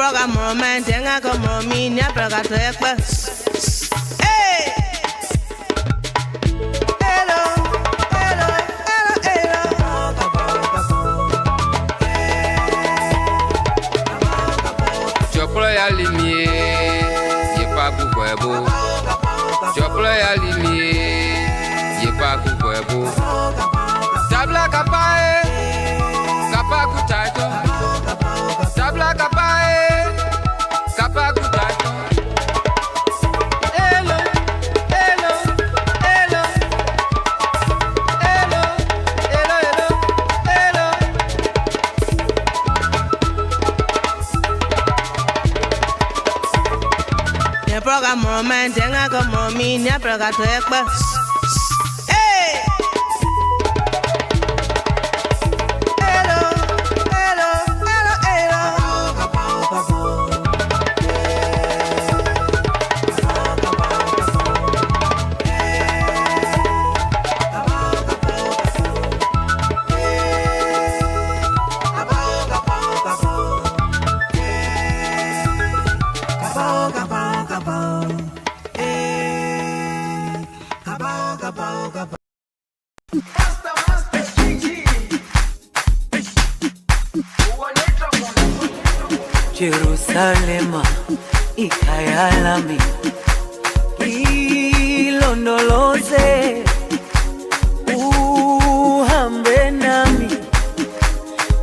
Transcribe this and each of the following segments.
program roman tenga como mi nya praga tekpa. Hey! Hello, hello, hello, hello. Chopla ya limie, ye pa ku kwebo. Chopla ya limie, ye pa ku kwebo. Tabla kapae, kapa ku taito. Tabla kapae, kapa ku taito. Hello, hello, hello. Hello, hello, hello, hello. The program roman tenga como mi nya praga tekpa. Hey! Hello, hello, hello, hello. Jerusalema ikayalami ilondoloze uhambe nami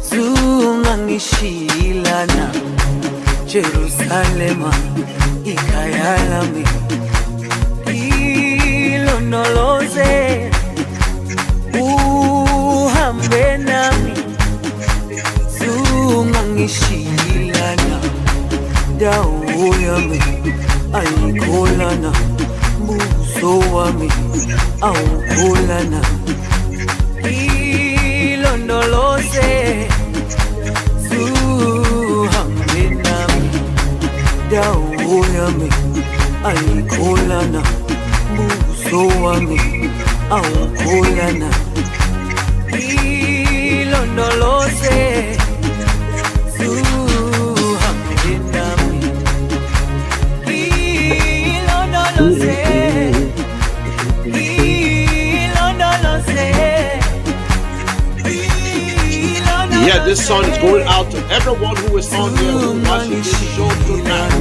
zungangishilana. Jerusalema ikayalami ilondoloze uhambe nami zungangishilana. Dawo yami ayikholana, buso wami awukholana. Ilondoloze zuhambe nami. Dawo yami ayikholana, buso wami awukholana. Ilondoloze Yeah, this song is going out to everyone who is on here who is watching this show tonight.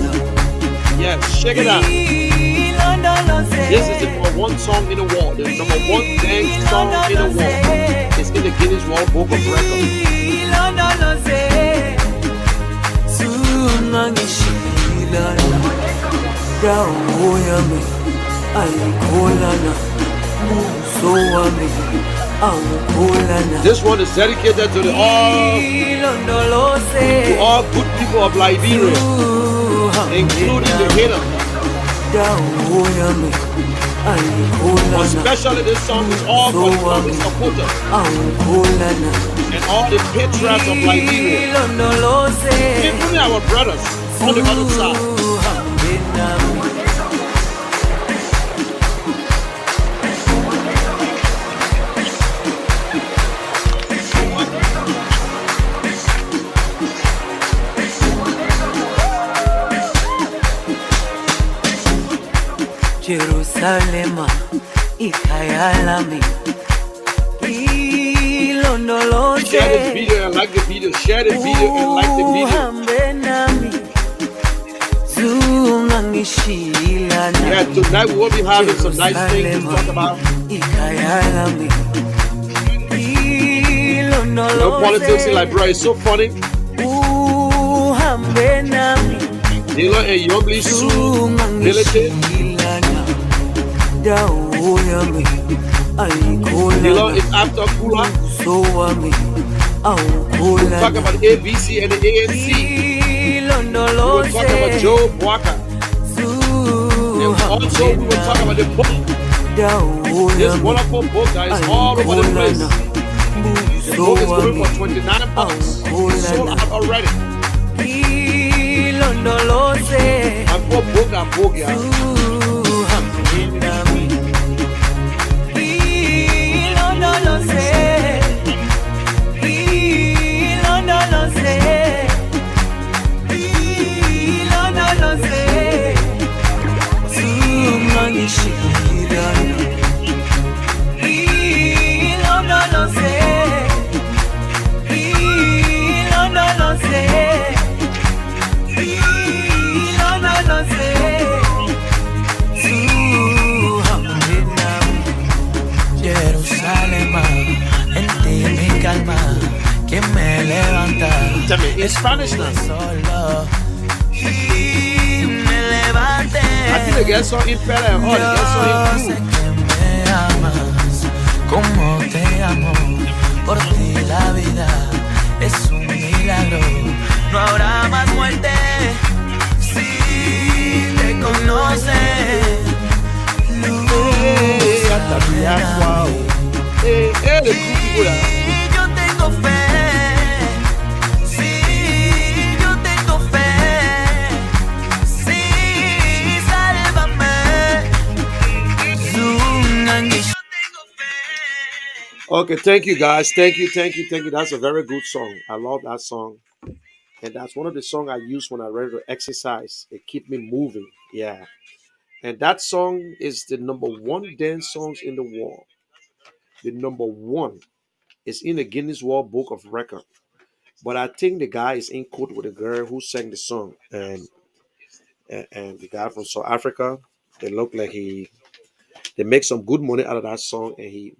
Yes, check it out. This is the number one song in the world. The number one dance song in the world. It's in the Guinness World Book of Records. This one is dedicated to all good people of Liberia, including the haters. But especially this song is all for the family supporters and all the patriots of Liberia, including our brothers on the other side. Jerusalema ikayalami ilondoloze. Share this video and like the video. Share the video and like the video. Yeah, tonight we will be having some nice things to talk about. No politics in Liberia. It's so funny. Dilo and Youngly Sue Military. Dilo is after Kula. We'll talk about the ABC and the ANC. We'll talk about Joe Walker. And also we will talk about the book. This wonderful book that is all over the place. The book is going for $29. It's sold out already. And for book and book, yeah. man. In Spanish now. Solo y me levanté. I think they get some in Pele and all. They get some Yo in sé Crew. que me amas como te amo. Por ti la vida es un milagro. No habrá más muerte si te conoces. Hey, hasta wow. Hey, the Crew people there. Si yo tengo fe, si yo tengo fe, si sálvame. Okay, thank you guys. Thank you. That's a very good song. I love that song. And that's one of the songs I use when I'm ready to exercise. It keep me moving. Yeah. And that song is the number one dance songs in the world. The number one is in the Guinness World Book of Record. But I think the guy is in court with the girl who sang the song. And the guy from South Africa, they look like they make some good money out of that song and he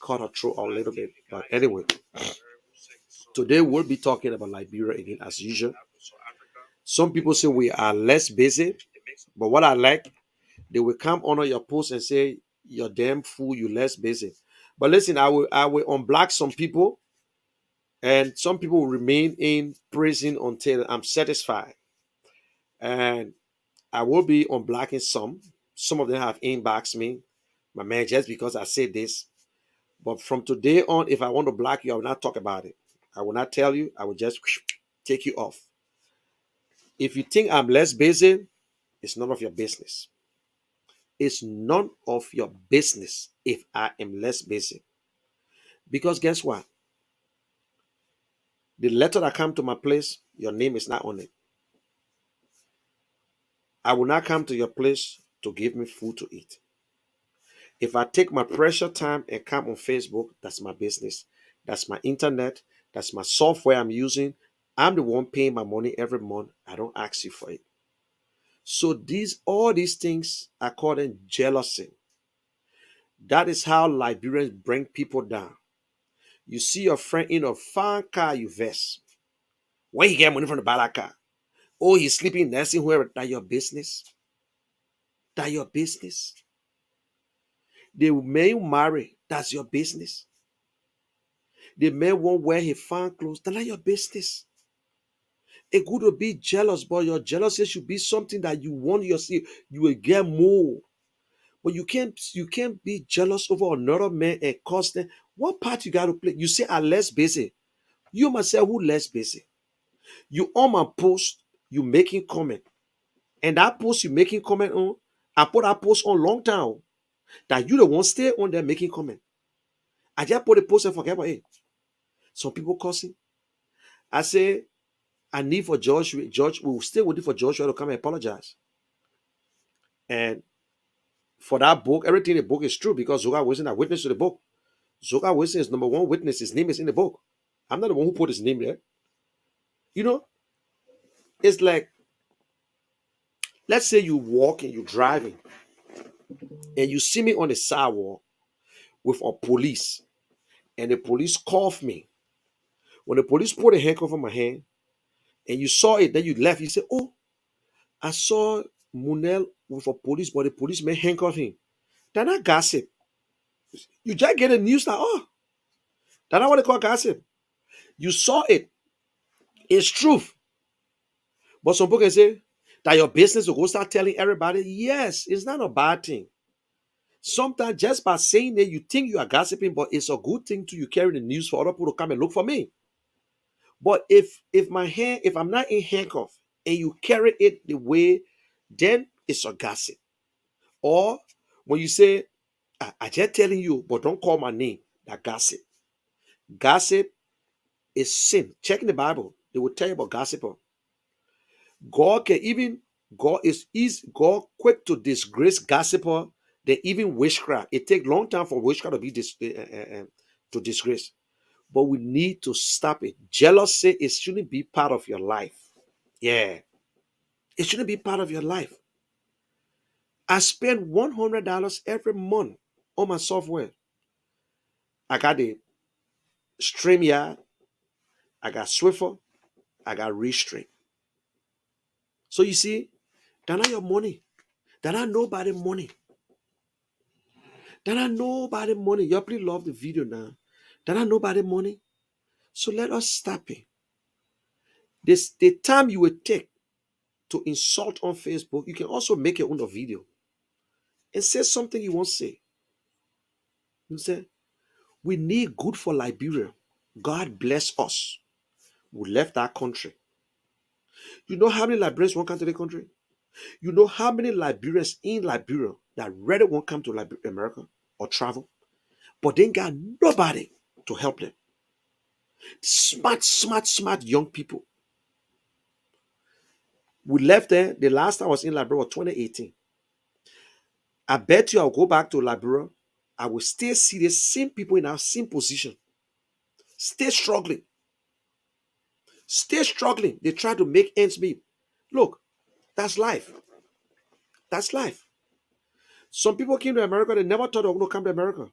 cut her throat a little bit. But anyway, today we'll be talking about Liberia again as usual. Some people say we are less busy, but what I like, they will come on your post and say you're damn fool, you less busy. But listen, I will unblock some people, and some people will remain in prison until I'm satisfied. And I will be unblocking some. Some of them have inboxed me, my man, just because I said this. But from today on, if I want to block you, I will not talk about it. I will not tell you. I will just take you off. If you think I'm less busy, it's none of your business. It's none of your business if I am less busy. Because guess what? The letter that come to my place, your name is not on it. I will not come to your place to give me food to eat. If I take my precious time and come on Facebook, that's my business. That's my internet. That's my software I'm using. I'm the one paying my money every month. I don't ask you for it. So all these things are called jealousy. That is how Liberians bring people down. You see your friend in a fine car, you vex. Where you get money from the bad car? Oh, he's sleeping nursing whoever. That your business. That your business. The man you marry, that's your business. The man won't wear his fine clothes, that's not your business. It good to be jealous, but your jealousy should be something that you want yourself, you will get more. But you can't be jealous over another man and cause them. What part you got to play? You say I'm less busy. You myself who less busy. You on my post, you making comment. And that post you making comment on, I put that post on long time. That you the one stay on there making comment. I just put the post and forget about it. Some people cussing. I say, I need for George, we will stay waiting for Joshua to come and apologize. And for that book, everything in the book is true because Zoga Wilson a witness to the book. Zoga Wilson is number one witness. His name is in the book. I'm not the one who put his name there. You know, it's like, let's say you walking, you driving, and you see me on the sidewalk with a police, and the police cuff me. When the police put a handcuff on my hand, and you saw it, then you left, you say, oh, I saw Munel with a police, but the policeman handcuffed him. Then I gossip. You just get the news that, oh, that's not what they call gossip. You saw it. It's truth. But some people can say that your business will go start telling everybody. Yes, it's not a bad thing. Sometimes just by saying that you think you are gossiping, but it's a good thing to you carry the news for other people to come and look for me. But if I'm not in handcuff and you carry it the way, then it's a gossip. Or when you say, I just telling you, but don't call my name, that gossip. Gossip is sin. Check in the Bible. They will tell you about gossip. God can even God quick to disgrace gossiper than even witchcraft. It takes long time for witchcraft to be to disgrace. But we need to stop it. Jealousy it shouldn't be part of your life. Yeah, it shouldn't be part of your life. I spend $100 every month on my software. I got the StreamYard, I got Swiffer, I got restraint. So you see, that not your money. That not nobody money. That not nobody money. You please love the video now. That not nobody money. So let us stop it. This the time you will take to insult on Facebook, you can also make your own video and say something you won't say. You say, we need good for Liberia. God bless us. We left our country. You know how many Liberians won't come to the country? You know how many Liberians in Liberia that really won't come to America or travel? But they ain't got nobody to help them. Smart young people. We left there. The last time I was in Liberia was 2018. I bet you I'll go back to Liberia. I will still see the same people in our same position. Stay struggling. Stay struggling. They try to make ends meet. Look, that's life. That's life. Some people came to America, they never thought they were going to come to America.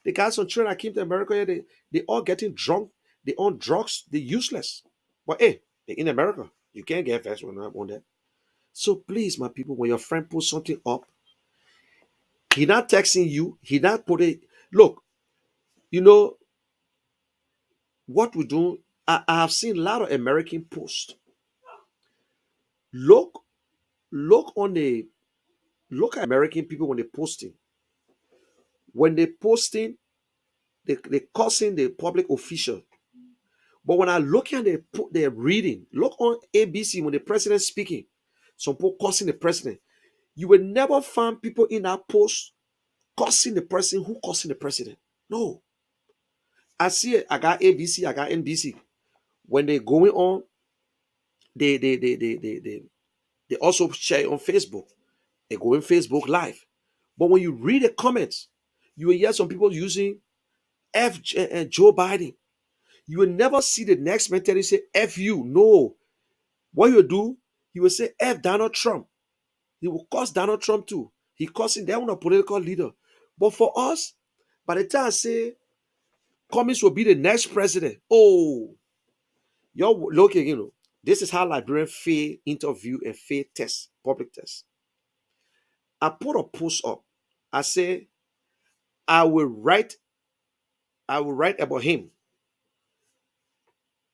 They got some children that came to America, they all getting drunk, they on drugs, they useless. But hey, they're in America. You can't get fast on that. So please, my people, when your friend puts something up, he not texting you, he not put it. Look, you know what we do. I have seen a lot of American posts. Look, look on the look at American people when they posting. When they posting, they cussing the public official. But when I look at their reading, look on ABC when the president speaking, some people cussing the president. You will never find people in that post cussing the person who cussing the president. No. I see it. I got ABC, I got NBC. When they going on, they also share it on Facebook. They go in Facebook Live. But when you read the comments, you will hear some people using Joe Biden. You will never see the next man tell you say F you. No. What you do, he will say F Donald Trump. He will curse Donald Trump too. He cursing them on a political leader. But for us, by the time I say Cummings will be the next president, oh, you're looking, this is how Liberian fail interview and fail test, public test. I put a post up. I say, I will write about him.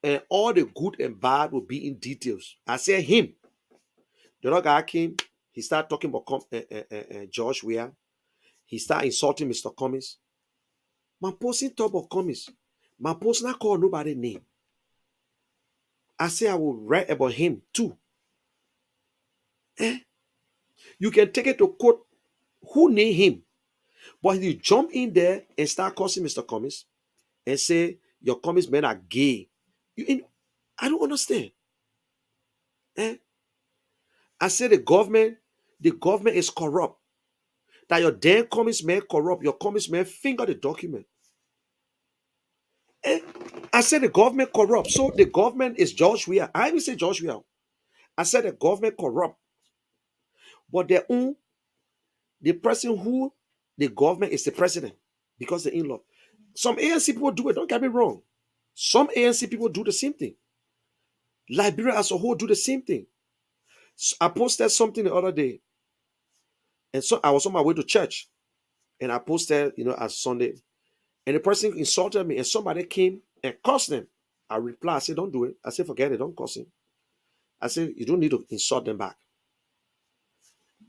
And all the good and bad will be in details. I say him. The other guy came, he started talking about George Weah. He started insulting Mr. Cummings. My posting talk about Cummings. My post not call nobody name. I say I will write about him too. You can take it to court who name him. But you jump in there and start cursing Mr. Cummings and say your Cummings men are gay. I don't understand. I say the government is corrupt. That your damn Cummings men corrupt. Your Cummings men finger the document. I said the government corrupt. So the government is George Weah. I even say George Weah. I said the government corrupt. But the person who the government is the president because the in-law. Some ANC people do it. Don't get me wrong. Some ANC people do the same thing. Liberia as a whole do the same thing. I posted something the other day. And so I was on my way to church. And I posted, as Sunday. And the person insulted me. And somebody came and cursed them. I replied, I said, don't do it. I said, forget it. Don't curse him. I said, you don't need to insult them back.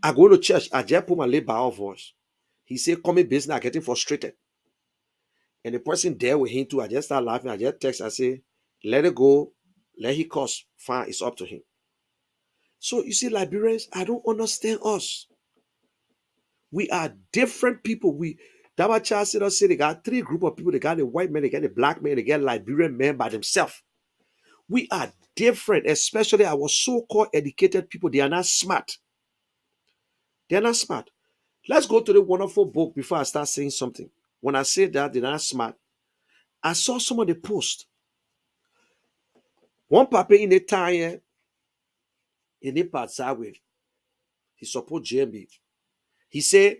I go to church. I just put my lip by our voice. He said, come in business. I'm getting frustrated. And the person there with him too, I just start laughing. I just text. I say, let it go. Let him curse. Fine. It's up to him. So you see, Liberians, I don't understand us. We are different people. That what Charles said, they got three group of people. They got the white man, they got the black man, they got Liberian men by themselves. We are different, especially our so-called educated people. They are not smart. They are not smart. Let's go to the wonderful book before I start saying something. When I say that they're not smart, I saw some of the post. One papa in the time in the part Zawe, he support JMB. He said,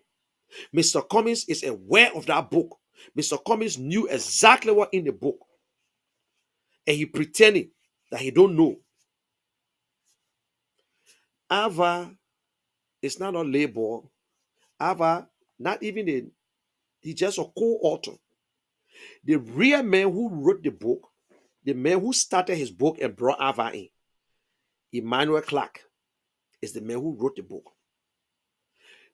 Mr. Cummings is aware of that book. Mr. Cummings knew exactly what in the book. And he pretending. that he don't know. Ava is not a labor. Ava, not even a, he's just a co-author. The real man who wrote the book, the man who started his book and brought Ava in, Emmanuel Clark, is the man who wrote the book.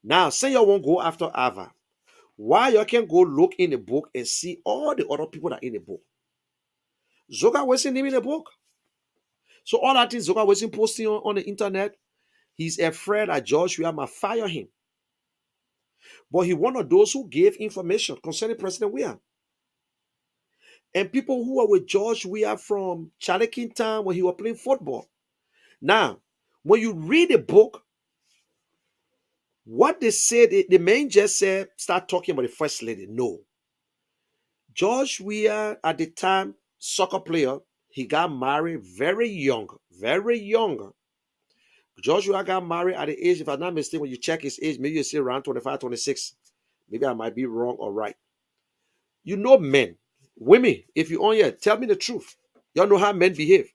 Now, say you won't go after Ava. Why you can go look in the book and see all the other people that are in the book? Zoga wasn't even in the book. So all that things Zoga wasn't posting on the internet, he's afraid that Joshua might fire him. But he one of those who gave information concerning President William. And people who are with George Weah from Charlie King Town when he was playing football. Now, when you read the book, what they said, the man just said, start talking about the first lady. No. George Weah, at the time, soccer player, he got married very young. Very young. George Weah got married at the age, if I'm not mistaken, when you check his age, maybe you see around 25, 26. Maybe I might be wrong or right. You know men. Women, if you on here, tell me the truth. Y'all know how men behave.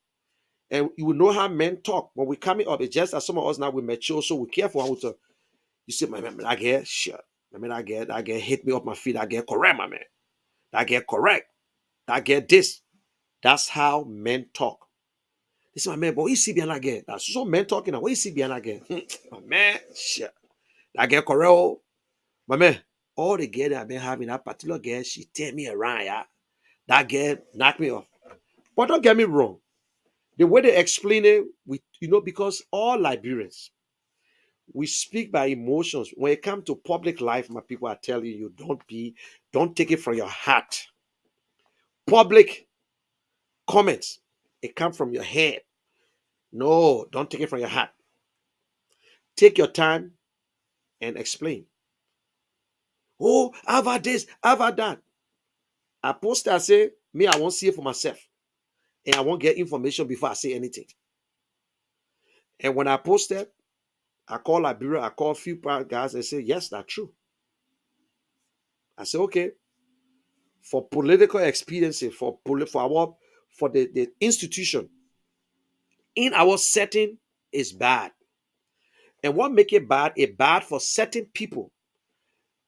And you will know how men talk. When we coming up, it's just as some of us now we mature, so we're careful how we talk. You see, my man, I get shit. I mean, I get hit me off my feet. I get correct, my man. I get correct. I get this. That's how men talk. This is my man, but you see behind again. That's so men talking now. What you see behind again? My man, shit. I get correct. Oh. My man, all the girl that I've been having, that particular girl, she tell me around, yeah. That girl knocked me off. But don't get me wrong. The way they explain it, because all Liberians, we speak by emotions. When it comes to public life, my people are telling you, don't take it from your heart. Public comments, it comes from your head. No, don't take it from your heart. Take your time and explain. Oh, I've had this, I've had that. I post, I say, me, I won't see it for myself. And I won't get information before I say anything. And when I post it, I call Liberia, I call a few guys and say, yes, that's true. I say, okay, for political expediency, for the institution, in our setting is bad. And what make it bad for certain people.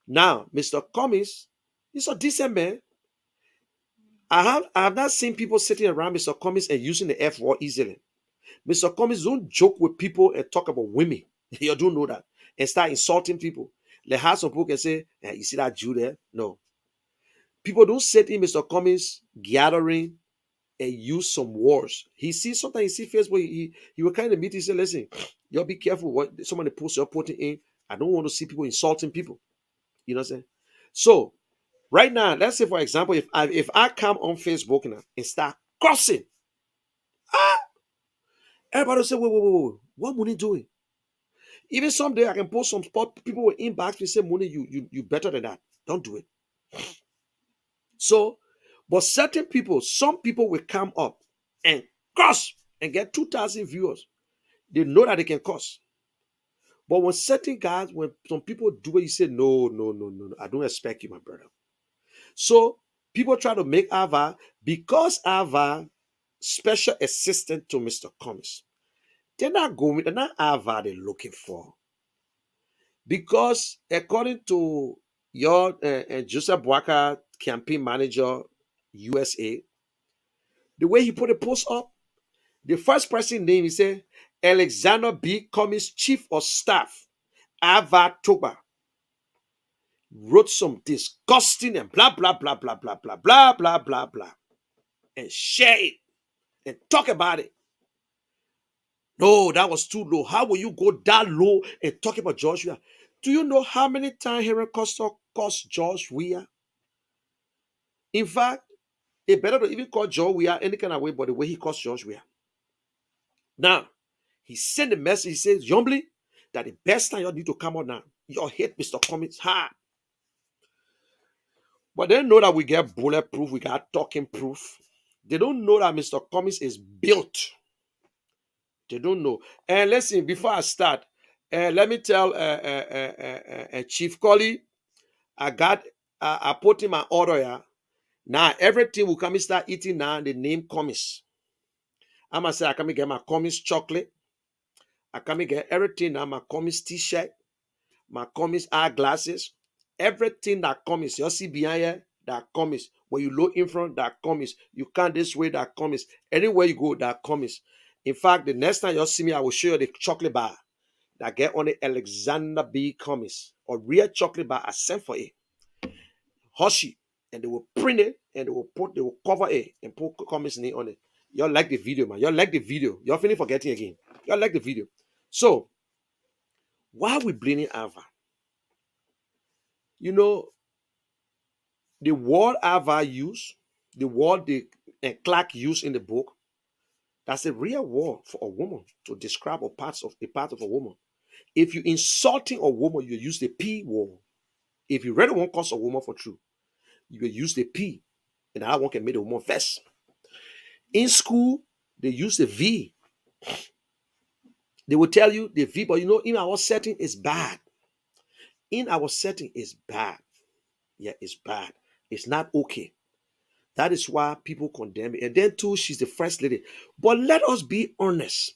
Now, Mr. Cummings, he's a decent man. I have not seen people sitting around Mr. Cummings and using the F word easily. Mr. Cummings don't joke with people and talk about women. You don't know that. And start insulting people. Like how some people can say, you see that Jew there? No. People don't sit in Mr. Cummings gathering and use some words. Sometimes he see Facebook, he will kind of meet, he say, listen, y'all be careful what somebody posts you're putting in. I don't want to see people insulting people. You know what I'm saying? So right now, let's say for example, if I come on Facebook now and start cursing, everybody will say, wait, what Mooney doing? Even someday I can post some spot, people will inbox me say, Mooney, you better than that. Don't do it. So, but certain people, some people will come up and curse and get 2,000 viewers. They know that they can curse. But when certain guys, when some people do it, you say, no, I don't expect you, my brother. So people try to make Ava, because Ava, special assistant to Mr. Cummings. They're not Ava they're looking for. Because according to your Joseph Boaka, campaign manager, USA, the way he put a post up, the first person name, he said, Alexander B. Cummings, Chief of Staff, Ava Toba, wrote some disgusting and blah, blah, blah, blah, blah, blah, blah, blah, blah, blah, and share it and talk about it. No, that was too low. How will you go that low and talk about George Weah? Do you know how many times Henry Costa cost George Weah? In fact, it better to even call George Weah any kind of way, but the way he cost George Weah. Now, he sent a message. He says, Yombly, that the best time you need to come out now. You hate Mr. Cummings hard. But they know that we get bulletproof, we got talking proof. They don't know that Mr. Cummings is built. They don't know. And listen, before I start, let me tell Chief Collie, I put in my order here. Now everything will come and start eating now. The name Cummings. I'ma say I come and get my Cummings chocolate. I come and get everything now, my Cummings t-shirt, my Cummings eyeglasses, everything that Cummings. You see behind here, that Cummings. When you look in front, that Cummings. You can't this way, that Cummings. Anywhere you go, that Cummings. In fact, the next time you see me, I will show you the chocolate bar that get on the Alexander B. Cummings. Or real chocolate bar I sent for it. Hershey. And they will print it and they will cover it and put Cummings name on it. Y'all like the video, man. Y'all like the video. Y'all feeling forgetting again. Y'all like the video. So, why we blaming Ava? You know, the word Ava used, the word the Clark used in the book, that's a real word for a woman to describe a part of a woman. If you're insulting a woman, you use the P word. If you really want to cause a woman for true, you will use the P, and that one can make the woman vex. In school, they use the V. They will tell you the V, but you know, in our setting, it's bad. In our setting, it's bad. Yeah, it's bad. It's not okay. That is why people condemn it. And then too, she's the first lady. But let us be honest.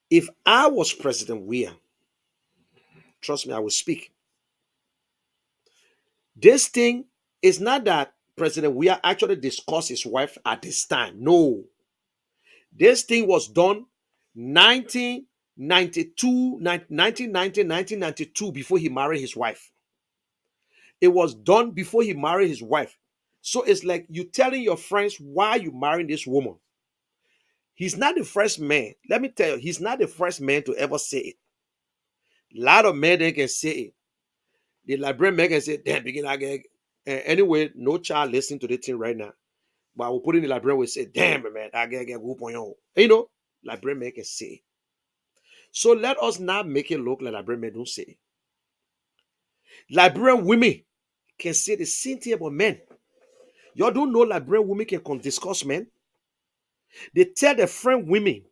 If I was President Weah, trust me, I will speak. This thing is not that President Weah actually discussed his wife at this time. No. This thing was done 1992 before he married his wife. It was done before he married his wife. So it's like you telling your friends why you marrying this woman. He's not the first man. Let me tell you, he's not the first man to ever say it. A lot of men they can say it. The librarian man can say, damn, begin again. Anyway, no child listening to the thing right now. But I will put in the librarian will say, damn, man, I get go on your. You know, librarian man can say it. So let us not make it look like librarian men don't say it. Librarian women can say the same thing about men. Y'all don't know librarian women can discuss men. They tell their friend women,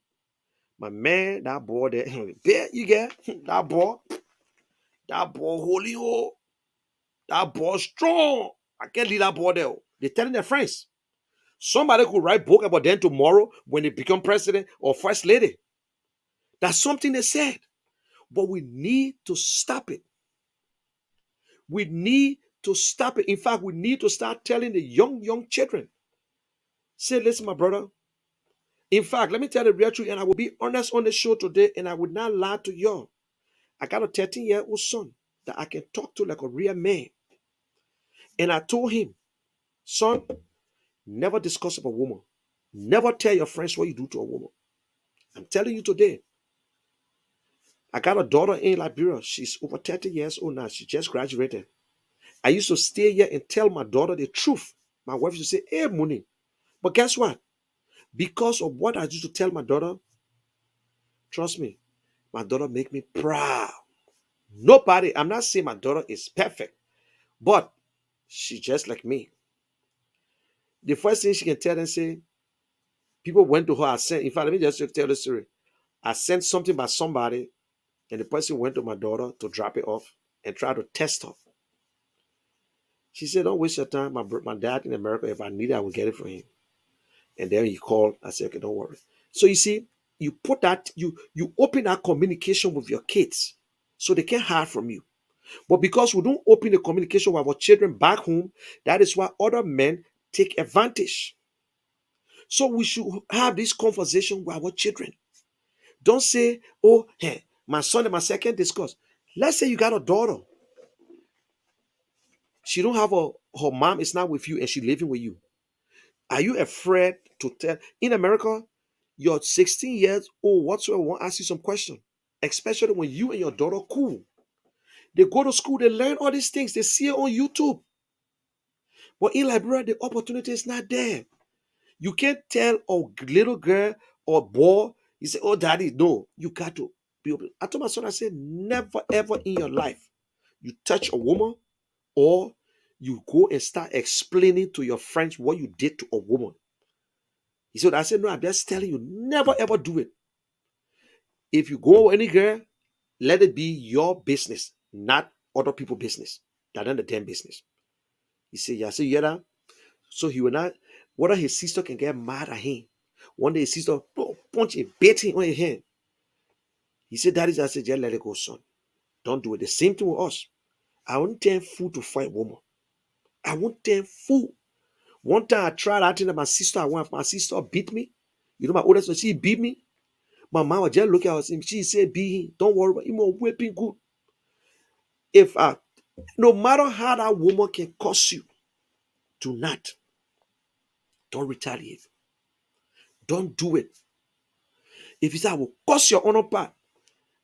my man, that boy there, there you get that boy holy, oh, that boy strong. I can't leave that boy there. They're telling their friends. Somebody could write book about them tomorrow when they become president or first lady. That's something they said. But we need to stop it. We need to stop it. In fact, we need to start telling the young children. Say, listen, my brother. In fact, let me tell the real truth, and I will be honest on the show today, and I would not lie to you. I got a 13-year-old son that I can talk to like a real man. And I told him, son, never discuss about a woman. Never tell your friends what you do to a woman. I'm telling you today. I got a daughter in Liberia. She's over 30 years old now. She just graduated. I used to stay here and tell my daughter the truth. My wife used to say, hey, Mooney. But guess what? Because of what I used to tell my daughter, trust me, my daughter make me proud. Nobody, I'm not saying my daughter is perfect, but she's just like me. The first thing she can tell and say, people went to her, I sent, in fact, let me just tell the story. I sent something by somebody, and the person went to my daughter to drop it off and try to test her. She said, don't waste your time. My dad in America, if I need it, I will get it for him. And then he called. I said, okay, don't worry. So you see, you put that, you open that communication with your kids so they can't hide from you. But because we don't open the communication with our children back home, that is why other men take advantage. So we should have this conversation with our children. Don't say, oh, hey, my son and my second discuss. Let's say you got a daughter. She don't have her mom is not with you and she living with you. Are you afraid to tell? In America, you're 16 years old, whatsoever, want to ask you some question. Especially when you and your daughter cool. They go to school, they learn all these things. They see it on YouTube. But in Liberia, the opportunity is not there. You can't tell a little girl or boy, you say, oh, daddy, no. You got to be open. I told my son, I said, never ever in your life you touch a woman or you go and start explaining to your friends what you did to a woman. He said, I said, no, I'm just telling you, never ever do it. If you go with any girl, let it be your business, not other people's business. That ain't the damn business. He said, yeah, so you hear that? So he will not, whether his sister can get mad at him, One day his sister punch a beating on his hand. He said, Daddy, I said, just let it go, son. Don't do it. The same thing with us. I won't turn fool to fight woman. I won't turn fool. One time I tried acting that my sister, my sister beat me. You know, my oldest one, she beat me. My mama just look at us and she said, be him. Don't worry about him. Whipping good. If I, no matter how that woman can curse you, do not. Don't retaliate. Don't do it. If you say, I will curse your honor part.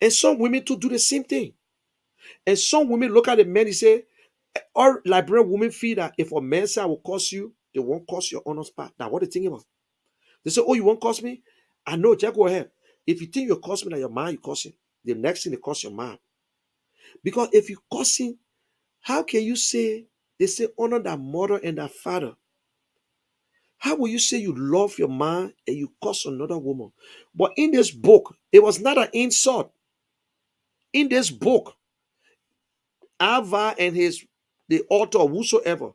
And some women to do the same thing. And some women look at the men and say, or Liberian women feel that if a man say I will curse you, they won't curse your honor part. Now what they think about? They say, oh, you won't curse me? I know, just go ahead. If you think you curse me, that your mind you cursing. The next thing they curse your mind. Because if you cursing, how can you say, they say honor thy mother and thy father? How will you say you love your man and you curse another woman? But in this book, it was not an insult. In this book, Ava and the author, whosoever,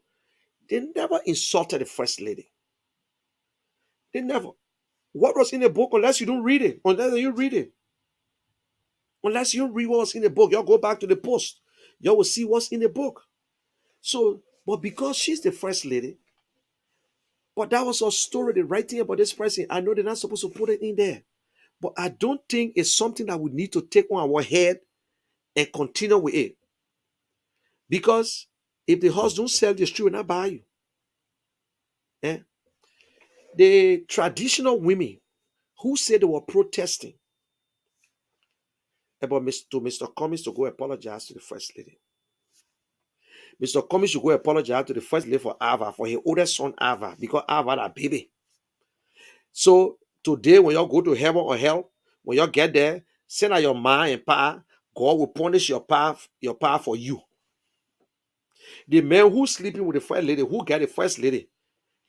they never insulted the first lady. They never. What was in the book, unless you don't read it, unless you read it, unless you read what's in the book, y'all go back to the post. Y'all will see what's in the book. So, but because she's the first lady, but that was her story, the writing about this person. I know they're not supposed to put it in there. But I don't think it's something that we need to take on our head and continue with it. Because if the house don't sell, the street will not buy you. Eh? The traditional women who said they were protesting about Mr. Cummings to go apologize to the first lady. Mr. Cummings should go apologize to the first lady for Ava, for his oldest son Ava, because Ava had a baby. So today, when y'all go to heaven or hell, when y'all get there, send out your ma and pa. God will punish your pa for you. The man who's sleeping with the first lady, who got the first lady,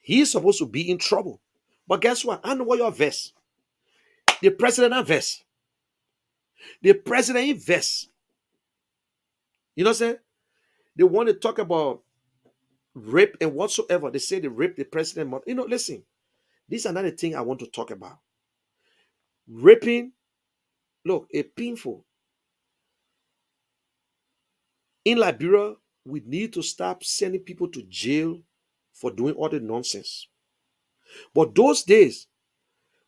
he's supposed to be in trouble. But guess what? I know what your verse. The president and verse. The president invests. You know what I'm saying? They want to talk about rape and whatsoever. They say they rape the president. You know, listen, these are not the thing I want to talk about. Raping, look, it's painful. In Liberia, we need to stop sending people to jail for doing all the nonsense. But those days,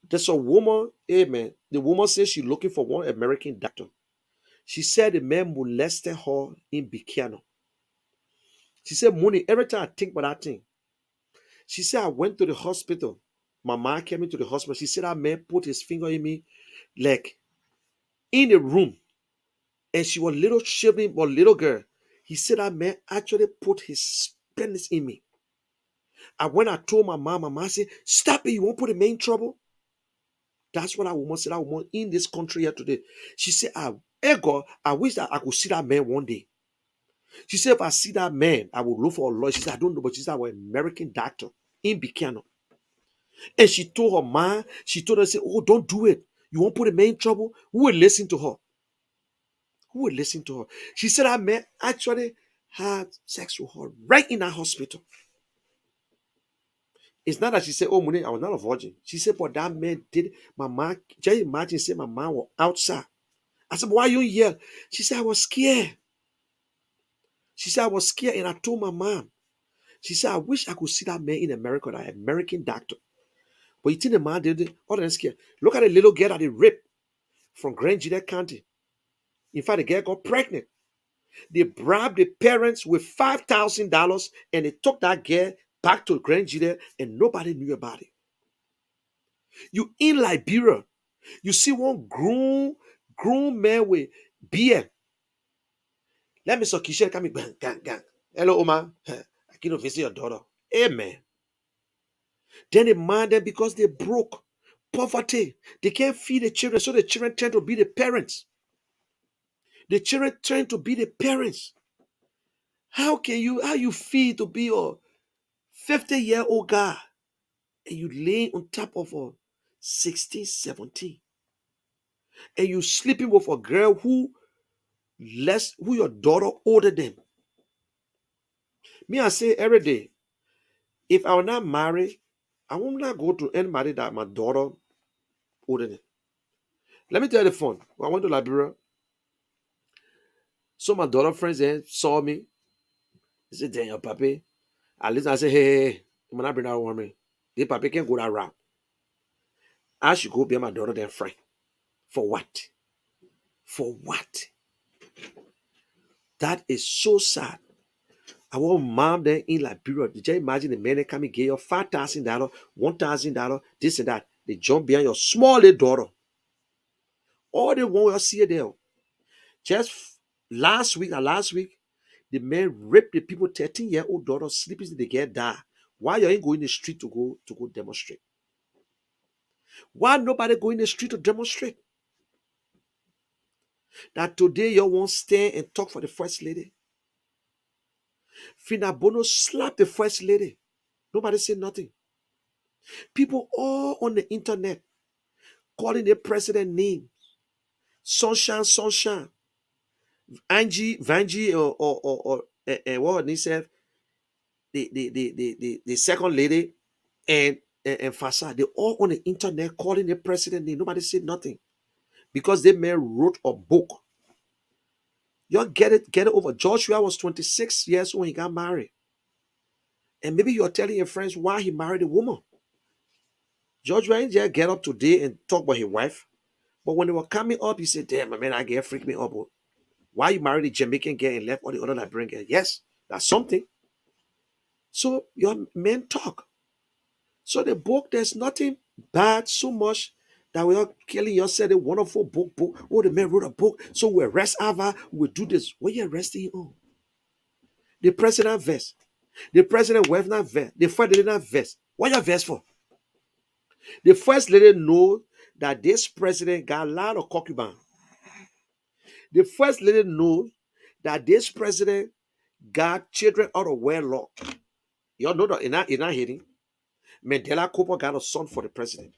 there's a woman, amen. The woman says she's looking for one American doctor. She said the man molested her in Bikano. She said, Mooney, every time I think about that thing, she said, I went to the hospital. My mom came into the hospital. She said, that man put his finger in me, like in the room. And she was little shivering, but little girl. He said, that man actually put his penis in me. And when I told my mom said, stop it, you won't put the man in trouble. That's what that woman said, that woman in this country here today. She said, Ego, I wish that I could see that man one day. She said, if I see that man, I will look for a lawyer. She said, I don't know, but she said, I'm an American doctor in Bikano. And she told her man, she told her, say, oh, don't do it. You won't put a man in trouble. Who will listen to her? Who will listen to her? She said that man actually had sex with her right in that hospital. It's not that she said, oh, Mune, I was not a virgin. She said, but that man did. My mom, just imagine, say my mom was outside. I said, why are you here? She said, I was scared. She said, I was scared, and I told my mom. She said, I wish I could see that man in America, that American doctor. But you think the man did it? Other than scared. Look at the little girl that they raped from Grand Gillette County. In fact, the girl got pregnant. They bribed the parents with $5,000 and they took that girl back to Grand Gillette and nobody knew about it. You in Liberia, you see one grown man with beard. Let me so Kisha come gang. Hello, Oma. I cannot visit your daughter. Amen. Then the man, then because they broke, poverty, they can't feed the children, so the children tend to be the parents. The children tend to be the parents. How you feel to be a 50-year-old guy and you laying on top of a 16, 17, and you sleeping with a girl who your daughter older than? Me, I say every day, if I were not married I will not go to anybody that my daughter older than. Let me tell you the fun. When I went to Liberia, so my daughter friends then saw me. They said, "Damn, your papi." At least I said, "Hey, I'm not bring that woman. The papi can't go that route. I should go be my daughter then friend. For what? For what? That is so sad. Our mom then in Liberia, did you imagine the men that come and get you $5,000, $1,000, this and that? They jump behind your small little daughter. All they want you see there. Just last week, the man raped the people 13-year-old daughter sleeping till they get die. Why you ain't going in the street to go demonstrate? Why nobody go in the street to demonstrate? That today you won't stand and talk for the first lady. Fina Bono slapped the first lady. Nobody said nothing. People all on the internet calling the president name. Sunshine, sunshine. Angie, Vangie, or what he said, the second lady and Fasa, they all on the internet calling the president name. Nobody said nothing. Because they man wrote a book. You get it over. Joshua was 26 years old when he got married. And maybe you're telling your friends why he married a woman. Joshua ain't just get up today and talk about his wife. But when they were coming up, he said, damn, man, I get freaked me up. Why you married a Jamaican girl and left all the other Liberian girls? Yes, that's something. So your men talk. So the book, there's nothing bad so much that we're killing yourself. A wonderful book. Oh, the man wrote a book. So we arrest Ava. We do this. What are you arresting him on? The president vest. The president wife not vest. The first lady not vest. What you vest for? The first lady know that this president got a lot of concubine. The first lady knows that this president got children out of wedlock. Y'all know that in not hitting. Mandela Cooper got a son for the president.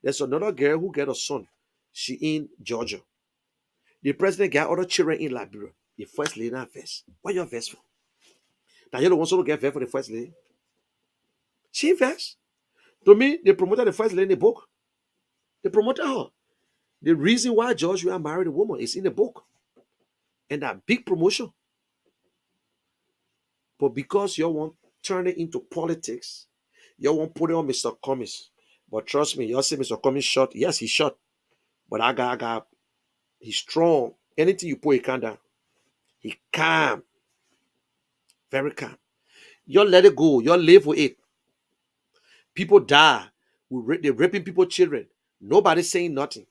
There's another girl who got a son. She in Georgia. The president got other children in Liberia. The first lady not vest. What you vest for? Now you don't want to get vest for the first lady. She vest. To me, they promoted the first lady in the book. They promoted her. The reason why George will married a woman is in the book. And that big promotion. But because you want to turn it into politics, you want to put it on Mr. Cummings. But trust me, you say Mr. Cummings shot. Yes, he shot. But he's strong. Anything you put, he calm down. He calm. Very calm. You let it go. You live with it. People die. They're raping people's children. Nobody's saying nothing.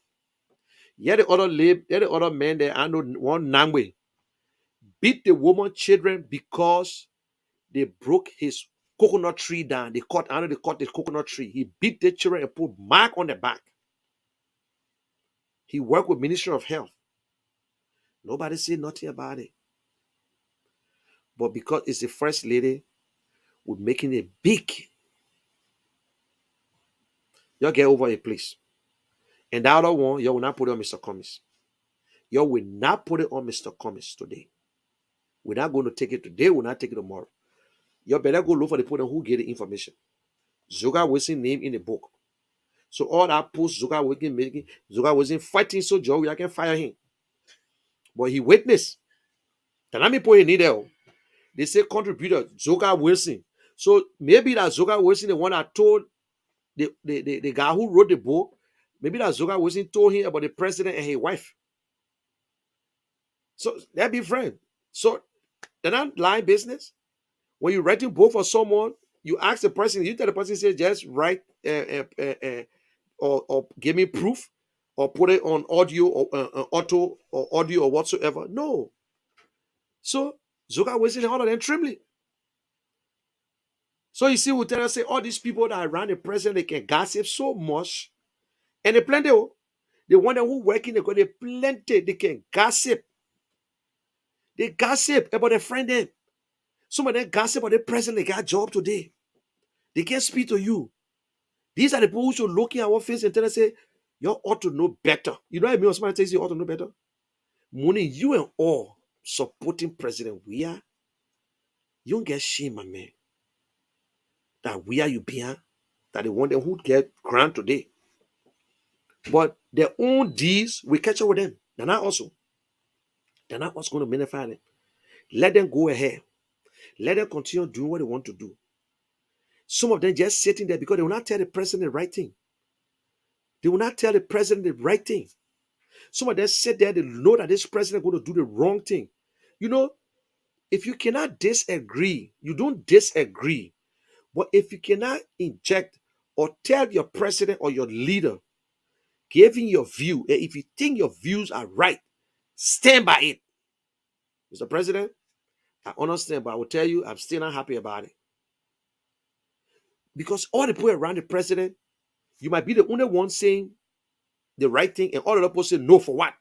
Yeah, the other man there, I know one Nangwe, beat the woman children because they broke his coconut tree down. They cut the coconut tree. He beat the children and put mark on the back. He worked with Ministry of Health. Nobody said nothing about it. But because it's the first lady, we're making it big. You get over it, please. And the other one, you will not put it on Mr. Cummings. You will not put it on Mr. Cummings today. We're not going to take it today. We'll not take it tomorrow. You better go look for the people who get the information. Zoga Wilson name in the book. So all that post Zoga Wilson making, Zoga Wilson fighting so Joe, I can fire him. But he witnessed. Can I me put in there? They say contributor Zoga Wilson. So maybe that Zoga Wilson, the one that told the guy who wrote the book, maybe that Zoga Wilson told him about the president and his wife. So they'll be friends. So they're not lying business. When you're writing book for someone, you ask the person, you tell the person, say, just write or give me proof or put it on audio or auto or audio or whatsoever. No. So Zoga Wilson and all of them trembling. So you see, we tell us, say, all these people that are around the president, they can gossip so much. And they plenty. The one that who working, they plenty, they can gossip. They gossip about their friend them. Some of them gossip about the president, they got a job today. They can't speak to you. These are the people who should look in our face and tell us, say, you ought to know better. You know what I mean? When somebody tells you ought to know better. Money, you and all supporting President Weah, you don't get shame, my man. That Weah you behind. that they want them who get grant today. But their own deeds, we catch up with them. They're not also. They're not what's going to benefit them. Let them go ahead. Let them continue doing what they want to do. Some of them just sitting there because they will not tell the president the right thing. They will not tell the president the right thing. Some of them sit there, they know that this president is going to do the wrong thing. You know, if you cannot disagree, you don't disagree. But if you cannot inject or tell your president or your leader, giving your view, and if you think your views are right, stand by it. Mr. President, I understand, but I will tell you, I'm still not happy about it. Because all the people around the president, you might be the only one saying the right thing, and all the other people say no for what?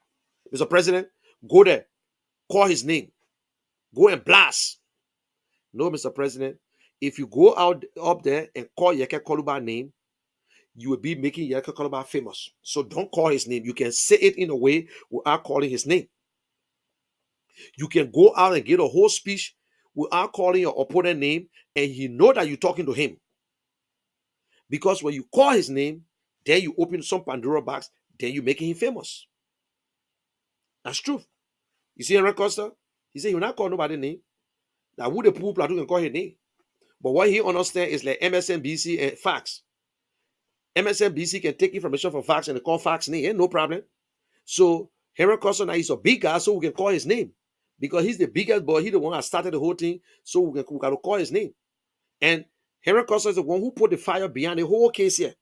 Mr. President, go there, call his name, go and blast. No, Mr. President, if you go out up there and call Yeke Koluba name, you will be making Yeke Koluba famous. So don't call his name. You can say it in a way without calling his name. You can go out and give a whole speech without calling your opponent name, and he know that you're talking to him. Because when you call his name, then you open some Pandora box, then you're making him famous. That's true. You see Henry Costa? He said, you're not calling nobody's name. Now, who the pool plateau can call his name? But what he understands is like MSNBC and Fox. MSNBC can take information from Fox and they call Fox name. Ain't no problem. So, Henry Costa now is a big guy, so we can call his name. Because he's the biggest boy. He's the one that started the whole thing, so we can call his name. And Henry Costa is the one who put the fire behind the whole case here.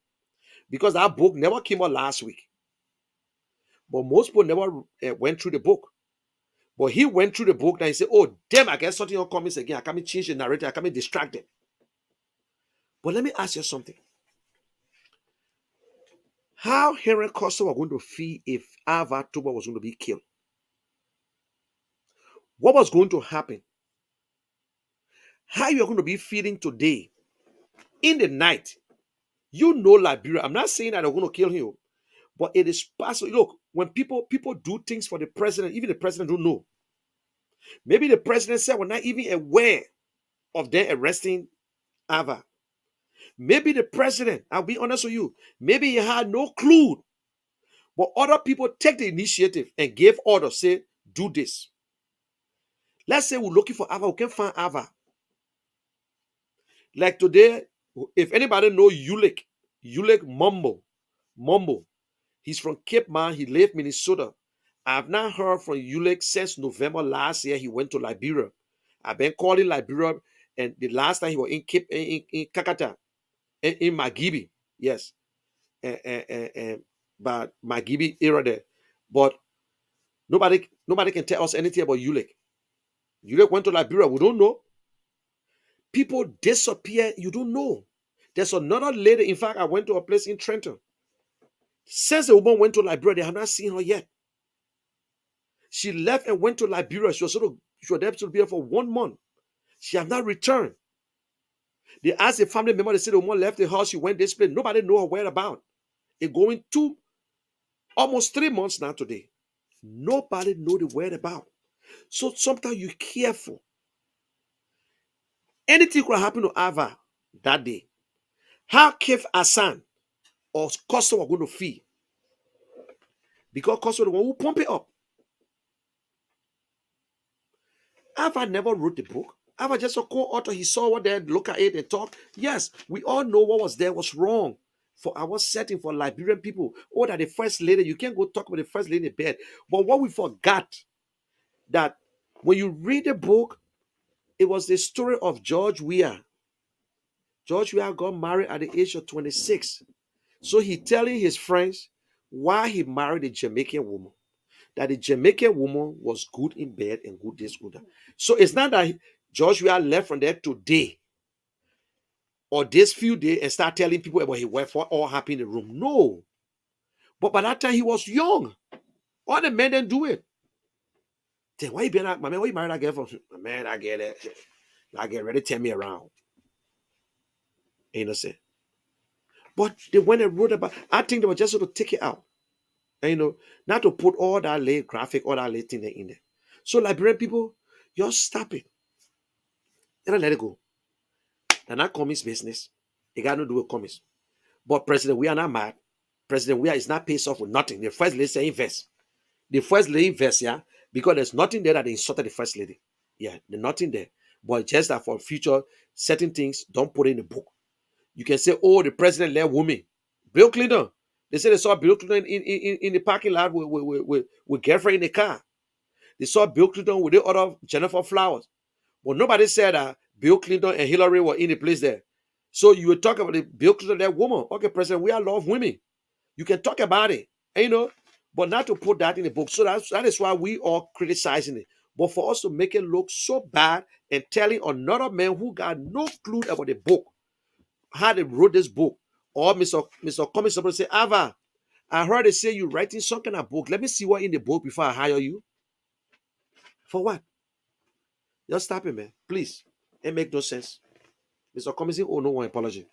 Because that book never came out last week. But most people never went through the book. But he went through the book and he said, oh, damn, I get something on comments again. I can't change the narrative. I can't distract them. But let me ask you something. How Henry Costa was going to feel if Ava Toba was going to be killed? What was going to happen? How you are going to be feeling today in the night? You know Liberia. I'm not saying that they're going to kill him, but it is possible. Look, when people do things for the president, even the president don't know. Maybe the president said we're not even aware of them arresting Ava. Maybe the president, I'll be honest with you, maybe he had no clue. But other people take the initiative and gave orders, say, do this. Let's say we're looking for Ava, we can find Ava. Like today, if anybody know Ulick Mumbo, he's from Cape Man, he left Minnesota. I've not heard from Ulick since November last year. He went to Liberia. I've been calling Liberia, and the last time he was in Kakata, in Magibi, yes, but Magibi era there. But nobody can tell us anything about Ulick. Ulick went to Liberia. We don't know. People disappear. You don't know. There's another lady. In fact, I went to a place in Trenton. Since the woman went to Liberia, they have not seen her yet. She left and went to Liberia. She was there to be here for 1 month. She has not returned. They asked a family member, they said the woman left the house, she went this place. Nobody know her whereabouts. It's going to almost 3 months now today. Nobody know the whereabouts. So sometimes you're careful. Anything could happen to Ava that day. How Kef Hassan or Costa were going to feel? Because Costa was the one who pump it up. Ava never wrote the book. Ava just a co-author. He saw what they look at it and talk. Yes, we all know what was there was wrong for our setting for Liberian people. Oh, that the first lady, you can't go talk about the first lady in bed. But what we forgot, that when you read the book, it was the story of George Weah. George Weah got married at the age of 26. So he telling his friends why he married a Jamaican woman. That the Jamaican woman was good in bed and good this, good that. So it's not that George Weah left from there today or this few days and start telling people about his wife, what all happened in the room. No. But by that time, he was young. All the men didn't do it. Then why you been out, my man, why you married that girl for? Man, I get it. I get ready to turn me around. Innocent. But they went and wrote about, I think they were just going to take it out. And not to put all that late graphic, all that late thing in there. So Liberian people, just stop it. You don't let it go. And that Cummings business, it got to do with Cummings. But President, we are not mad. President, we are is not pays off with nothing. The first lady say invest. The first lady invest, yeah, because there's nothing there that they insulted the first lady. Yeah, there's nothing there. But just that for future, certain things, don't put it in the book. You can say, oh, the president led women. Bill Clinton. They said they saw Bill Clinton in the parking lot with girlfriend in the car. They saw Bill Clinton with the other Jennifer Flowers. But nobody said that Bill Clinton and Hillary were in the place there. So you would talk about the Bill Clinton, that woman. Okay, President, we are love women. You can talk about it, but not to put that in the book. So that is why we are criticizing it. But for us to make it look so bad and telling another man who got no clue about the book, how they wrote this book, or Mr. Cummings supposed to say, Ava, I heard they say you writing some kind of book. Let me see what in the book before I hire you. For what? Just stop it, man. Please. It make no sense. Mr. Cummings, oh, no one apology.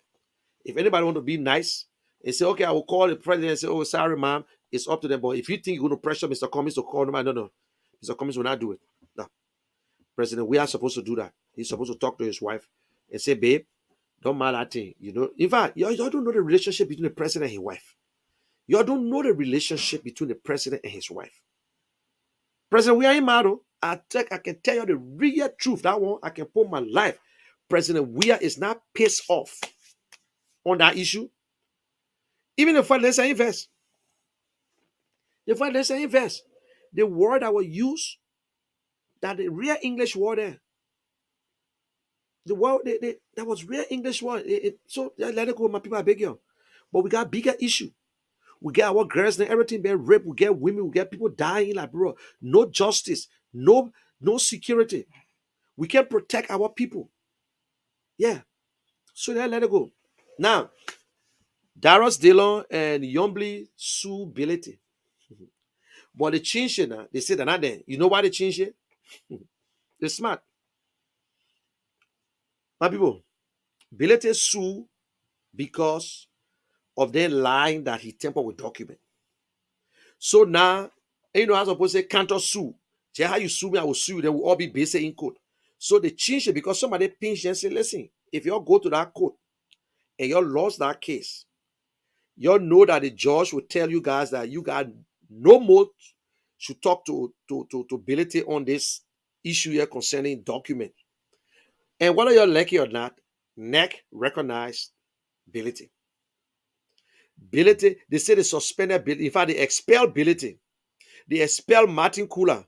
If anybody want to be nice and say, okay, I will call the president and say, oh, sorry, ma'am, it's up to them. But if you think you're going to pressure Mr. Cummings to call them, no. Mr. Cummings will not do it. No. President, we are supposed to do that. He's supposed to talk to his wife and say, babe, don't mind that thing. In fact, y'all don't know the relationship between the president and his wife. Y'all don't know the relationship between the president and his wife. President, we are in Mado. I can tell you the real truth. That one, I can put my life. President Weah is not pissed off on that issue. Even the fact let's say invest. The word I will use, that the real English word there. The word that was real English word. So let it go, my people. I beg you. But we got bigger issue. We get our girls and everything being raped. We get women. We get people dying. Like, bro, no justice, no security. We can't protect our people. Yeah. So let it go. Now, Darius Dillon and Yombly sue Bility. But they changed it now. They said they're not there. You know why they changed it? They're smart. My people, Bility sue because of their lying that he tampered with document. So now, I was supposed to say counter sue. Just how you sue me, I will sue you. Then we'll all be based in court. So they changed it because somebody pinched and said, listen, if you all go to that court and you all lost that case, you all know that the judge will tell you guys that you got no more should talk to Bility on this issue here concerning document. And whether you're lucky or not, NEC recognized Bility. Bility, they say they suspended Bility. In fact, they expelled Bility. They expelled Martin Kula.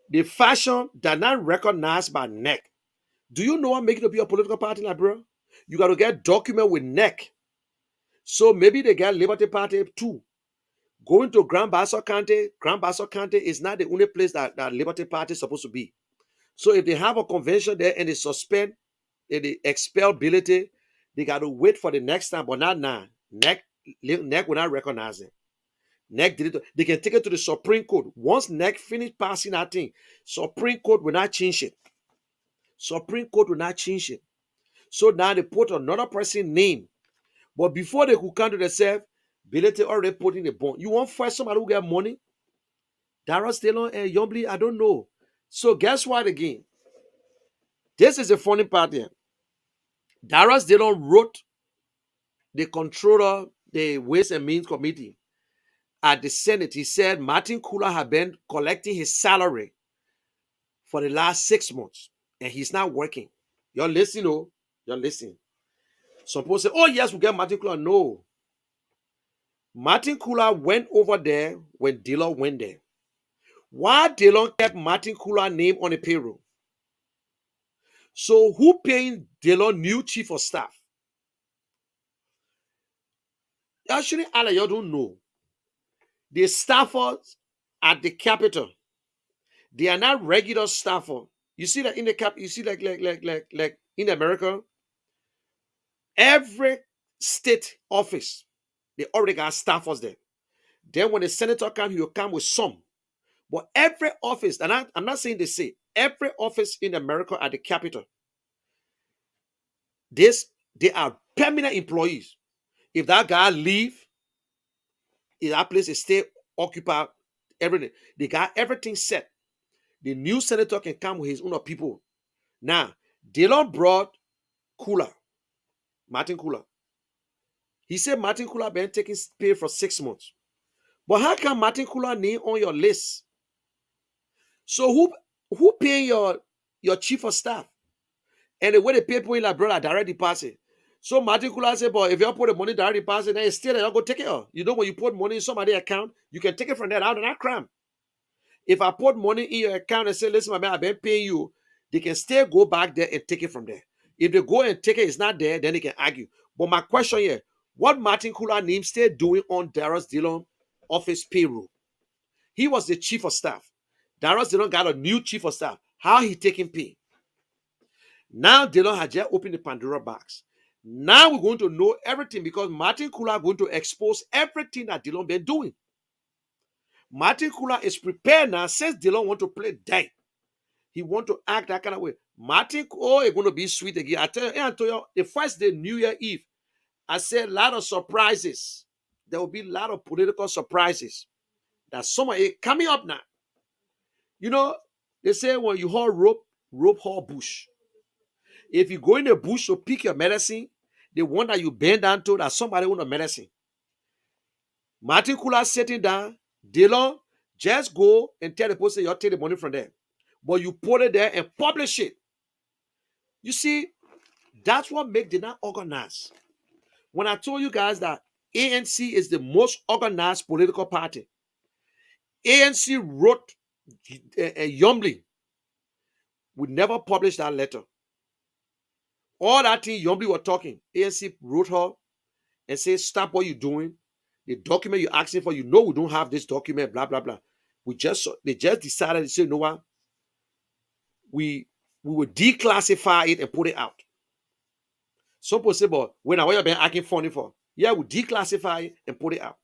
The fashion that not recognized by NEC. Do you know what makes it to be a political party, like, bro? You got to get document with NEC. So maybe they get Liberty Party too. Going to Grand Bassa County is not the only place that Liberty Party is supposed to be. So if they have a convention there and they suspend, and they expel Bility, they got to wait for the next time, but not now. NEC will not recognize it. NEC did it. They can take it to the Supreme Court. Once NEC finish passing that thing, Supreme Court will not change it. Supreme Court will not change it. So now they put another person's name. But before they could come to themselves, Bility already put in the bond. You want first somebody who get money? Darius Dillon and Yombly, I don't know. So guess what again? This is the funny part here. Darius Dillon wrote the controller, the Ways and Means Committee at the Senate. He said Martin Kula had been collecting his salary for the last 6 months and he's not working. You're listening, oh? You're listening. Some people say, oh yes, we get Martin Kula. No. Martin Kula went over there when Dillon went there. Why Dillon kept Martin Kula's name on the payroll? So who paying Dillon new chief of staff? Actually, all of you don't know. The staffers at the Capitol, they are not regular staffers. You see that in the cap, you see like in America, every state office, they already got staffers there. Then when the senator comes, he will come with some. But every office, and I'm not saying they say, every office in America at the Capitol, they are permanent employees. If that guy leave, if that place is stay occupied, everything, they got everything set. The new senator can come with his own people. Now, Dillon brought Martin Kula. He said Martin Kula been taking pay for 6 months. But how come Martin Kula name on your list? So who paying your chief of staff? And the way they pay people in like brother direct deposit. So Martin Kula said, but if you put the money direct deposit, then it's still you're go take it off. You know, when you put money in somebody's account, you can take it from there out of that cram. If I put money in your account and say, listen, my man, I've been paying you, they can still go back there and take it from there. If they go and take it, it's not there, then they can argue. But my question here, what Martin Kula name still doing on Darius Dillon office payroll? He was the chief of staff. Darius Dillon got a new chief of staff. How he taking pay? Now Dillon has just opened the Pandora box. Now we're going to know everything because Martin Kula is going to expose everything that Dillon been doing. Martin Kula is prepared now since Dillon want to play dead. He want to act that kind of way. Martin, it's going to be sweet again. I tell you, the first day, New Year Eve, I said a lot of surprises. There will be a lot of political surprises. That summer is coming up now. You know, they say when you haul rope haul bush. If you go in the bush to pick your medicine, the one that you bend down to, that somebody want a medicine. Martin Kula sitting down, Dillon, just go and tell the person you'll take the money from them. But you put it there and publish it. You see, that's what makes them not organized. When I told you guys that ANC is the most organized political party, ANC wrote Yombly would never publish that letter. All that thing Yombly was talking, ANC wrote her and said, stop what you're doing. The document you're asking for, you know we don't have this document, blah, blah, blah. They just decided to say, you know what? We will declassify it and put it out. Some people say, but when I have been acting funny for, yeah, we declassify it and put it out.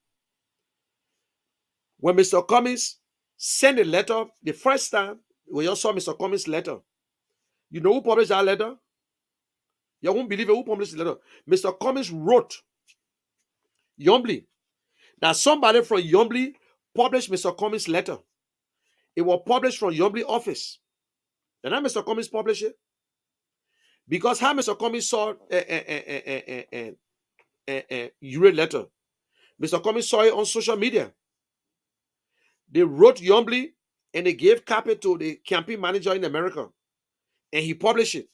When Mr. Cummings sent a letter the first time, when you saw Mr. Cummings' letter, you know who published that letter? You won't believe it, who published the letter. Mr. Cummings wrote Yombly that somebody from Yombly published Mr. Cummings' letter. It was published from Yombly office. And now Mr. Cummings published it. Because how Mr. Cummings saw your letter, Mr. Cummings saw it on social media. They wrote Yombly and they gave copy to the campaign manager in America. And he published it.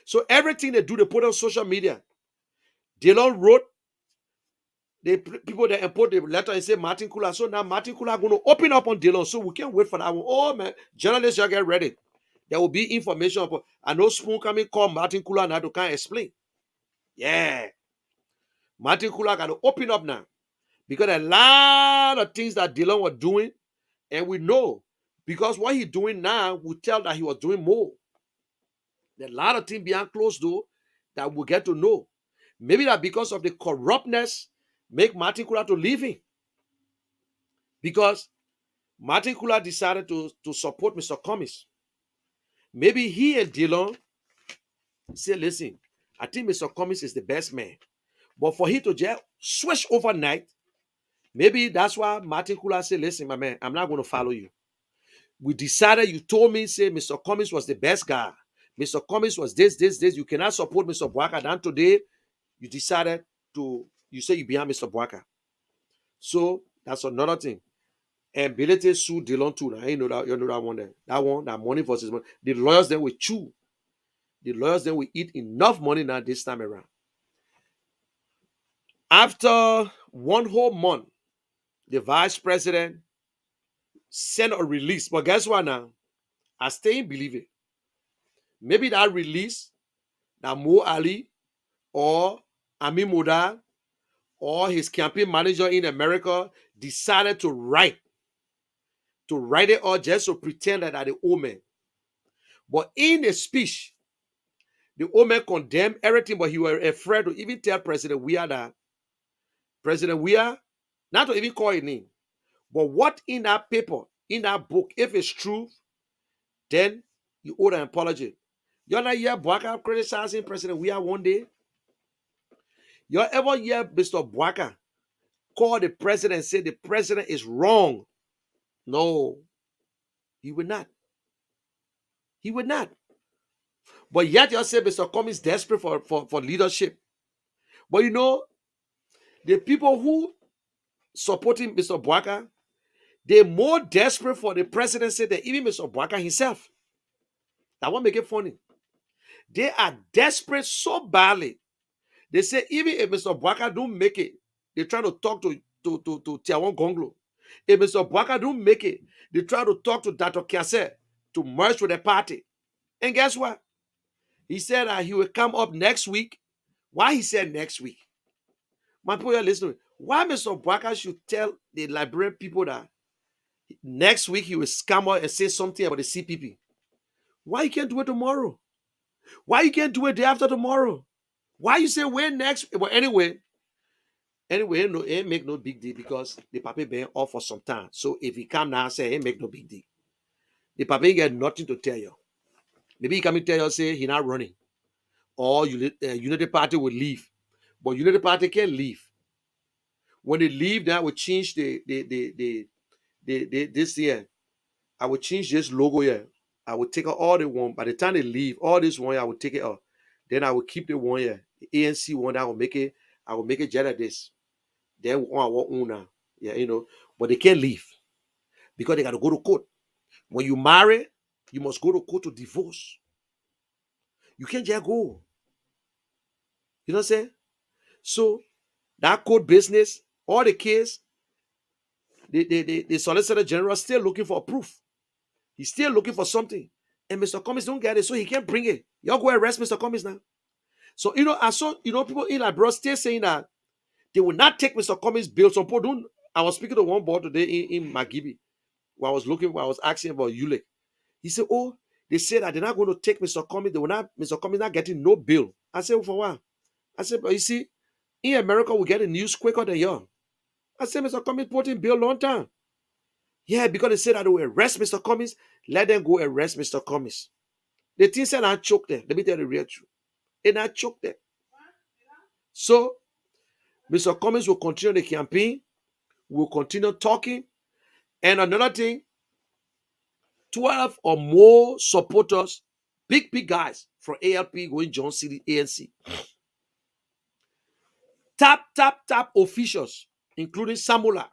So everything they do, they put on social media. Dillon wrote, the people that put the letter and say Martin Kula. So now Martin Kula are going to open up on Dillon. So we can't wait for that one. Oh man, journalists, you get ready. There will be information. I know Spoon coming call Martin Kula now to kind of explain. Yeah. Martin Kula got to open up now. Because a lot of things that Dillon was doing, and we know, because what he's doing now, we tell that he was doing more. There are a lot of things behind closed door that we get to know. Maybe that because of the corruptness, make Martin Kula to leave him. Because Martin Kula decided to support Mr. Cummings. Maybe he and Dillon say, listen, I think Mr. Cummings is the best man. But for him to just switch overnight, maybe that's why Martin Kula said, listen, my man, I'm not going to follow you. We decided, you told me, say Mr. Cummings was the best guy. Mr. Cummings was this. You cannot support Mr. Bwaka. Then today, you decided you say you behind Mr. Bwaka. So that's another thing. And Bilete sued Dillon too. Now, you know that one there. That money versus money. The lawyers then will chew. The lawyers then will eat enough money now this time around. After one whole month, the vice president sent a release. But guess what now? I still believe it. Maybe that release, that Mo Ali or Ami Moda or his campaign manager in America decided to write it all just to pretend that the old man. But in the speech, the old man condemned everything, but he was afraid to even tell President Weah that President Weah, not to even call his name, but what in that paper, in that book, if it's true, then you owe an apology. You're not hear Bwaka criticizing President Weah one day? You ever hear Mr. Bwaka call the president and say the president is wrong? No, he would not. He would not. But yet you say Mr. Cummings is desperate for leadership. But you know, The people who supporting Mr. Boaka, they're more desperate for the presidency than even Mr. Boaka himself. That won't make it funny. They are desperate so badly. They say even if Mr. Boaka don't make it, they're trying to talk to Tiawan Gonglo. If Mr. Boaka don't make it, they try to talk to Dr. Kiase to merge with the party. And guess what? He said that he will come up next week. Why he said next week? My people, you're listening. Why Mr. Boaka should tell the Liberian people that next week he will come out and say something about the CPP? Why you can't do it tomorrow? Why you can't do it day after tomorrow? Why you say when next? But anyway, no, it make no big deal because the papi been off for some time. So if he come now and say it make no big deal, the papi get nothing to tell you. Maybe he come and tell you say he not running, or Unity Party will leave, but Unity Party can't leave. When they leave, then I will change the this year. I will change this logo here. I will take out all the one. By the time they leave, all this one, I will take it out. Then I will keep the one here, the ANC one. I will make it just like this. Then one I want own now. Yeah, you know. But they can't leave because they got to go to court. When you marry, you must go to court to divorce. You can't just go. You know what I'm saying? So that court business, all the case, the Solicitor General still looking for proof. He's still looking for something. And Mr. Cummings don't get it, so he can't bring it. Y'all go arrest Mr. Cummings now. So, I saw, people in Liberia still saying that they will not take Mr. Cummings' bill. Some people don't. I was speaking to one boy today in Magibi, where I was asking about ULEC. He said, oh, they said that they're not going to take Mr. Cummings. Mr. Cummings not getting no bill. I said, well, for what? I said, but you see, in America, we get the news quicker than y'all. I said, Mr. Cummings put in bill long time. Yeah, because they said that they will arrest Mr. Cummings. Let them go arrest Mr. Cummings. The thing said I choked them. Let me tell you the real truth. And I choked them. So, Mr. Cummings will continue the campaign. We'll continue talking. And another thing, 12 or more supporters, big guys from ALP going John City ANC. Top officials, including Samula.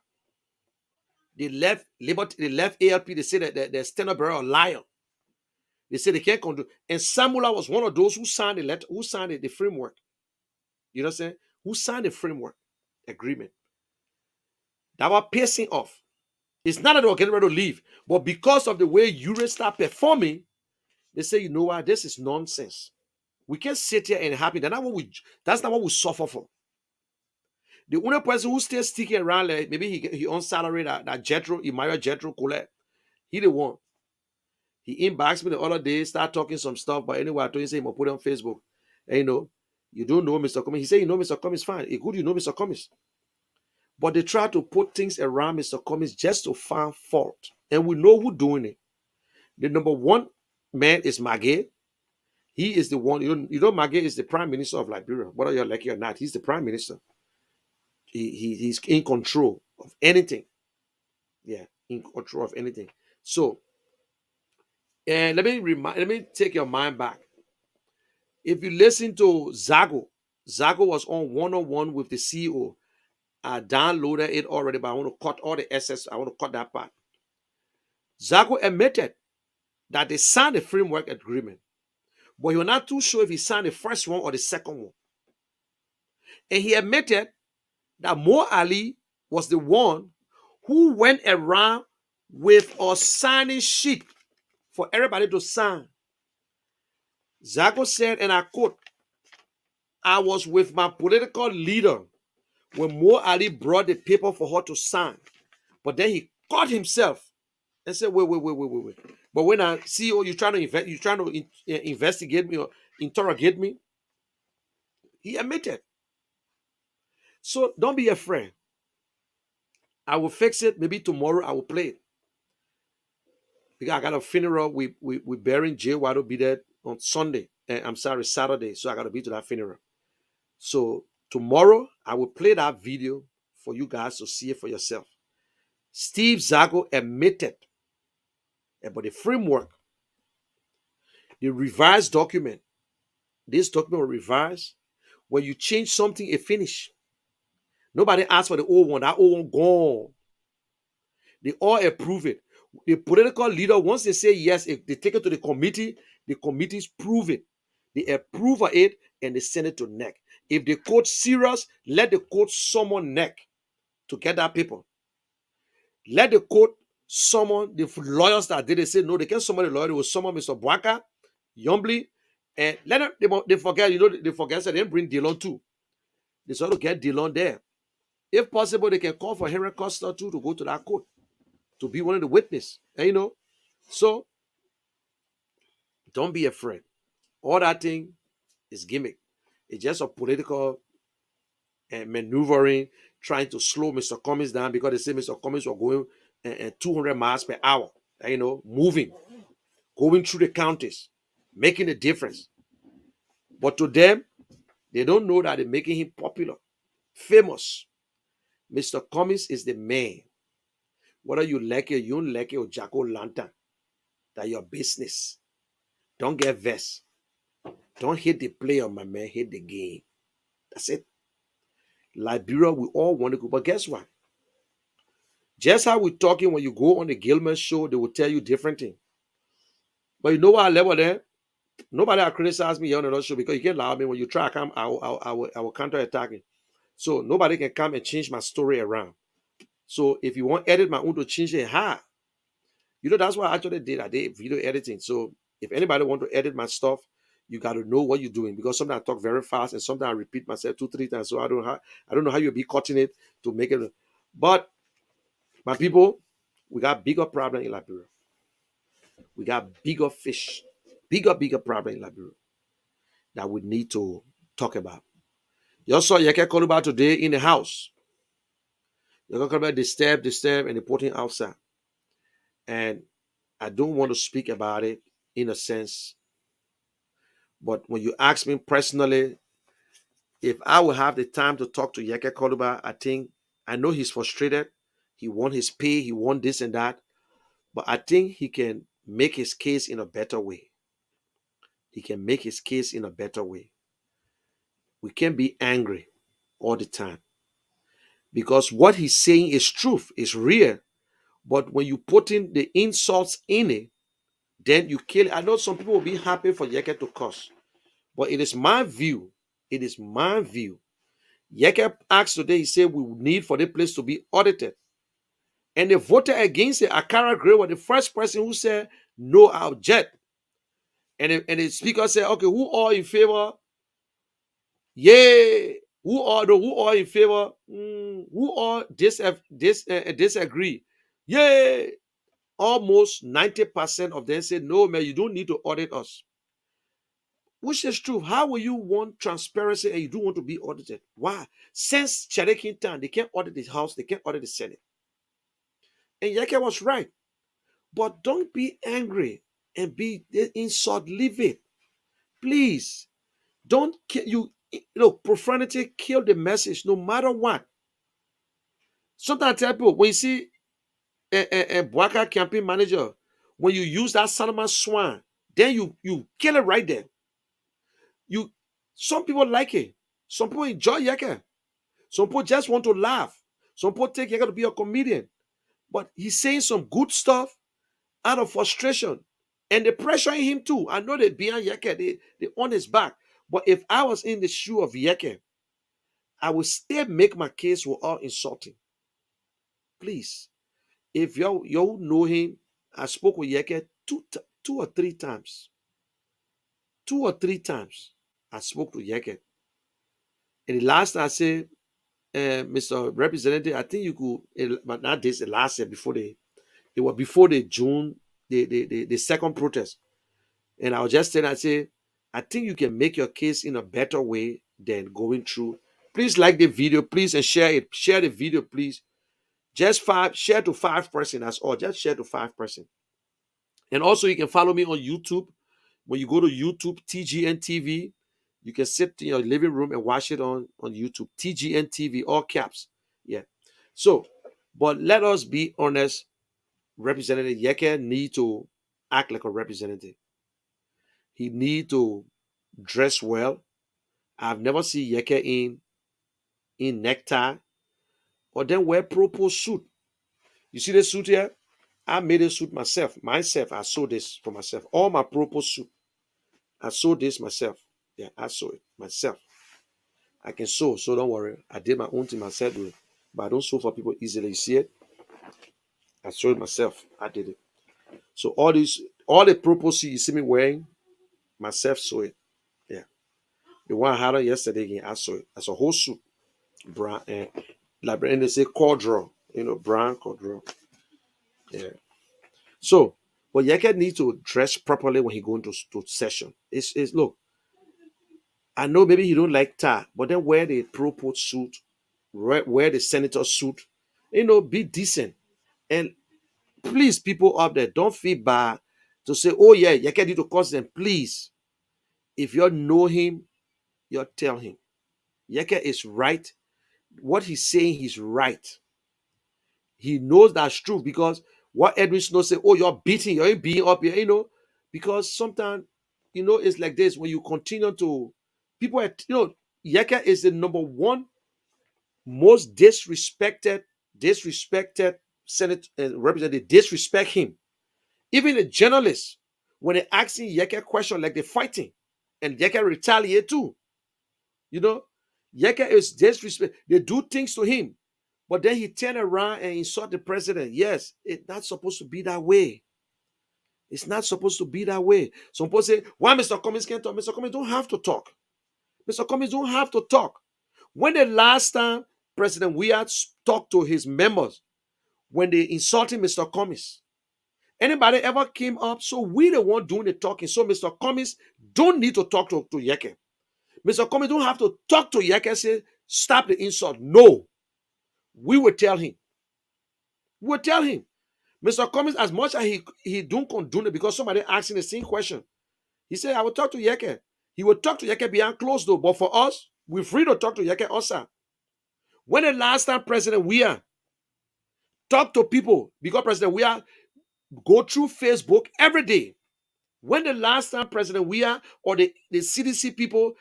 They left ALP. They said that they're stand-up a liar. They said they can't control. And Samula was one of those who signed the letter, who signed the framework. You know what I'm saying? Who signed the framework agreement. That was pissing off. It's not that they were getting ready to leave, but because of the way Ure start performing, they say, you know what, this is nonsense. We can't sit here and happy. That's not what we suffer for. The only person who stays sticking around, like maybe he on salary that Jethro, Imaya Jethro Colette, he the one. He inboxed me the other day, start talking some stuff, but anyway, I told him, say, put it on Facebook. And you don't know Mr. Cummings. He said, you know Mr. Cummings, fine. It's good you know Mr. Cummings. But they try to put things around Mr. Cummings just to find fault. And we know who's doing it. The number one man is Magay. He is the one, Magay is the Prime Minister of Liberia. Whether you're lucky or not, he's the Prime Minister. He's in control of anything. Yeah, in control of anything. So, and let me take your mind back. If you listen to Zago was on one-on-one with the CEO. I downloaded it already, but I want to cut all the SS. I want to cut that part. Zago admitted that they signed the framework agreement, but he was not too sure if he signed the first one or the second one. And he admitted that Mo Ali was the one who went around with a signing sheet for everybody to sign. Zago said, and I quote, I was with my political leader when Mo Ali brought the paper for her to sign. But then he caught himself and said, wait. But when I see you're trying to investigate me or interrogate me, he admitted. So don't be afraid. I will fix it. Maybe tomorrow I will play it. Because I got a funeral. We burying Jay Waddle be there on Sunday. Saturday. So I got to be to that funeral. So tomorrow I will play that video for you guys to see it for yourself. Steve Zago admitted about the framework, the revised document. This document will revise. When you change something, it finish. Nobody asked for the old one. That old one gone. They all approve it. The political leader, once they say yes, if they take it to the committees prove it. They approve of it and they send it to NEC. If the court serious, let the court summon NEC to get that paper. Let the court summon the lawyers that did it. Say no, they can't summon the lawyer. They will summon Mr. Bwaka, Yombly, and let them, they forget, they forget that they didn't bring Dillon too. They sort of get Dillon there. If possible, they can call for Henry Costa too to go to that court to be one of the witnesses. And so don't be afraid. All that thing is gimmick. It's just a political maneuvering, trying to slow Mr. Cummings down because they say Mr. Cummings was going 200 miles per hour, moving, going through the counties, making a difference. But to them, they don't know that they're making him popular, famous. Mr. Cummings is the man. Whether you like it, you don't like it, or Jack O'Lantern, that's your business. Don't get vexed. Don't hate the player, my man. Hate the game. That's it. Liberia, we all want to go. But guess what? Just how we're talking, when you go on the Gilman show, they will tell you different things. But you know what I level there? Nobody will criticize me on the show because you can't allow me. When you try to come, I will counter-attack it. So nobody can come and change my story around. So if you want to edit my own to change it, that's what I actually did. I did video editing. So if anybody want to edit my stuff, you got to know what you're doing, because sometimes I talk very fast and sometimes I repeat myself 2-3 times. So I don't know how you'll be cutting it to make it. But my people, we got bigger problem in Liberia. We got bigger fish, bigger problem in Liberia that we need to talk about. You saw Yeke Koluba today in the house. Yeke Koluba disturb, and they put him outside. And I don't want to speak about it in a sense. But when you ask me personally, if I will have the time to talk to Yeke Koluba, I know he's frustrated. He wants his pay, he wants this and that. But I think he can make his case in a better way. He can make his case in a better way. We can't be angry all the time, because what he's saying is truth, is real. But when you put in the insults in it, then you kill it. I know some people will be happy for Yeke to curse, but it is my view. It is my view. Yeke asked today, he said we need for the place to be audited. And they voted against it. Akara Gray was the first person who said, no, I object. And the speaker said, okay, who all in favor? Yay. Who all in favor? Who all disagree? Yay. Almost 90% of them said, no, man, you don't need to audit us. Which is true. How will you want transparency and you don't want to be audited? Why? Since Cherokee Town, they can't audit the House, they can't audit the Senate. And Yeke was right. But don't be angry and be insult. Leave it. Please. Don't kill profanity kill the message no matter what. Sometimes I tell people, when you see a Bwaka campaign manager, when you use that Salman Swan, then you kill it right there. Some people like it. Some people enjoy Yeke. Some people just want to laugh. Some people take Yeke to be a comedian. But he's saying some good stuff out of frustration. And they pressuring him too. I know that behind Yeke, they on his back. But if I was in the shoe of Yeke, I would still make my case without insulting. Please. If you know him, I spoke with Yeke two or three times. 2 or 3 times I spoke to Yeke. And the last time I said, Mr. Representative, I think you could, but not this, the last year it was before the June, the second protest. And I was just saying, I think you can make your case in a better way than going through. Please like the video, please, and share it. Share the video, please. Just share to 5 person, that's all. Just share to 5 person. And also you can follow me on YouTube. When you go to YouTube, TGN TV, you can sit in your living room and watch it on YouTube. TGN TV, all caps. Yeah. So, but let us be honest. Representative Yeke need to act like a representative. He need to dress well. I've never seen Yeke in necktie. or then wear proper suit. You see this suit here? I made a suit myself. Myself, I sew this for myself. All my proper suit. I sew this myself. Yeah, I sew it myself. I can sew, so don't worry. I did my own thing myself, but I don't sew for people easily. You see it? I sew it myself. I did it. So all the proper suit you see me wearing, myself sew it. Yeah. The one I had on yesterday again, I saw it. That's a whole suit. Brown and like and they say corduroy, brown corduroy. Yeah. So but Yeke needs to dress properly when he go into to session. It's look, I know maybe he don't like tie, but then wear the proper suit, wear the senator suit, be decent. And please, people up there, don't feel bad to say, oh yeah, Yeke need to cause them. Please, if you know him, you tell him. Yeke is right. What he's saying, he's right. He knows that's true because what Edwin Snow said, oh, you're beating, you're being up here, because sometimes, it's like this when you continue to people, Yeka is the number one most disrespected Senate representative. Disrespect him. Even the journalists, when they asking Yeka question, like they're fighting, and Yeka retaliate too. Yeka is disrespect. They do things to him. But then he turned around and insult the president. Yes, it's not supposed to be that way. It's not supposed to be that way. Some people say, why Mr. Cummings can't talk? Mr. Cummings don't have to talk. Mr. Cummings don't have to talk. When the last time President Weah talked to his members, when they insulted Mr. Cummings, anybody ever came up? So we the one doing the talking. So Mr. Cummings don't need to talk to Yeke. Mr. Cummings don't have to talk to Yeke and say, stop the insult. No. We will tell him. We will tell him. Mr. Cummings, as much as he don't condone it because somebody asking the same question, he said, I will talk to Yeke. He will talk to Yeke behind closed door. But for us, we're free to talk to Yeke also. When the last time President Weah talked to people, because President Weah go through Facebook every day. When the last time President Weah or the CDC people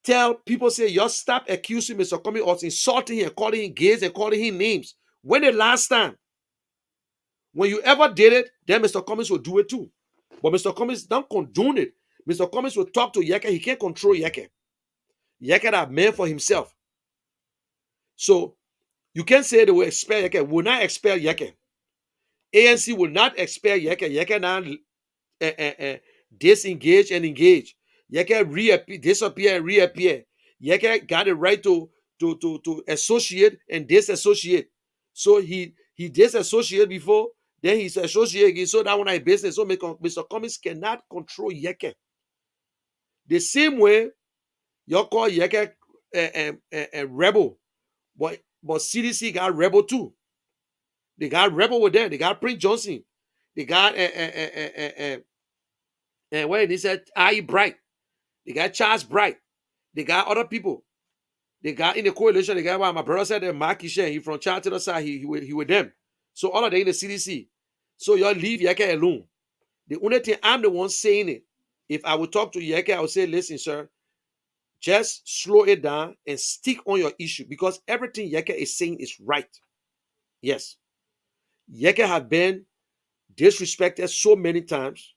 tell people, say, you stop accusing Mr. Cummings of insulting him, calling him gays and calling him names. When the last time? When you ever did it, then Mr. Cummings will do it too. But Mr. Cummings don't condone it. Mr. Cummings will talk to Yeke. He can't control Yeke. Yeke that man for himself. So you can't say they will expel Yeke. Will not expel Yeke. ANC will not expel Yeke. Yeke now disengage and engage. Yeke reappear, disappear and reappear. Yeke got the right to associate and disassociate. So he disassociate before, then he's associate again. So that one is business. So Mr. Cummings cannot control Yeke. The same way you call Yeke a rebel, but CDC got rebel too. They got rebel with them. They got Prince Johnson. They got when he said I Bright. They got Charles Bright. They got other people. They got in the coalition. They got my brother said Mark Kishen. He from Charlton side. He with them. So all of them in the CDC. So y'all leave Yeke alone. The only thing I'm the one saying it. If I would talk to Yeke, I would say, listen, sir, just slow it down and stick on your issue because everything Yeke is saying is right. Yes. Yeke have been disrespected so many times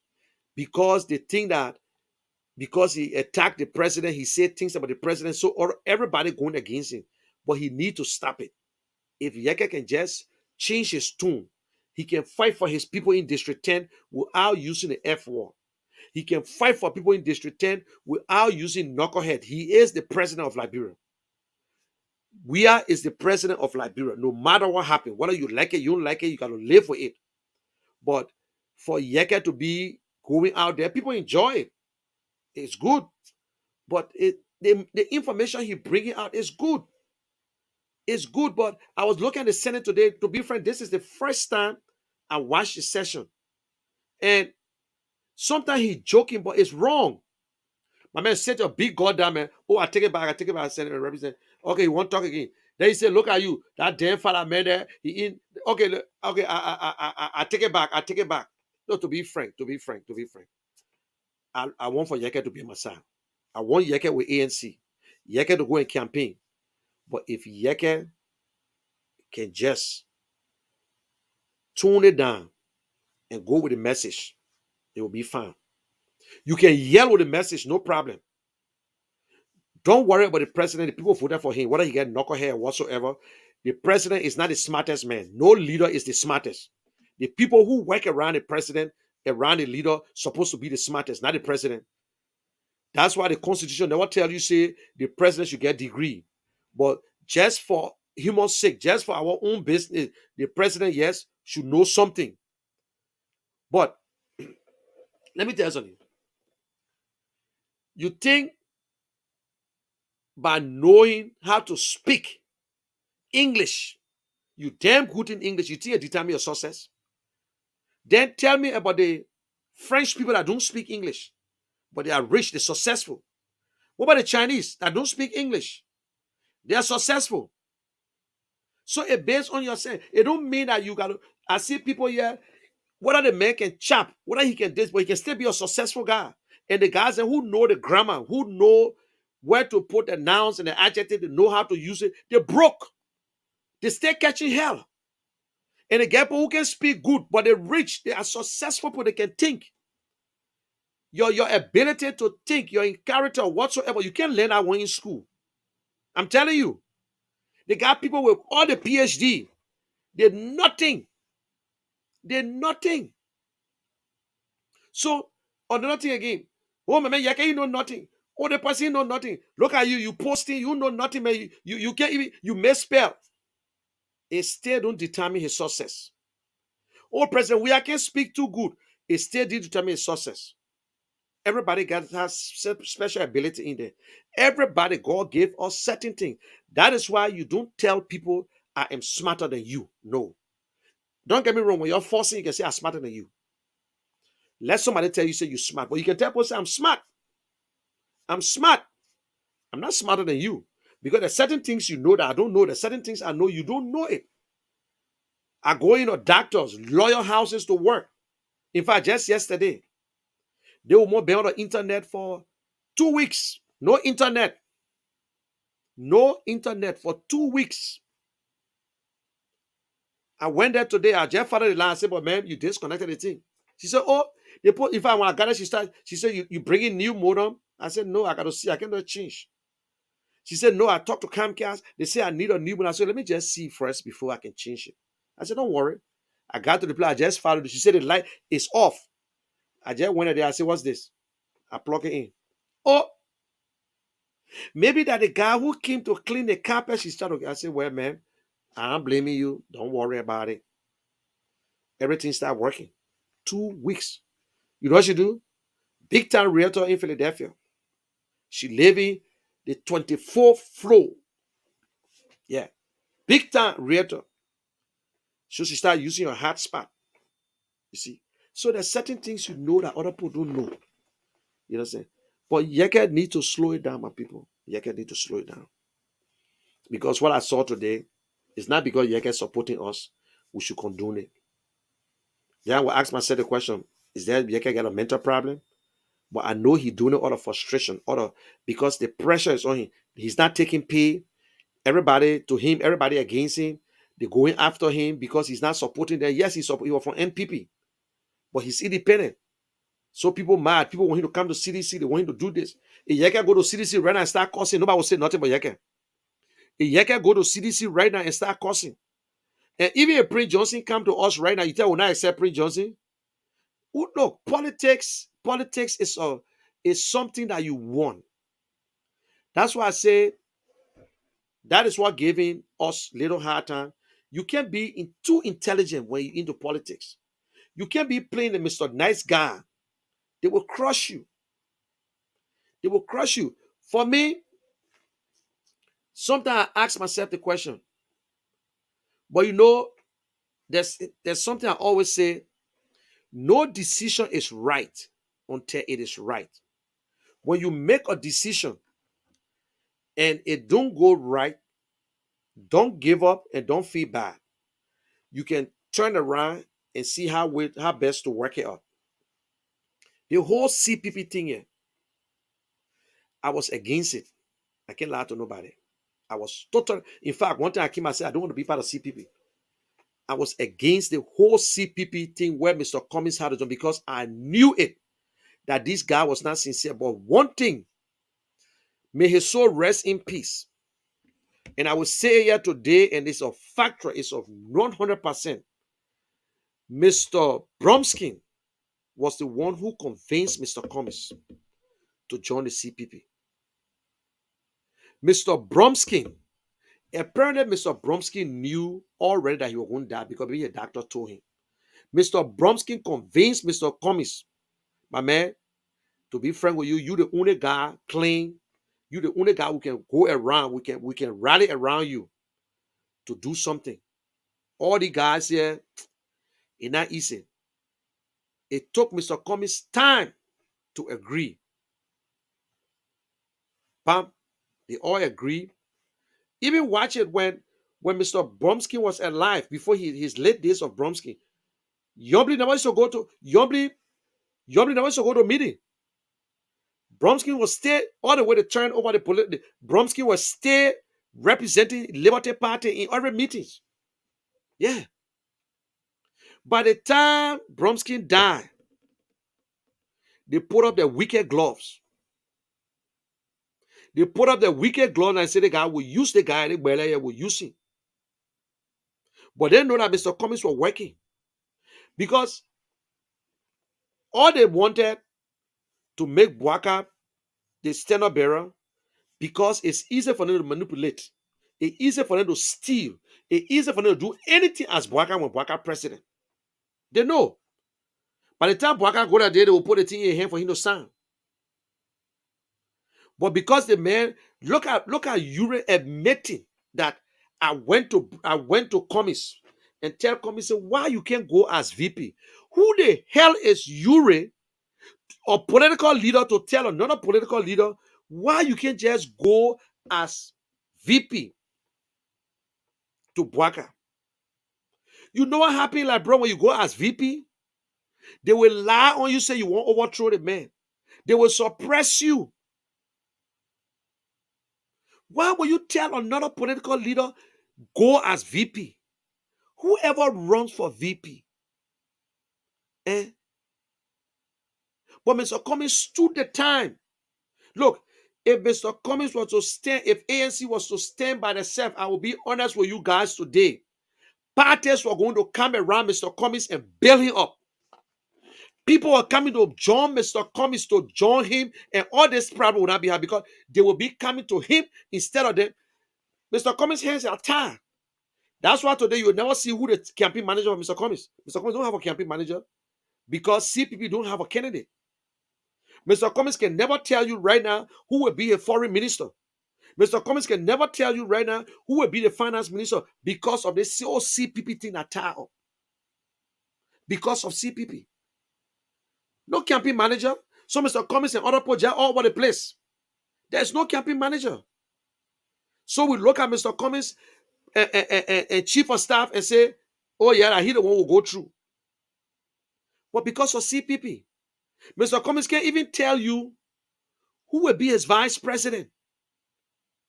because they think that because he attacked the president, he said things about the president, so everybody going against him. But he need to stop it. If Yeke can just change his tone, he can fight for his people in District 10 without using the F word. He can fight for people in District 10 without using knucklehead. He is the president of Liberia. Weah is the president of Liberia. No matter what happens, whether you like it, you don't like it, you got to live with it. But for Yeke to be going out there, people enjoy it. It's good. But the information he bringing out is good. It's good, but I was looking at the Senate today. To be frank, this is the first time I watched the session. And sometimes he's joking, but it's wrong. My man said a big goddamn man. Oh, I take it back, Senate represent. Okay, you won't talk again. Then he said, look at you, that damn father man there. He in okay, I take it back. No, to be frank. I want for Yeke to be my son. I want Yeke with ANC. Yeke to go and campaign. But if Yeke can just tune it down and go with the message, it will be fine. You can yell with the message, no problem. Don't worry about the president. The people voted for him, whether he get knucklehead or whatsoever. The president is not the smartest man. No leader is the smartest. The people who work around the president, around the leader, supposed to be the smartest, not the president. That's why the Constitution never tell you say the president should get degree. But just for human's sake, just for our own business, the president, yes, should know something. But let me tell you something. You think by knowing how to speak English, you damn good in English, you think it determine your success? Then tell me about the French people that don't speak English, but they are rich, they're successful. What about the Chinese that don't speak English? They are successful. So it based on yourself. It don't mean that you got to. I see people here, whether the man can chop, whether he can this, but he can still be a successful guy. And the guys who know the grammar, who know where to put the nouns and the adjective, they know how to use it, they're broke. They still catching hell. And the people who can speak good, but they're rich, they are successful, but they can think. Your ability to think, your character, whatsoever, you can't learn that one in school. I'm telling you. They got people with all the PhD. They're nothing. They're nothing. So, another thing again. Oh, man, you know nothing. Oh, the person know nothing. Look at you. You posting. You know nothing, man. You can't even, you misspell. It still don't determine his success. Oh, President, I can't speak too good. It still did determine his success. Everybody has special ability in there. Everybody, God gave us certain things. That is why you don't tell people, I am smarter than you. No. Don't get me wrong. When you're forcing, you can say, I'm smarter than you. Let somebody tell you, say you're smart. But you can tell people, say, I'm smart. I'm smart. I'm not smarter than you. Because there's certain things you know that I don't know. There's certain things I know you don't know it. I go in on doctors, lawyer houses to work. In fact, just yesterday, they were more on the internet for 2 weeks. No internet. No internet for 2 weeks. I went there today. I just followed the line. I said, but man, you disconnected the thing. She said, oh, they put, if I want to gather, she said, you bring in new modem? I said, no, I got to see. I cannot change. She said, no, I talked to Comcast. They say I need a new modem. I said, let me just see first before I can change it. I said, don't worry. I got to the place. I just followed it. She said the light is off. I just went there. I said, what's this? I plug it in. Oh, maybe that the guy who came to clean the carpet, she started. I said, well, man, I'm blaming you. Don't worry about it. Everything started working. 2 weeks. You know what she do? Big time realtor in Philadelphia. She living the 24th floor. Yeah. Big time realtor. So she started using her hotspot. You see? So there's certain things you know that other people don't know. You know what I'm saying? But Yeke need to slow it down, my people. Yeke need to slow it down. Because what I saw today is not because Yeke is supporting us, we should condone it. Yeah, I will ask myself the question, is that Yeke got a mental problem? But I know he's doing it out of frustration, because the pressure is on him. He's not taking pay. Everybody to him, everybody against him. They're going after him because he's not supporting them. Yes, he was from NPP, but he's independent. So people mad. People want him to come to CDC. They want him to do this. If Yeke go to CDC right now and start cursing, nobody will say nothing but Yeke. If Yeke go to CDC right now and start cursing, and even if Prince Johnson come to us right now, you tell we not accept Prince Johnson. Look, politics is something that you want. That's why I say that is what giving us little hard time. You can't be too intelligent when you're into politics. You can't be playing the Mr. Nice Guy. They will crush you. They will crush you. For me, sometimes I ask myself the question. But you know, there's something I always say. No decision is right until it is right. When you make a decision and it don't go right, don't give up and don't feel bad. You can turn around and see how best to work it out. The whole CPP thing here, I was against it. I can't lie to nobody. I was totally, in fact, one time I came and said, I don't want to be part of CPP. I was against the whole CPP thing where Mr. Cummings had it done because I knew it, that this guy was not sincere. But one thing, may his soul rest in peace. And I will say here today, and it's a factor, it's of 100%. Mr. Bromskin was the one who convinced Mr. Cummings to join the CPP. Mr. Bromskin, apparently Mr. Bromskin knew already that he was going to die because maybe a doctor told him. Mr. Bromskin convinced Mr. Cummings, my man, to be frank with you, you the only guy clean, you the only guy who can go around, we can rally around you to do something. All the guys here, it's not easy. It took Mr. Cummings time to agree. Bam, they all agree. Even watch it when Mr. Bromskin was alive, before his late days of Bromskin. Yombly never used to go to Yombly never used to go to a meeting. Bromskin was stay all the way to turn over the political. Bromskin was stay representing Liberty Party in every meeting. Yeah. By the time Bromskin died, they put up their wicked gloves. They put up their wicked gloves and said the guy will use the guy, the will use him. But they know that Mr. Cummings was working. Because all they wanted to make Bwaka the standard bearer, because it's easy for them to manipulate. It's easy for them to steal. It's easy for them to do anything as Bwaka when Bwaka president. They know. By the time Bwaka go there, they will put the thing in hand for him to sign. But because the man, look at Ure admitting that I went to Cummings and tell Cummings, why you can't go as VP? Who the hell is Ure, a political leader, to tell another political leader why you can't just go as VP to Bwaka? You know what happened, like, bro, when you go as VP? They will lie on you, say you won't overthrow the man. They will suppress you. Why will you tell another political leader, go as VP? Whoever runs for VP. But Mr. Cummings stood the time. Look, if Mr. Cummings was to stand, if ANC was to stand by themselves, I will be honest with you guys today, parties were going to come around Mr. Cummings and bail him up. People were coming to join Mr. Cummings, to join him, and all this problem would not be hard because they will be coming to him instead of them. Mr. Cummings' hands are tied. That's why today you will never see who the campaign manager of Mr. Cummings. Mr. Cummings don't have a campaign manager because CPP don't have a candidate. Mr. Cummings can never tell you right now who will be a foreign minister. Mr. Cummings can never tell you right now who will be the finance minister because of this whole CPP thing that tie up. Because of CPP. No campaign manager. So Mr. Cummings and other projects all over the place. There's no campaign manager. So we look at Mr. Cummings and chief of staff and say, oh yeah, he the one will go through. But because of CPP, Mr. Cummings can't even tell you who will be his vice president.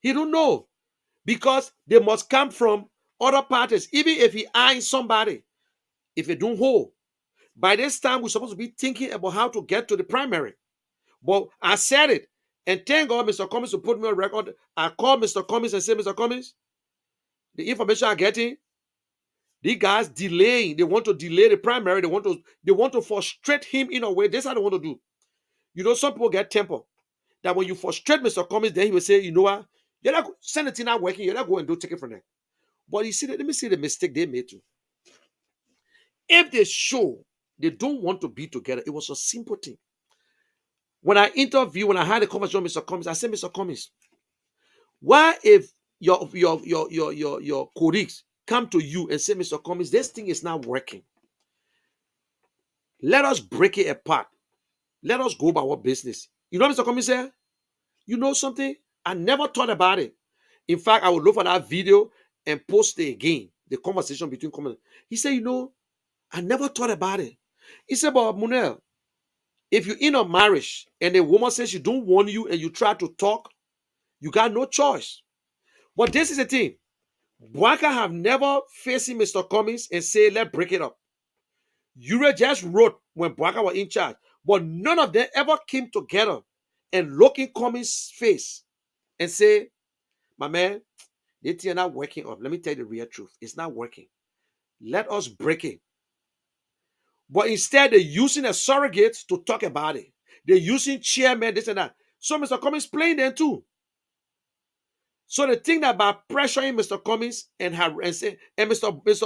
He don't know because they must come from other parties. Even if he eyes somebody, if they don't hold, by this time we're supposed to be thinking about how to get to the primary. But I said it, and thank God Mr. Cummings to put me on record. I called Mr. Cummings and said, Mr. Cummings, the information I'm getting, these guys delaying. They want to delay the primary. They want to frustrate him in a way. That's how they want to do. You know, some people get temper. That when you frustrate Mr. Cummings, then he will say, you know what? You're not send it in not working. You're not going to take it from there. But you see, let me see the mistake they made too. If they show they don't want to be together, it was a simple thing. When I had a conversation with Mr. Cummings, I said, Mr. Cummings, why if your colleagues come to you and say, Mr. Cummings, this thing is not working. Let us break it apart. Let us go about our business. You know what Mr. Cummings said? You know something? I never thought about it. In fact, I would look for that video and post it again, the conversation between Cummings. He said, you know, I never thought about it. He said, but Munel, if you're in a marriage and a woman says she don't want you and you try to talk, you got no choice. But this is the thing. Bwaka have never faced Mr. Cummings and say, let's break it up. Ure just wrote when Bwaka was in charge. But none of them ever came together and look in Cummings' face and say, my man, this thing not working up. Let me tell you the real truth. It's not working. Let us break it. But instead, they're using a surrogate to talk about it. They're using chairman, this and that. So Mr. Cummings playing them too. So the thing that by pressuring Mr. Cummings and Mr.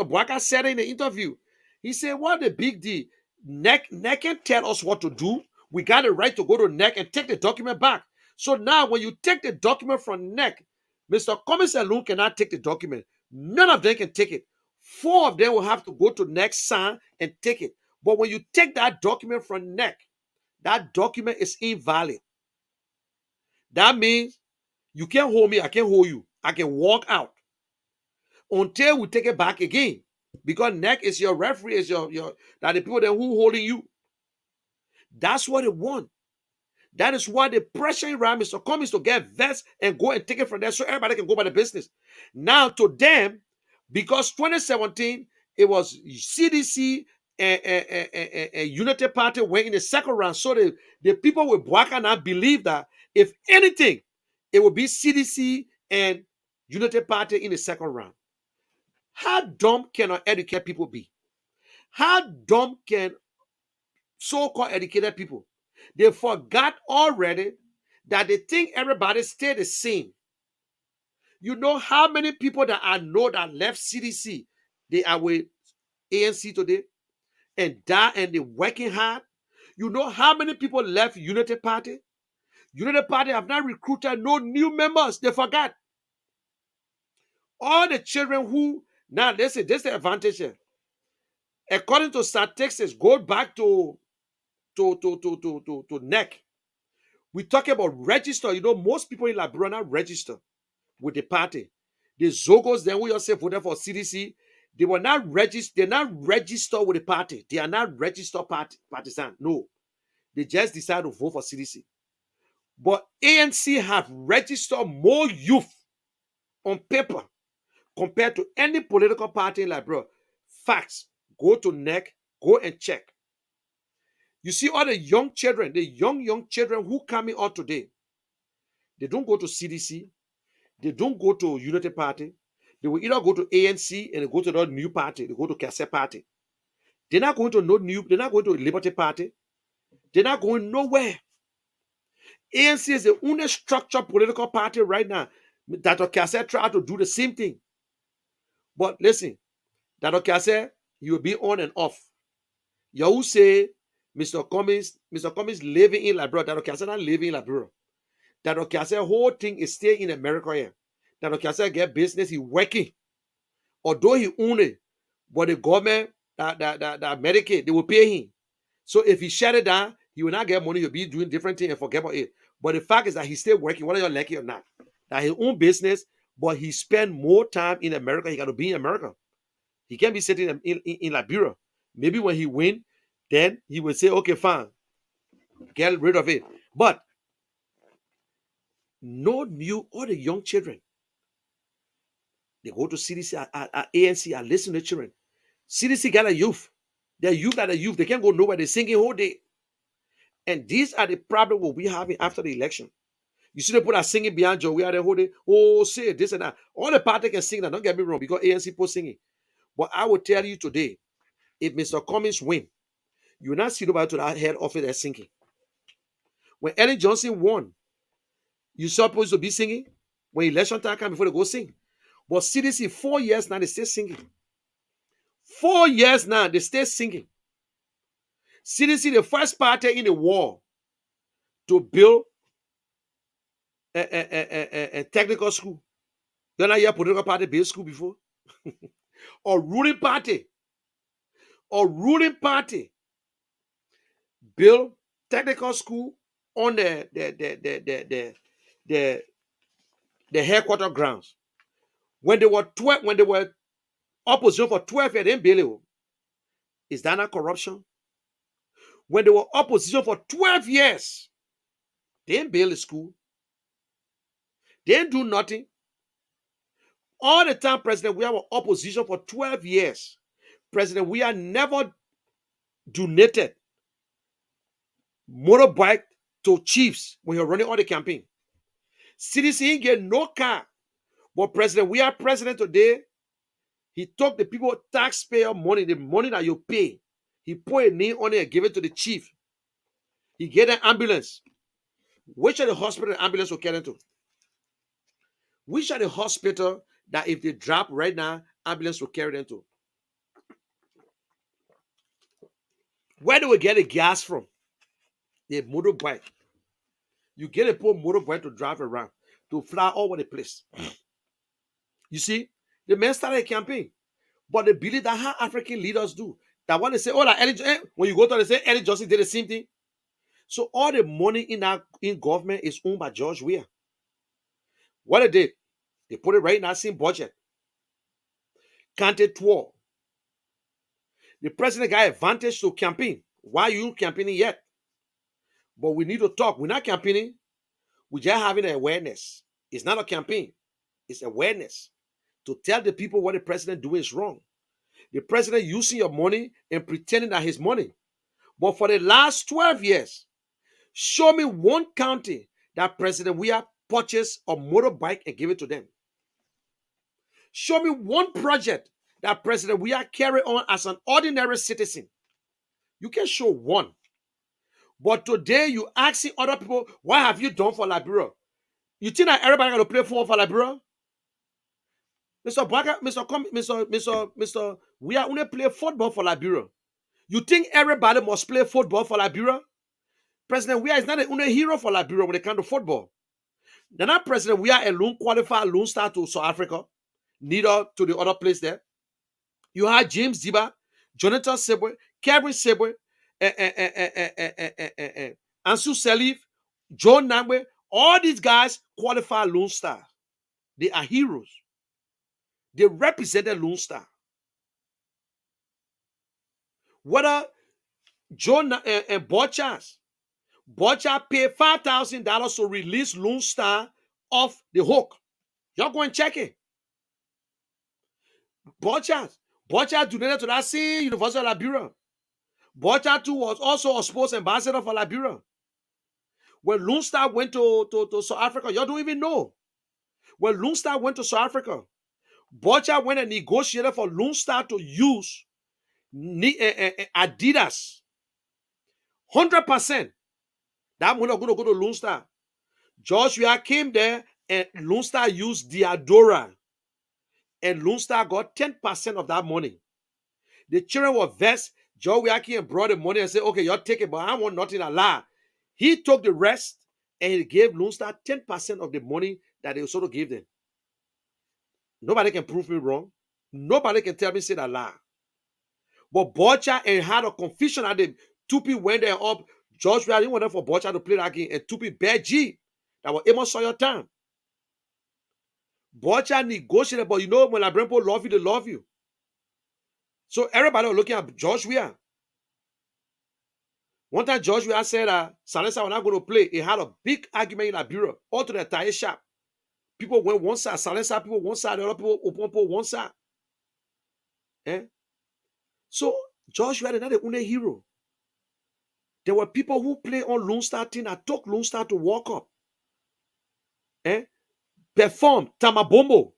Bwaka said in the interview, he said, what the big deal? NEC can tell us what to do. We got the right to go to NEC and take the document back. So now when you take the document from NEC, Mr. Cummings alone cannot take the document. None of them can take it. 4 of them will have to go to NEC, sign, and take it. But when you take that document from NEC, that document is invalid. That means you can't hold me, I can't hold you. I can walk out until we take it back again. Because NEC is your referee, is your that the people that who holding you. That's what they want. That is why they pressuring around Mr. Cummings to get vets and go and take it from there so everybody can go by the business. Now to them, because 2017, it was CDC and Unity Party went in the second round. So the people with Bwaka now believe that if anything, it will be CDC and Unity Party in the second round. How dumb can uneducated people be? How dumb can so-called educated people? They forgot already that they think everybody stay the same. You know how many people that I know that left CDC, they are with ANC today and die and they working hard. You know how many people left Unity Party? Unity Party have not recruited no new members. They forgot. All the children who, now listen, this is the advantage here. According to statistics, go back to NEC. We talk about register. You know, most people in Liberia now register with the party. The Zogos, then we also voted for CDC. They were not registered. They're not registered with the party. They are not registered partisan. No. They just decided to vote for CDC. But ANC have registered more youth on paper compared to any political party in Liberia. Facts. Go to NEC, go and check. You see all the young children, the young children who coming out today, they don't go to CDC, they don't go to Unity Party, they will either go to ANC and they go to the new party, they go to Cassette Party. They're not going to they're not going to Liberty Party, they're not going nowhere. ANC is the only structured political party right now that Cassette tried to do the same thing. But listen, that Cassette, he will be on and off. You say Mr. Cummings living in Liberia. That Cassette not living in Liberia. That Cassette whole thing is staying in America here. That Cassette get business, he working. Although he own it, but the government, that Medicaid, they will pay him. So if he shut it down, he will not get money. He'll be doing different things and forget about it. But the fact is that he's still working, whether you're lucky or not. That his own business, but he spend more time in America. He got to be in America. He can't be sitting in Liberia. Maybe when he win, then he will say, okay, fine, get rid of it. But no new, all the young children, they go to CDC, ANC, and listen to children. CDC got a youth. They're youth that are youth. They can't go nowhere. They're singing all day. And these are the problems we'll be having after the election. You see the people that are singing behind Joe, we are the whole day, oh, say this and that. All the party can sing that, don't get me wrong, because ANC people singing. But I will tell you today, if Mr. Cummings win, you will not see nobody to that head office that's singing. When Ellen Johnson won, you supposed to be singing. When election time come before they go sing. But CDC, 4 years now, they stay singing. 4 years now, they stay singing. CDC, the first party in the war to build a technical school. You're not hear political party build school before? Or ruling party build technical school on the headquarter grounds. When they were opposition for 12 years, they didn't build it. Is that not corruption? When they were opposition for 12 years, they didn't build a school. They didn't do nothing. All the time, President, we have opposition for 12 years. President, we are never donated motorbike to chiefs when you're running all the campaign. CDC get no car. But President, we are president today. He took the people taxpayer money, the money that you pay. He put a name on it and gave it to the chief. He get an ambulance. Which are the hospital the ambulance will carry them to? Which are the hospital that if they drop right now, ambulance will carry them to? Where do we get the gas from? The motorbike. You get a poor motorbike to drive around, to fly all over the place. You see, the men started a campaign, but they believe that how African leaders do. That when they say, oh, when you go to they say Eddie Johnson did the same thing. So all the money in government is owned by George Weah. What they did, they put it right in that same budget. Counted 12. The president got advantage to campaign. Why are you campaigning yet? But we need to talk. We're not campaigning. We're just having an awareness. It's not a campaign. It's awareness. To tell the people what the president doing is wrong. The president using your money and pretending that his money. But for the last 12 years, show me one county that President Weah purchased a motorbike and give it to them. Show me one project that President Weah carry on as an ordinary citizen. You can show one. But today you asking other people, what have you done for Liberia? You think that everybody going to play football for Liberia? Mr. Baka, Mr. We are only play football for Liberia. You think everybody must play football for Liberia? President Weah is not the only hero for Liberia when it comes to football. They're not President Weah alone qualified Lone Star to South Africa, neither to the other place there. You have James Ziba, Jonathan Sebwe, Kevin Sebwe, Ansu Salif, John Nangwe. All these guys qualify Lone Star. They are heroes. They represented Lone Star. Whether John and Bochas paid $5,000 to release Lone Star off the hook. Y'all go and check it. Bochas donated to that same University of Liberia. Bochas too was also a sports ambassador for Liberia. When Lone Star went to South Africa, y'all don't even know. When Lone Star went to South Africa, Bochas went and negotiated for Lone Star to use Adidas. 100%. That money going to go to Lone Star. George Weah came there and Lone Star used Diadora. And Lone Star got 10% of that money. The children were vexed. George Weah came and brought the money and said, okay, y'all take it, but I want nothing allowed. He took the rest and he gave Lone Star 10% of the money that they sort of gave them. Nobody can prove me wrong. Nobody can tell me say that lie. But Bocha and had a confusion at them. Tupi went there up. George Weah didn't want for Bocha to play that game. And Tupi bear G. That was Amos Sawyer time. Bocha negotiated, but you know when Liberian people love you, they love you. So everybody was looking at George Weah. One time George Weah said Salesa was not going to play. He had a big argument in Liberia, all to the entire shop. People went one side, Salesa people one side, the other people open one side. So George Weah is not the only hero. There were people who play on Lone Star team that took Lone Star to walk up. Perform, Tamabombo,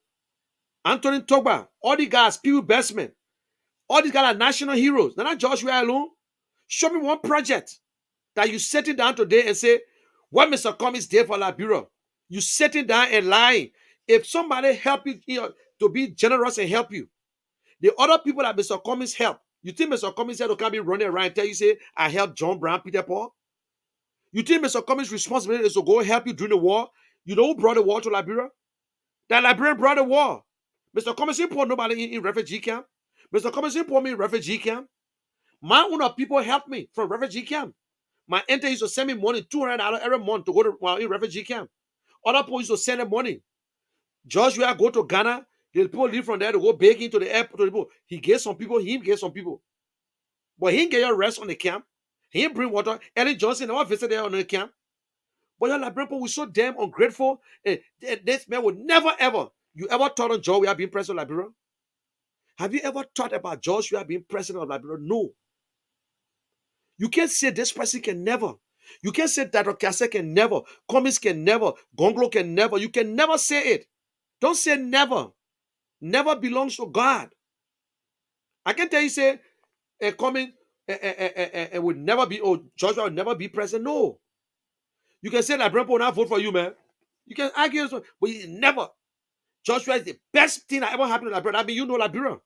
Anthony Togba, all the guys, Pew Bestman, all these guys are national heroes. They're not George Weah alone. Show me one project that you sitting down today and say, what Mr. Cummings did for Liberia. You sitting down and lying. If somebody help you, to be generous and help you, the other people that Mr. Cummings help, you think Mr. Cummings said can't be running around and tell you, say, I helped John Brown, Peter Paul? You think Mr. Cummings' responsibility is to go help you during the war? You know who brought the war to Liberia? That Liberian brought the war. Mr. Cummings didn't put nobody in refugee camp. Mr. Cummings didn't put me in refugee camp. My own people helped me from refugee camp. My enter used to send me money, $200 every month to go to in refugee camp. Other people used to send them money. George Weah go to Ghana. The people leave from there to go begging to the airport. He gave some people, he gave some people. But he didn't get your rest on the camp. He didn't bring water. Ellen Johnson never visited there on the camp. But your Liberian people were so damn ungrateful. This man would never ever You ever thought on George Weah being president of Liberia? Have you ever thought about George Weah being president of Liberia? No. You can't say this person can never. You can't say that Okase can never. Cummings can never. Gonglo can never. You can never say it. Don't say never. Never belongs to God. I can tell you, say, Cummings would never be, or George Weah would never be president. No. You can say that Brempo will not vote for you, man. You can argue, but you never. Joshua is the best thing that ever happened in Liberia. That means you know Liberia.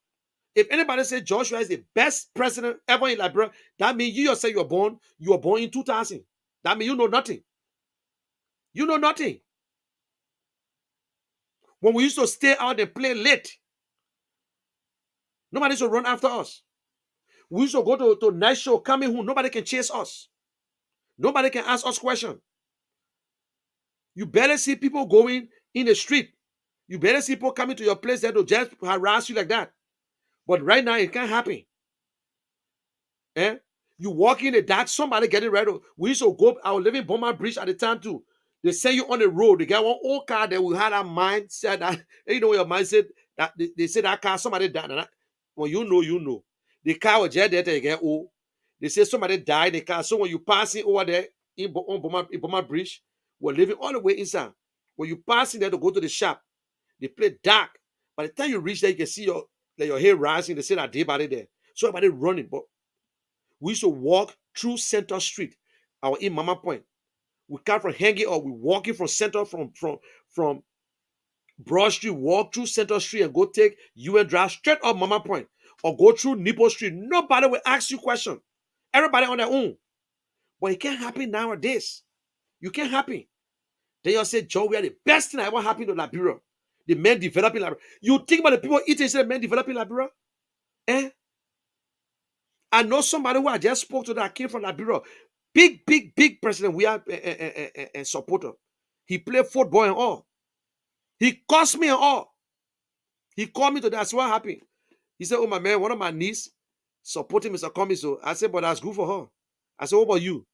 If anybody says Joshua is the best president ever in Liberia, that means you yourself you were born in 2000. That means you know nothing. You know nothing. When we used to stay out and play late, nobody used to run after us. We used to go to night show, coming home. Nobody can chase us. Nobody can ask us questions. You barely see people going in the street. You barely see people coming to your place that will just harass you like that. But right now, it can't happen. Eh? You walk in the dark, somebody getting ready. We used to go, I was living in Beaumont Bridge at the time too. They send you on the road. They get one old car that we had a mindset that, you know, your mindset that they say that car, somebody died. Well, you know. The car was just there to get old. They say somebody died in the car. So when you passing over there in Beaumont Bridge, we're living all the way inside. When you passing there to go to the shop, they play dark. By the time you reach there, you can see your hair rising. They say that day by there. So everybody running. But we used to walk through Center Street, our in Mama Point. We come from hanging or we walking from Center from Broad Street, walk through Center Street and go take UN Drive straight up Mama Point or go through Nipo Street. Nobody will ask you question. Everybody on their own. But it can't happen nowadays. You can't happen. Then you say, Joe, we are the best thing that ever happened to Liberia. The men developing Liberia. You think about the people eating instead of men developing Liberia? Eh? I know somebody who I just spoke to that came from Liberia. Big president. We are a supporter. He played football and all. He cost me and all. He called me to that's what happened. He said, oh, my man, one of my niece supporting Mr. Cummings. So I said, but that's good for her. I said, what about you?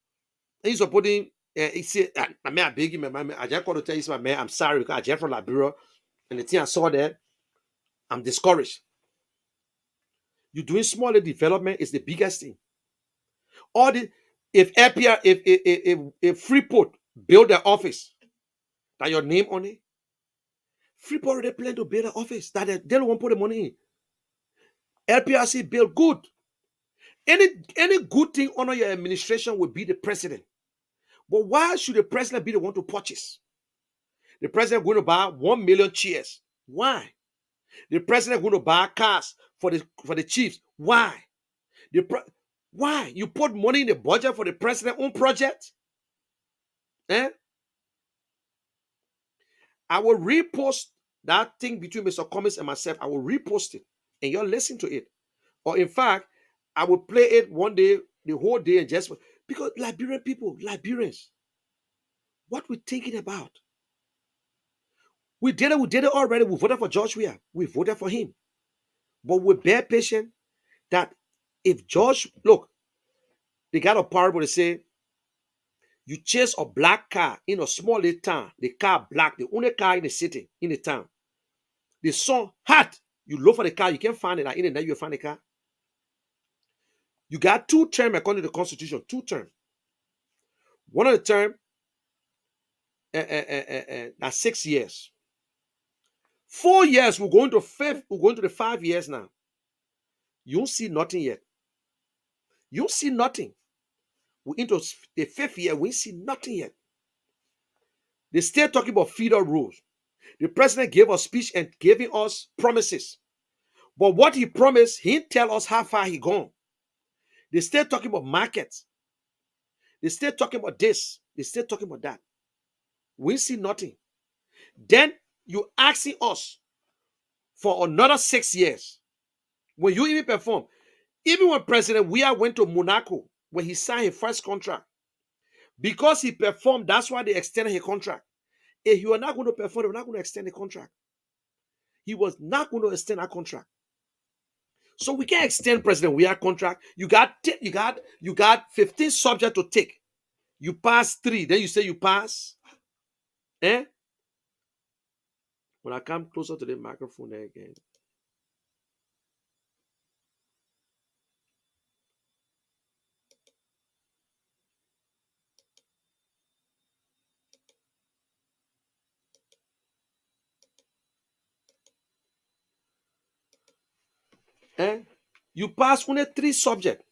And he's supporting, he said, my man, I beg you, man. I just called to tell you, my man, I'm sorry because I just from Liberia. And the thing I saw there, I'm discouraged. You're doing smaller development is the biggest thing. All the if APR, if Freeport build their office, that your name on it, Freeport already plan to build an office that they don't want to put the money in. LPRC build good. Any good thing under your administration will be the president. But why should the president be the one to purchase? The president going to buy 1 million chairs. Why? The president going to buy cars for the chiefs. Why? Why? You put money in the budget for the president's own project? Eh? I will repost that thing between Mr. Cummings and myself. I will repost it and you'll listen to it. Or in fact, I will play it one day, the whole day, and just because Liberian people, Liberians, what we're thinking about. We did it already. We voted for George Weah. We voted for him. But we bear patient that if George, look, they got a parable to say, you chase a black car in a small little town, the car black, the only car in the city, in the town. The sun hot. You look for the car, you can't find it. Like in the night, you find the car. You got 2 terms according to the Constitution. 2 terms. One of the terms, that's 6 years. 4 years, we're going to the 5 years now. You don't see nothing yet. You don't see nothing. We're into the 5th year, we see nothing yet. They still talking about federal rules. The president gave us speech and giving us promises. But what he promised, he didn't tell us how far he gone. They still talking about markets. They still talking about this. They still talking about that. We see nothing. Then you asking us for another 6 years. When you even perform. Even when President Weah went to Monaco, when he signed his first contract, because he performed, that's why they extended his contract. If you are not going to perform, they were not going to extend the contract. He was not going to extend our contract. So we can't extend President Weah contract. You got 15 subjects to take. You pass 3, then you say you pass. Eh? When I come closer to the microphone there again. Eh? You pass only 3 subjects.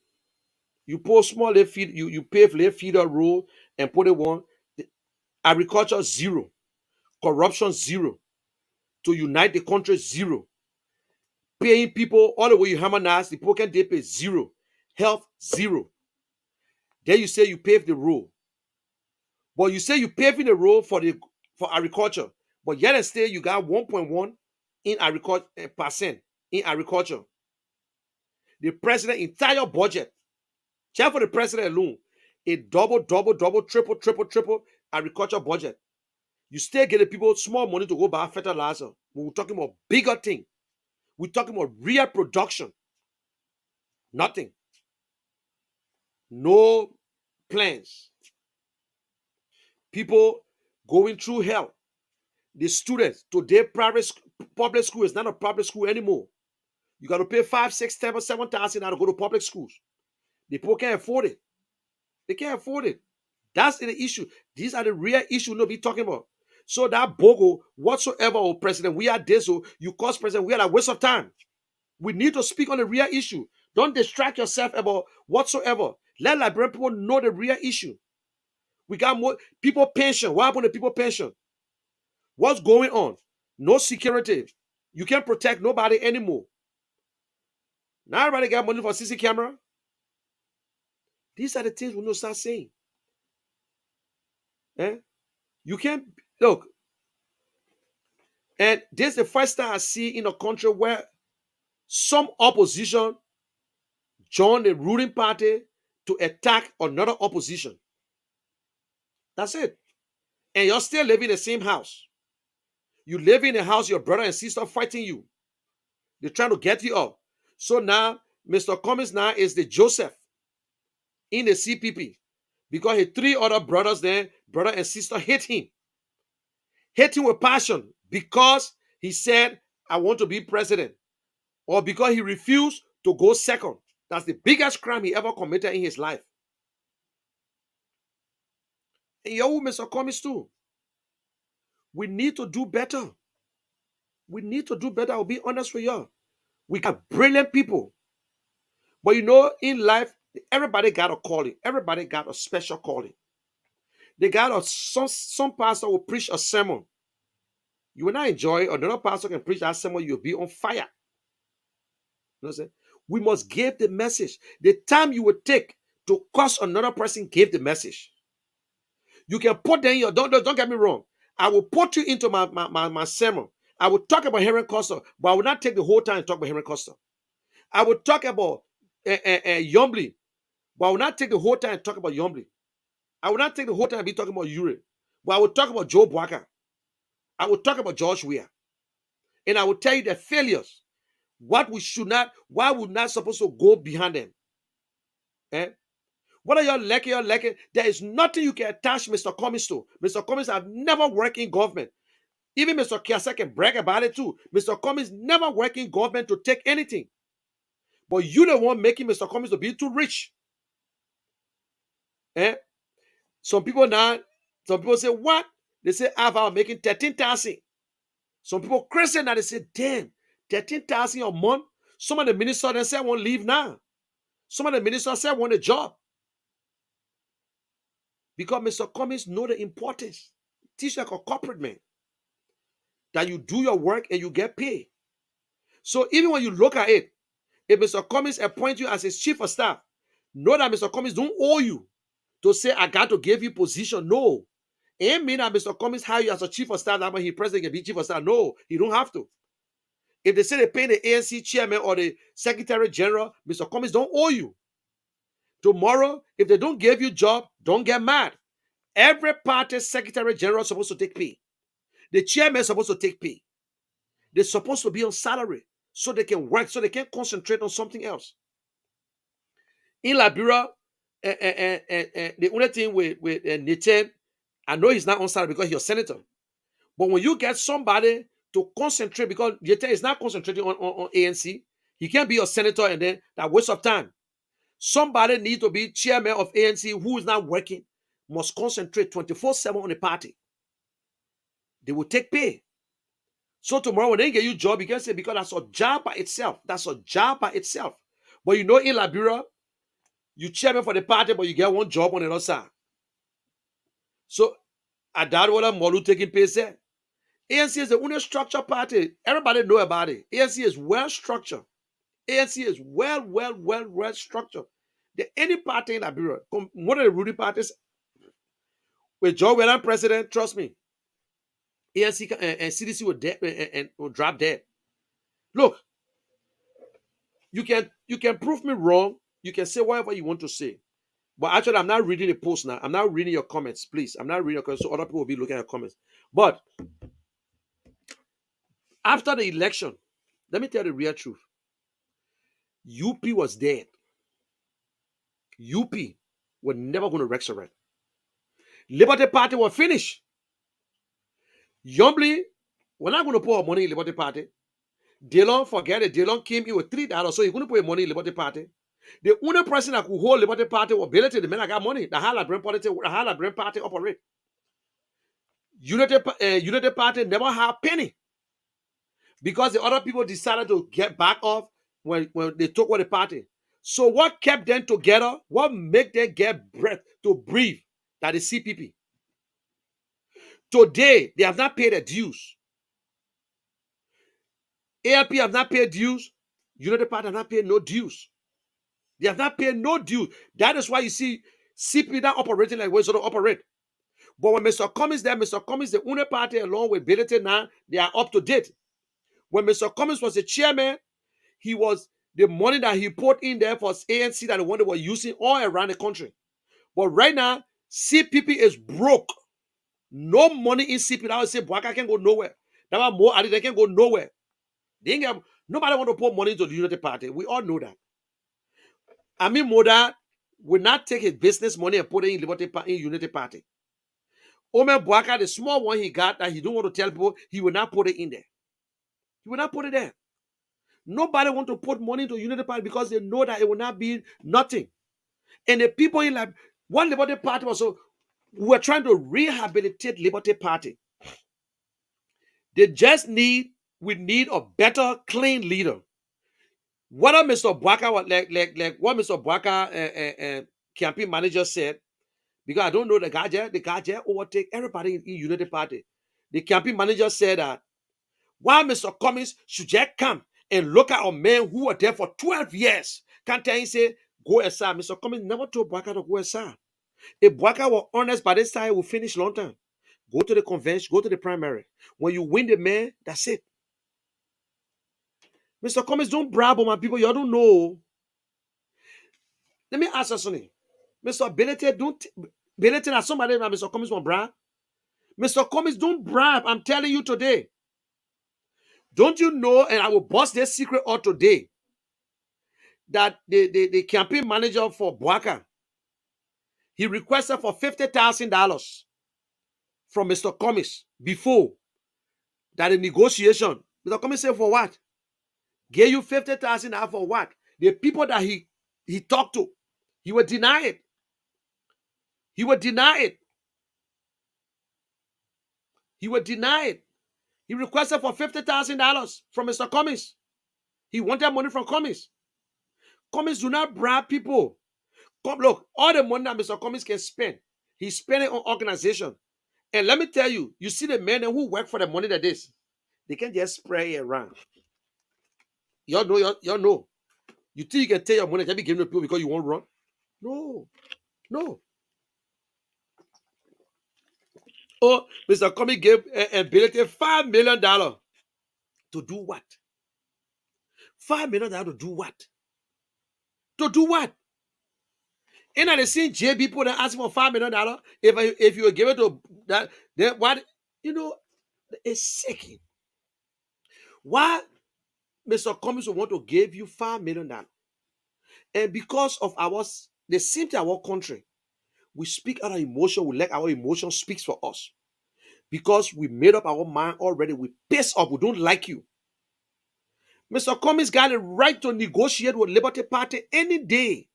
You post small left feed, you pave left feeder road and put it one. Agriculture 0. Corruption 0. To unite the country 0. Paying people all the way you harmonize, the people can they pay 0. Health 0. Then you say you pave the road. But you say you paving the road for agriculture. But yet and still you got 1.1 in agriculture percent in agriculture. The president entire budget, just for the president alone, a double, triple agriculture budget. You still get the people small money to go buy fertilizer. We're talking about bigger thing. We're talking about real production. Nothing. No plans. People going through hell. The students today, public school is not a public school anymore. You got to pay 5, 6, 7,000 now to go to public schools. The people can't afford it. They can't afford it. That's the issue. These are the real issues we'll be talking about. So that bogo, whatsoever, oh president, we are this, oh, you cause president, we are a waste of time. We need to speak on the real issue. Don't distract yourself about whatsoever. Let Liberian people know the real issue. We got more people pension. What happened to people pension? What's going on? No security. You can't protect nobody anymore. Now everybody got money for CC camera. These are the things we need to start saying. Eh? You can't look. And this is the first time I see in a country where some opposition join the ruling party to attack another opposition. That's it. And you're still living in the same house. You live in a house, your brother and sister fighting you. They're trying to get you up. So now, Mr. Cummings now is the Joseph in the CPP. Because his 3 other brothers there, brother and sister, hate him. Hate him with passion. Because he said, I want to be president. Or because he refused to go second. That's the biggest crime he ever committed in his life. And you, Mr. Cummings, too. We need to do better. We need to do better. I'll be honest with you. We got brilliant people. But you know, in life, everybody got a calling. Everybody got a special calling. They got some pastor will preach a sermon. You will not enjoy it. Another pastor can preach that sermon. You'll be on fire. You know what I'm saying? We must give the message. The time you will take to cause another person, give the message. You can put them in your, don't get me wrong. I will put you into my sermon. I will talk about Henry Costa, but I will not take the whole time and talk about Henry Costa. I will talk about Yombly, but I will not take the whole time and talk about Yombly. I will not take the whole time and be talking about Ure, but I will talk about Joe Boakai. I will talk about George Weah. And I will tell you the failures. What we should not, why we're not supposed to go behind them. Eh? What are y'all lacking? There is nothing you can attach Mr. Cummings to. Mr. Cummings have never worked in government. Even Mr. Kiasa can brag about it too. Mr. Cummings never worked in government to take anything. But you the one making Mr. Cummings to be too rich. Eh? Some people say, what? They say, I'm making 13,000. Some people crazy now, they say, damn, 13,000 a month. Some of the ministers they say, I won't leave now. Some of the ministers say, I want a job. Because Mr. Cummings know the importance. Teach like a corporate man. That you do your work and you get paid. So even when you look at it, if Mr. Cummings appoints you as his chief of staff, know that Mr. Cummings don't owe you to say, I got to give you position. No. It ain't mean that Mr. Cummings hire you as a chief of staff, that when he president can be chief of staff. No, he don't have to. If they say they pay the ANC chairman or the secretary general, Mr. Cummings don't owe you. Tomorrow, if they don't give you job, don't get mad. Every party secretary general is supposed to take pay. The chairman is supposed to take pay. They're supposed to be on salary so they can work, so they can concentrate on something else. In Liberia, the only thing with Nathan, I know he's not on salary because he's a senator. But when you get somebody to concentrate, because Yete is not concentrating on ANC. He can't be a senator and then that waste of time. Somebody needs to be chairman of ANC who is not working, must concentrate 24/7 on the party. They will take pay. So tomorrow when they get you a job, you can say, because that's a job by itself. That's a job by itself. But in Liberia, you chairman for the party, but you get one job on the other side. So at that what Molu taking pay there. ANC is the only structured party. Everybody know about it. ANC is well structured. ANC is well structured. Any party in Liberia, one of the ruling parties, with Joe Weller president, trust me, ANC and CDC will drop dead. Look, you can prove me wrong. You can say whatever you want to say. But actually, I'm not reading the post now. I'm not reading your comments, please. I'm not reading your comments, so other people will be looking at your comments. But after the election, let me tell you the real truth. UP was dead. UP were never going to resurrect. Liberty Party was finished. Yombly, we're not going to put our money in Liberty Party. Delon, forget it. Delon came in with $3, so he's going to put money in Liberty Party. The only person that could hold Liberty Party was Belletti, the man that got money. The Hala Brain Party operate. Unity Party never had a penny. Because the other people decided to get back off when they took over the party. So what kept them together? What made them get breath to breathe? That is CPP. Today, they have not paid their dues. ALP have not paid dues. Unity Party have not paid no dues. They have not paid no dues. That is why you see CPP not operating like we're supposed to operate. But when Mr. Cummings there, Mr. Cummings, the only party along with Belletti now, they are up to date. When Mr. Cummings was the chairman, he was the money that he put in there for ANC that the one they were using all around the country. But right now, CPP is broke. No money in CPP. That would say Bwaka can go nowhere. That was more added, they can go nowhere. Nobody want to put money into the Unity Party. We all know that. Amin Moda will not take his business money and put it in Unity Party. Omer Bwaka, the small one he got that he don't want to tell people, he will not put it in there. He will not put it there. Nobody want to put money into Unity Party because they know that it will not be nothing. And the people in like one Liberty Party was so we were trying to rehabilitate Liberty Party. We need a better, clean leader. What Mr. Bwaka was like what Mr. Bwaka campaign manager said, because I don't know the guy there overtake everybody in Unity Party. The campaign manager said that why Mr. Cummings should just come and look at a man who was there for 12 years. Can't tell him say, go aside. Mr. Cummings never told Bwaka to go aside. If Bwaka were honest, by this time, it will finish long time. Go to the convention, go to the primary. When you win the man, that's it. Mr. Cummings, don't brag on my people. You don't know. Let me ask you something. Mr. Belletti, as somebody that Mr. Cummings won't brag. Mr. Cummings, don't brag. I'm telling you today. Don't you know, and I will bust this secret out today, that the campaign manager for Bwaka, he requested for $50,000 from Mr. Cummings before that the negotiation. Mr. Cummings said, for what? Gave you $50,000 for what? The people that he talked to, he would deny it. He would deny it. He would deny it. He requested for $50,000 from Mr. Cummings. He wanted money from Cummings. Cummings do not bribe people. Look, all the money that Mr. Cummings can spend, he's spending on organization. And let me tell you, you see the men who work for the money that is, they can just spray it around. Y'all know. You think you can take your money and be giving to people because you won't run? No. Oh, Mr. Cummings gave Belletti $5 million to do what? $5 million to do what? To do what? And I seen JB people that ask for $5 million. If you give it to that, then what? It's sick. Why Mr. Cummings will want to give you $5 million? And because of the same thing our country, we speak out of emotion, we let our emotion speak for us. because we made up our mind already. We pissed off. We don't like you. Mr. Cummings got a right to negotiate with Liberty Party any day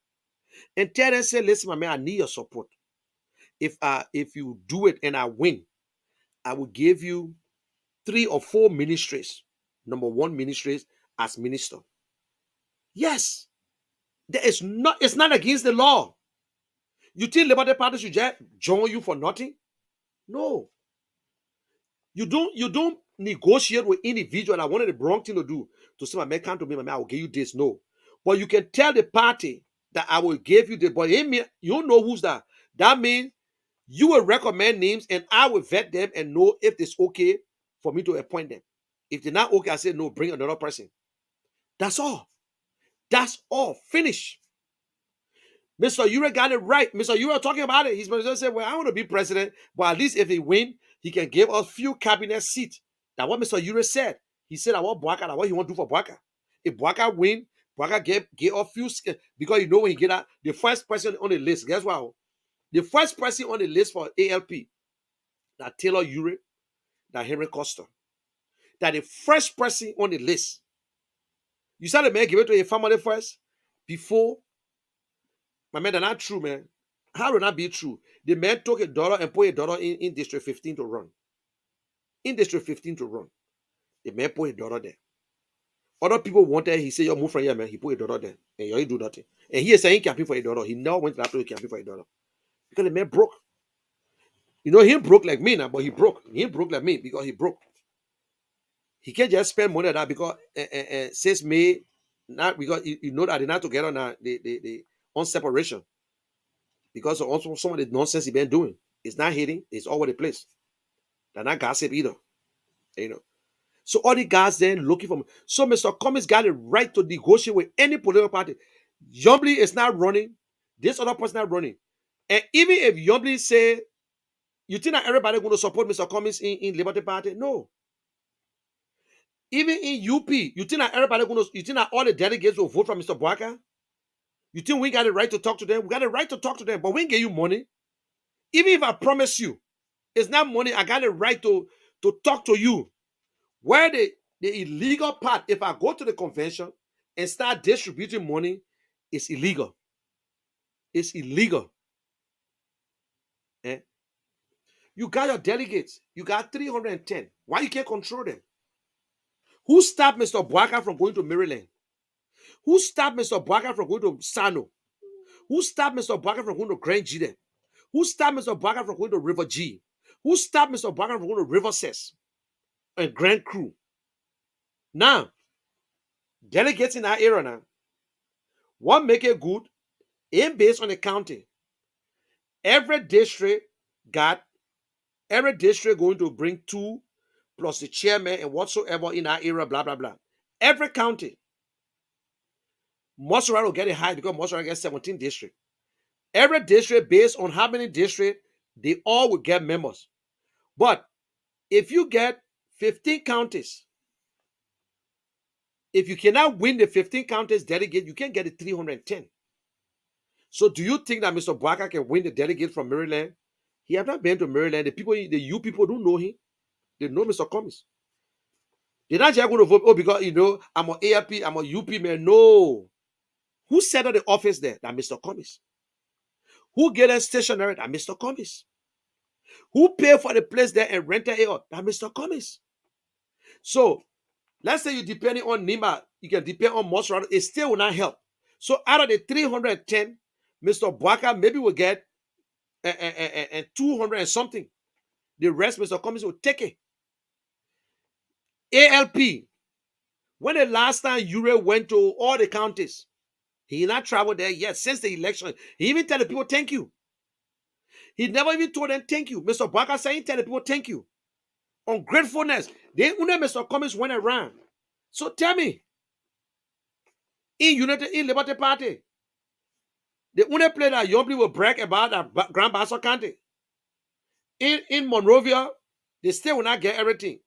and tell them, say, listen, my man, I need your support. If you do it and I win, I will give you 3 or 4 ministries. Number 1 ministries as minister. Yes. It's not against the law. You think Liberty Party should just join you for nothing? No. You don't negotiate with individual. And I wanted the wrong thing to do. To say, my man, come to me, my man, I will give you this. No. But you can tell the party that I will give you this. But you don't know who's that. That means you will recommend names and I will vet them and know if it's okay for me to appoint them. If they're not okay, I say, no, bring another person. That's all. That's all. Finish. Mr. Ure got it right. Mr. Ure talking about it. He's going to say, well, I want to be president, but at least if he win, he can give us few cabinet seats. That's what Mr. Ure said. He said, I want Bwaka. That's what he want to do for Bwaka. If Bwaka win, Bwaka get a few, because you know when you get out, the first person on the list, guess what? The first person on the list for ALP, that Taylor Ure, that Henry Costa. That the first person on the list. You said the man give it to a family first before. My man, that's not true, man. How would that be true? The man took $1 and put $1 in District 15 to run. In District 15 to run. The man put $1 there. Other people wanted, he said, you move from here, man. He put $1 there. And you do nothing. And he is saying campaign for $1. He now went to that place campaign for $1. Because the man broke. You know, he broke like me now, but he broke. He broke like me because he broke. He can't just spend money on that because since May, not because you know that they're not together now, they on separation. Because of also some of the nonsense he been doing. It's not hitting, it's all over the place. They're not gossip either. You know. So all the guys then looking for me. So Mr. Cummings got a right to negotiate with any political party. Yombly is not running. This other person not running. And even if Yombly say, you think that everybody going to support Mr. Cummings in Liberty Party? No. Even in UP, you think that everybody going to, you think that all the delegates will vote for Mr. Bwaka? You think we got a right to talk to them? We got a right to talk to them, but we ain't give you money. Even if I promise you, it's not money. I got a right to talk to you. Where the illegal part, if I go to the convention and start distributing money, it's illegal. It's illegal. Eh? You got your delegates. You got 310. Why you can't control them? Who stopped Mr. Bwaka from going to Maryland? Who stopped Mr. Bwaka from going to Sano? Who stopped Mr. Bwaka from going to Grand G? Who stopped Mr. Bwaka from going to River G? Who stopped Mr. Bwaka from going to River Cess and Grand Crew? Now, delegates in our area now, what make it good? In based on the county, every district going to bring 2 plus the chairman and whatsoever in our area, blah, blah, blah. Every county. Montserrat will get it high because Montserrat gets 17 districts. Every district, based on how many districts, they all will get members. But if you get 15 counties, if you cannot win the 15 counties delegate, you can't get the 310. So do you think that Mr. Bwaka can win the delegate from Maryland? He have not been to Maryland. The U people don't know him. They know Mr. Cummings. They're not just going to vote, because, you know, I'm an ALP, I'm a UP man. No. Who set up the office there? That Mr. Cummings. Who get a stationery? That Mr. Cummings. Who pay for the place there and rent it out? That Mr. Cummings. So, let's say you're depending on Nima, you can depend on Montserrat, it still will not help. So, out of the 310, Mr. Bwaka maybe will get 200 and something. The rest, Mr. Cummings will take it. ALP, when the last time Ure went to all the counties, he not traveled there yet since the election. He even tell the people thank you. He never even told them thank you. Mr. Bwaka saying tell the people thank you. Ungratefulness. They Mr. Cummings went around. So tell me, in Liberty Party, the only place that young people will brag about that Grand Bassa County. In Monrovia, they still will not get everything.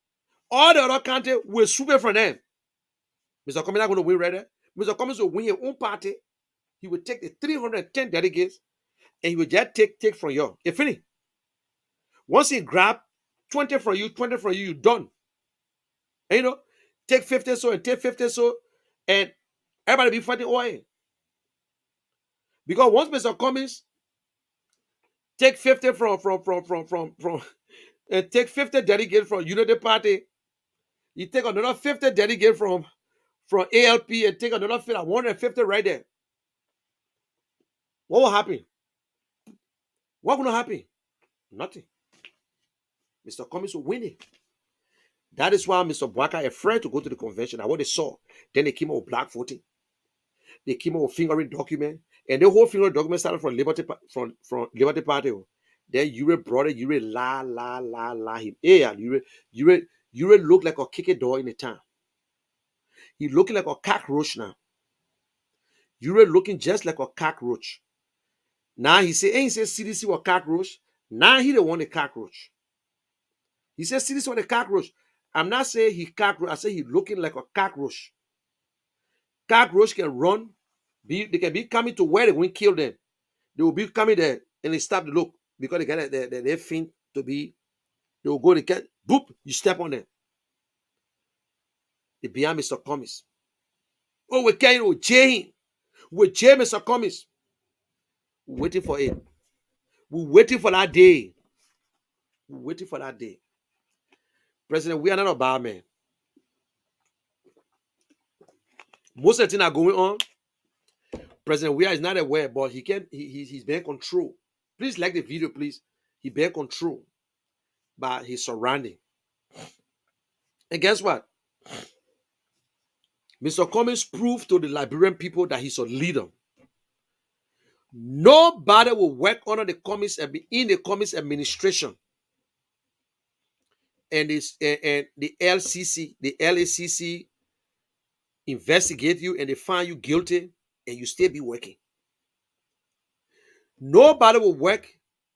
All the other county will swoop from them. Mr. Cummings not going to win right there. Mr. Cummings will win his own party. He will take the 310 delegates and he will just take from you. If any. Once he grab 20 from you, 20 from you, you're done. And you know, take 50 so and take 50 so, and everybody be fighting oil. Because once Mr. Cummings take 50 from and take 50 delegates from Unity Party, you take another 50 delegates from ALP and take another 50, 150 right there. What will happen? What will not happen? Nothing. Mr. Cummings will win it. That is why Mr. Bwaka afraid to go to the convention. And what they saw, then they came out with black voting. They came out with fingering document, and the whole fingering document started from Liberty Party. Then you brought it, you la him. Yeah, you look like a kick door in the town. He looking like a cockroach now. You looking just like a cockroach. Now he say CDC was cockroach. Now he the one the cockroach. He says CDC was the cockroach. I'm not saying he cockroach. I say he looking like a cockroach. Cockroach can run. They can be coming to where they won't kill them. They will be coming there and they stop to look because they get their fin to be. They will go, they get boop, you step on them. They behind Mr. Cummings. Oh, we can't with Jay. With Jay, Mr. Cummings. We're waiting for it. We're waiting for that day. We're waiting for that day. President, we are not a bad man. Most of the things are going on. President Weah is not aware, but he's being controlled. Please like the video, please. He being controlled by his surrounding. And guess what? Mr. Cummings proved to the Liberian people that he's a leader. Nobody will work under the Cummings and be in the Cummings administration. And the LCC, the LACC investigate you and they find you guilty and you still be working. Nobody will work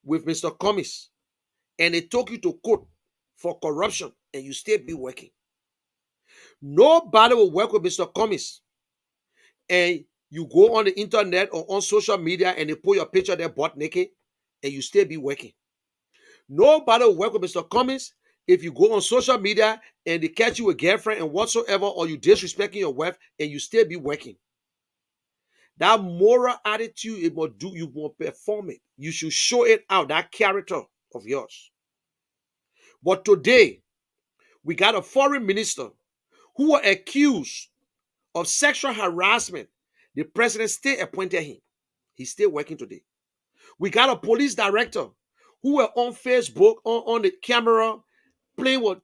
with Mr. Cummings and they took you to court for corruption and you still be working. Nobody will work with Mr. Cummings and you go on the internet or on social media and they put your picture there butt naked and you still be working. Nobody will work with Mr. Cummings if you go on social media and they catch you a girlfriend and whatsoever, or you disrespecting your wife and you still be working. That moral attitude, you must perform it. You should show it out, that character of yours. But today, we got a foreign minister who was accused of sexual harassment. The president still appointed him. He's still working today. We got a police director who were on Facebook, on the camera,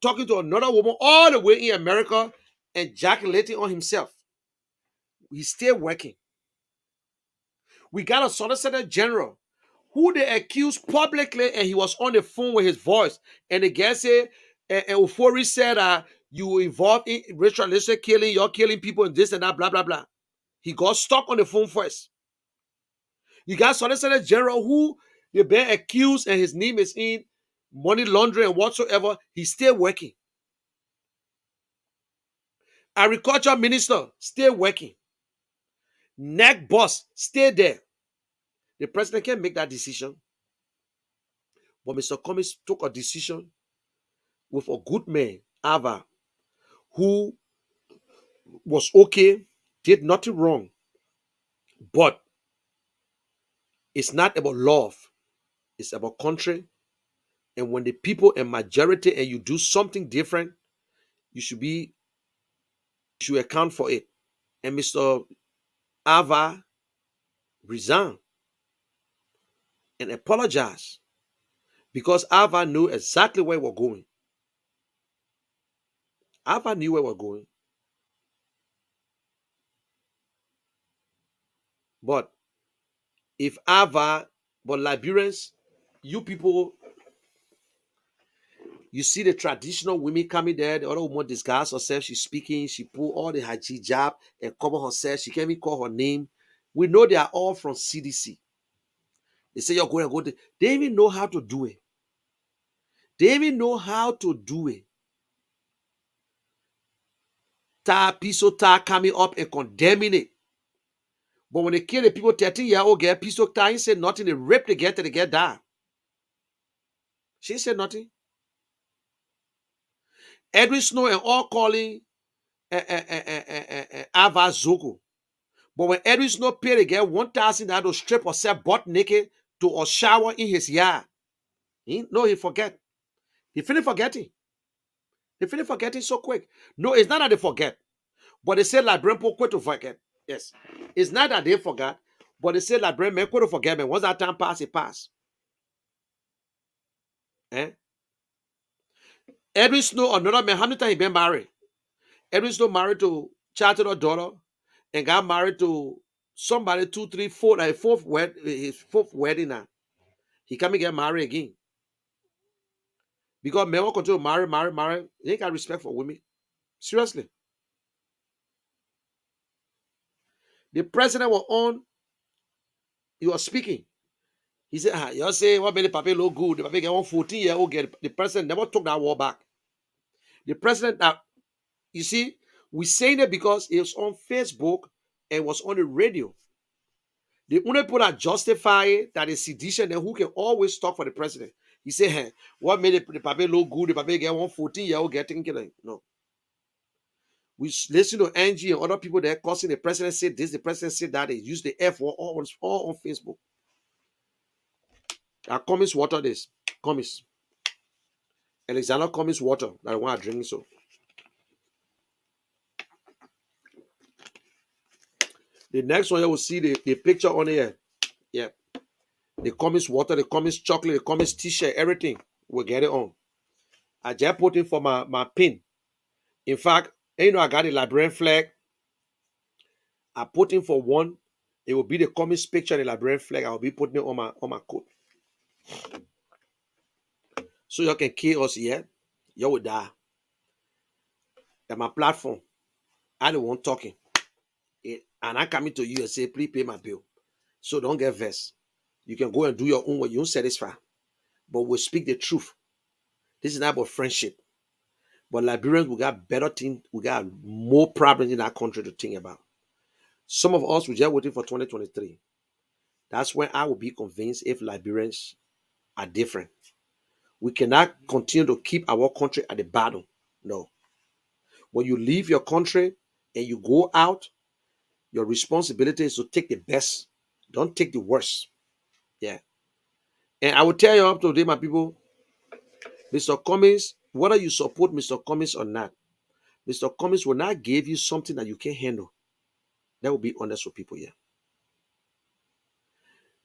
talking to another woman all the way in America and ejaculating on himself. He's still working. We got a solicitor general who they accused publicly and he was on the phone with his voice. And the guy said, and Ofori said, you were involved in ritualistic killing, you're killing people and this and that, blah, blah, blah. He got stuck on the phone first. You got solicitor general who they've been accused and his name is in money laundering and whatsoever. He's still working. Agriculture minister, still working. Neck boss, stay there. The president can't make that decision. But Mr. Cummings took a decision with a good man, Ava, who was okay, did nothing wrong. But it's not about love. It's about country. And when the people are majority and you do something different, you should account for it. And Mr. Ava resigned and apologized because Ava knew exactly where we're going. Ava knew where we're going. But Liberians, you people, you see the traditional women coming there, the other woman disguise herself, she's speaking, she pull all the hijab and cover herself, she can't even call her name. We know they are all from CDC. They say you're going to go there. They even know how to do it. They even know how to do it. Piso coming up and condemning it. But when they kill the people, 13-year-old girl, Piso ain't said nothing. They rape the girl till the girl die. She said nothing. Edwin Snow and all calling Ava Zogo. But when Edwin Snow paid again $1,000 to strip or sell butt naked to a shower in his yard, he forget. He finished forgetting. He finished forgetting so quick. No, it's not that they forget. But they say Liberian people quit to forget. Yes. It's not that they forgot, but they say Liberian men quit to forget. Man, once that time pass, it pass. Eh? Edwin Snow, another man, how many times he been married? Edwin Snow married to Chartered daughter and got married to somebody 2, 3, 4, like his fourth wedding now. He come and get married again. Because men will continue to marry. They ain't got respect for women. Seriously. The president was on, he was speaking. He said, you say what made the papi look good? The papi get one 14-year-old girl. The president never took that war back. The president, now, you see, we saying it because it was on Facebook and was on the radio. The only people that justify that is sedition and who can always talk for the president. He said, hey, what made the papi look good? The papi get one 14-year-old girl taking care of him. No. We listen to Angie and other people that causing the president said this, the president said that. They use the F word all on Facebook. Cummings water this. Cummings. Alexander Cummings water that I want to drink so. The next one you will see the picture on here. Yeah. The Cummings water, the Cummings chocolate, the Cummings t-shirt, everything. We'll get it on. I just put in for my pin. In fact, I got the Liberian flag. I put in for one. It will be the Cummings picture and the Liberian flag. I will be putting it on my coat. So you can kill us here. You will die. At my platform, I don't want talking. And I'm coming to you and say, please pay my bill. So don't get vexed. You can go and do your own way. You won't satisfy. But we'll speak the truth. This is not about friendship. But Liberians, we got better things. We got more problems in our country to think about. Some of us, we're just waiting for 2023. That's when I will be convinced if Liberians are different. We cannot continue to keep our country at the bottom. No. When you leave your country and you go out, your responsibility is to take the best. Don't take the worst. Yeah. And I will tell you up today, my people, Mr. Cummings, whether you support Mr. Cummings or not, Mr. Cummings will not give you something that you can't handle. That will be honest with people here.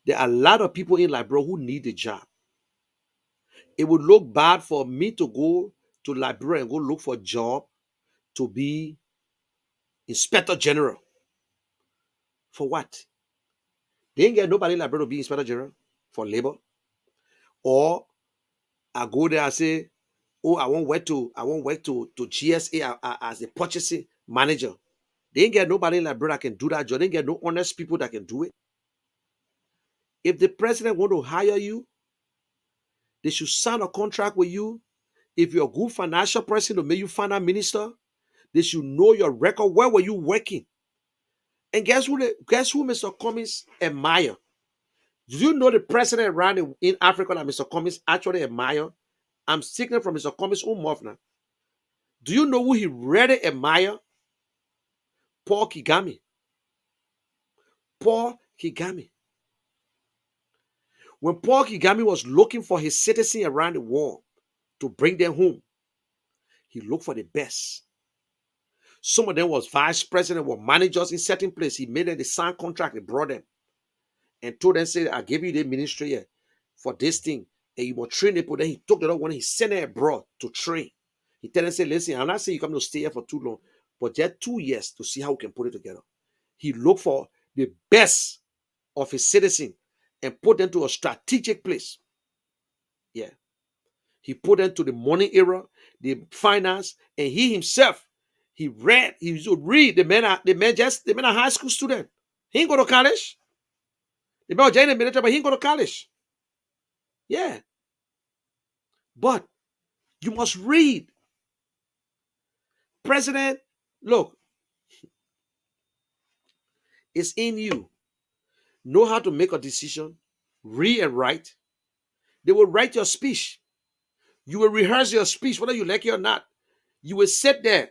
There are a lot of people in Liberia who need a job. It would look bad for me to go to Liberia and go look for a job to be Inspector General. For what? They ain't get nobody in Liberia to be Inspector General for labor. Or I go there and say, oh, I won't work to GSA as a purchasing manager. They ain't get nobody in Liberia that can do that job. They ain't get no honest people that can do it. If the president want to hire you, they should sign a contract with you. If you're a good financial person to make you finance minister, they should know your record. Where were you working? And guess who Mr. Cummings admire? Do you know the president around in Africa that Mr. Cummings actually admire? I'm speaking from Mr. Cummings' own mouth now. Do you know who he really admire? Paul Kagame. Paul Kagame. When Paul Kagame was looking for his citizens around the world to bring them home, he looked for the best. Some of them was vice president, were managers in certain places. He made them the sign contract, he brought them and told them, say, I gave you the ministry here for this thing, and you must train people. Then he took the other one, he sent them abroad to train. He told them, say, listen, I'm not saying you come to stay here for too long, but just 2 years to see how we can put it together. He looked for the best of his citizens and put them to a strategic place. Yeah. He put them to the money era, the finance, and he himself, he used to read. The man a high school student. He ain't go to college. The man was in the military, but he ain't go to college. Yeah. But you must read. President, look, it's in you. Know how to make a decision, read and write. They will write your speech. You will rehearse your speech, whether you like it or not. You will sit there.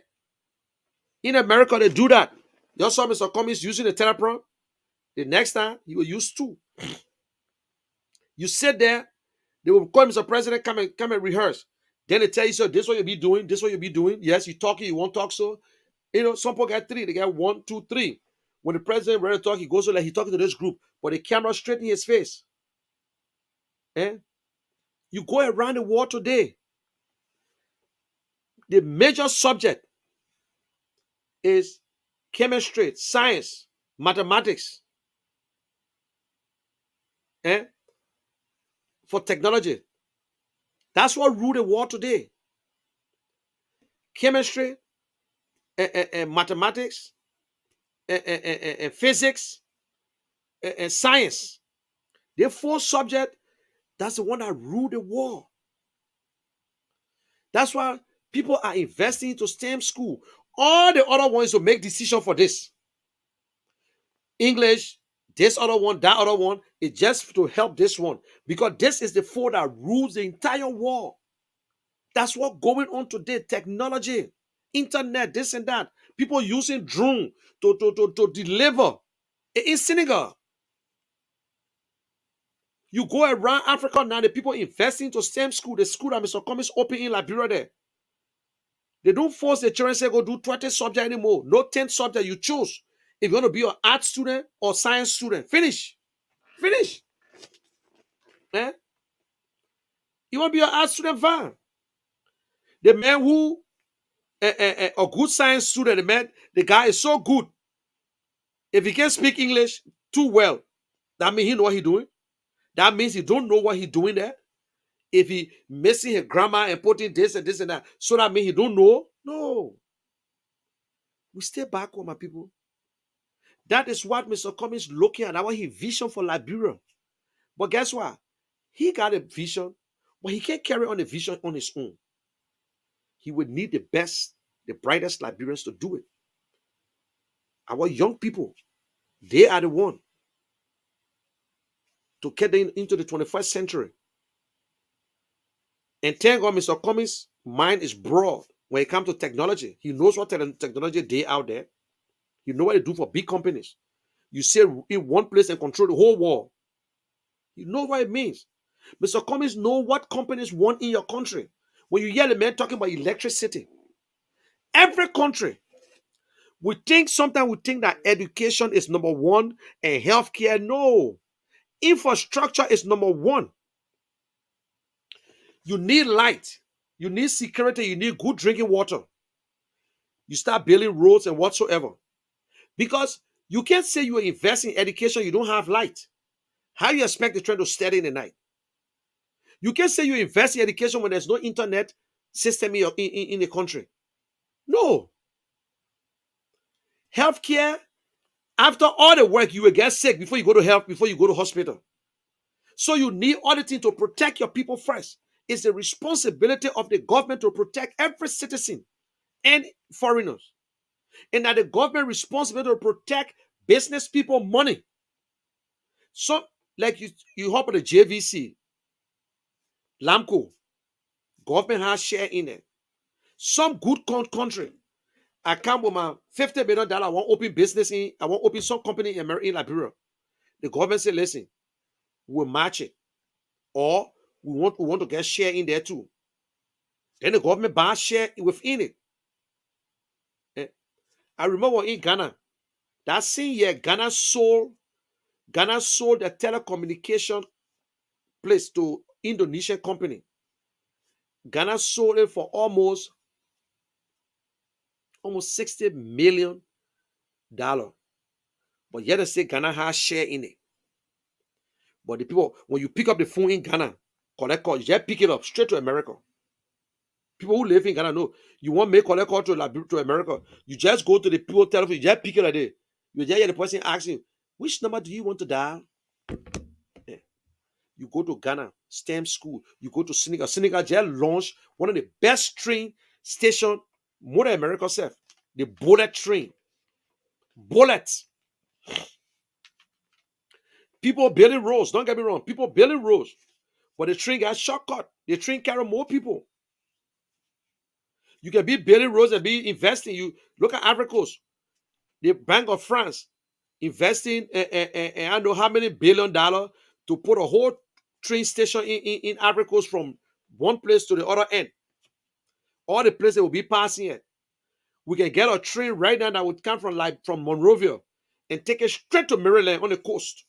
In America, they do that. You saw Mr. Cummings using a teleprompter. The next time, he will use 2. You sit there, they will call Mr. President, come and rehearse. Then they tell you, so this what you'll be doing, this what you'll be doing. Yes, you talking, you won't talk so. Some people get 3, they get 1, 2, 3. When the president ready to talk, he goes so like he talking to this group, but the camera straight in his face. You go around the world today, the major subject is chemistry, science, mathematics, for technology. That's what rule the world today. Chemistry, and mathematics, and physics, and science. The 4 subject, that's the one that rule the world. That's why people are investing into STEM school. All the other ones to make decision for this. English, this other one, that other one, it's just to help this one. Because this is the 4 that rules the entire world. That's what going on today. Technology, internet, this and that. People using drone to deliver. In Senegal, you go around Africa now, the people investing into STEM school, the school that Mr. Cummings open in Liberia there. They don't force the children to say go do 20 subjects anymore. No 10 subjects you choose. If you want to be an art student or science student, finish. Finish. You want to be an art student, fine. The man who, a good science student, the guy is so good. If he can't speak English too well, that means he know what he's doing. That means he don't know what he's doing there. If he missing his grammar and putting this and this and that, so that means he don't know. No. We stay back on my people. That is what Mr. Cummings looking at. That was his vision for Liberia. But guess what? He got a vision, but he can't carry on the vision on his own. He would need the best, the brightest Liberians to do it. Our young people, they are the one to get into the 21st century. And thank God Mr. Cummings' mind is broad when it comes to technology. He knows what technology they out there. You know what they do for big companies. You sit in one place and control the whole world. You know what it means. Mr. Cummings know what companies want in your country. When you hear the man talking about electricity, every country, sometimes we think that education is number 1 and healthcare. No. Infrastructure is number 1. You need light. You need security. You need good drinking water. You start building roads and whatsoever. Because you can't say you invest in education, you don't have light. How you expect the children to study in the night? You can't say you invest in education when there's no internet system in the country. No. Healthcare, after all the work, you will get sick before you go to hospital. So you need all the things to protect your people first. It's the responsibility of the government to protect every citizen and foreigners. And that the government responsibility to protect business people money. So, like you hop on the JVC, Lamco, government has share in it. Some good country, I come with my $50 million, I want to open business I want to open some company in Liberia. The government say, listen, we'll match it. Or we want to get share in there too. Then the government buys share within it. I remember in Ghana, that same year, Ghana sold the telecommunication place to Indonesian company. Ghana sold it for almost $60 million. But yet they say Ghana has share in it. But the people, when you pick up the phone in Ghana, collect call, you just pick it up straight to America. People who live in Ghana know you want to make collect call to America. You just go to the people telephone, you just pick it like that. You just hear the person asking, which number do you want to dial? Yeah. You go to Ghana, STEM school. You go to Senegal. Senegal just launched one of the best train station, more than America self. The bullet train. Bullets. People building roads. Don't get me wrong. People building roads. But the train got shortcut. The train carry more people. You can be building roads and be investing. You look at Ivory Coast, the Bank of France investing, and I know how many $1 billion to put a whole train station in Ivory Coast from one place to the other end. All the places will be passing it. We can get a train right now that would come from Monrovia and take it straight to Maryland on the coast.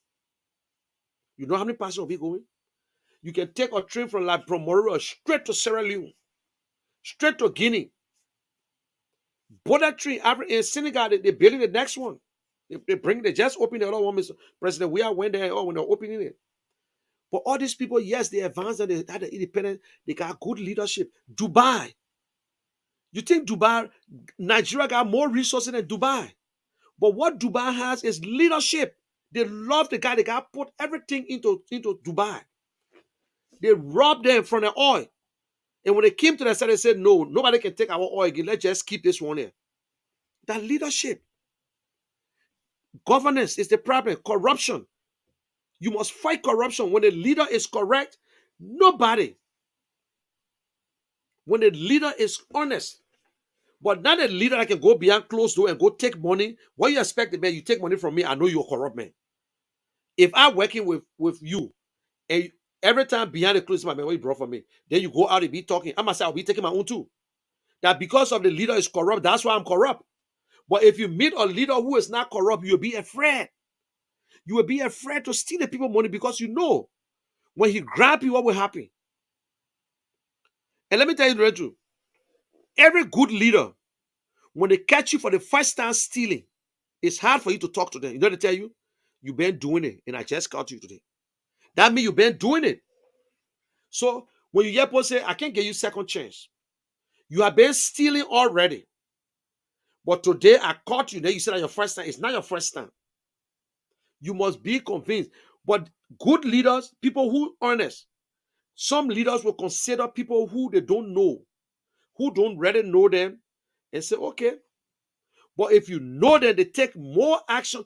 You know how many passengers will be going? You can take a train from Monrovia straight to Sierra Leone, straight to Guinea. But that train in Senegal, they're building the next one. They just opened the other one, Mr. President. We are when they're opening it. But all these people, yes, they advanced and they had the independence. They got good leadership. Dubai. You think Nigeria got more resources than Dubai? But what Dubai has is leadership. They love the guy. They got put everything into Dubai. They robbed them from the oil. And when they came to the side, they said, no, nobody can take our oil again. Let's just keep this one here. That leadership. Governance is the problem. Corruption. You must fight corruption. When the leader is correct, nobody. When the leader is honest. But not a leader that can go behind closed door and go take money. What you expect, man? You take money from me, I know you're corrupt, man. If I'm working with you, and every time behind the closed door, man, what you brought for me, then you go out and be talking. I must say, I'll be taking my own too. That because of the leader is corrupt, that's why I'm corrupt. But if you meet a leader who is not corrupt, you'll be afraid. You will be afraid to steal the people's money because you know when he grab you, what will happen? And let me tell you the truth. Every good leader, when they catch you for the first time stealing, it's hard for you to talk to them. You know what they tell you? You've been doing it, and I just caught you today. That means you've been doing it. So when you hear people say, I can't give you second chance, you have been stealing already. But today I caught you. Then you said that your first time. It's not your first time. You must be convinced. But good leaders, people who are honest, some leaders will consider people who they don't know, who don't really know them, and say, okay. But if you know them, they take more action.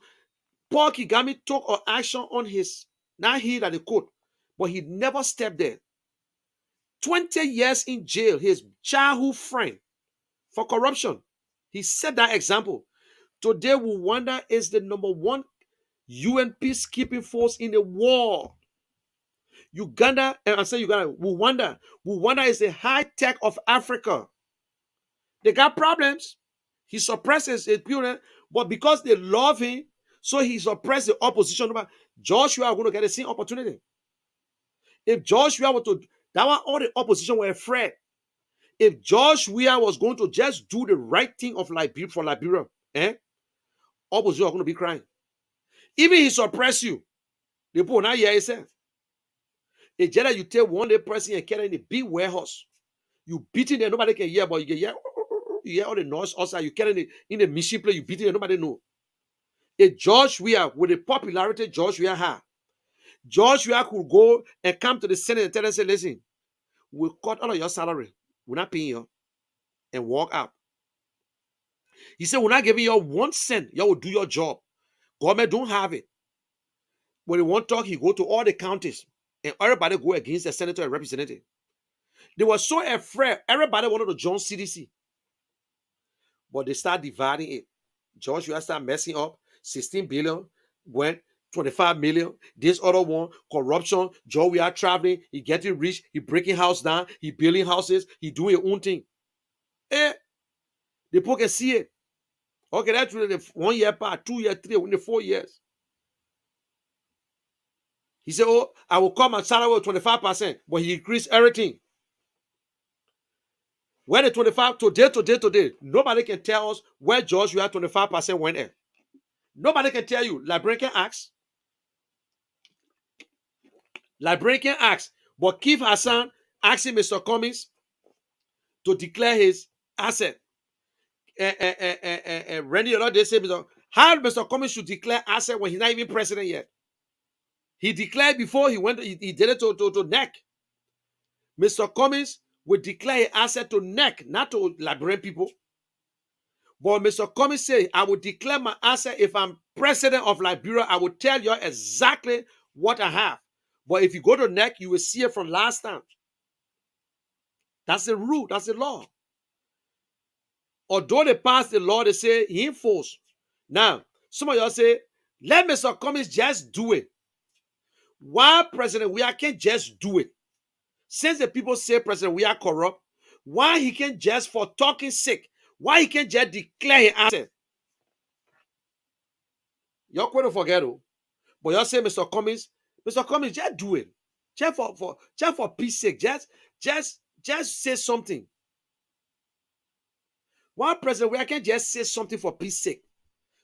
Paul Kagame took an action on his, not he that they could, but he never stepped there. 20 years in jail, his childhood friend, for corruption. He set that example. Today, Rwanda is the #1 UN peacekeeping force in the world. Uganda, and I say Uganda, Rwanda is the high tech of Africa. They got problems. He suppresses his people, but because they love him, so he suppressed the opposition. Joshua are going to get the same opportunity. If Joshua were to, that one, all the opposition were afraid. If Joshua was going to just do the right thing of Liberia for Liberia, opposition are going to be crying. Even he suppress you, the people not hear himself. It's just that you take one day person and carry in a big warehouse. You beating them, nobody can hear, but you can hear, you hear all the noise outside. You carry in the machine play, you beating them, nobody know. If Joshua, with the popularity Joshua had, Joshua could go and come to the Senate and tell them, say, listen, we'll cut all of your salary. We're not paying you. And walk out. He said, we're not giving you 1 cent. You will do your job. Government don't have it. When he want to talk, he go to all the counties. And everybody go against the senator and representative. They were so afraid. Everybody wanted to join CDC. But they start dividing it. Joshua start messing up. 16 billion went 25 million. This other one, corruption. Joe, we are traveling. He getting rich. He breaking house down. He building houses. He doing his own thing. The people can see it. Okay, that's really 1 year part, 2 years, 3, only 4 years. He said, oh, I will come and salary with 25%, but he increased everything. Where the 25, today, nobody can tell us where Joshua 25% went in. Nobody can tell you. Librarian can ask. Librarian can ask. But Keith Hassan asking Mr. Cummings to declare his asset. Randy, they say, how Mr. Cummings should declare asset when he's not even president yet? He declared before he went, he did it to NEC. Mr. Cummings would declare his asset to NEC, not to Liberian people. But Mr. Cummings said, I will declare my asset if I'm president of Liberia. I will tell you exactly what I have. But if you go to NEC, you will see it from last time. That's the rule. That's the law. Although they pass the law, they say he enforce. Now, some of y'all say, let Mr. Cummings just do it. Why President we can't just do it? Since the people say President we are corrupt, why he can't just for talking sick? Why he can't just declare his answer? Y'all going to forget it. But y'all say Mr. Cummings, just do it. Just for peace sake, just say something. Why President we can't just say something for peace sake?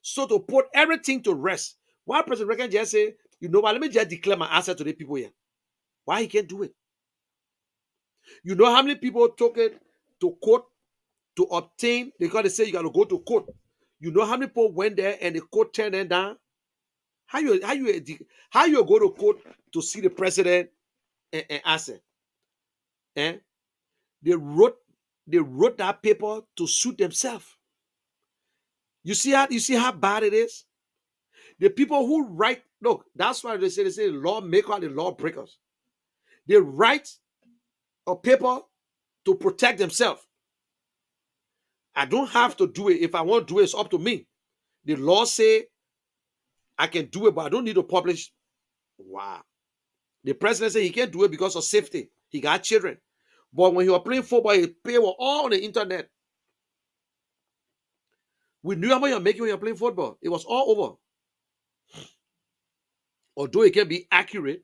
So to put everything to rest. Why President we can't just say, you know what, let me just declare my answer to the people here. Why he can't do it? You know how many people took it to court to obtain, because they say you got to go to court. You know how many people went there and the court turned them down? How you go to court to see the president and answer? Eh? They wrote that paper to suit themselves. You see how bad it is? The people who write, look, that's why they say the lawmaker and the lawbreakers. They write a paper to protect themselves. I don't have to do it. If I want to do it, it's up to me. The law say I can do it, but I don't need to publish. Wow. The president said he can't do it because of safety. He got children. But when he was playing football, his pay was all on the internet. We knew how much you're making when you're playing football. It was all over. Although it can be accurate,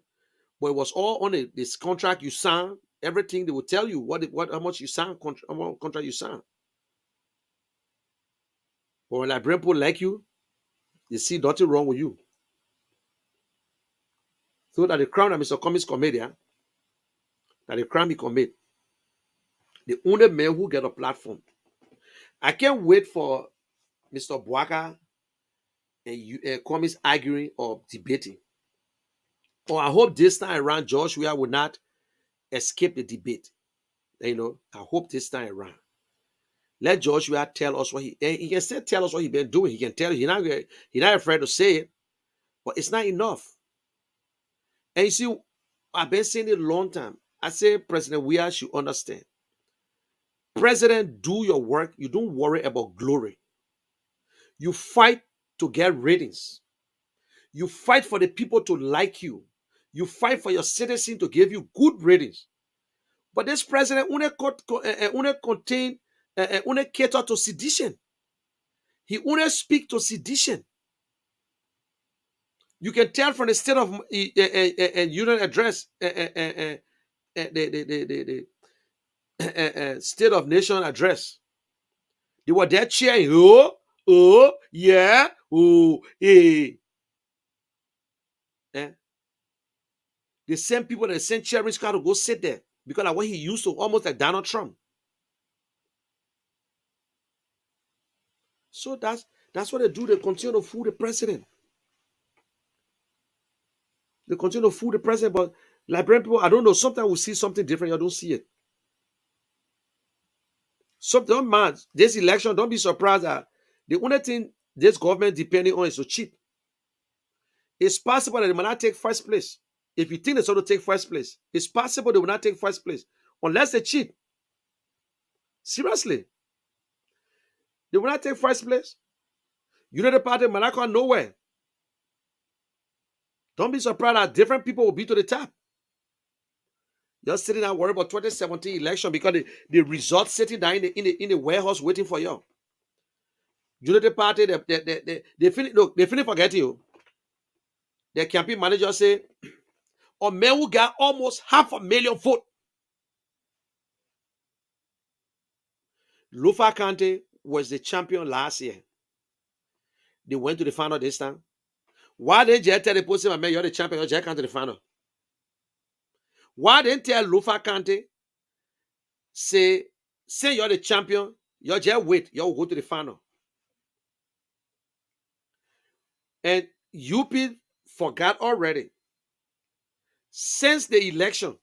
but it was all on this contract you signed. Everything they will tell you how much you signed, contract you signed. But when Liberian people like you, they see nothing wrong with you. So that the crime that Mr. Cummings committed, that the crime he commit, the only man who get a platform. I can't wait for Mr. Bwaka and Cummings arguing or debating. Or I hope this time around Joshua will not escape the debate. I hope this time around. Let Joshua tell us what he can still tell us what he been doing. He can tell you, he's not afraid to say it, but it's not enough. And you see, I've been saying it a long time. I say President Weah should understand. President, do your work. You don't worry about glory. You fight to get ratings. You fight for the people to like you. You fight for your citizens to give you good ratings. But this president only cater to sedition. He only speak to sedition. You can tell from the State of Union address, the State of Nation address. They were there cheering, oh, yeah, oh, eh. The same people that sent cheering car to go sit there because of what he used to, almost like Donald Trump. So that's what they do. They continue to fool the president. They continue to fool the president, but Liberian people, I don't know. Sometimes we see something different. You don't see it. So don't mind this election. Don't be surprised that the only thing this government depending on is to cheat. It's possible that they might not take first place. If you think they're going to take first place, it's possible they will not take first place unless they cheat. Seriously. They will not take first place. United Party might not come nowhere. Don't be surprised that different people will be to the top. You're sitting there worried about 2017 election because the results sitting down in the warehouse waiting for you. United Party, they finish forgetting you. Their campaign manager say, a man who got almost 500,000 votes. Lufa County was the champion last year. They went to the final this time. Why didn't you tell the person, man, you're the champion, you're going to the final? Why didn't tell Lufa County, say you're the champion, you're just wait, you'll go to the final? And UP forgot already. Since the election,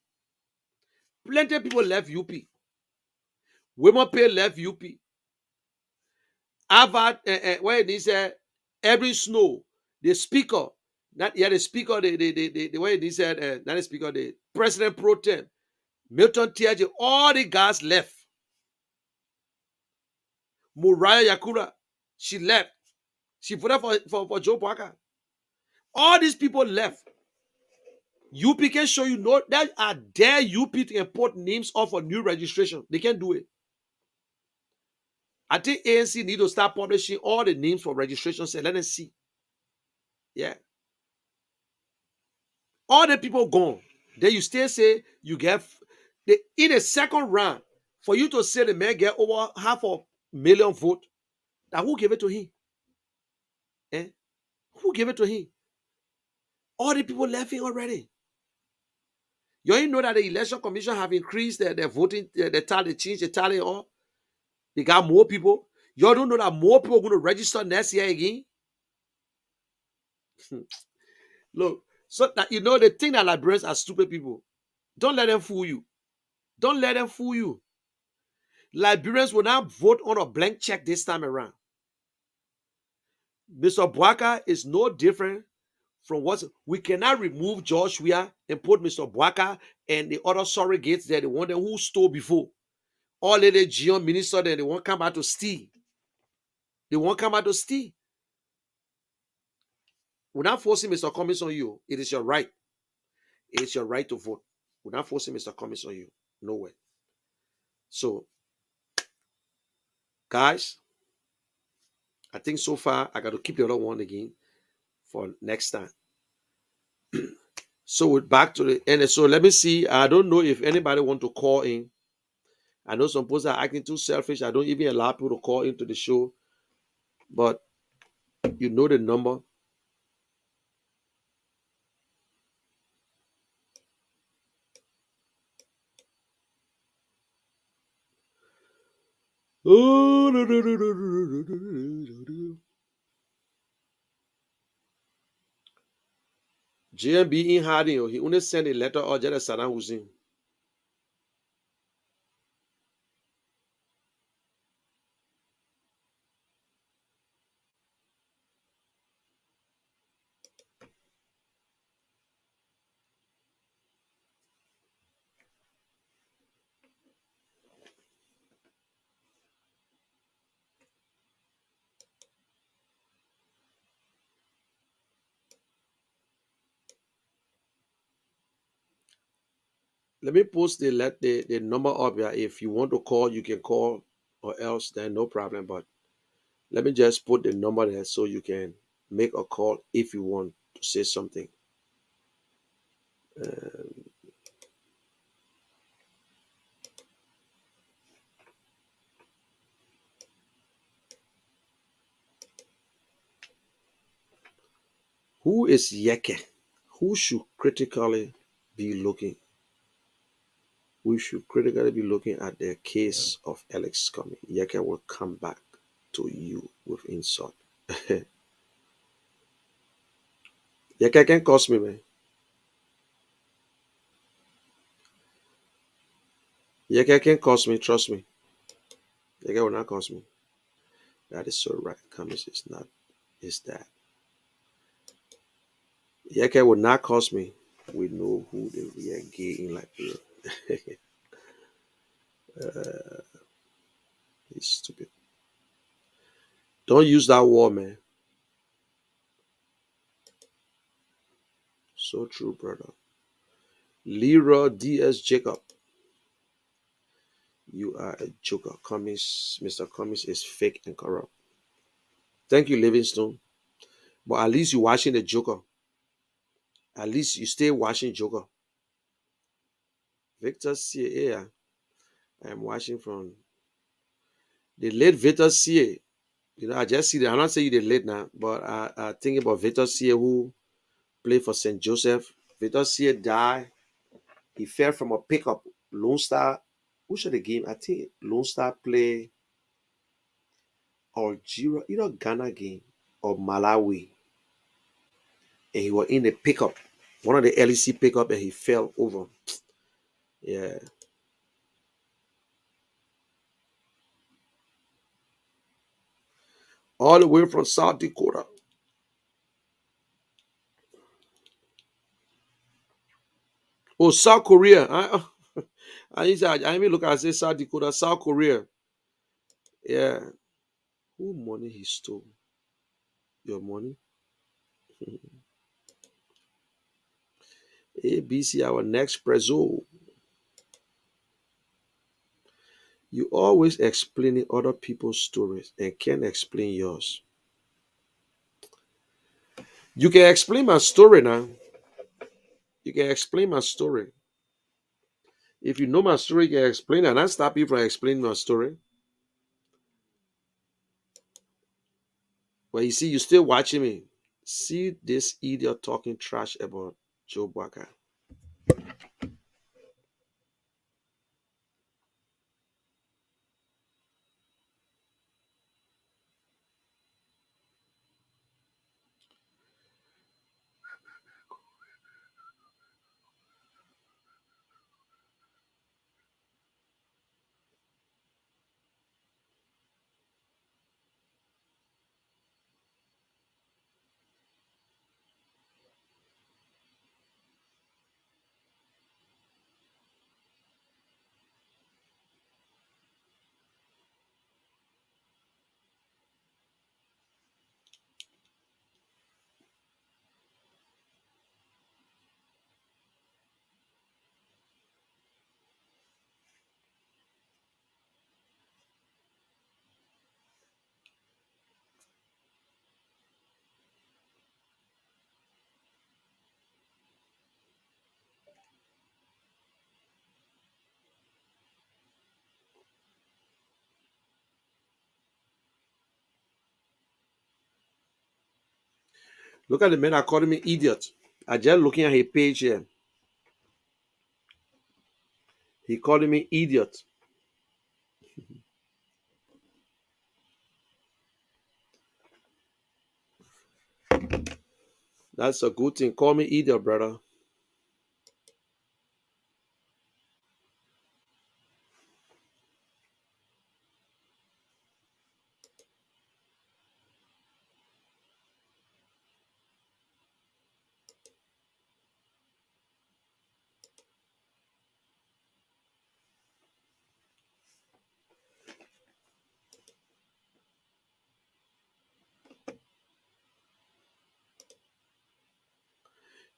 plenty of people left UP. Women Pay left UP. Harvard, where it is, every snow, the speaker, not the speaker, the way it is, not the speaker, the president pro tem, Milton Tiaji, all the guys left. Moriah Yakura, she left. She voted for Joe Parker. All these people left. UP can show you no that are dare UP to import names off for new registration. They can't do it. I think ANC need to start publishing all the names for registrations and let them see. Yeah. All the people gone. Then you still say you get in a second round for you to say the man get over 500,000 vote. Now who gave it to him? Eh? Who gave it to him? All the people left him already. You ain't know that the election commission have increased their voting, the tally, change the tally all. They got more people. You don't know that more people are going to register next year again. Look, so that you know the thing that librarians are stupid people. Don't let them fool you. Don't let them fool you. Librarians will not vote on a blank check this time around. Mr. Bwaka is no different from what we cannot remove George Weah and put Mr. Bwaka and the other surrogates there, the one who stole before. All the Gion minister there, they won't come out to steal. They won't come out to steal. We're not forcing Mr. Cummings on you. It is your right. It is your right to vote. We're not forcing Mr. Cummings on you. No way. So, guys, I think so far I got to keep the other one again for next time. So we're back to the end. So let me see. I don't know if anybody want to call in. I know some people are acting too selfish. I don't even allow people to call into the show. But you know the number. JMB in hiding. He only sent a letter or just a Saddam Hussein. Let me post the number up here. If you want to call, you can call, or else then no problem. But let me just put the number there so you can make a call if you want to say something. Who is Yeke? Who should critically be looking? We should critically be looking at the case of Alex Cummings. Yeke will come back to you with insult. Yeke can cost me, man. Yeke can cost me, trust me. Yeke will not cost me. That is so right. Cummings is not, is that. Yeke will not cost me. We know who the real gay in Liberia. He's stupid. Don't use that word, man. So true, brother. Leroy D.S. Jacob. You are a joker. Cummings, Mr. Cummings is fake and corrupt. Thank you, Livingstone. But at least you're watching the Joker. At least you stay watching Joker. Victor C. Yeah, I am watching from the late Victor C. You know, I just see that. I'm not saying you the late now, but I think about Victor C. who played for St. Joseph. Victor C. died. He fell from a pickup. Lone Star. Who should the game? I think Lone Star play Algeria, either Ghana game or Malawi. And he was in the pickup, one of the LEC pickup, and he fell over. Yeah. All the way from South Dakota. Oh, South Korea. I even look at say South Dakota, South Korea. Yeah. Who money he stole? Your money? ABC, our next preso. You always explaining other people's stories and can't explain yours. You can explain my story now. You can explain my story. If you know my story, you can explain it. And I stop you from explaining my story. But you see, you still watching me. See this idiot talking trash about Joe Walker. Look at the man that called me idiot. I just looking at his page here. He called me idiot. That's a good thing. Call me idiot, brother.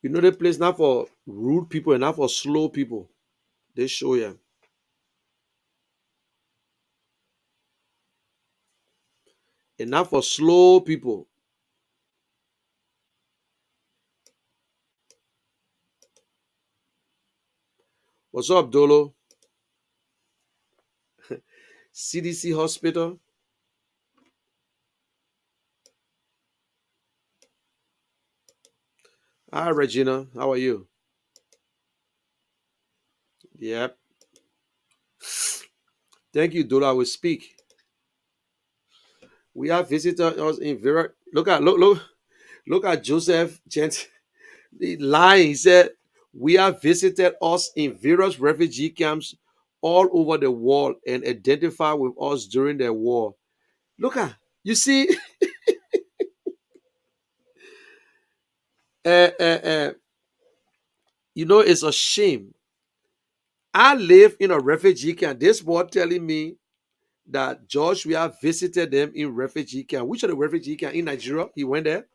You know the place not for rude people and not for slow people. They show you. And not for slow people. What's up, Dolo? CDC Hospital. Hi, Regina. How are you? Yep. Thank you, Dolo. I will speak. We have visited us in very look at Joseph Gent. The line, he said, we have visited us in various refugee camps all over the world and identified with us during the war. Look at, you see, uh, uh, uh, it's a shame. I live in a refugee camp. This boy telling me that George, we have visited them in refugee camp. Which of the refugee camp in Nigeria? He went there.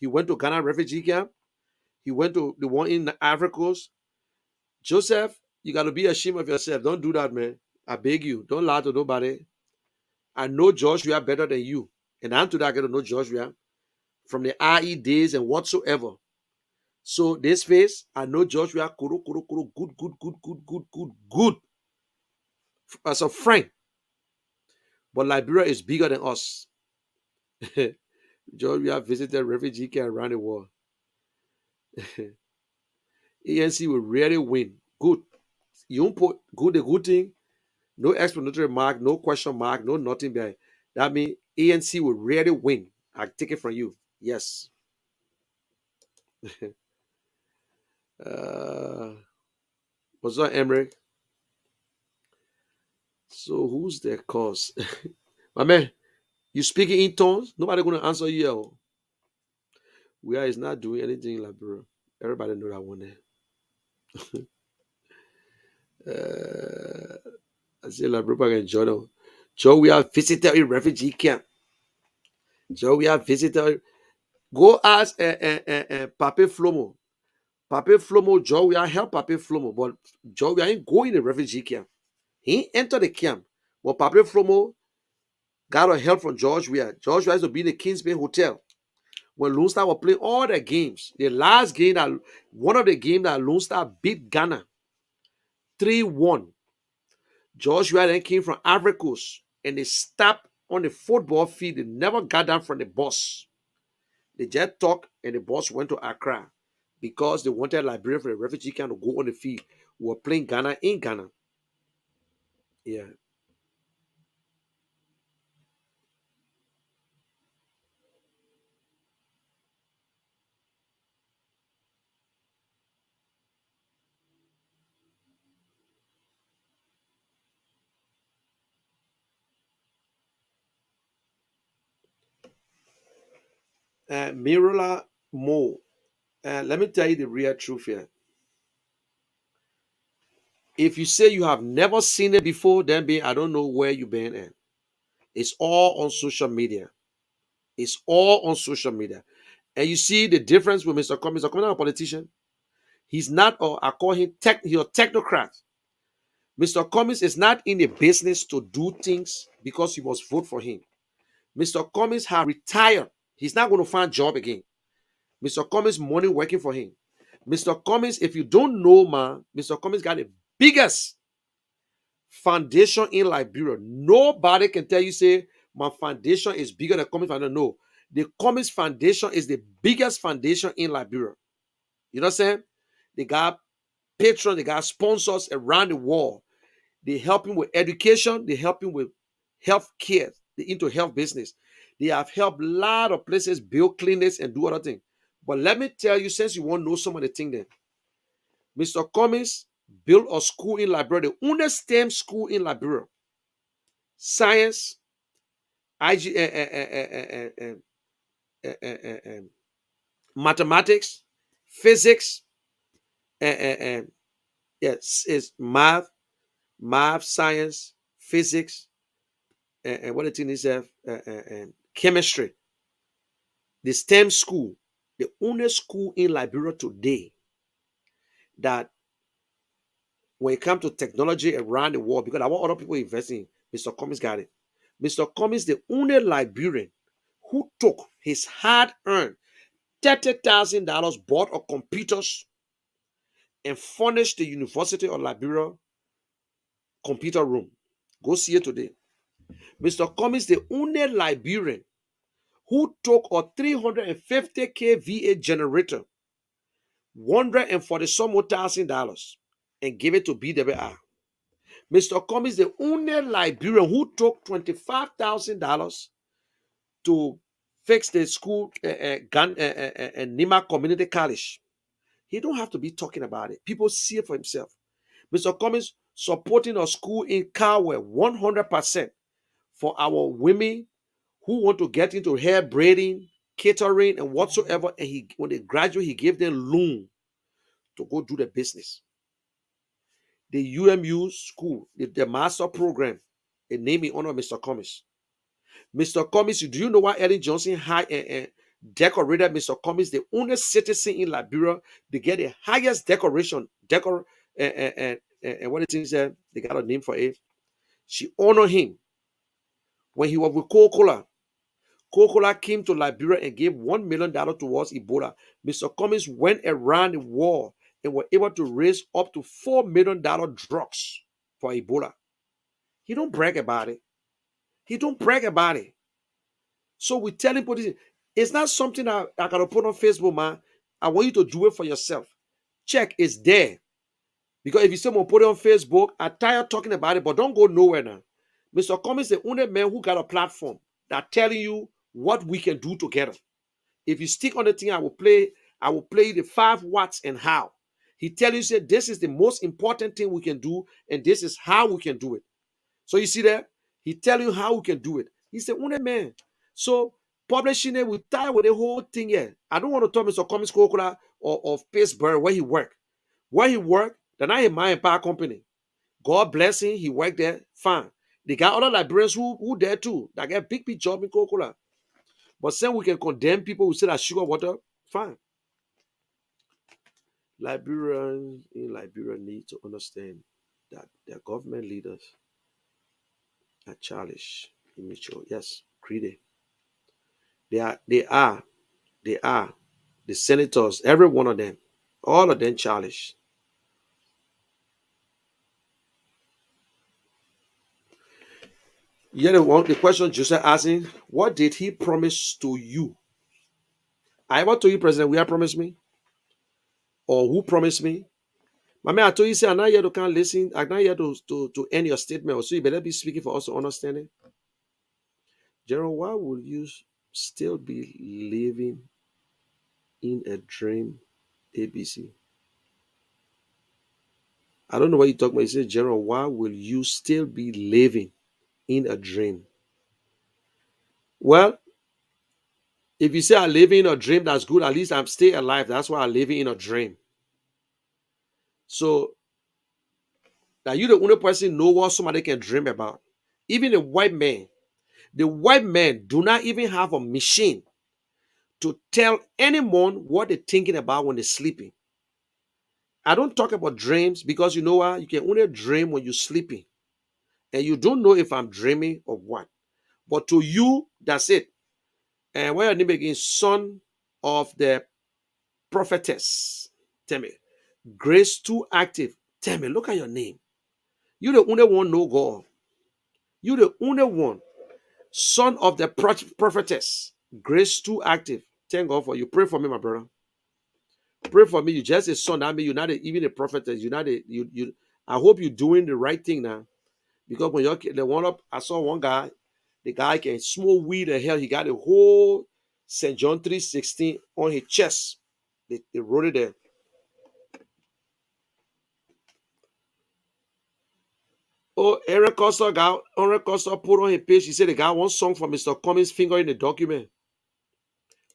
He went to Ghana refugee camp. He went to the one in Africa. Joseph, you got to be ashamed of yourself. Don't do that, man. I beg you. Don't lie to nobody. I know Joshua better than you. And I'm to that I get to know Joshua from the IE days and whatsoever. So this face, I know Joshua good as a friend. But Liberia is bigger than us. Joshua visited refugee camp around the world. ANC will rarely win. Good. You don't put good the good thing, no explanatory mark, no question mark, no nothing behind. That means ANC will rarely win. I take it from you. Yes. uh, what's up, Emmerich? So who's the cause? My man, you speaking in tongues? Nobody gonna answer you. Yo. We are is not doing anything like bro. Everybody know that one there. I say like bro can join them. Joe, we are visited a refugee camp. So we have visitor. Go ask Pape Flomo. Pape Flomo, Joe, we are help Pape Flomo, but Joe, we ain't going in the refugee camp. He entered the camp, but Pape Flomo got a help from George Weah. George Weah used to be in the Kings Bay Hotel. When Lone Star were playing all the games, the last game that one of the games that Lone Star beat Ghana 3-1. Joshua then came from Ivory Coast and they stopped on the football field. They never got down from the bus. They just talked and the bus went to Accra because they wanted Liberia for the refugee camp to go on the field. We were playing Ghana in Ghana. Yeah. Mirula Mo. Let me tell you the real truth here. If you say you have never seen it before, then I don't know where you've been at. It's all on social media. It's all on social media. And you see the difference with Mr. Cummings. Mr. Cummings is a politician. He's not, or I call him he's a technocrat. Mr. Cummings is not in the business to do things because you must vote for him. Mr. Cummings has retired. He's not going to find a job again. Mr. Cummings money working for him. Mr. Cummings, if you don't know, man, Mr. Cummings got the biggest foundation in Liberia. Nobody can tell you, say, my foundation is bigger than Cummings Foundation. No. The Cummings Foundation is the biggest foundation in Liberia. You know what I'm saying? They got patrons, they got sponsors around the world. They help him with education. They help him with health care. They into health business. They have helped a lot of places build clinics and do other things. But let me tell you, since you want to know some of the things then, Mr. Cummings built a school in Liberia, the only STEM school in Liberia. Science, IG, mathematics, physics, yes, is math, science, physics, and what the thing is, chemistry. The STEM school, the only school in Liberia today that when it comes to technology around the world, because I want other people investing, Mr. Cummings got it. Mr. Cummings, the only Liberian who took his hard-earned $30,000, bought a computers, and furnished the University of Liberia computer room. Go see it today. Mr. Cummings, the only Liberian who took a 350 kVA generator, $140 some $1,000, and gave it to BWI. Mr. Cummings, the only Liberian who took $25,000 to fix the school Nima Community College. He don't have to be talking about it. People see it for himself. Mr. Cummings supporting a school in Kawe 100% for our women who want to get into hair braiding, catering, and whatsoever. And when they graduate, he gave them loan to go do the business. The UMU school, the master program, a name in honor of Mr. Cummings. Mr. Cummings, do you know why Ellen Johnson decorated Mr. Cummings, the only citizen in Liberia, to get the highest decoration, and what it is, they got a name for it. She honored him when he was with Coca-Cola. Coca-Cola came to Liberia and gave $1 million towards Ebola. Mr. Cummings went around the world and were able to raise up to $4 million drugs for Ebola. He don't brag about it. He don't brag about it. So we tell him, it's not something I gotta put on Facebook, man. I want you to do it for yourself. Check, it's there. Because if you say, I'm put it on Facebook, I'm tired talking about it, but don't go nowhere now. Mr. Cummings is the only man who got a platform that telling you what we can do together. If you stick on the thing, I will play the 5 watts and how. He tell you, say, this is the most important thing we can do, and this is how we can do it. So you see that? He tell you how we can do it. He's the only man. So publishing it, we tie with the whole thing here. I don't want to talk Mr. Cummings Coca-Cola or of Pittsburgh where he work. Where he work, then I have my empire company. God bless him, he worked there, fine. They got other Liberians who there too, that get big job in Coca-Cola. But since we can condemn people who say that sugar water, fine. Liberians in Liberia need to understand that their government leaders are childish, immature, yes, greedy. They are the senators, every one of them, all of them childish. Yeah, the question Joseph asking, what did he promise to you? I ever told you, President, we have promised me? Or who promised me? My man, I told you, say, I'm not here to kind of listen. I'm not here to end your statement. So you better be speaking for us to understand it. General, why will you still be living in a dream, ABC? I don't know what you talk about. You say, General, why will you still be living in a dream? Well, if you say I'm living in a dream, that's good. At least I'm still alive. That's why I'm living in a dream. So that you the only person know what somebody can dream about. Even a white man. The white men do not even have a machine to tell anyone what they're thinking about when they're sleeping. I don't talk about dreams because you know what? You can only dream when you're sleeping. And you don't know if I'm dreaming or what. But to you, that's it. And where your name again? Son of the prophetess. Tell me. Grace too active. Tell me, look at your name. You the only one know God. You the only one. Son of the prophetess. Grace too active. Thank God for you. Pray for me, my brother. Pray for me. You just a son. I mean, you're not even a prophetess. You're not a you. I hope you're doing the right thing now. Because when you're the one up, I saw one guy. The guy can smoke weed and hell. He got a whole St. John 3:16 on his chest. They wrote it there. Oh, Aaron Costa put on his page. He said the guy one song for Mr. Cummings finger in the document.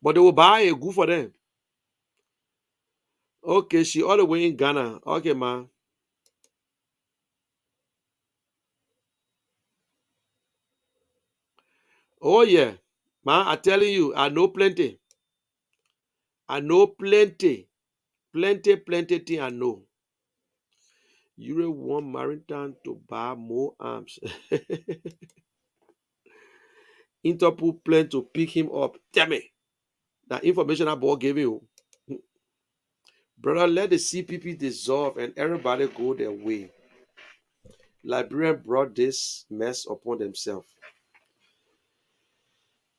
But they will buy a good for them. Okay, she all the way in Ghana. Okay, man. Oh yeah. Man, I telling you, I know plenty. I know plenty. Plenty thing I know. You really want Maritime to buy more arms. Interpol plan to pick him up. Tell me. That information I bought gave you. Brother, let the CPP dissolve and everybody go their way. Liberian brought this mess upon themselves.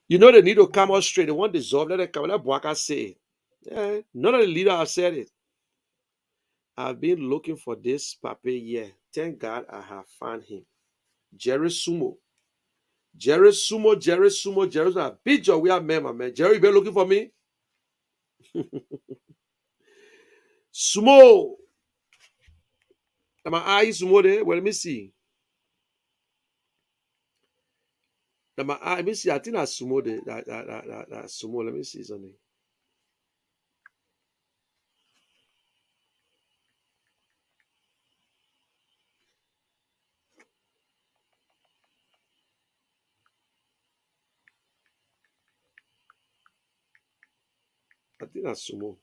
You know they need to come out straight. They want dissolve. Let it come. Let Boaka say it. Yeah, none of the leaders have said it. I've been looking for this pape here. Thank God I have found him. Jerry Sumo. Jerry Sumo. Jerry Sumo. Big job we have men, my man. Jerry, you been looking for me? Sumo. Am I eye Sumo there? Well, let me see. Am I eye? Let me see. I think that's Sumo there. That Sumo. Let me see something. I think that's Sumo.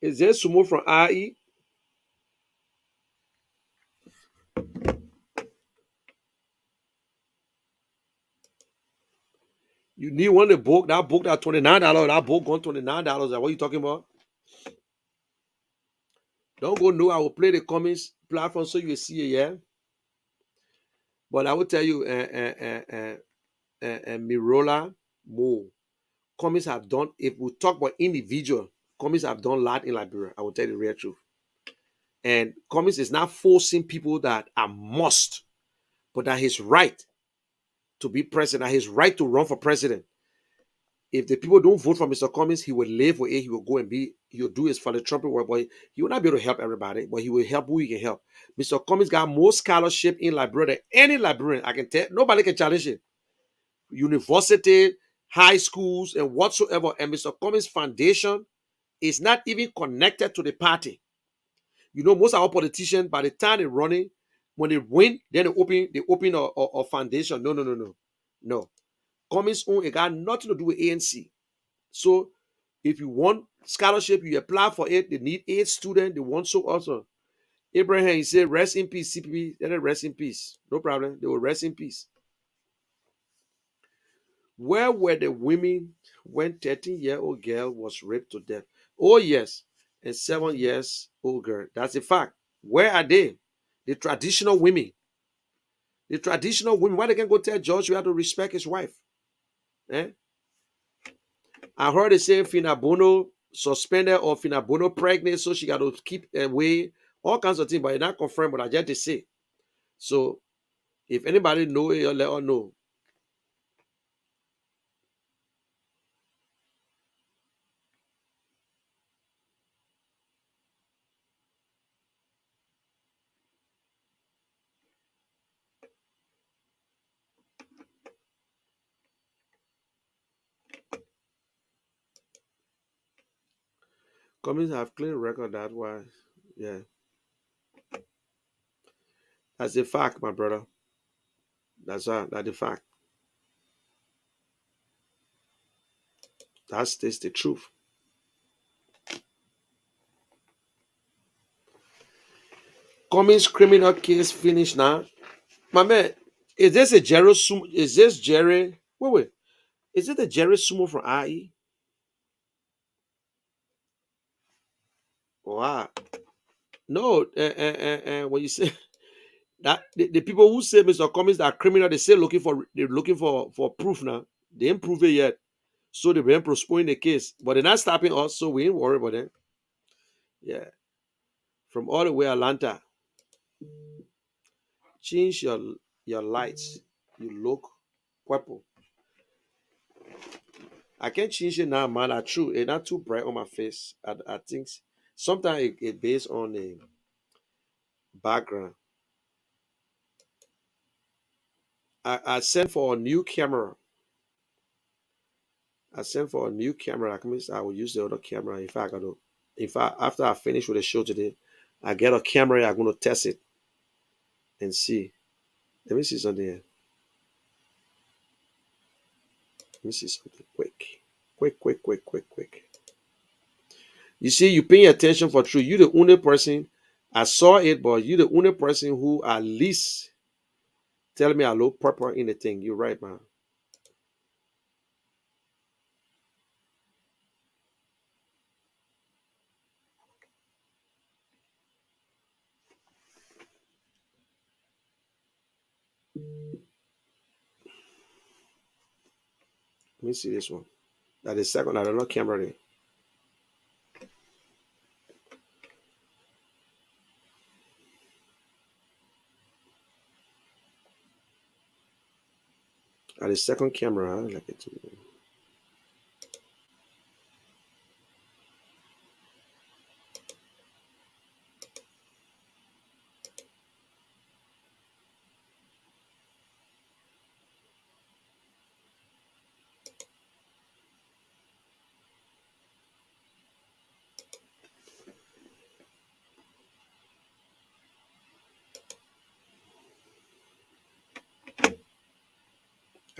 Is there Sumo from IE? You need one of the book. That book that $29. That book gone $29. What are you talking about? Don't go know. I will play the comments platform so you will see it, yeah. But I will tell you, Mirola Mo, comments have done. If we talk about individual, comments have done a lot in Liberia. I will tell you the real truth. And comments is not forcing people that are must, but that his right to be president, that his right to run for president. If the people don't vote for Mr. Cummings, he will live with it. He will go and he will do his philanthropic work, but he will not be able to help everybody, but he will help who he can help. Mr. Cummings got more scholarship in Liberia than any librarian. I can tell, nobody can challenge it. University, high schools, and whatsoever. And Mr. Cummings Foundation is not even connected to the party. Most of our politicians, by the time they're running, when they win, then they open a foundation. No, no, no, no. No. Cummings own, it got nothing to do with ANC. So if you want scholarship, you apply for it. They need 8 students. They want so also. Abraham, he said, rest in peace, CPP. Let it rest in peace. No problem. They will rest in peace. Where were the women when 13-year-old girl was raped to death? Oh, yes. And 7-year-old girl. That's a fact. Where are they? The traditional women. The traditional women. Why they can go tell George you have to respect his wife? Eh? I heard they say Finabono suspended or Finabono pregnant, so she got to keep away. All kinds of things, but it's not confirmed, but I just to say. So if anybody know it, let us know. Cummings have clean record, that why. Yeah. That's a fact, my brother. That's the fact. That's the truth. Cummings criminal case finished now. My man, is this a Jerry Sumo? Is this Jerry? Wait. Is it a Jerry Sumo from IE? Wow. No, when you say that the people who say Mr. Cummings are criminal, they say they're looking for proof now. They ain't prove it yet. So they've been postponing the case. But they're not stopping us, so we ain't worried about them. Yeah. From all the way Atlanta. Change your lights. You look purple. I can't change it now, man. I true. It's not too bright on my face. I think sometimes it based on the background. I sent for a new camera. I sent for a new camera. I will use the other camera if I got to. After I finish with the show today, I get a camera. I'm gonna test it and see. Let me see something here. Let me see something quick. Quick. You see, you paying attention for true. You the only person I saw it, but you the only person who at least tell me I look purple in the thing. You're right, man. Let me see this one. That is second. I don't know camera there. That is second camera. I like it too.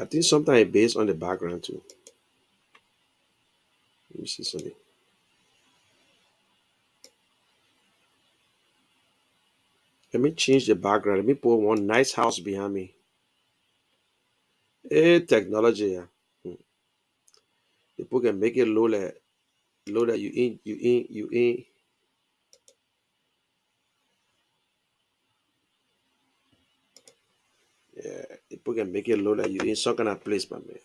I think sometimes it's based on the background too. Let me see something. Let me change the background. Let me put one nice house behind me. Hey, technology, yeah. People can make it low that you in. Yeah, people can make it low that you in some kind of place, my man.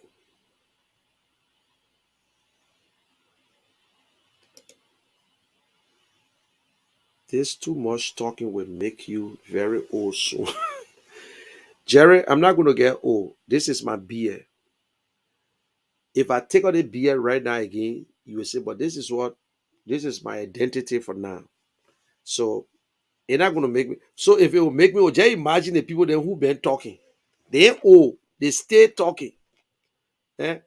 This too much talking will make you very old soon. Jerry, I'm not gonna get old. This is my beer. If I take out the beard right now again, you will say, but this is my identity for now. So it's not gonna make me. So if it will make me, just imagine the people then who been talking. They ain't old, they stay talking. Eh?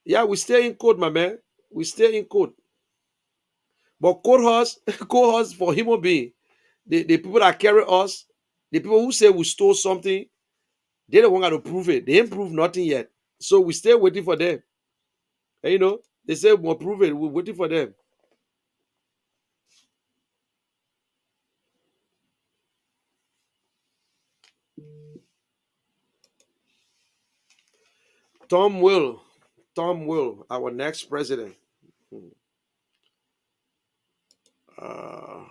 Yeah, we stay in code, my man. We stay in code. But code horse, code horse for human being. The people that carry us, the people who say we stole something, they don't want to prove it. They ain't prove nothing yet. So we stay waiting for them. And they say we'll prove it. We're waiting for them. Tom Will, our next president. Uh,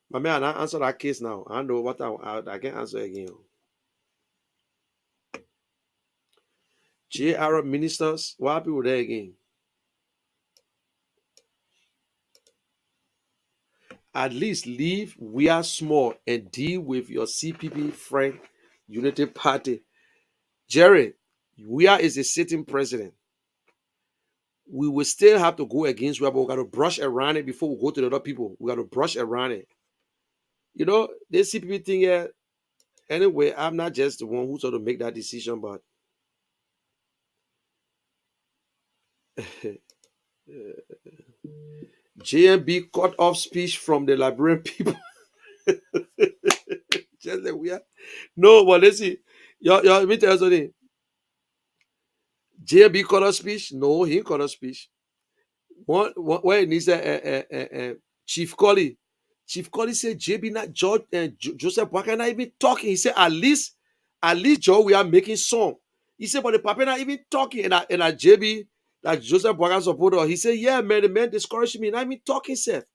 my man, I answer that case now. I know what I can answer again. Arab ministers, what happened with that again? At least leave we are small and deal with your CPP friend, Unity Party. Jerry, we are is a sitting president. We will still have to go against where, but we got to brush around it before we go to the other people. We got to brush around it. This CPP thing here. Anyway, I'm not just the one who's going to make that decision, but JMB cut off speech from the Liberian people. Just like we are. No, but let's see. Y'all, let me tell you something. JMB cut off speech? No, he cut off speech. When he said, Chief Colley. Chief Colley said, JB not George and Joseph Boakai not even talking. He said, at least George, we are making song. He said, but the papa not even talking. And JB, that Joseph Boakai supporter, he said, yeah, man, the man discouraged me. Not even talking, Seth.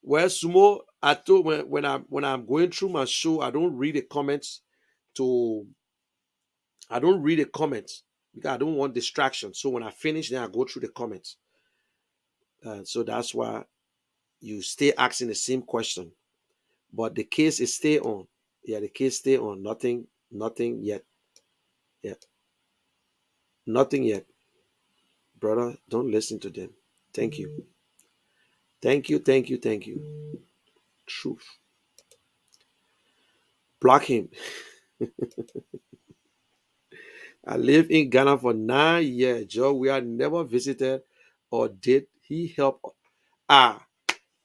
Well, Sumo, I told when I'm going through my show, I don't read the comments because I don't want distraction. So when I finish, then I go through the comments. So that's why you stay asking the same question. But the case is stay on. Yeah, the case stay on. Nothing yet. Yeah. Nothing yet. Brother, don't listen to them. Thank you. Thank you. Truth. Block him. I lived in Ghana for 9 years. Joe, we are never visited or did he help?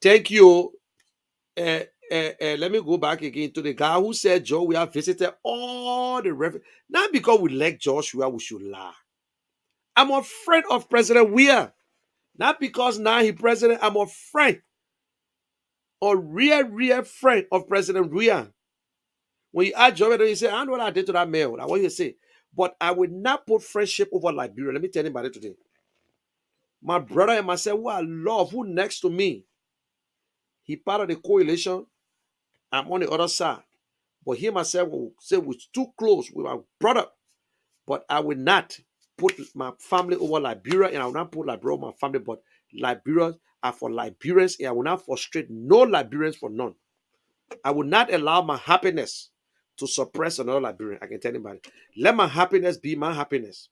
Thank you. Let me go back again to the guy who said, Joe, we have visited all the refugees. Not because we like Joshua, we should lie. I'm a friend of President Weah. Not because now he president, I'm a friend. A real friend of President Weah. When you ask Joe, you say, I don't know what I did to that mail. That's what you say. But I would not put friendship over Liberia. Let me tell anybody today. My brother and myself, who I love, who next to me, he part of the coalition. I'm on the other side. But he myself will say we're too close with my brother. But I will not put my family over Liberia, and I will not put Liberia over my family, but Liberians are for Liberians, and I will not frustrate no Liberians for none. I will not allow my happiness to suppress another Liberian. I can tell anybody. Let my happiness be my happiness.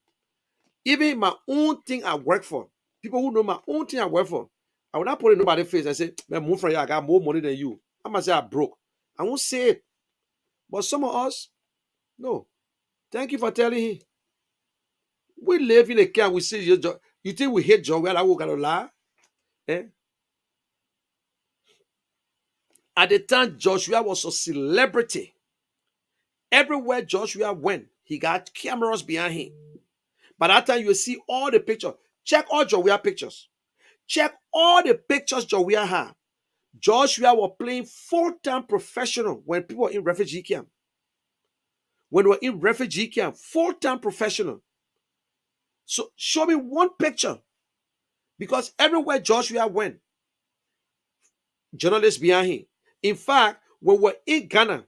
Even my own thing I work for, people who know my own thing I work for, I will not put it in nobody's face and say, man, move from here, I got more money than you. I must say I'm broke. I won't say it. But some of us, no. Thank you for telling him. We live in a camp, we see your job. You think we hate John? Well, I will gonna lie. Eh? At the time, Joshua was a celebrity. Everywhere Joshua went, he got cameras behind him. By that time, you will see all the pictures. Check all Joshua pictures. Check all the pictures Joshua had. Joshua was playing full-time professional when people were in refugee camp. When they were in refugee camp, full-time professional. So show me one picture. Because everywhere Joshua went, journalists behind him. In fact, when we're in Ghana,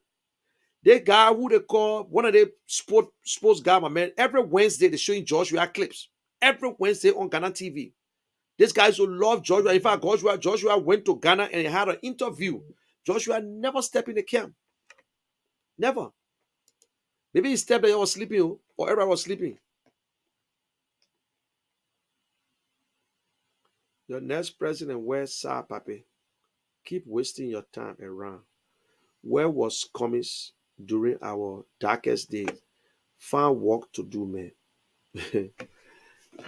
That guy who they call one of the sports guy, my man, every Wednesday they're showing Joshua clips. Every Wednesday on Ghana TV. This guy who love Joshua. In fact, Joshua went to Ghana and he had an interview. Joshua never stepped in the camp. Never. Maybe he stepped there, he was sleeping, or everyone was sleeping. Your next president, where's Sir Papi? Keep wasting your time around. Where was Cummings during our darkest days? Found work to do, man.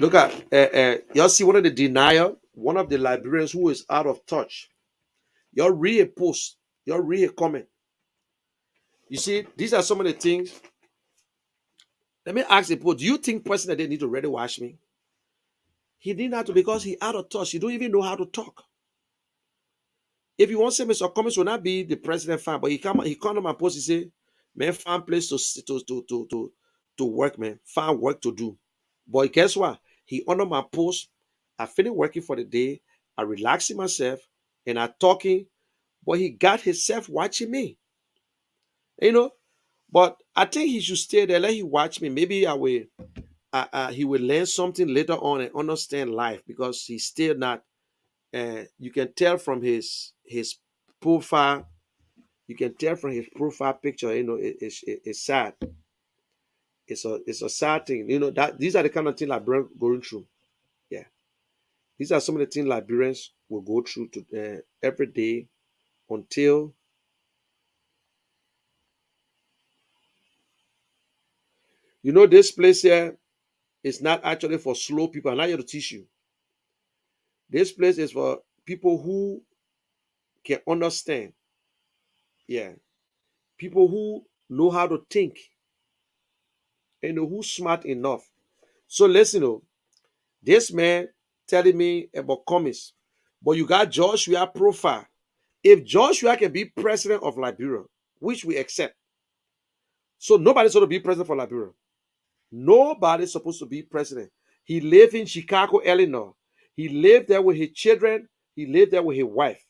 Look at y'all see one of the denier, one of the Liberians who is out of touch. Y'all read a post, y'all read a comment. You see, these are some of the things. Let me ask the post. Do you think person that they need to really watch me? He didn't have to because he out of touch. He don't even know how to talk. If you want to say Mr. Cummings will not be the president fan, but he come on my post, he say, man, find place to work, man. Find work to do. But guess what? He honor my post. I finished working for the day. I relaxing myself and I talking, but he got himself watching me. You know, but I think he should stay there. Let him watch me. Maybe I will he will learn something later on and understand life because he's still not you can tell from his profile. You can tell from his profile picture, you know, it's sad. It's a sad thing. You know, that these are the kind of things Liberians going through. Yeah. These are some of the things Liberians will go through to every day until you know this place here is not actually for slow people. I'm not here to teach you. This place is for people who can understand. Yeah. People who know how to think and know who's smart enough. So listen, this man telling me about Cummings, but you got Joshua profile. If Joshua can be president of Liberia, which we accept, so nobody's going to be president for Liberia. Nobody's supposed to be president. He lived in Chicago, Illinois. He lived there with his children. He lived there with his wife.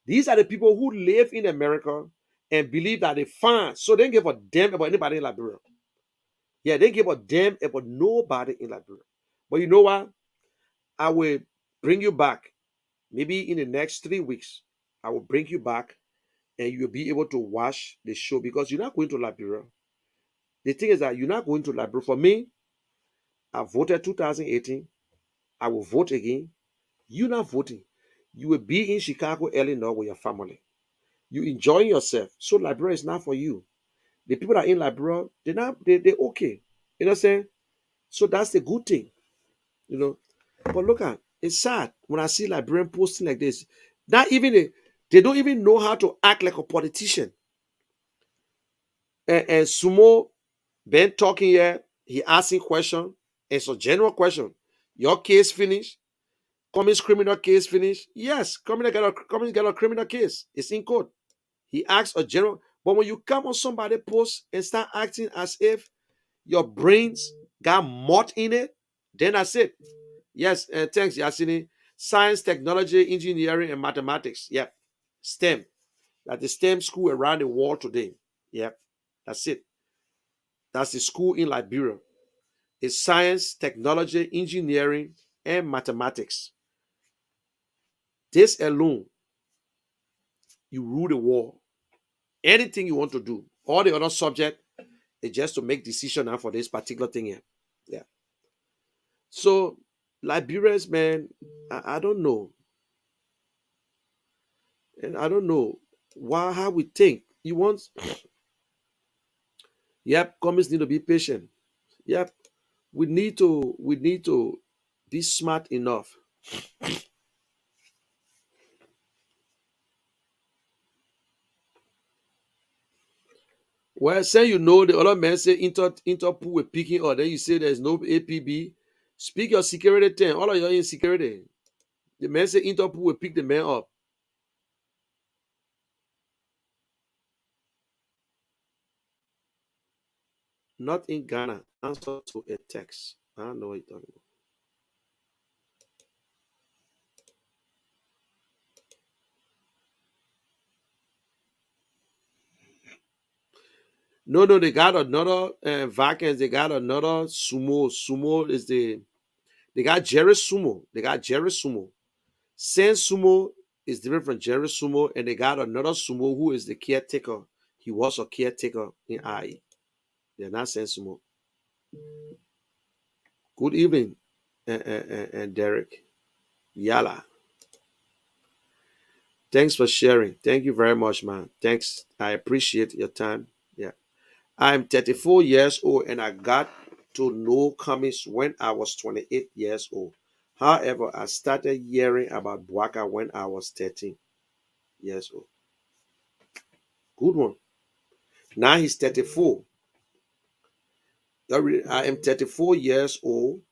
These are the people who live in America and believe that they fine. So they don't give a damn about anybody in Liberia. Yeah, they give a damn about nobody in Liberia. But you know what? I will bring you back. Maybe in the next 3 weeks, I will bring you back and you'll be able to watch the show because you're not going to Liberia. The thing is that you're not going to Liberia. For me, I voted 2018. I will vote again. You're not voting. You will be in Chicago, Illinois with your family. You enjoying yourself. So Liberia is not for you. The people that are in Liberia, they're okay. You know what I'm saying? So that's the good thing. You know. But look at it's sad when I see Liberian posting like this. Not even they don't even know how to act like a politician. And Sumo been talking here, he asking question. It's a general question. Your case finished? Cummings criminal case finished? Yes, Cummings got a criminal case. It's in court. He asks a general, but when you come on somebody post and start acting as if your brains got mud in it, then that's it. Yes, thanks, Yasini. Science, technology, engineering, and mathematics. Yep. STEM. That's the STEM school around the world today. Yep. That's it. That's the school in Liberia. It's science, technology, engineering, and mathematics. This alone, you rule the world. Anything you want to do, all the other subject is just to make decision now for this particular thing here. Yeah. So Liberians, man, I don't know. And I don't know how we think. You want, yep, Cummings need to be patient. Yep. We need to be smart enough. Well, say you know the other man say Interpol will picking or then you say there's no APB. Speak your security thing. All of you are in security. The man say Interpol will pick the man up. Not in Ghana. Answer to a text. I don't know what you're talking about. No, they got another Vikings. They got another sumo. Sumo is they got Jerry Sumo. They got Jerry Sumo. Sen Sumo is different from Jerry Sumo, and they got another Sumo who is the caretaker. He was a caretaker in IE. They're not Sen Sumo. Good evening, and Derek. Yala. Thanks for sharing. Thank you very much, man. Thanks. I appreciate your time. Yeah. I'm 34 years old and I got to know Cummings when I was 28 years old. However, I started hearing about Bwaka when I was 13 years old. Good one. Now he's 34. I am 34 years old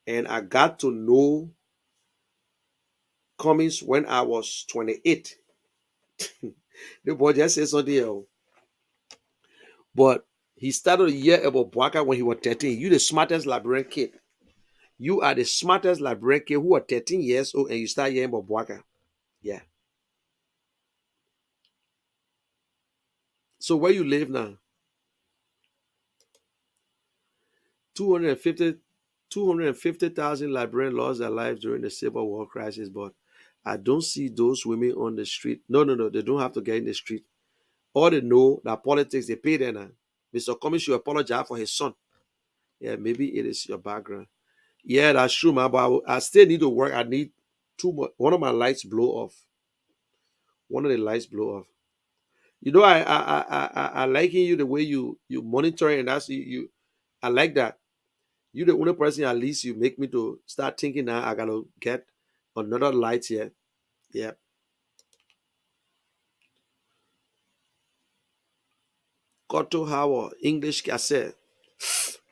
and I got to know Cummings when I was 28. The boy just said something else. But he started to hear about Bwaka when he was 13. You the smartest Liberian kid. You are the smartest Liberian kid who are 13 years old and you start hearing about Bwaka. Yeah. So where you live now? 250,000 Liberians lost their lives during the Civil War crisis, but I don't see those women on the street. No. They don't have to get in the street. All they know that politics, they pay them now. Mr. Cummings should apologize for his son. Yeah, maybe it is your background. Yeah, that's true, man. But I still need to work. I need one of my lights blow off. One of the lights blow off. You know, I liking you the way you monitor it, and that's you. I like that. You the only person at least you make me to start thinking now I gotta get another light here. Yeah. Cotto Howard, English cassette.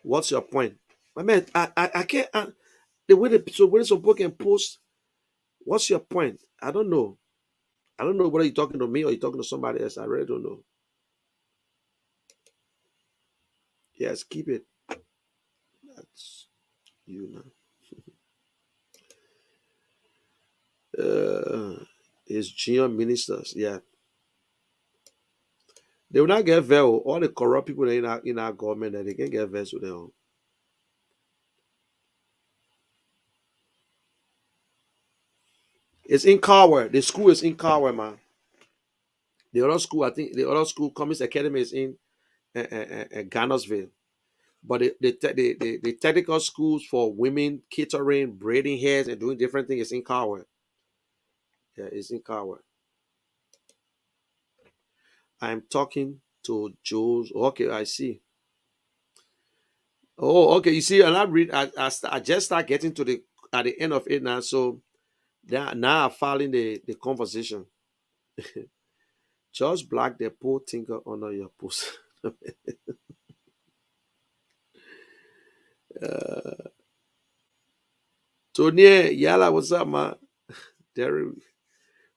What's your point? My man, I can't the way some people can post, what's your point? I don't know. I don't know whether you're talking to me or you're talking to somebody else. I really don't know. Yes, keep it. That's you now. It's junior ministers, yeah. They will not get veil. All the corrupt people in our government that they can get veil with them. It's in Carver. The school is in Carver, man. The other school, I think, the other school, Cummings Academy, is in Garnersville. But the technical schools for women, catering, braiding hairs, and doing different things is in Carver. Yeah, it's in Carver. I'm talking to Jules. Okay, I see. Oh, okay. You see, and I read. I just start getting to the at the end of it now. So now I'm following the conversation. Just black the poor tinker under your post. Tony Yala, what's up, man? Derry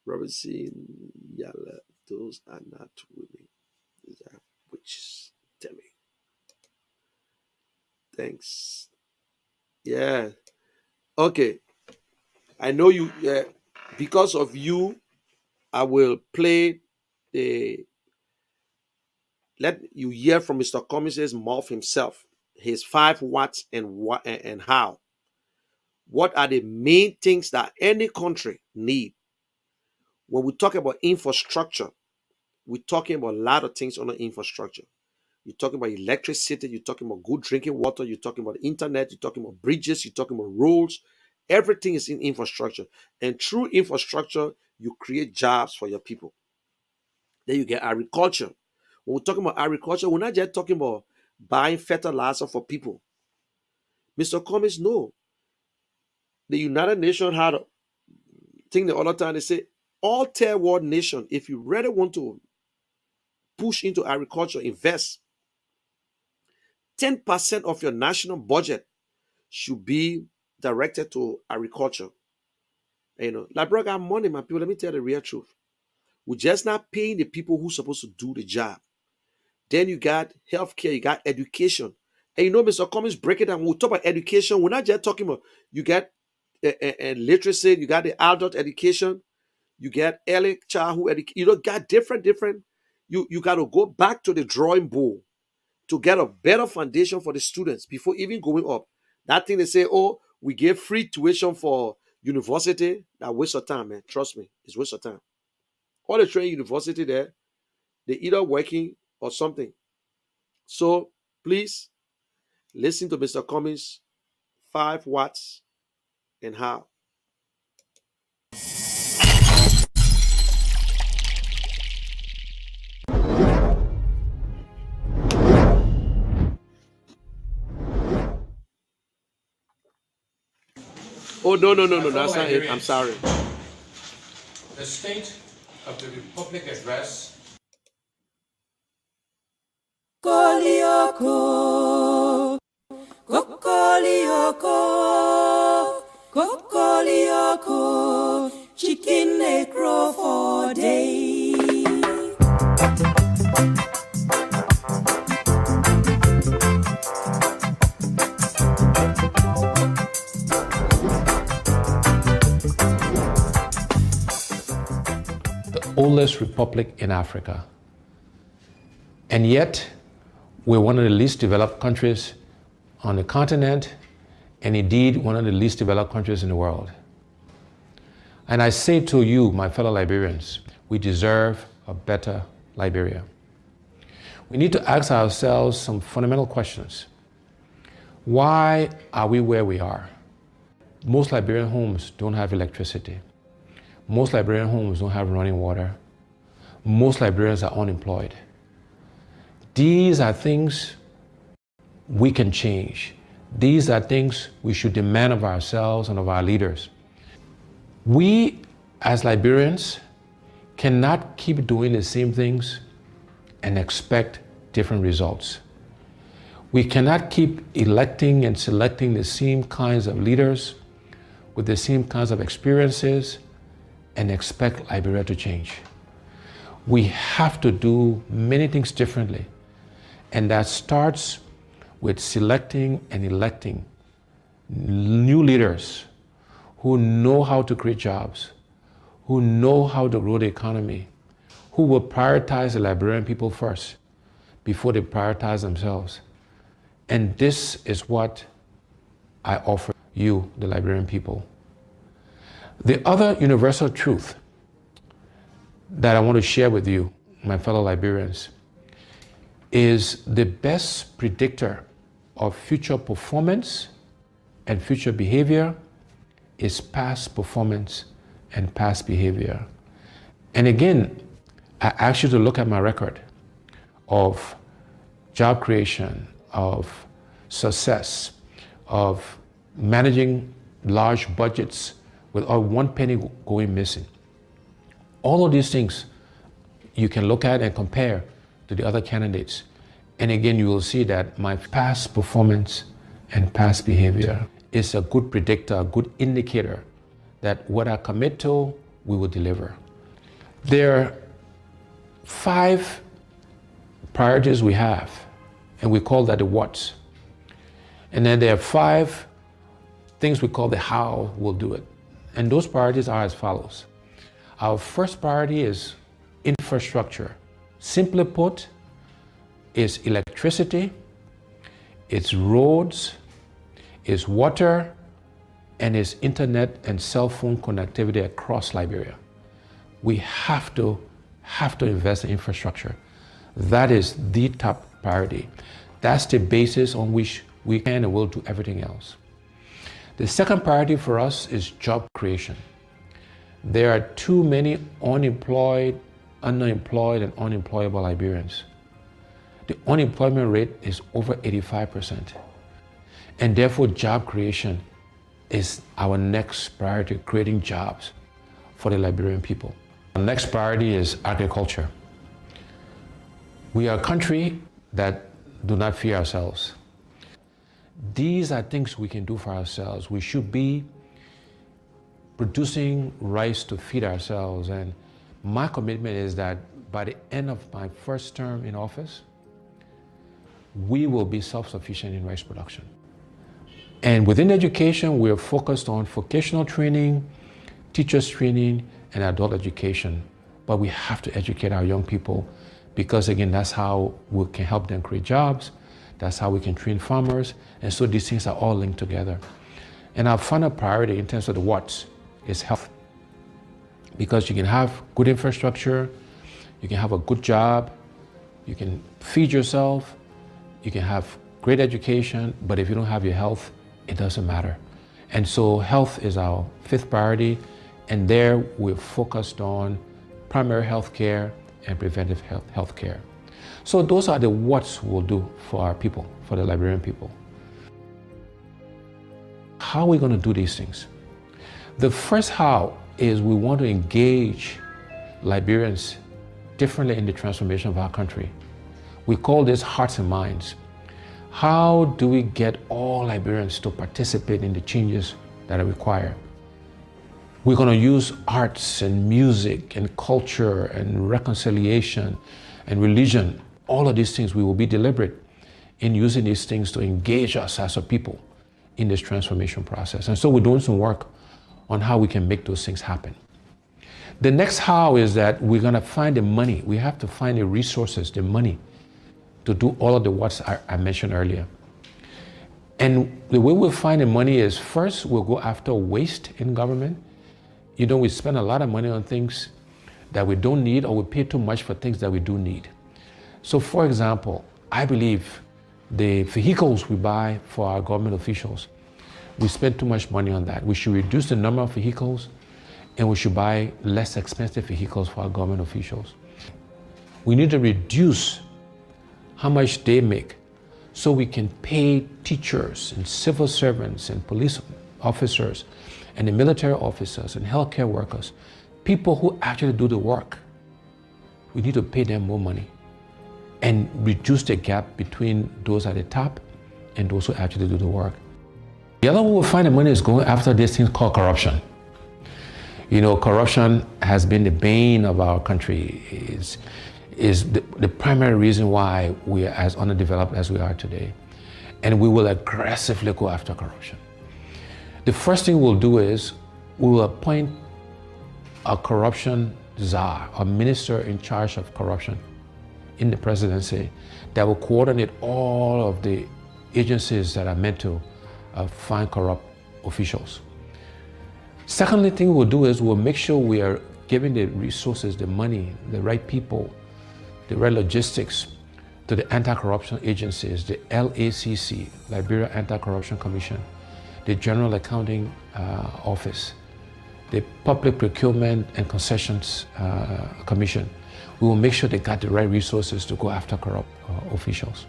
Robinson Yala. Those are not women. These are witches. Tell me. Thanks. Yeah. Okay. I know you. Yeah. Because of you, I will play the. Let you hear from Mr. Cummings' mouth himself. His 5 watts and what and how. What are the main things that any country need? When we talk about infrastructure, we're talking about a lot of things on the infrastructure. You're talking about electricity, you're talking about good drinking water, you're talking about internet, you're talking about bridges, you're talking about roads. Everything is in infrastructure. And through infrastructure, you create jobs for your people. Then you get agriculture. When we're talking about agriculture, we're not just talking about buying fertilizer for people. Mr. Cummings, no. The United Nations had a thing the other time, they say, all third world nation, if you really want to push into agriculture, invest, 10% of your national budget should be directed to agriculture. And, like, bro, I got money, my people. Let me tell you the real truth. We're just not paying the people who's supposed to do the job. Then you got healthcare, you got education. And Mr. Cummings, break it down. When we talk about education, we're not just talking about you got literacy, you got the adult education, you get early childhood education. Got different. You got to go back to the drawing board to get a better foundation for the students before even going up. That thing they say, oh, we give free tuition for university, that waste of time, man. Trust me, it's waste of time. All the train university there, they either working or something. So please listen to Mr. Cummings, 5 watts and how. Oh, no, that's not it. I'm sorry. The State of the Republic Address. Kokolioko, kokolioko, kokolioko, chicken they grow for day. The oldest republic in Africa. And yet, we're one of the least developed countries on the continent, and indeed one of the least developed countries in the world. And I say to you, my fellow Liberians, we deserve a better Liberia. We need to ask ourselves some fundamental questions. Why are we where we are? Most Liberian homes don't have electricity. Most Liberian homes don't have running water. Most Liberians are unemployed. These are things we can change. These are things we should demand of ourselves and of our leaders. We, as Liberians, cannot keep doing the same things and expect different results. We cannot keep electing and selecting the same kinds of leaders with the same kinds of experiences and expect Liberia to change. We have to do many things differently, and that starts with selecting and electing new leaders who know how to create jobs, who know how to grow the economy, who will prioritize the Liberian people first before they prioritize themselves. And this is what I offer you, the Liberian people. The other universal truth that I want to share with you, my fellow Liberians, is the best predictor of future performance and future behavior is past performance and past behavior. And again, I ask you to look at my record of job creation, of success, of managing large budgets without one penny going missing. All of these things you can look at and compare to the other candidates. And again, you will see that my past performance and past behavior is a good predictor, a good indicator that what I commit to, we will deliver. There are 5 priorities we have, and we call that the what's. And then there are 5 things we call the how we'll do it. And those priorities are as follows. Our first priority is infrastructure. Simply put, it's electricity, it's roads, it's water, and it's internet and cell phone connectivity across Liberia. We have to invest in infrastructure. That is the top priority. That's the basis on which we can and will do everything else. The second priority for us is job creation. There are too many unemployed, underemployed, and unemployable Liberians. The unemployment rate is over 85%. And therefore, job creation is our next priority, creating jobs for the Liberian people. Our next priority is agriculture. We are a country that do not fear ourselves. These are things we can do for ourselves. We should be producing rice to feed ourselves. And my commitment is that by the end of my first term in office, we will be self-sufficient in rice production. And within education, we are focused on vocational training, teachers training, and adult education. But we have to educate our young people because again, that's how we can help them create jobs. That's how we can train farmers. And so these things are all linked together. And our final priority in terms of the what's is health. Because you can have good infrastructure, you can have a good job, you can feed yourself, you can have great education, but if you don't have your health, it doesn't matter. And so health is our fifth priority, and there we're focused on primary health care and preventive health care. So those are the what's we'll do for our people, for the Liberian people. How are we going to do these things? The first how is we want to engage Liberians differently in the transformation of our country. We call this hearts and minds. How do we get all Liberians to participate in the changes that are required? We're going to use arts and music and culture and reconciliation and religion. All of these things, we will be deliberate in using these things to engage us as a people in this transformation process. And so we're doing some work on how we can make those things happen. The next how is that we're going to find the money. We have to find the resources, the money, to do all of the what's I mentioned earlier. And the way we'll find the money is first, we'll go after waste in government. You know, we spend a lot of money on things that we don't need, or we pay too much for things that we do need. So for example, I believe the vehicles we buy for our government officials, we spend too much money on that. We should reduce the number of vehicles, and we should buy less expensive vehicles for our government officials. We need to reduce how much they make so we can pay teachers and civil servants and police officers and the military officers and healthcare workers, people who actually do the work. We need to pay them more money and reduce the gap between those at the top and those who actually do the work. The other way we'll find the money is going after this thing called corruption. You know, corruption has been the bane of our country, is the primary reason why we are as underdeveloped as we are today. And we will aggressively go after corruption. The first thing we'll do is we will appoint a corruption czar, a minister in charge of corruption in the presidency that will coordinate all of the agencies that are meant to find corrupt officials. Secondly thing we'll do is we'll make sure we are giving the resources, the money, the right people, the right logistics to the anti-corruption agencies, the LACC, Liberia Anti-Corruption Commission, the General Accounting Office, the Public Procurement and Concessions Commission. We will make sure they got the right resources to go after corrupt officials.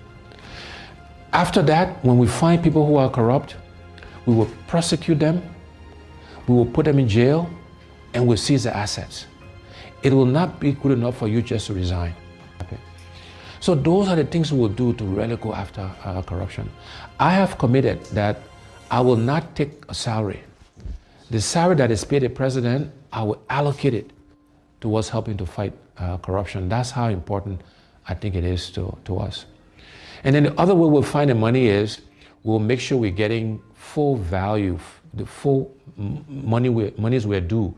After that, when we find people who are corrupt, we will prosecute them, we will put them in jail, and we'll seize their assets. It will not be good enough for you just to resign. Okay. So those are the things we will do to really go after corruption. I have committed that I will not take a salary. The salary that is paid the president, I will allocate it towards helping to fight corruption. That's how important I think it is to us. And then the other way we'll find the money is we'll make sure we're getting full value, the full monies we're due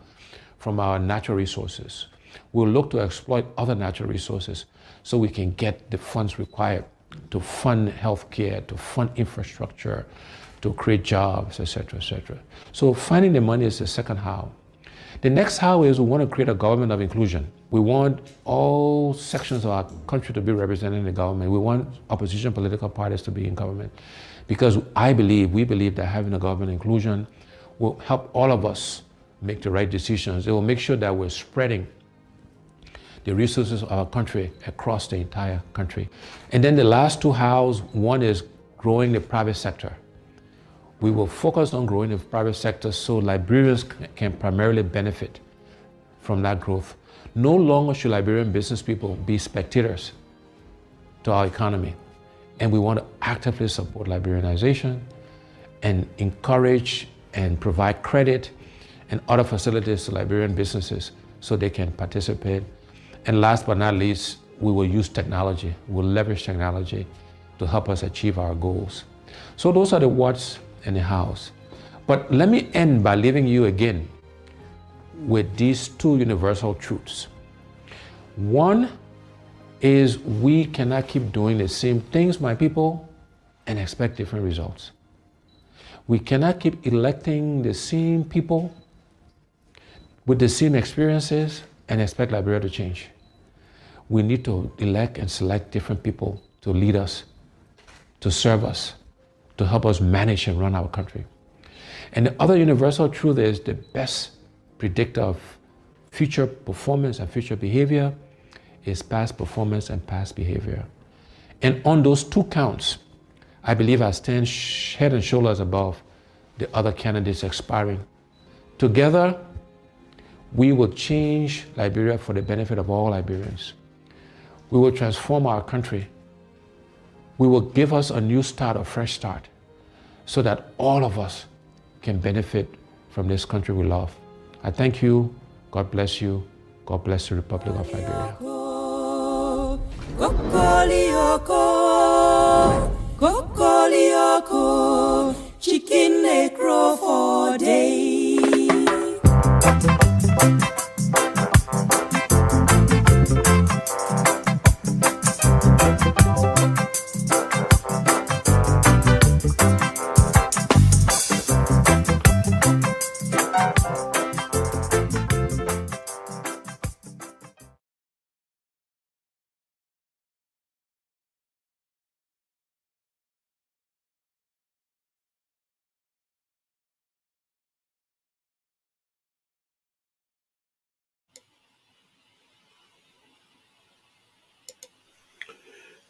from our natural resources. We'll look to exploit other natural resources so we can get the funds required to fund healthcare, to fund infrastructure, to create jobs, etc., etc. So finding the money is the second how. The next how is we want to create a government of inclusion. We want all sections of our country to be represented in the government. We want opposition political parties to be in government because we believe that having a government inclusion will help all of us make the right decisions. It will make sure that we're spreading the resources of our country across the entire country. And then the last two hows, one is growing the private sector. We will focus on growing the private sector so Liberians can primarily benefit from that growth. No longer should Liberian business people be spectators to our economy. And we want to actively support Liberianization and encourage and provide credit and other facilities to Liberian businesses so they can participate. And last but not least, we will use technology. We'll leverage technology to help us achieve our goals. So those are the what's and the hows. But let me end by leaving you again with these two universal truths. One is we cannot keep doing the same things, my people, and expect different results. We cannot keep electing the same people with the same experiences and expect Liberia to change. We need to elect and select different people to lead us, to serve us, to help us manage and run our country. And the other universal truth is the best predictor of future performance and future behavior is past performance and past behavior. And on those two counts, I believe I stand head and shoulders above the other candidates expiring. Together, we will change Liberia for the benefit of all Liberians. We will transform our country. We will give us a new start, a fresh start, so that all of us can benefit from this country we love. I thank you. God bless you. God bless the Republic of Liberia. Chicken they crow for day.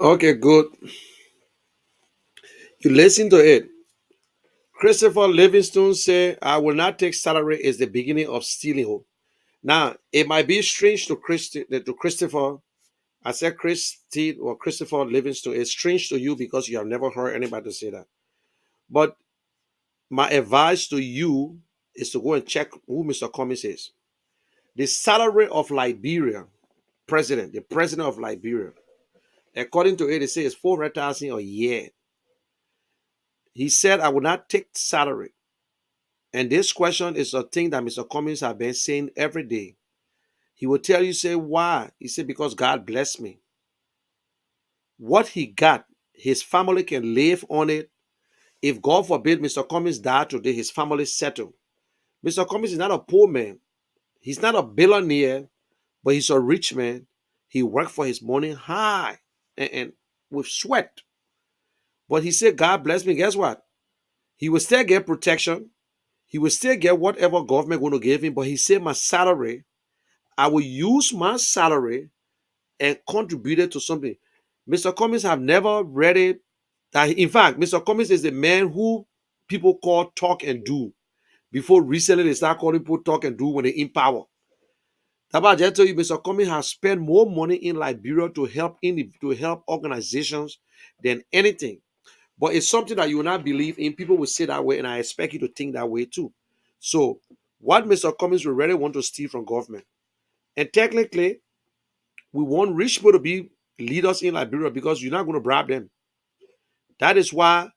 Okay, good. You listen to it. Christopher Livingstone said, I will not take salary as the beginning of stealing. Now, it might be strange to Christopher. I said Christopher Livingstone is strange to you because you have never heard anybody say that. But my advice to you is to go and check who Mr. Cummings is. The salary of Liberia, the president of Liberia, according to it says 400,000 a year. He said, I will not take salary. And this question is a thing that Mr. Cummings has been saying every day. He will tell you, say, why? He said, because God blessed me. What he got, his family can live on it. If God forbid Mr. Cummings died today, his family settled. Mr. Cummings is not a poor man. He's not a billionaire, but he's a rich man. He worked for his money high and with sweat. But he said, God bless me. Guess what? He will still get protection. He will still get whatever government going to give him. But he said, my salary, I will use my salary and contribute it to something. Mr. Cummings have never read it. In fact, Mr. Cummings is the man who people call talk and do. Before recently, they start calling people talk and do when they're in power. That's why I just tell you, Mr. Cummings has spent more money in Liberia to help organizations than anything. But it's something that you will not believe in. People will say that way, and I expect you to think that way too. So, what Mr. Cummings will really want to steal from government. And technically, we want rich people to be leaders in Liberia because you're not going to bribe them. That is why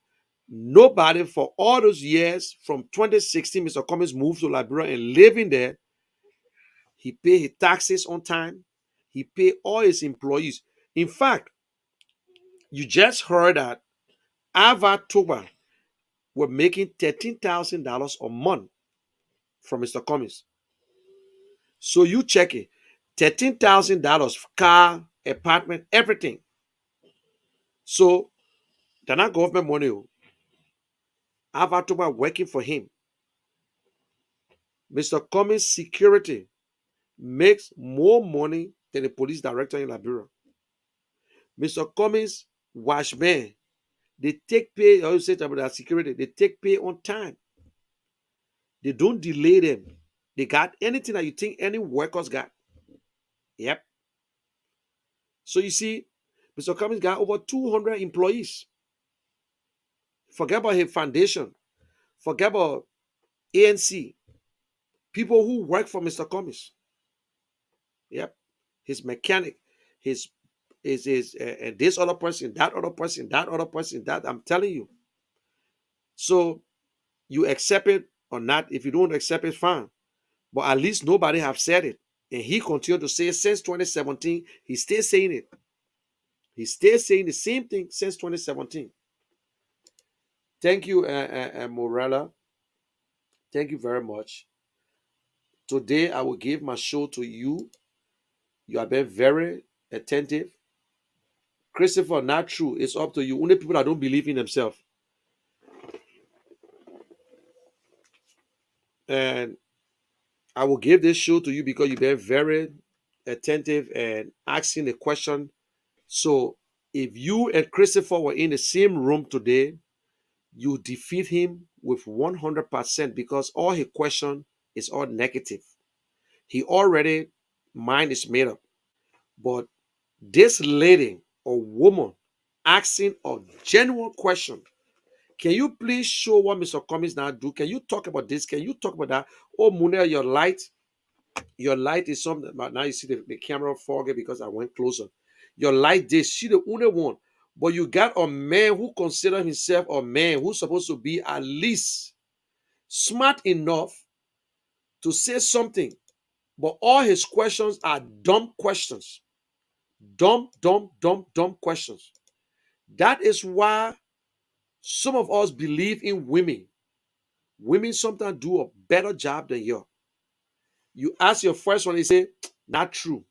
nobody for all those years from 2016, Mr. Cummings moved to Liberia and living there. He paid his taxes on time. He paid all his employees. In fact, you just heard that October were making $13,000 a month from Mr. Cummings. So you check it. $13,000 car, apartment, everything. So they're not government money. October working for him. Mr. Cummings' security makes more money than the police director in Liberia. Mr. Cummings' watchmen, they take pay, I always say about that security, they take pay on time. They don't delay them. They got anything that you think any workers got. Yep. So you see, Mr. Cummings got over 200 employees. Forget about his foundation. Forget about ANC. People who work for Mr. Cummings. Yep. His mechanic, his this other person, that other person, that other person, that I'm telling you. So you accept it or not. If you don't accept it, fine. But at least nobody have said it. And he continued to say it since 2017. He's still saying it. He stays saying the same thing since 2017. Thank you, Morella. Thank you very much. Today, I will give my show to you. You have been very attentive. Christopher, not true. It's up to you. Only people that don't believe in themselves. And I will give this show to you because you've been very attentive and asking a question. So if you and Christopher were in the same room today, you defeat him with 100% because all his question is all negative. He already mind is made up. But this lady or woman asking a genuine question, can you please show what Mr. Cummings now do? Can you talk about this? Can you talk about that? Oh, Munir, your light is something. But now you see the camera foggy because I went closer. Your light, this, she the only one. But you got a man who considers himself a man who's supposed to be at least smart enough to say something. But all his questions are dumb questions. Dumb questions. That is why some of us believe in women. Women sometimes do a better job than you. You ask your first one, they say, not true.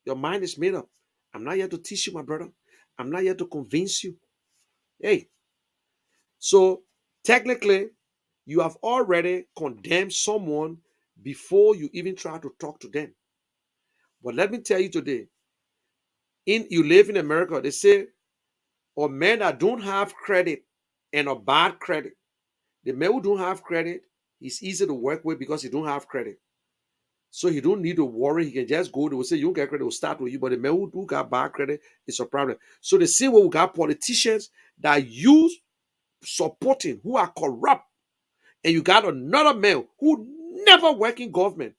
Your mind is made up. I'm not here to teach you, my brother. I'm not here to convince you. Hey, so technically, you have already condemned someone before you even try to talk to them. But let me tell you today, you live in America, they say, or men that don't have credit and a bad credit. The man who don't have credit is easy to work with because he don't have credit. So he don't need to worry. He can just go. They will say, you don't get credit, will start with you. But the man who do got bad credit is a problem. So the same way we got politicians that use supporting who are corrupt. And you got another man who never work in government,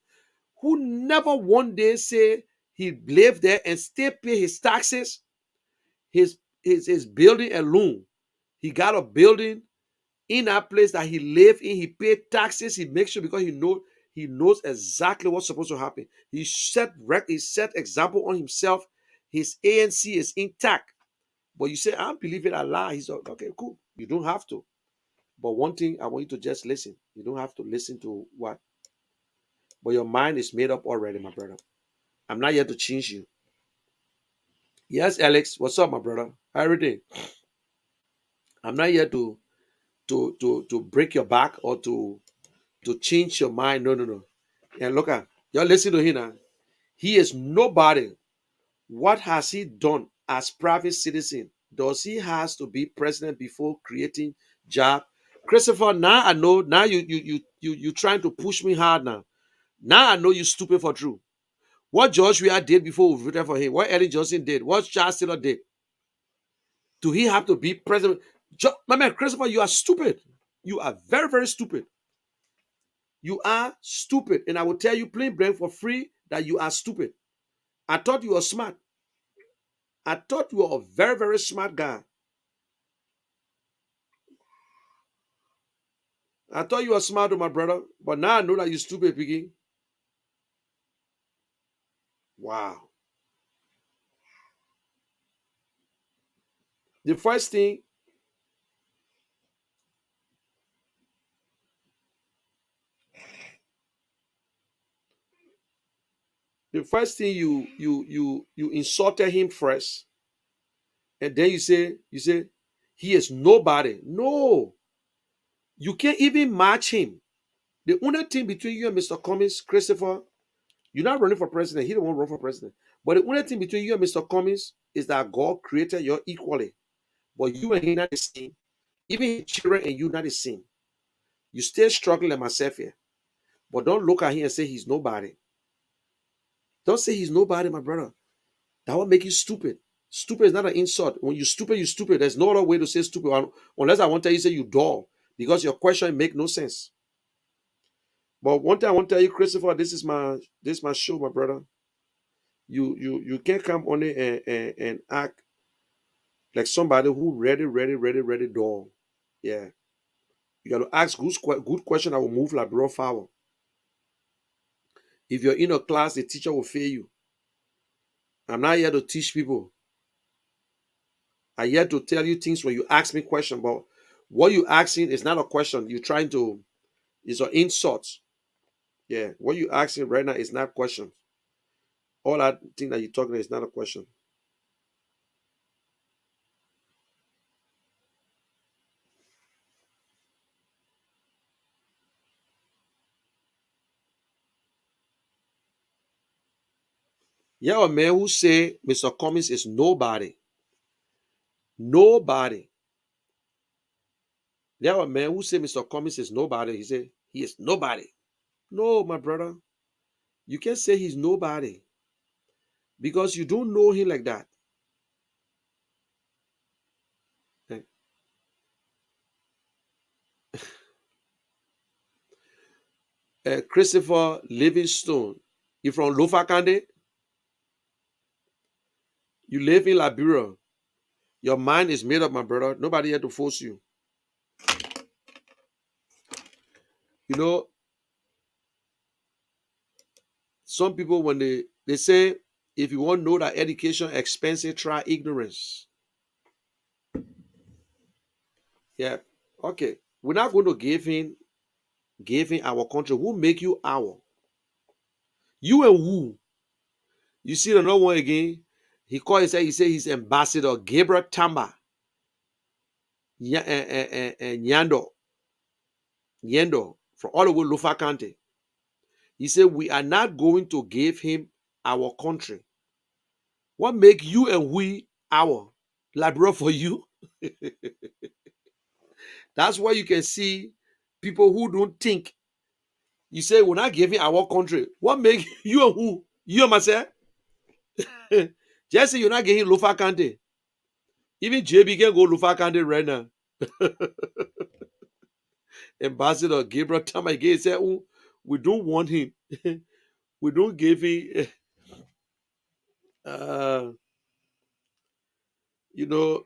who never one day say he live there and still pay his taxes, his building alone. He got a building in that place that he live in. He paid taxes. He makes sure because he knows exactly what's supposed to happen. He set example on himself. His ANC is intact. But you say, I'm believing Allah. He's okay, cool. You don't have to. But one thing I want you to just listen. You don't have to listen to what. But your mind is made up already, my brother. I'm not here to change you. Yes, Alex. What's up, my brother? How everything? I'm not here to break your back or to change your mind. No. And look at y'all listen to him now. He is nobody. What has he done as private citizen? Does he has to be president before creating job? Christopher, now I know. Now you trying to push me hard now. Now I know you stupid for true. What George Weah did before we voted for him, what Eddie Johnson did, what Charles Taylor did. Do he have to be president? My man, Christopher, you are stupid. You are very, very stupid. You are stupid. And I will tell you plain blank for free that you are stupid. I thought you were smart. I thought you were a very, very smart guy. I thought you were smart, my brother. But now I know that you're stupid, Piggy. Wow. The first thing you insulted him first, and then you say he is nobody. No, you can't even match him. The only thing between you and Mr. Cummings, Christopher, you're not running for president. He don't want to run for president. But the only thing between you and Mr. Cummings is that God created you equally. But you and him not the same. Even his children and you not the same. You still struggling like myself here. But don't look at him and say he's nobody. Don't say he's nobody, my brother. That will make you stupid. Stupid is not an insult. When you're stupid, you're stupid. There's no other way to say stupid unless I want to tell you say you dull because your question make no sense. But one thing I want to tell you, Christopher, this is my show, my brother. You can't come on it and act like somebody who ready dull. Yeah. You got to ask good question that will move like bro foul. If you're in a class, the teacher will fail you. I'm not here to teach people. I yet to tell you things when you ask me question, but what you asking is not a question. You're trying to, it's an insult. Yeah, what you asking right now is not question. All that thing that you're talking is not a question. Yeah, a man who say Mr. Cummings is nobody. Nobody. There are a man who say Mr. Cummings is nobody. He say he is nobody. No, my brother. You can't say he's nobody because you don't know him like that. Eh, Christopher Livingstone. You from Lofakande? You live in Liberia. Your mind is made up, my brother. Nobody here to force you. You know, some people when they say if you want to know that education expensive, try ignorance. Yeah. Okay. We're not going to give him our country. Who make you our? You and who? You see another one again. He said he's ambassador Gabriel Tamba Nyando from all over Lufa County. He said we are not going to give him our country. What make you and we our Liberia for you? That's why you can see people who don't think. You say we're not giving our country. What make you and who? You and myself? Just say you're not getting Lufa County. Even JB can go Lufa County right now. Ambassador Gabriel Tama again said, oh, we don't want him. We don't give him, uh, you know,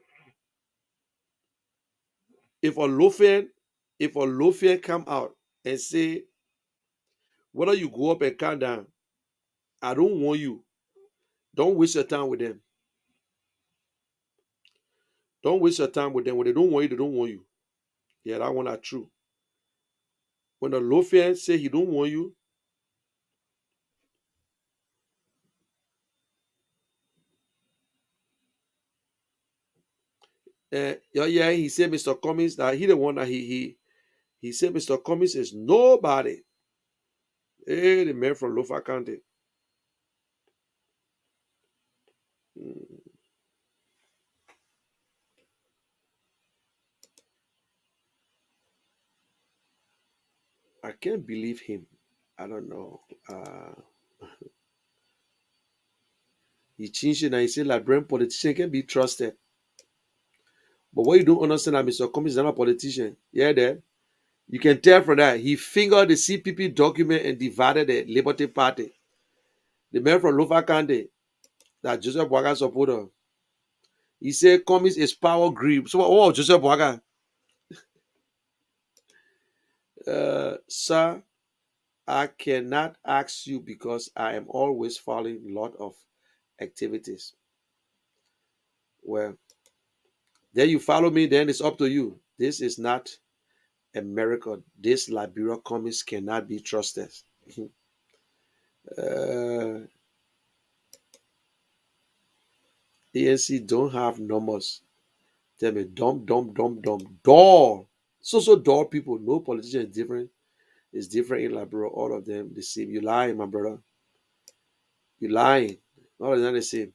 if a Lofian come out and say, whether you go up and come down, I don't want you. Don't waste your time with them. Don't waste your time with them. When they don't want you, they don't want you. Yeah, that one are true. When the Lofian say he don't want you, yeah, he said Mr. Cummings that he the one that he said Mr. Cummings is nobody. Hey, the man from Lofa County. Mm, I can't believe him. I don't know. He changed it and he said Liberian politician can be trusted. But what you don't understand that Mr. Cummings is not a politician. Yeah, there. You can tell from that. He fingered the CPP document and divided the Liberty Party. The man from Lofa County that Joseph Boaga supporter. He said Cummings is power grip. So, oh, Joseph Boaga. Sir, I cannot ask you because I am always following a lot of activities. Well, then you follow me, then it's up to you. This is not America. This Liberia Cummings cannot be trusted. uh, ANC don't have numbers. Tell me, dumb, door. So door people. No politician is different. It's different in Liberia. All of them the same. You lying, my brother. You lying. All of them the same.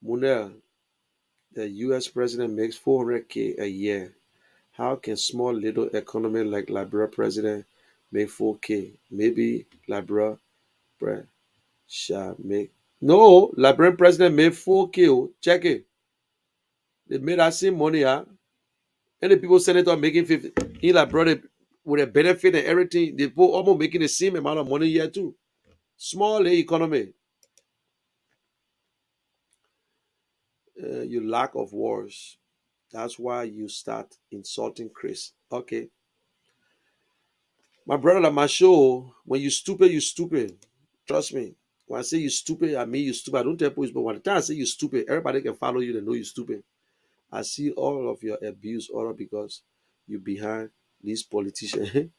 Munel, the U.S. president makes 400K a year. How can small little economy like Liberia president make 4K? Maybe Liberia shall make. No, Liberian president made 4K. Oh. Check it. They made that same money. Huh? And the people senator making 50. He like brother with a benefit and everything. They both almost making the same amount of money here too. Small economy. You lack of words. That's why you start insulting Chris. Okay. My brother, like my show, when you stupid, you stupid. Trust me. When I say you stupid, I mean you stupid. I don't tell police, but when the time I say you stupid, everybody can follow you. They know you stupid. I see all of your abuse, all because you behind these politicians.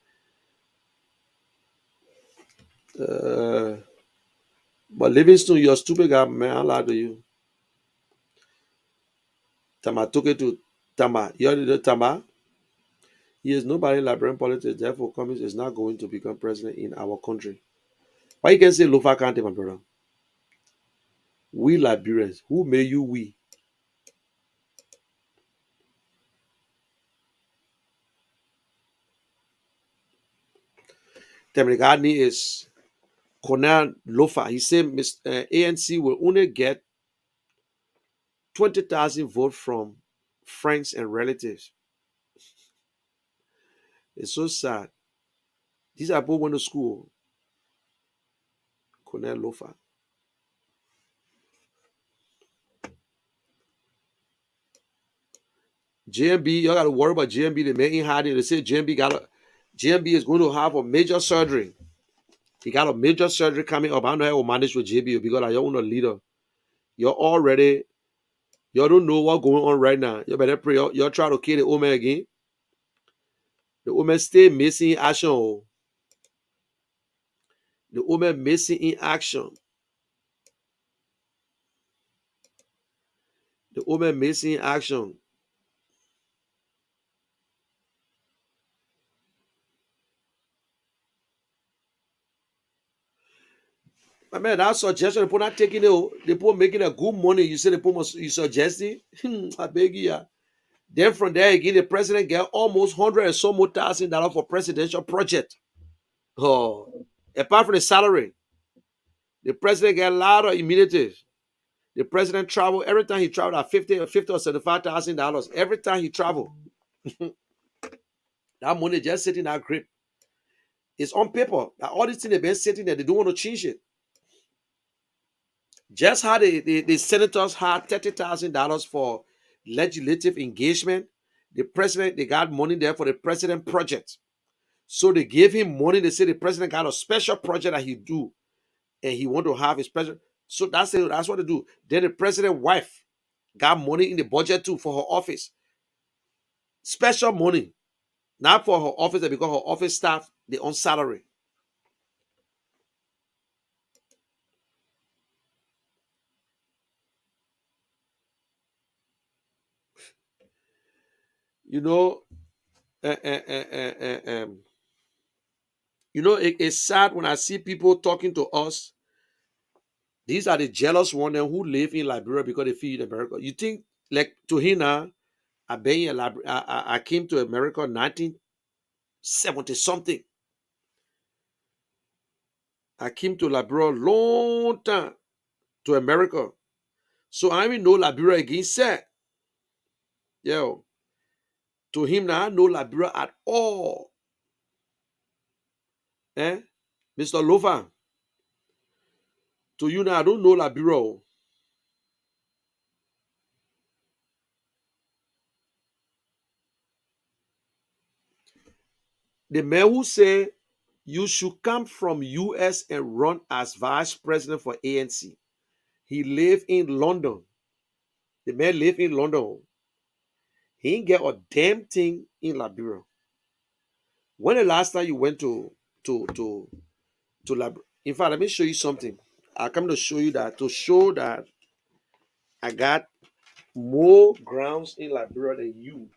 But Livingston, you're a stupid guy, man. I lie to you. Tama took it to Tama. You already know Tama. He is nobody in Liberian politics. Therefore, Cummings is not going to become president in our country. Why you can say Lofa County, my brother? We Liberians. Who made you we? Temregani is Cornel Lofa. He said ANC will only get 20,000 votes from friends and relatives. It's so sad. These are both went to school. Cornel Lofa. JMB, you got to worry about JMB. The man in hiding. They say JMB is going to have a major surgery. He got a major surgery coming up. I don't know how will manage with JB because like, you're a leader. You're already, you don't know what's going on right now. You better pray. You're trying to kill the old man again. The old man stay missing in action. Oh. The old man missing in action. The old man missing in action. My man, that suggestion, they put not taking it, they put making a good money. You say they put you suggesting? I beg you. Yeah. Then from there again, the president get almost 100 and some more $1,000 for presidential project. Oh, apart from the salary, the president get a lot of immunities. The president travel every time he traveled at 50 or $75,000. Every time he travel, that money just sitting in that grip. It's on paper. That all these things they've been sitting there, they don't want to change it. Just how the senators had $30,000 for legislative engagement. The president, they got money there for the president project. So they gave him money. They said the president got a special project that he do, and he want to have his president. So that's what they do. Then the president's wife got money in the budget too for her office. Special money. Not for her office, because her office staff, they on salary. You know, it's sad when I see people talking to us. These are the jealous ones who live in Liberia because they feel in America. You think, like Tuhina, I came to America in 1970 something. I came to Liberia long time to America. So I even know Liberia again said. Yo, to him now, I know Liberia at all. Eh? Mr. Lofa, to you now, I don't know Liberia. The man who said you should come from US and run as vice president for ANC. He lived in London. The man lived in London. He ain't get a damn thing in Liberia. When the last time you went to Liberia? In fact, let me show you something. I come to show you that to show that I got more grounds in Liberia than you.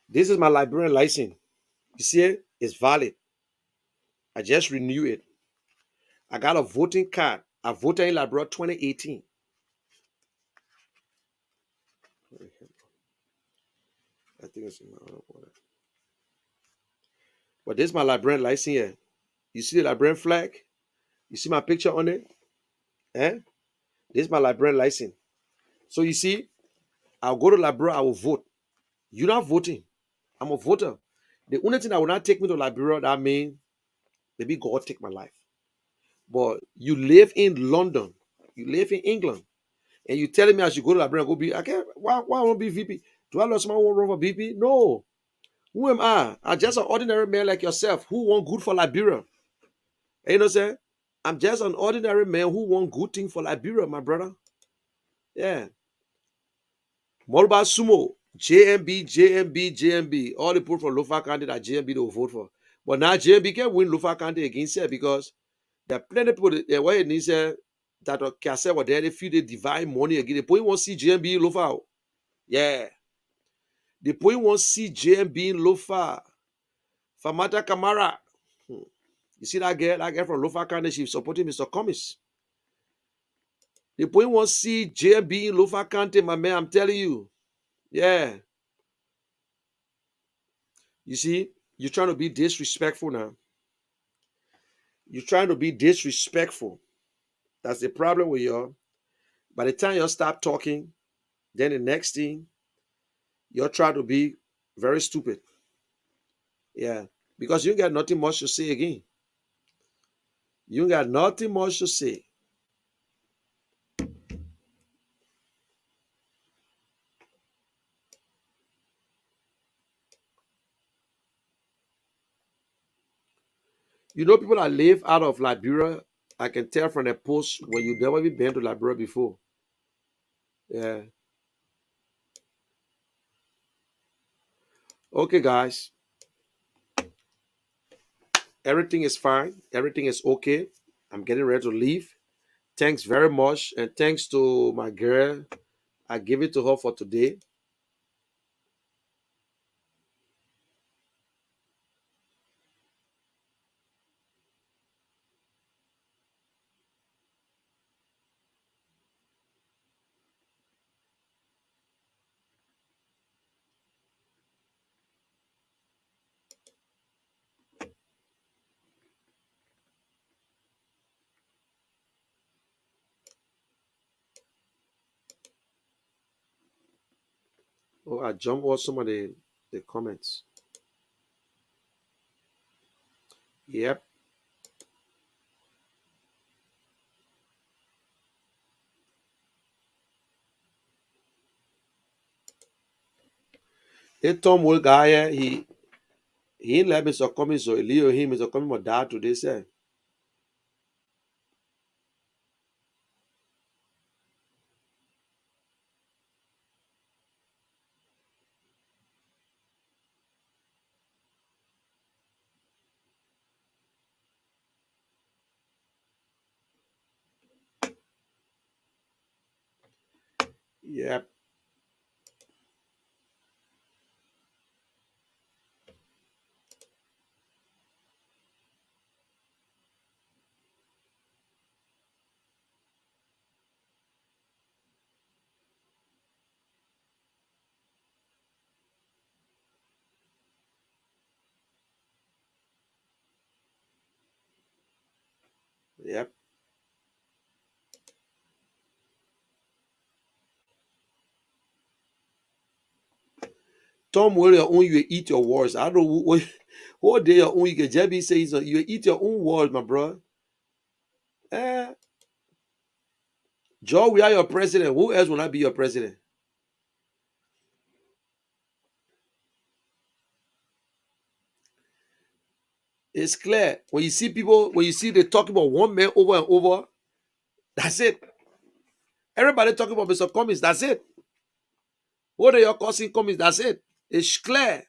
This is my Liberian license. You see it? It's valid. I just renew it. I got a voting card. I voted in Liberia 2018. I think it's in my other order. But this is my Liberian license here. You see the Liberian flag? You see my picture on it? Eh? This is my Liberian license. So you see, I'll go to Liberia, I will vote. You're not voting. I'm a voter. The only thing that will not take me to Liberia, that means maybe God take my life. But you live in London, you live in England, and you telling me I should go to Liberia and go be, I can't, why I want to be VP? Do I love someone who run for VP? No. Who am I? I'm just an ordinary man like yourself who want good for Liberia. You know what I'm saying? I'm just an ordinary man who want good thing for Liberia, my brother. Yeah. Moluba Sumo, JMB, JMB, JMB. All the people from Lofa County that JMB they will vote for. But now JMB can win Lofa County against her because there are plenty of people where it needs that can say what they feel they divine money again. The point won't see JMB Lofa. Yeah. The point won't see JMB Lofa. Famata Kamara. You see that girl from Lofa County, she's supporting Mr. Cummings. The point won't see JMB in Lofa County, my man, I'm telling you. Yeah. You see, you're trying to be disrespectful now. You're trying to be disrespectful. That's the problem with y'all. By the time you stop talking, then the next thing, you're trying to be very stupid. Yeah. Because you got nothing much to say again. You got nothing much to say. You know, people that live out of Liberia, I can tell from the post when you never even been to Liberia before. Yeah. Okay, guys. Everything is fine. Everything is okay. I'm getting ready to leave. Thanks very much. And thanks to my girl. I give it to her for today. Oh, I jumped over some of the comments. Yep. They Tom will guy here, he ain't let Mr. Cummings so Leo him Mr. Cummings will die today, say. Yep. Yep. Tom will your own you eat your words. I don't know what day your own you get JB says you eat your own words, my bro. Eh. Joe, we are your president. Who else will not be your president? It's clear. When you see people, when you see they talking about one man over and over, that's it. Everybody talking about Mr. Cummings, that's it. What are your causing Cummings? That's it. It's clear.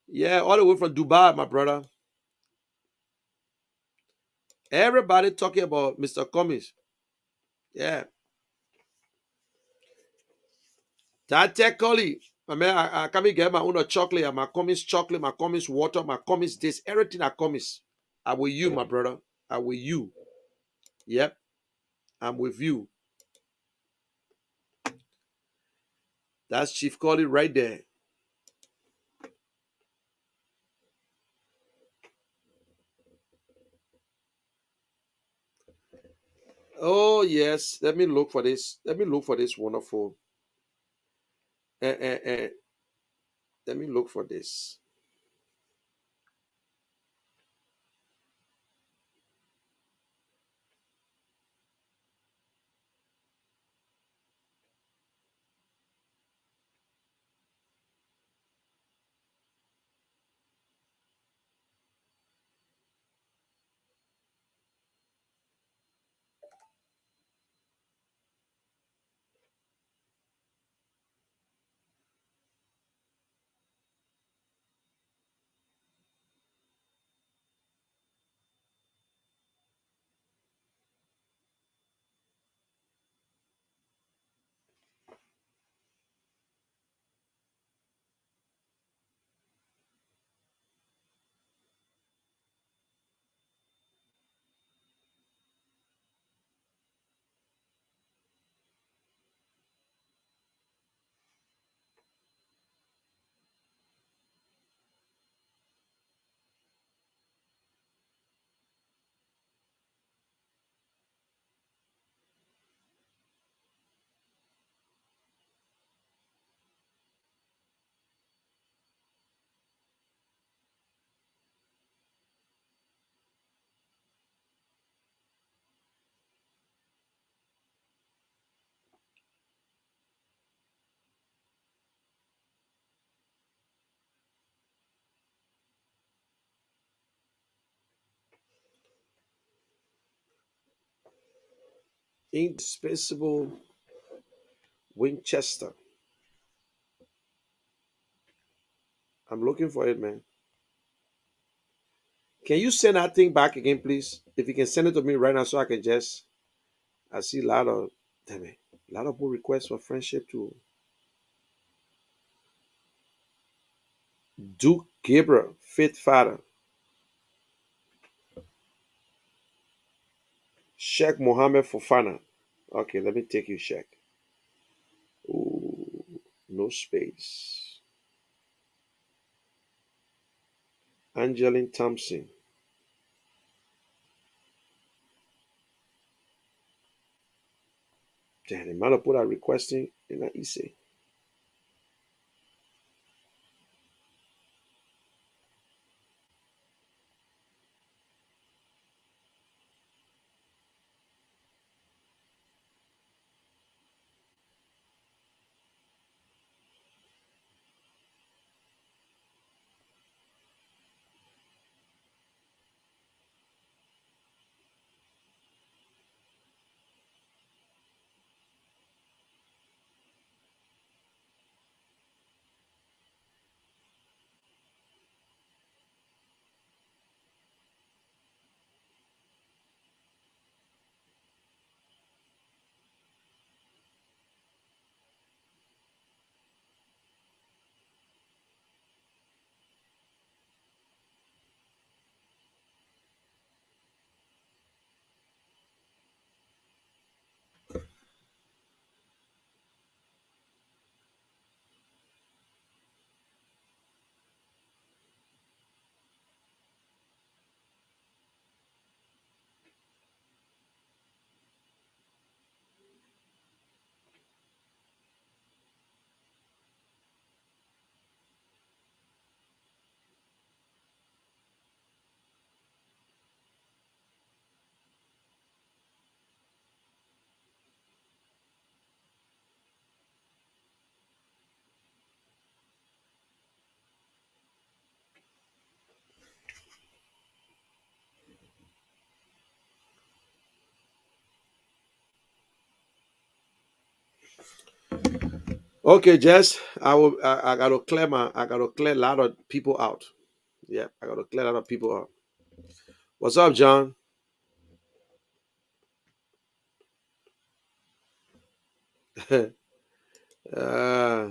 Yeah, all the way from Dubai, my brother. Everybody talking about Mr. Cummings. Yeah. That tech collie. I mean, I come get my own chocolate, my chocolate, my Cummings water, my Cummings this, everything I Cummings. I with you, my brother. I with you. Yep. I'm with you. That's Chief Collie right there. Oh, yes. Let me look for this. Let me look for this wonderful. Eh, eh, eh. Let me look for this. Indispensable Winchester. I'm looking for it, man. Can you send that thing back again, please? If you can send it to me right now so I can just I see a lot of damn it, a lot of people requests for friendship too. Duke Gabriel, Faith Father, Sheikh Mohammed Fofana. Okay, let me take you, Sheikh. Ooh, no space. Angeline Thompson. Damn, the amount of people that are requesting in that easy. Okay, Jess, I gotta clear a lot of people out. Yeah, I gotta clear a lot of people out. What's up, John? uh,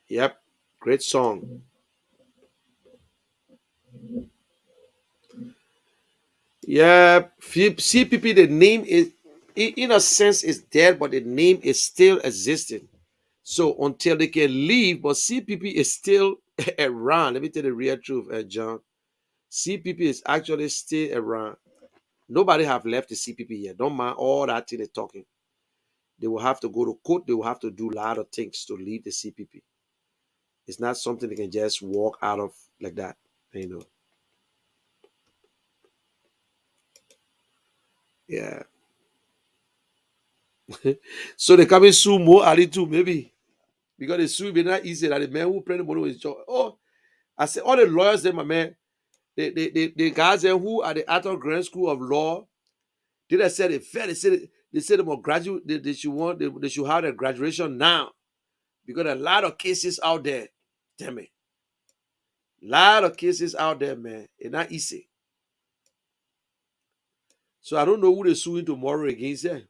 yep, great song. Yeah, CPP, the name is, in a sense, is dead, but the name is still existing. So until they can leave, but CPP is still around. Let me tell you the real truth, John. CPP is actually still around. Nobody have left the CPP yet. Don't mind all that thing they're talking. They will have to go to court. They will have to do a lot of things to leave the CPP. It's not something they can just walk out of like that. You know. Yeah. So they come and sue Mo Ali too, maybe. Because they sue be not easy that the man who played the money with his job. Oh, I said all the lawyers there, my man, the guys there who are the Atom Grand School of Law, they said it fair. They said they will graduate, they should have their graduation now. Because a lot of cases out there. Damn it. Lot of cases out there, man. It's not easy. So I don't know who they're suing tomorrow against there.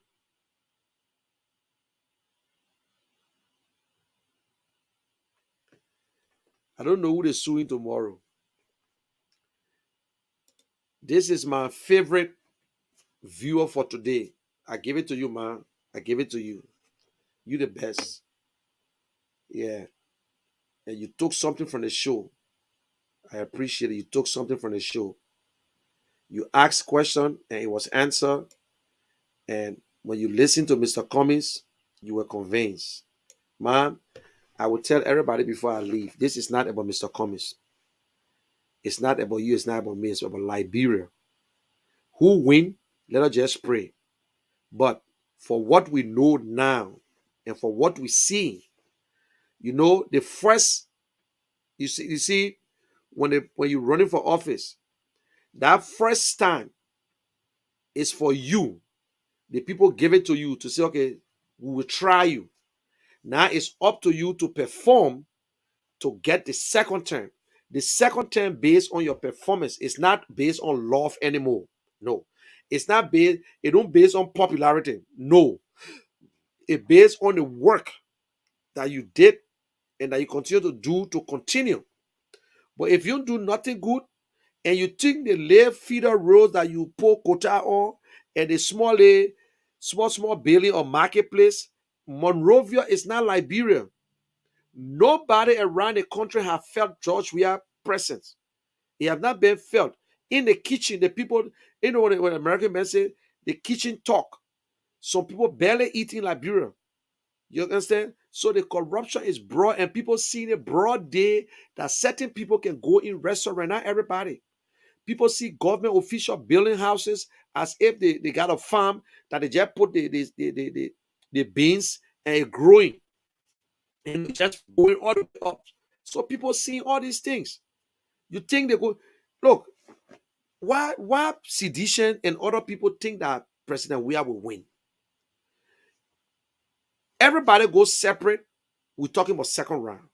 I don't know who they're suing tomorrow. This is my favorite viewer for today. I give it to you, man. I give it to you. You the best. Yeah. And you took something from the show. I appreciate it. You took something from the show. You asked question and it was answered. And when you listen to Mr. Cummings, you were convinced. Man, I will tell everybody before I leave, this is not about Mr. Cummings. It's not about you. It's not about me. It's about Liberia. Who win? Let us just pray. But for what we know now and for what we see, the first, you see, when you're running for office, that first time is for you. The people give it to you to say, okay, we will try you. Now it's up to you to perform to get the second term. The second term based on your performance. It's not based on love anymore. No. It's not based, it don't based on popularity. No. It based on the work that you did and that you continue to do to continue. But if you do nothing good and you think the lay feeder roads that you pour quota on and the small building or marketplace, Monrovia is not Liberia. Nobody around the country have felt George Weah presence. It have not been felt. In the kitchen, the people, you know when American men say the kitchen talk. Some people barely eat in Liberia. You understand? So the corruption is broad and people see it broad day that certain people can go in restaurant, not everybody. People see government official building houses as if they got a farm that they just put the beans and it growing. And it's just going all the way up. So people seeing all these things. You think they go, look, why sedition and other people think that President Weah will win? Everybody goes separate. We're talking about second round.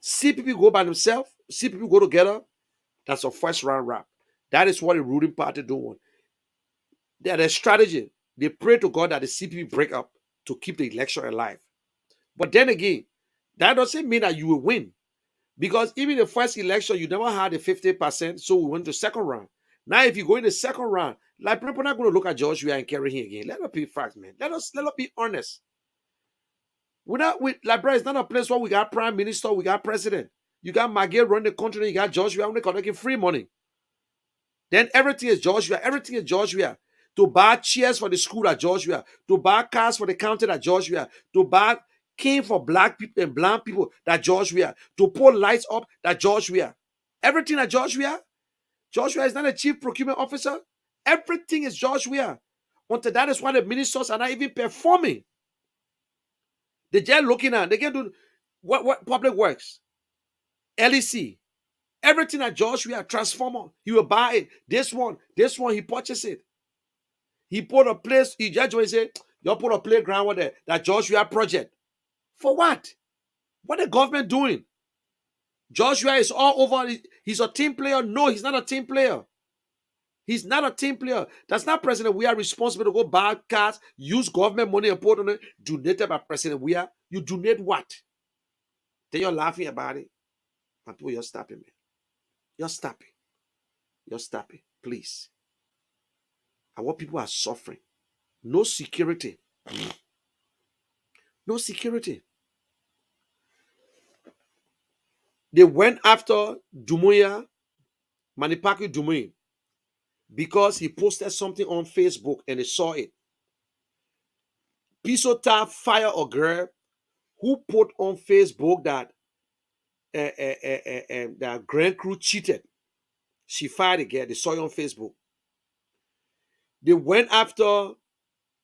CPP go by themselves. CPP go together. That's a first round wrap. That is what the ruling party doing. Their strategy. They pray to God that the CPP break up to keep the election alive. But then again, that doesn't mean that you will win. Because even the first election, you never had the 50%, so we went to second round. Now, if you go in the second round, like people are not going to look at George Weah and carry him again. Let us be facts, man. Let us be honest. Liberia is not a place where we got prime minister, we got president. You got Maggie running the country, you got George Weah, only collecting free money. Then everything is George Weah. Everything is George Weah. To buy chairs for the school at George Weah. To buy cars for the county at George Weah. To buy cane for black people and blind people that George Weah. To put lights up that George Weah. Everything at George Weah. George Weah is not a chief procurement officer. Everything is George Weah. Until that is why the ministers are not even performing. They're just looking at, they can do what public works. LEC. Everything at George Weah, transformer. He will buy it. This one, he purchase it. He put a place, he just say, you put a playground with that George Weah project. For what? What the government doing? George Weah is all over. He's a team player. No, he's not a team player. He's not a team player. That's not President Weah responsible to go buy cars, use government money and put on it, donated by President Weah. You donate what? Then you're laughing about it. And people, you're stopping me. You're stopping. You're stopping. Please. And what people are suffering. No security. No security. They went after Dumuya, Manipaki Dumuya, because he posted something on Facebook and they saw it. Pisota fired a girl who put on Facebook that that Grand Crew cheated. She fired the girl. They saw it on Facebook. They went after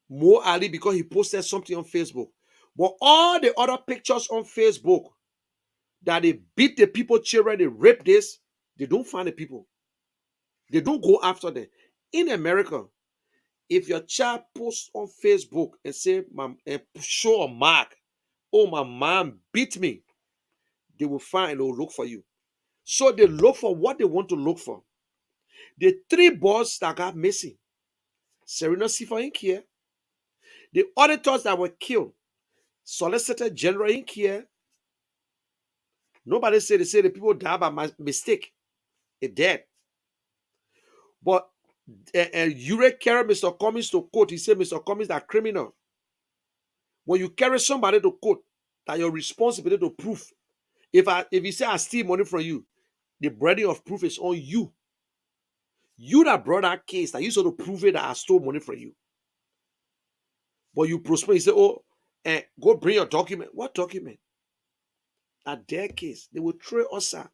Mo Ali because he posted something on Facebook. But all the other pictures on Facebook that they beat the people, children, they rape this, they don't find the people. They don't go after them. In America, if your child posts on Facebook and say, and show a mark, oh, my mom beat me, they will find, they will look for you. So they look for what they want to look for. The 3 boys that got missing, Serena Sifa Inc. here, the auditors that were killed, Solicitor General Inc. here, nobody said, they say the people died by mistake. It dead. But Ure carried Mr. Cummings to court. He said, Mr. Cummings are criminal. When you carry somebody to court, that your responsibility to prove. If you say I steal money from you, the burden of proof is on you. You that brought that case, that you sort of prove it that I stole money from you. But you prosper, you say, oh, go bring your document. What document? At their case, they will throw us out.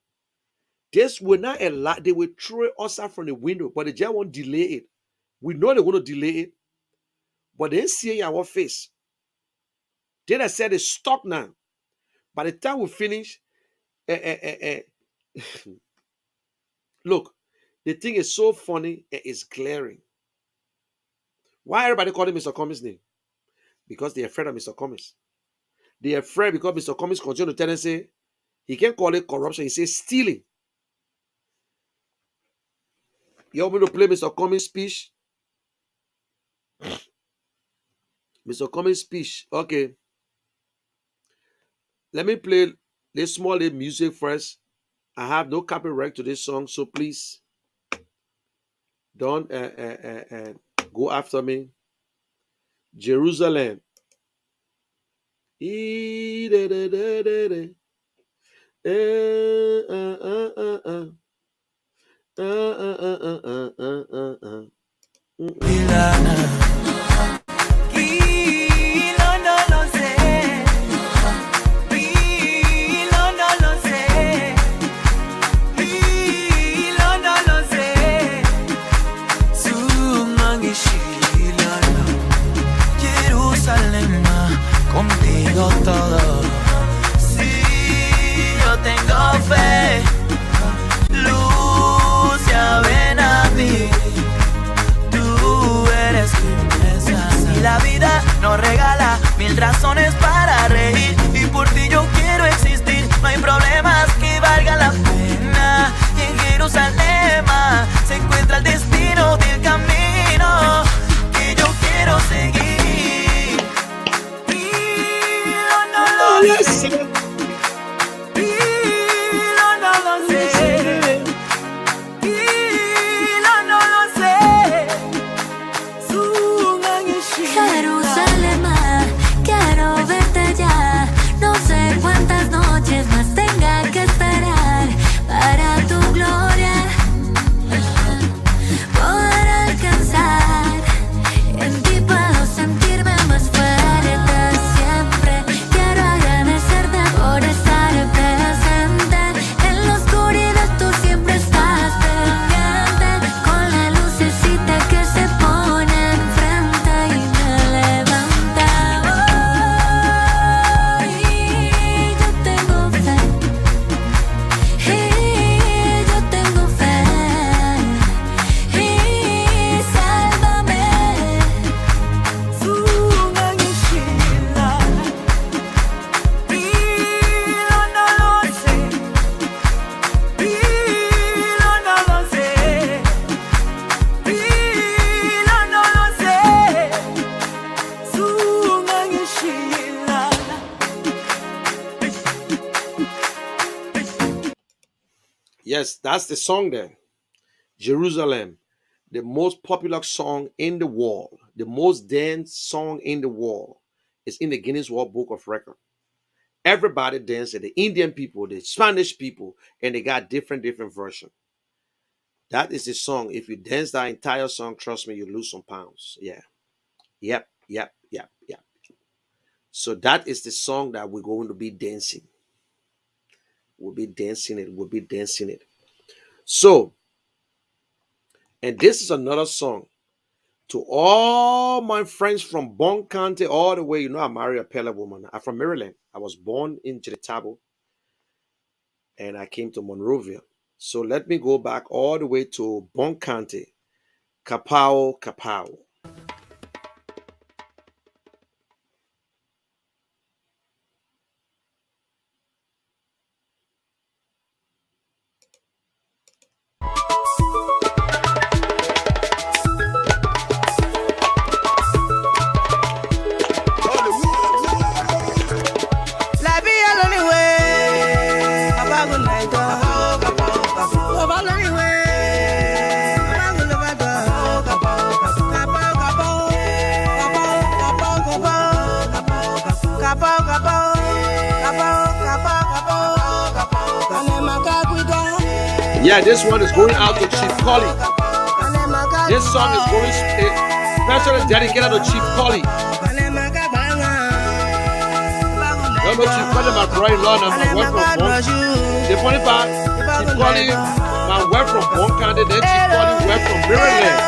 This will not allow, they will throw us out from the window, but they just won't delay it. We know they're going to delay it, but they see it in our face. Then I said it's stuck now. By the time we finish, Look, the thing is so funny and it's glaring. Why everybody call him Mr. Cummings' name? Because they're afraid of Mr. Cummings. They're afraid because Mr. Cummings continue to tell them, say, he can't call it corruption, he says stealing. You want me to play Mr. Cummings' speech? Mr. Cummings' speech. Okay. Let me play this small little music first. I have no copyright to this song, so please don't go after me. Jerusalem. Contigo todo. Si yo tengo fe, luz ya ven a mí. Tú eres firmeza. Si la vida nos regala 1000 razones para reír y por ti yo quiero existir, no hay problemas que valgan la pena. Y en Jerusalén se encuentra el destino del camino que yo quiero seguir. Yes. Jerusalén, quiero verte ya. No sé cuántas noches más tenga que esperar para tu gloria poder alcanzar. En ti puedo sentirme más fuerte siempre. Quiero agradecerte por estar presente. En la oscuridad tú siempre estás pendiente. Con la lucecita que se pone enfrente y me levanta. Hoy yo tengo fe. Y yo tengo fe. Y sálvame. Yes, that's the song there. Jerusalem, the most popular song in the world, the most danced song in the world, is in the Guinness World Book of Record. Everybody dances, the Indian people, the Spanish people, and they got different versions. That is the song. If you dance that entire song, trust me, you lose some pounds. Yeah. Yep. So that is the song that we're going to be dancing. We'll be dancing it. So, and this is another song to all my friends from Bon County all the way. You know, I married a Pele woman. I'm from Maryland. I was born in Chiritabo and I came to Monrovia. So let me go back all the way to Bon County, Kapao. La vie est lonely way. Papa go night go. Papa lonely way. Papa go love go. Yeah, this one is going out to Chief Collie. This song is going specially dedicated to Chief Collie. You know Chief Collie, my brother-in-law, and my wife from Bon. The funny part, Chief Collie, my wife from Bon County, then Chief Collie, wife from Maryland.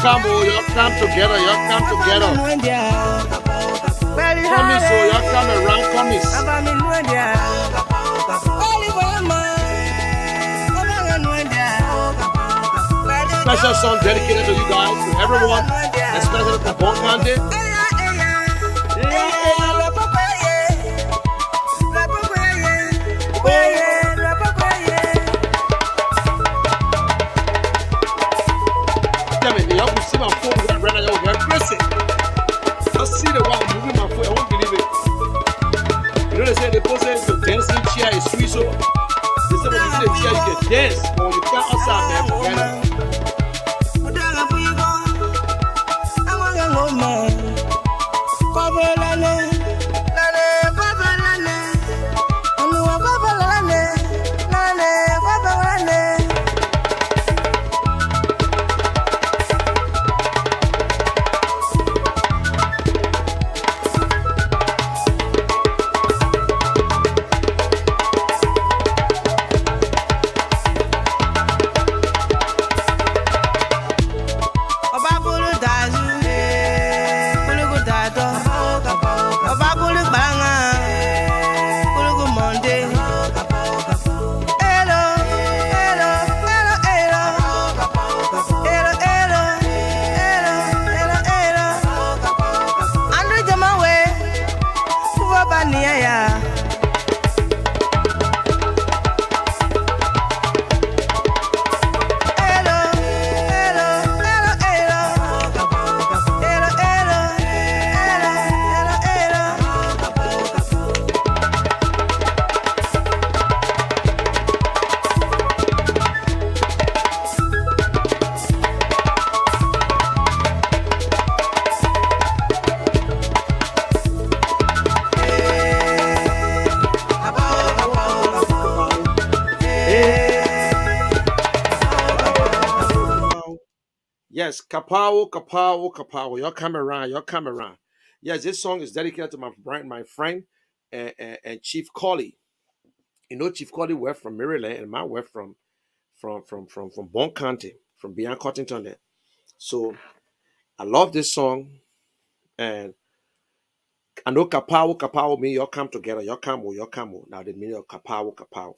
Y'all come together, y'all come together. Coming, so y'all come around, coming. Special song dedicated to you guys, to everyone, especially for Bon Kante. Y'all can see my phone right now, y'all get crazy. I see the one moving my foot, I won't believe it. You know they say the person to dancing chair is sweet, so they say when you see the chair you can dance, but when you come outside, man, forget it. Yes, kapow, kapow, kapow. Y'all come around, y'all come around. Yes, this song is dedicated to my friend and Chief Collie. You know, Chief Collie we're from Maryland, and my we're from Bon County, from beyond Cottington there. So I love this song, and I know kapow, kapow mean y'all come together, y'all come, y'all come. Now the meaning of kapow, kapow.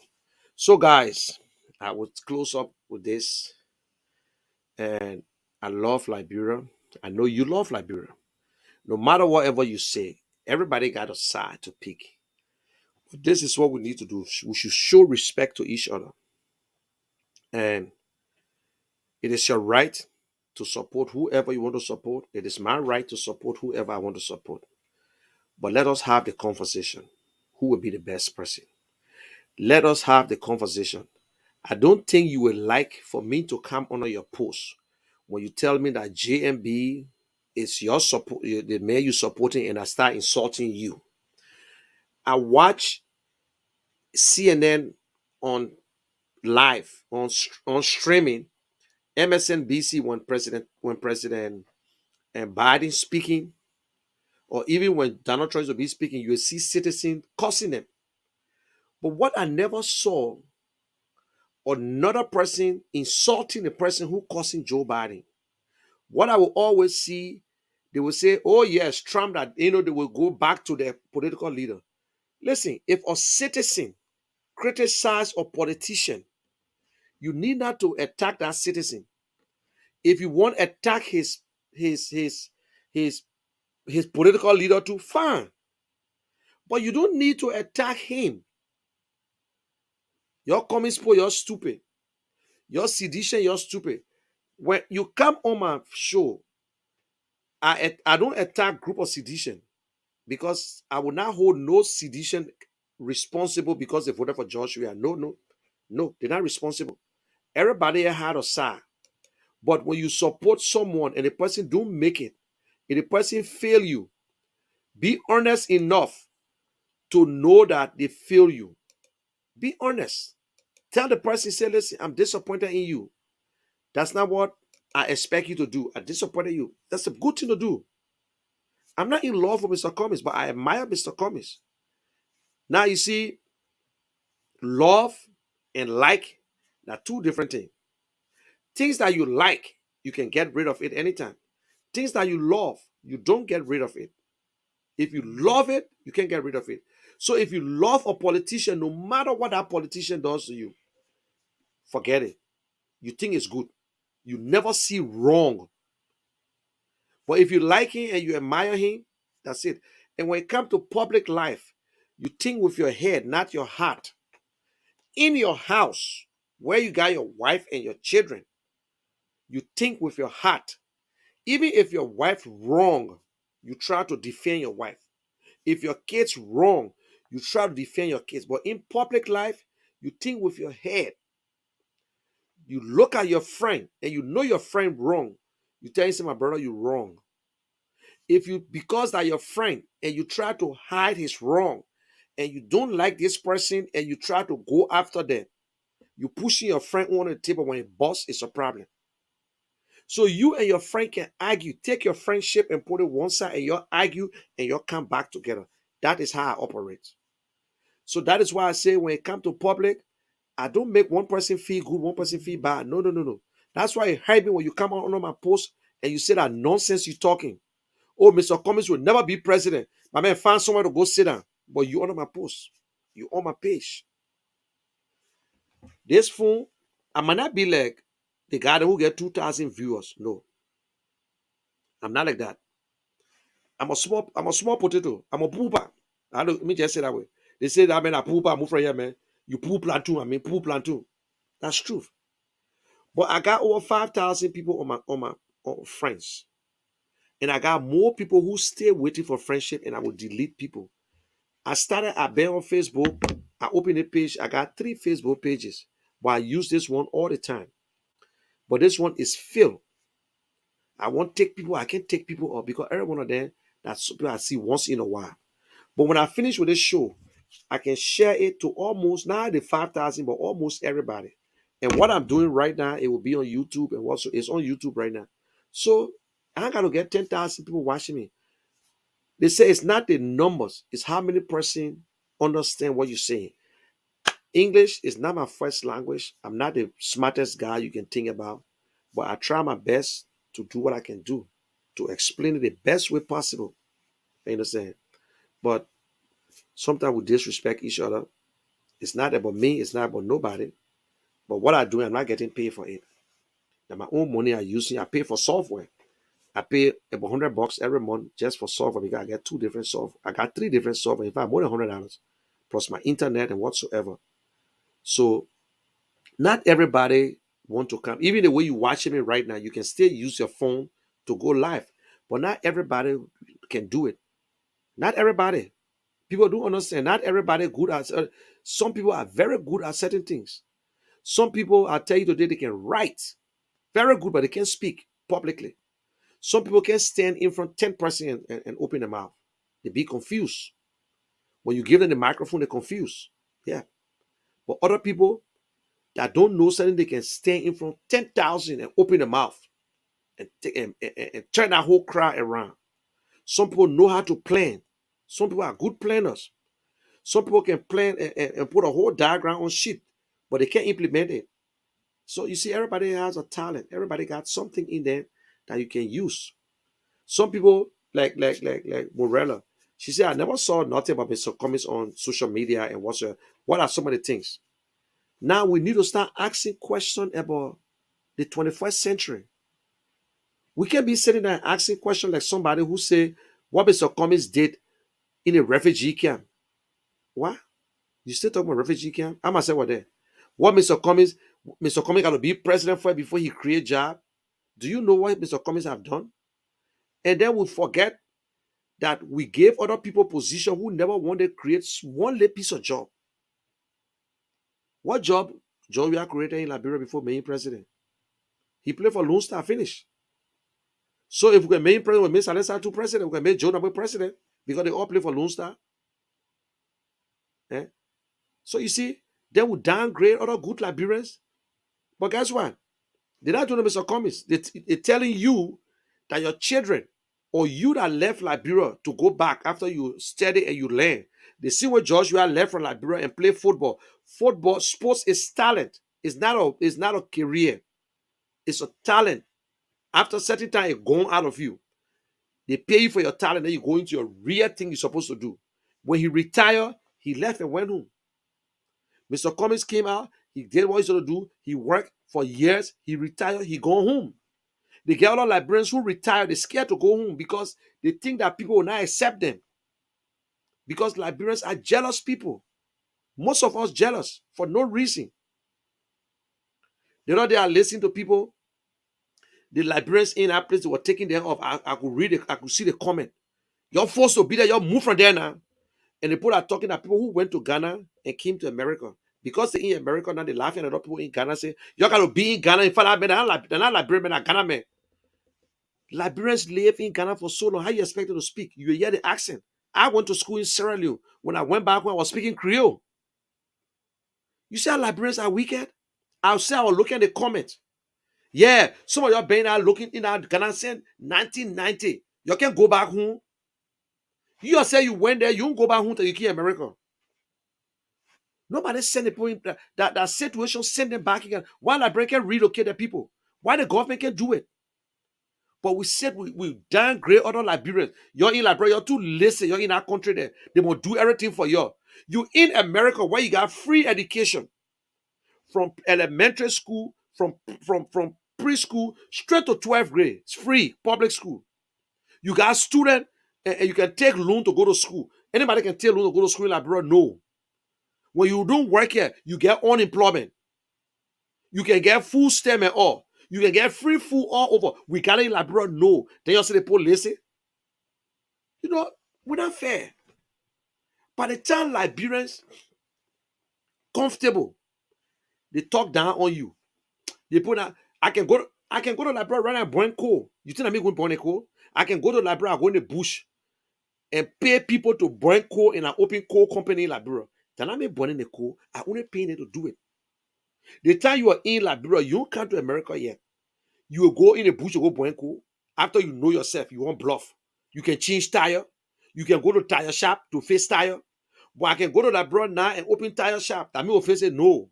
So guys, I will close up with this, and I love Liberia. I know you love Liberia. No matter whatever you say, everybody got a side to pick. But this is what we need to do. We should show respect to each other. And it is your right to support whoever you want to support. It is my right to support whoever I want to support. But let us have the conversation. Who will be the best person? Let us have the conversation. I don't think you would like for me to come under your post when you tell me that JMB is your support, the man you supporting, and I start insulting you. I watch CNN on live on streaming, MSNBC when President and Biden speaking, or even when Donald Trump will be speaking, you will see citizens cussing them. But what I never saw, another person insulting the person who cussing Joe Biden. What I will always see, they will say, "Oh yes, Trump." That they will go back to their political leader. Listen, if a citizen criticize a politician, you need not to attack that citizen. If you want to attack his his his his political leader too, fine. But you don't need to attack him. Your comments, you're stupid. Your sedition, you're stupid. When you come on my show, I don't attack group of sedition, because I will not hold no sedition responsible because they voted for Joshua. No, they're not responsible. Everybody had a side. But when you support someone and the person don't make it, and the person fail you, be honest enough to know that they fail you. Be honest. Tell the person, say, listen, I'm disappointed in you. That's not what I expect you to do. I disappointed you. That's a good thing to do. I'm not in love with Mr. Cummings, but I admire Mr. Cummings. Now you see, love and like, are two different things. Things that you like, you can get rid of it anytime. Things that you love, you don't get rid of it. If you love it, you can't get rid of it. So if you love a politician, no matter what that politician does to you, forget it. You think it's good. You never see wrong. But if you like him and you admire him, that's it. And when it comes to public life, you think with your head, not your heart. In your house, where you got your wife and your children, you think with your heart. Even if your wife wrong, you try to defend your wife. If your kids wrong, you try to defend your kids. But in public life, you think with your head. You look at your friend and you know your friend wrong. You tell him, say, my brother, you wrong. If you, because that your friend and you try to hide his wrong and you don't like this person and you try to go after them, you pushing your friend on the table when it busts, it's a problem. So you and your friend can argue. Take your friendship and put it one side and you'll argue and you'll come back together. That is how I operate. So that is why I say when it comes to public, I don't make one person feel good, one person feel bad. No. That's why it hurt me when you come out on my post and you say that nonsense you're talking. Oh, Mr. Cummings will never be president. My man, find somewhere to go sit down. But you on my post. You on my page. This phone, I might not be like the guy who get 2,000 viewers. No. I'm not like that. I'm a small potato. I'm a pooper. Let me just say that way. They say that man a pooper, I move from here, man. You poop plant too, I mean poop plant too. That's truth. But I got over 5,000 people on my friends. And I got more people who stay waiting for friendship and I will delete people. I started a been on Facebook. I opened a page. I got 3 Facebook pages. But I use this one all the time. But this one is filled. I won't take people. I can't take people off because every one of them, that's people I see once in a while. But when I finish with this show, I can share it to almost, not the 5,000, but almost everybody. And what I'm doing right now, it will be on YouTube and also it's on YouTube right now. So I got to get 10,000 people watching me. They say it's not the numbers, it's how many person understand what you're saying. English is not my first language. I'm not the smartest guy you can think about, but I try my best to do what I can do to explain it the best way possible. You understand? But sometimes we disrespect each other. It's not about me, it's not about nobody. But what I do, I'm not getting paid for it. Now my own money I using, I pay for software. I pay about $100 every month just for software because I get 2 different software. I got 3 different software. In fact, more than $100 plus my internet and whatsoever. So not everybody want to come. Even the way you watching me right now, you can still use your phone to go live. But not everybody can do it. Not everybody. People do understand. Not everybody good at. Some people are very good at certain things. Some people, I tell you today, they can write very good, but they can't speak publicly. Some people can stand in front of 10 person and open their mouth. They be confused. When you give them the microphone, they're confused. Yeah. But other people that don't know something, they can stand in front of 10,000 and open their mouth and turn that whole crowd around. Some people know how to plan. Some people are good planners. Some people can plan and put a whole diagram on sheet, but they can't implement it. So you see, everybody has a talent. Everybody got something in there that you can use. Some people like Morella. She said, I never saw nothing about Mr. Cummings on social media and whatsoever. What are some of the things? Now we need to start asking questions about the 21st century. We can't be sitting there asking questions like somebody who say what Mr. Cummings did in a refugee camp. What? You still talking about refugee camp? I must say what there. What Mr. Cummings got to be president for before he create job. Do you know what Mr. Cummings have done? And then we forget that we gave other people position who never wanted to create one little piece of job. What job John Weah created in Liberia before being president? He played for Lone Star, finish. So if we can make president, we make Salesa to president, we can make John Abe president because they all play for Lone Star. Eh? So you see, they will downgrade other good Liberians. But guess what? They're not doing Mr. Cummings. They're telling you that your children or you that left Liberia to go back after you study and you learn. They see when Joshua left from Liberia and play football. Football, sports is talent. It's not a career. It's a talent. After a certain time, it's gone out of you. They pay you for your talent, then you go into your real thing you're supposed to do. When he retired, he left and went home. Mr. Cummings came out, he did what he's supposed to do, he worked for years, he retired, he gone home. They get a lot of Liberians who retire, they're scared to go home because they think that people will not accept them. Because Liberians are jealous people. Most of us jealous for no reason. The other day I listened to people, the Liberians in that place, they were taking them off. I could read it, I could see the comment. You're forced to be there, you're moved from there now. And the people are talking that people who went to Ghana and came to America. Because they're in America now, they're laughing at other people in Ghana say, you're going to be in Ghana. In fact, they're not Liberian, they're Ghana men. Liberians live in Ghana for so long. How you expect them to speak? You hear the accent. I went to school in Sierra Leone. When I went back, when I was speaking Creole. You see how Liberians are wicked? I'll say I was looking at the comments. Yeah, some of y'all been out looking in our Ghana saying 1990. You can't go back home. You say you went there, you won't go back home till you keep America. Nobody send the people in that situation, send them back again. Why Liberia can relocate the people? Why the government can do it? But we said we downgrade other Liberians. You're in Liberia, you're too lazy, you're in our country there. They will do everything for you. You in America where you got free education from elementary school, from preschool straight to 12th grade. It's free, public school. You got student and you can take loan to go to school. Anybody can take loan to go to school in Liberia? No. When you don't work here, you get unemployment. You can get food stamp and all. You can get free food all over. We got it in Liberia? No. Then you say the police. You know, we're not fair. By the time Liberians comfortable, they talk down on you. They put out, I can go to Liberia right now and burn coal. You think I'm going to burn a coal? I can go to Liberia, go in the bush and pay people to burn coal in an open coal company in Liberia. Then I'm burning the coal. I only paying them to do it. The time you are in Liberia, you don't come to America yet. You will go in the bush, you go burn coal. After you know yourself, you won't bluff. You can change tire. You can go to tire shop to fix tire. But I can go to Liberia now and open tire shop. That means will face it no.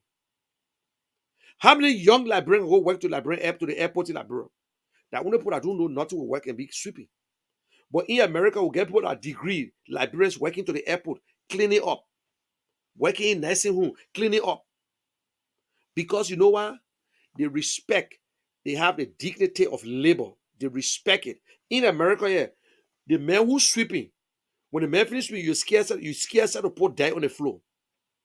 How many young Liberians go work to Liberia to the airport in Liberia? That only people that don't know nothing will work and be sweeping. But in America, we get people that degree Liberians working to the airport, cleaning up, working in nursing home, cleaning up. Because you know what? They respect. They have the dignity of labor. They respect it. In America, yeah, the man who's sweeping, when the man finishes sweeping, you're scared to put dirt on the floor.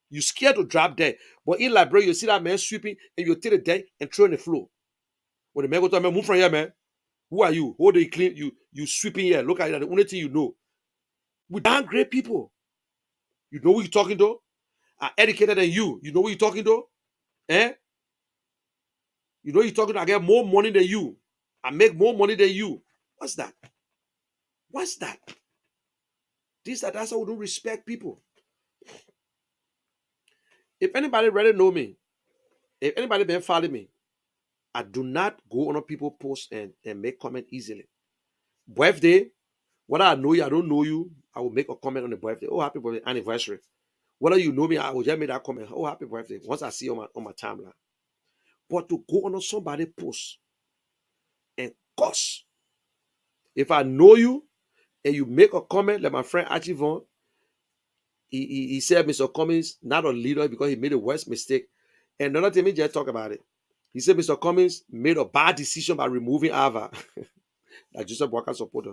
You're scared to drop dirt. But in Liberia, you see that man sweeping and you take the dirt and throw on the floor. When the man goes to man, move from here, man. Who are you? Who do you clean? You sweeping here. Look at it. The only thing you know. We downgrade people. You know who you're talking to? I'm educated than you. You know who you're talking to? Eh? You know you're talking to, I get more money than you. I make more money than you. What's that? What's that? That's how we don't respect people. If anybody really know me, if anybody been following me, I do not go on people posts and make comment easily. Birthday, whether I know you, I don't know you, I will make a comment on the birthday. Oh, happy birthday anniversary. Whether you know me, I will just make that comment. Oh, happy birthday. Once I see you on my timeline. But to go on somebody post and cuss. If I know you and you make a comment, like my friend Achivon, he said Mr. Cummings not a leader because he made a worst mistake. And another thing, me just talk about it. He said Mr. Cummings made a bad decision by removing Ava. That Joseph Walker supporter.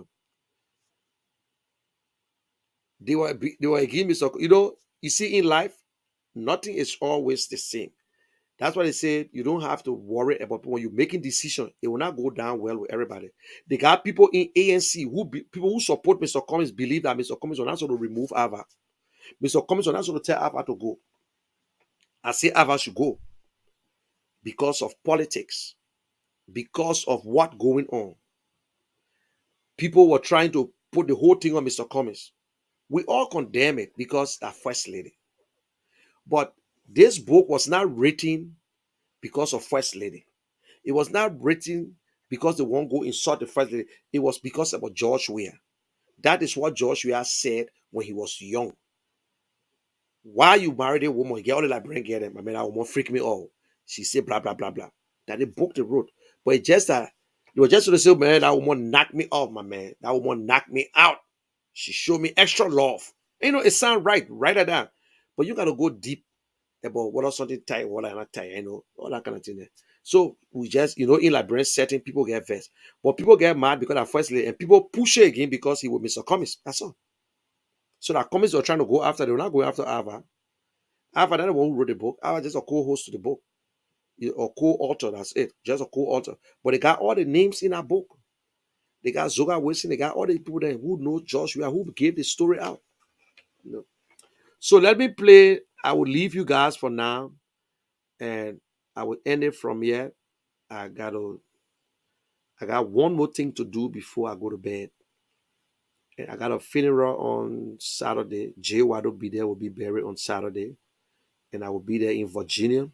They were against Mr. You know, you see in life, nothing is always the same. That's why they say you don't have to worry about when you're making decisions. It will not go down well with everybody. They got people in ANC people who support Mr. Cummings believe that Mr. Cummings will not sort of remove Ava. Mr. Cummings will not sort of tell Ava to go. I say Ava should go because of politics, because of what going on. People were trying to put the whole thing on Mr. Cummings. We all condemn it because that first lady. But this book was not written because of first lady. It was not written because they won't go insult the first lady. It was because about George Weah. That is what George Weah said when he was young. Why you married a woman? Get all the Liberian get them. I mean, that woman freak me out. She said blah blah blah blah. That the book they wrote. But it's just that they were just to say, man, that woman knocked me off, my man. That woman knocked me out. She showed me extra love. And, it sounds right. Write it down. But you gotta go deep about what are something tight, what are not tight, all that kind of thing there. So we just, in Liberian setting, people get vexed. But people get mad because of first lady, and people push it again because he will Mr. Cummings. That's all. So that Cummings are trying to go after, they will not go after Ava. Ava, that's the one who wrote the book. Ava just a co-host to the book. Or co-author, that's it. Just a co-author. But they got all the names in that book. They got Zoga Wilson, they got all the people there who know Joshua, who gave the story out. So let me play. I will leave you guys for now. And I will end it from here. I got one more thing to do before I go to bed. And I got a funeral on Saturday. Jay Watt will be there, will be buried on Saturday. And I will be there in Virginia.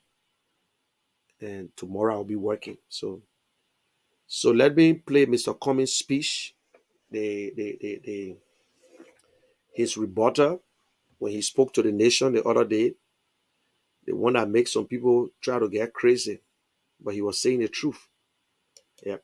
And tomorrow I'll be working. So let me play Mr. Cummings' speech. His rebuttal when he spoke to the nation the other day. The one that makes some people try to get crazy. But he was saying the truth. Yeah.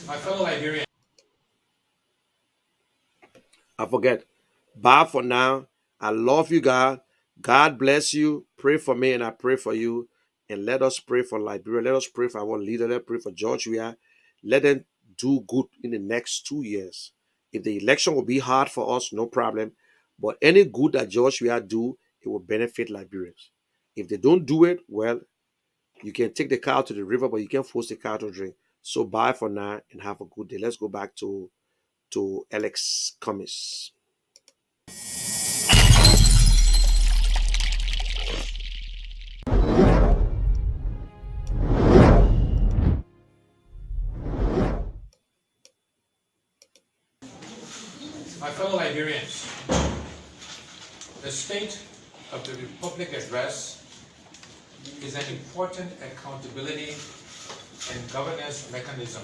My fellow Liberians. I forget. Bye for now. I love you, God. God bless you. Pray for me and I pray for you. And let us pray for Liberia. Let us pray for our leader. Let us pray for George Weah. Let them do good in the next 2 years. If the election will be hard for us, no problem. But any good that George Weah do, it will benefit Liberians. If they don't do it, well, you can take the cow to the river, but you can't force the cow to drink. So bye for now and have a good day. Let's go back to Alex Cummings. My fellow Liberians, the State of the Republic Address is an important accountability and governance mechanism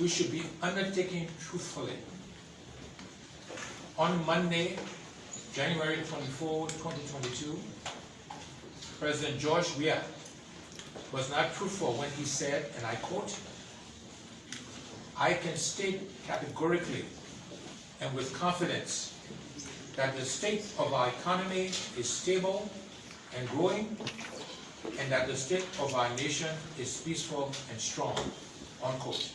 we should be undertaking truthfully. On Monday, January 24, 2022, President George Weah was not truthful when he said, and I quote, "I can state categorically and with confidence that the state of our economy is stable and growing, and that the state of our nation is peaceful and strong," unquote.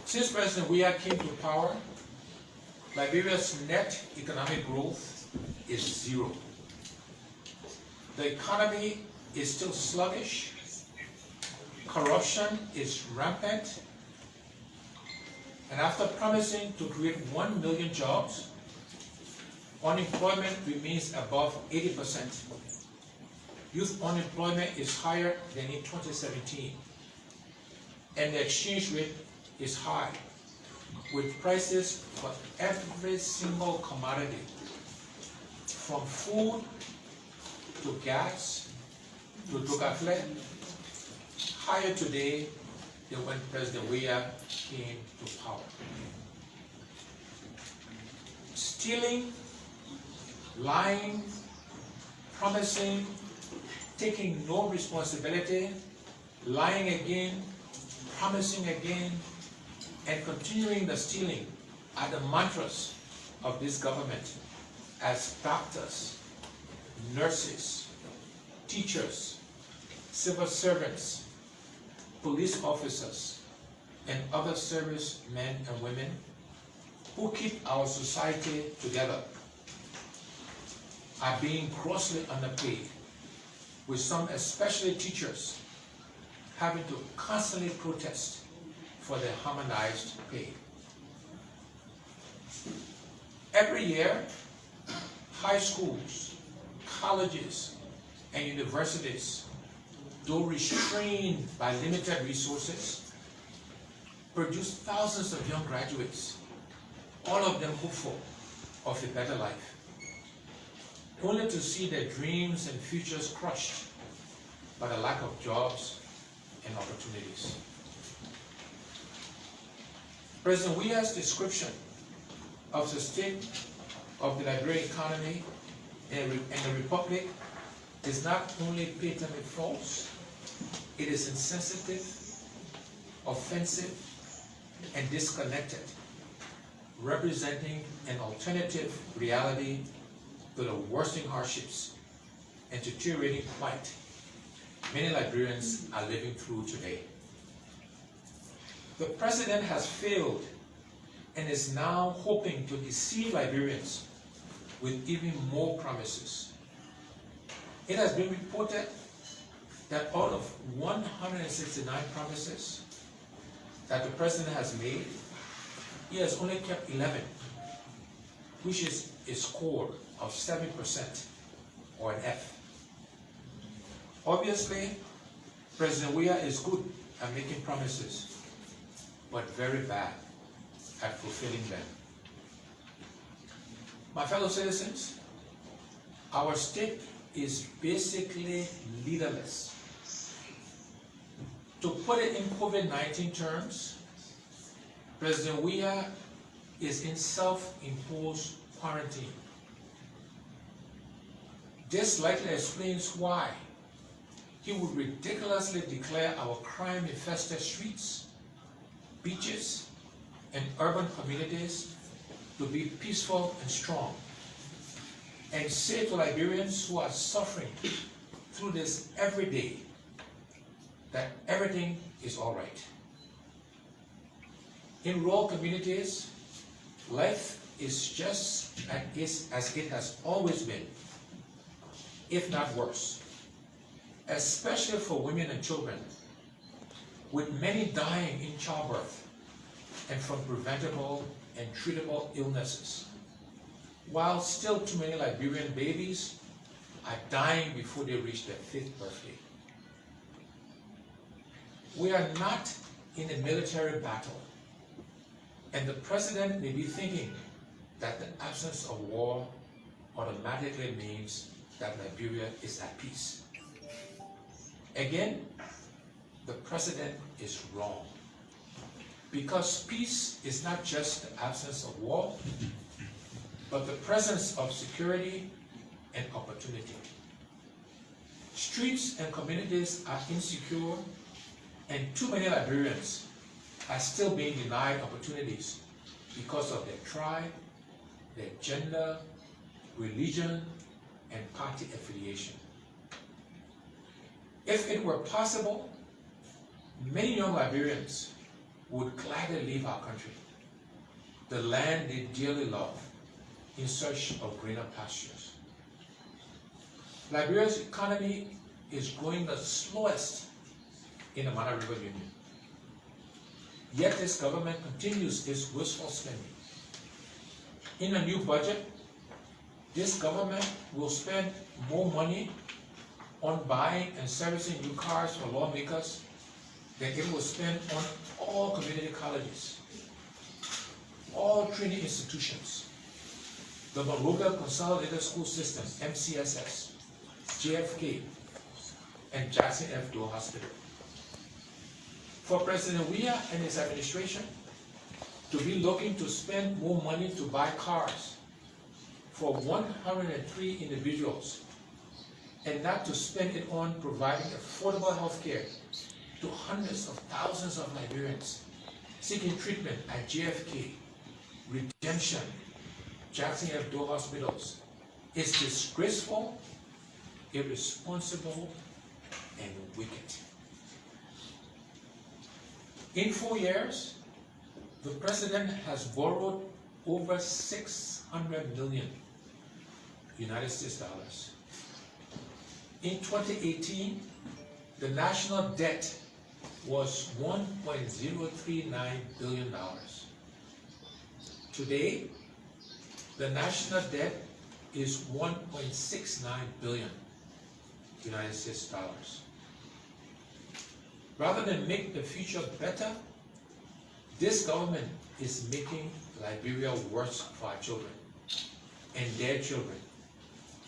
Since President Weah came to power, Liberia's net economic growth is zero. The economy is still sluggish, corruption is rampant, and after promising to create 1 million jobs, unemployment remains above 80%. Youth unemployment is higher than in 2017, and the exchange rate is high, with prices for every single commodity, from food to gas to Dogafle, higher today than when President Weah came to power. Stealing, lying, promising, taking no responsibility, lying again, promising again, and continuing the stealing are the mantras of this government as doctors, nurses, teachers, civil servants, police officers, and other servicemen and women who keep our society together are being grossly underpaid, with some, especially teachers, having to constantly protest for their harmonized pay. Every year, high schools, colleges, and universities, though restrained by limited resources, produce thousands of young graduates, all of them hopeful of a better life, only to see their dreams and futures crushed by the lack of jobs and opportunities. President Weah's description of the state of the Liberian economy and the Republic is not only patently false, it is insensitive, offensive, and disconnected, representing an alternative reality to the worsening hardships and deteriorating plight many Liberians are living through today. The president has failed and is now hoping to deceive Liberians with even more promises. It has been reported that out of 169 promises that the president has made, he has only kept 11, which is a score of 7%, or an F. Obviously, President Weah is good at making promises, but very bad at fulfilling them. My fellow citizens, our state is basically leaderless. To put it in COVID-19 terms, President Weah is in self-imposed quarantine. This likely explains why he would ridiculously declare our crime-infested streets, beaches, and urban communities to be peaceful and strong, and say to Liberians who are suffering through this every day that everything is all right. In rural communities, life is just as it has always been, if not worse, especially for women and children, with many dying in childbirth and from preventable and treatable illnesses, while still too many Liberian babies are dying before they reach their 5th birthday. We are not in a military battle, and the president may be thinking that the absence of war automatically means that Liberia is at peace. Again, the president is wrong, because peace is not just the absence of war, but the presence of security and opportunity. Streets and communities are insecure, and too many Liberians are still being denied opportunities because of their tribe, their gender, religion, and party affiliation. If it were possible, many young Liberians would gladly leave our country, the land they dearly love, in search of greener pastures. Liberia's economy is growing the slowest in the Mana River Union. Yet this government continues its wasteful spending. In a new budget, this government will spend more money on buying and servicing new cars for lawmakers than it will spend on all community colleges, all training institutions, the Monrovia Consolidated School System, MCSS, JFK, and Jackson F. Doe Hospital. For President Weah and his administration to be looking to spend more money to buy cars for 103 individuals and not to spend it on providing affordable health care to hundreds of thousands of Liberians seeking treatment at JFK, Redemption, Jackson F. Doe hospitals is disgraceful, irresponsible, and wicked. In 4 years, the president has borrowed over 600 million United States dollars. In 2018, the national debt was $1.039 billion. Today, the national debt is 1.69 billion United States dollars. Rather than make the future better, this government is making Liberia worse for our children and their children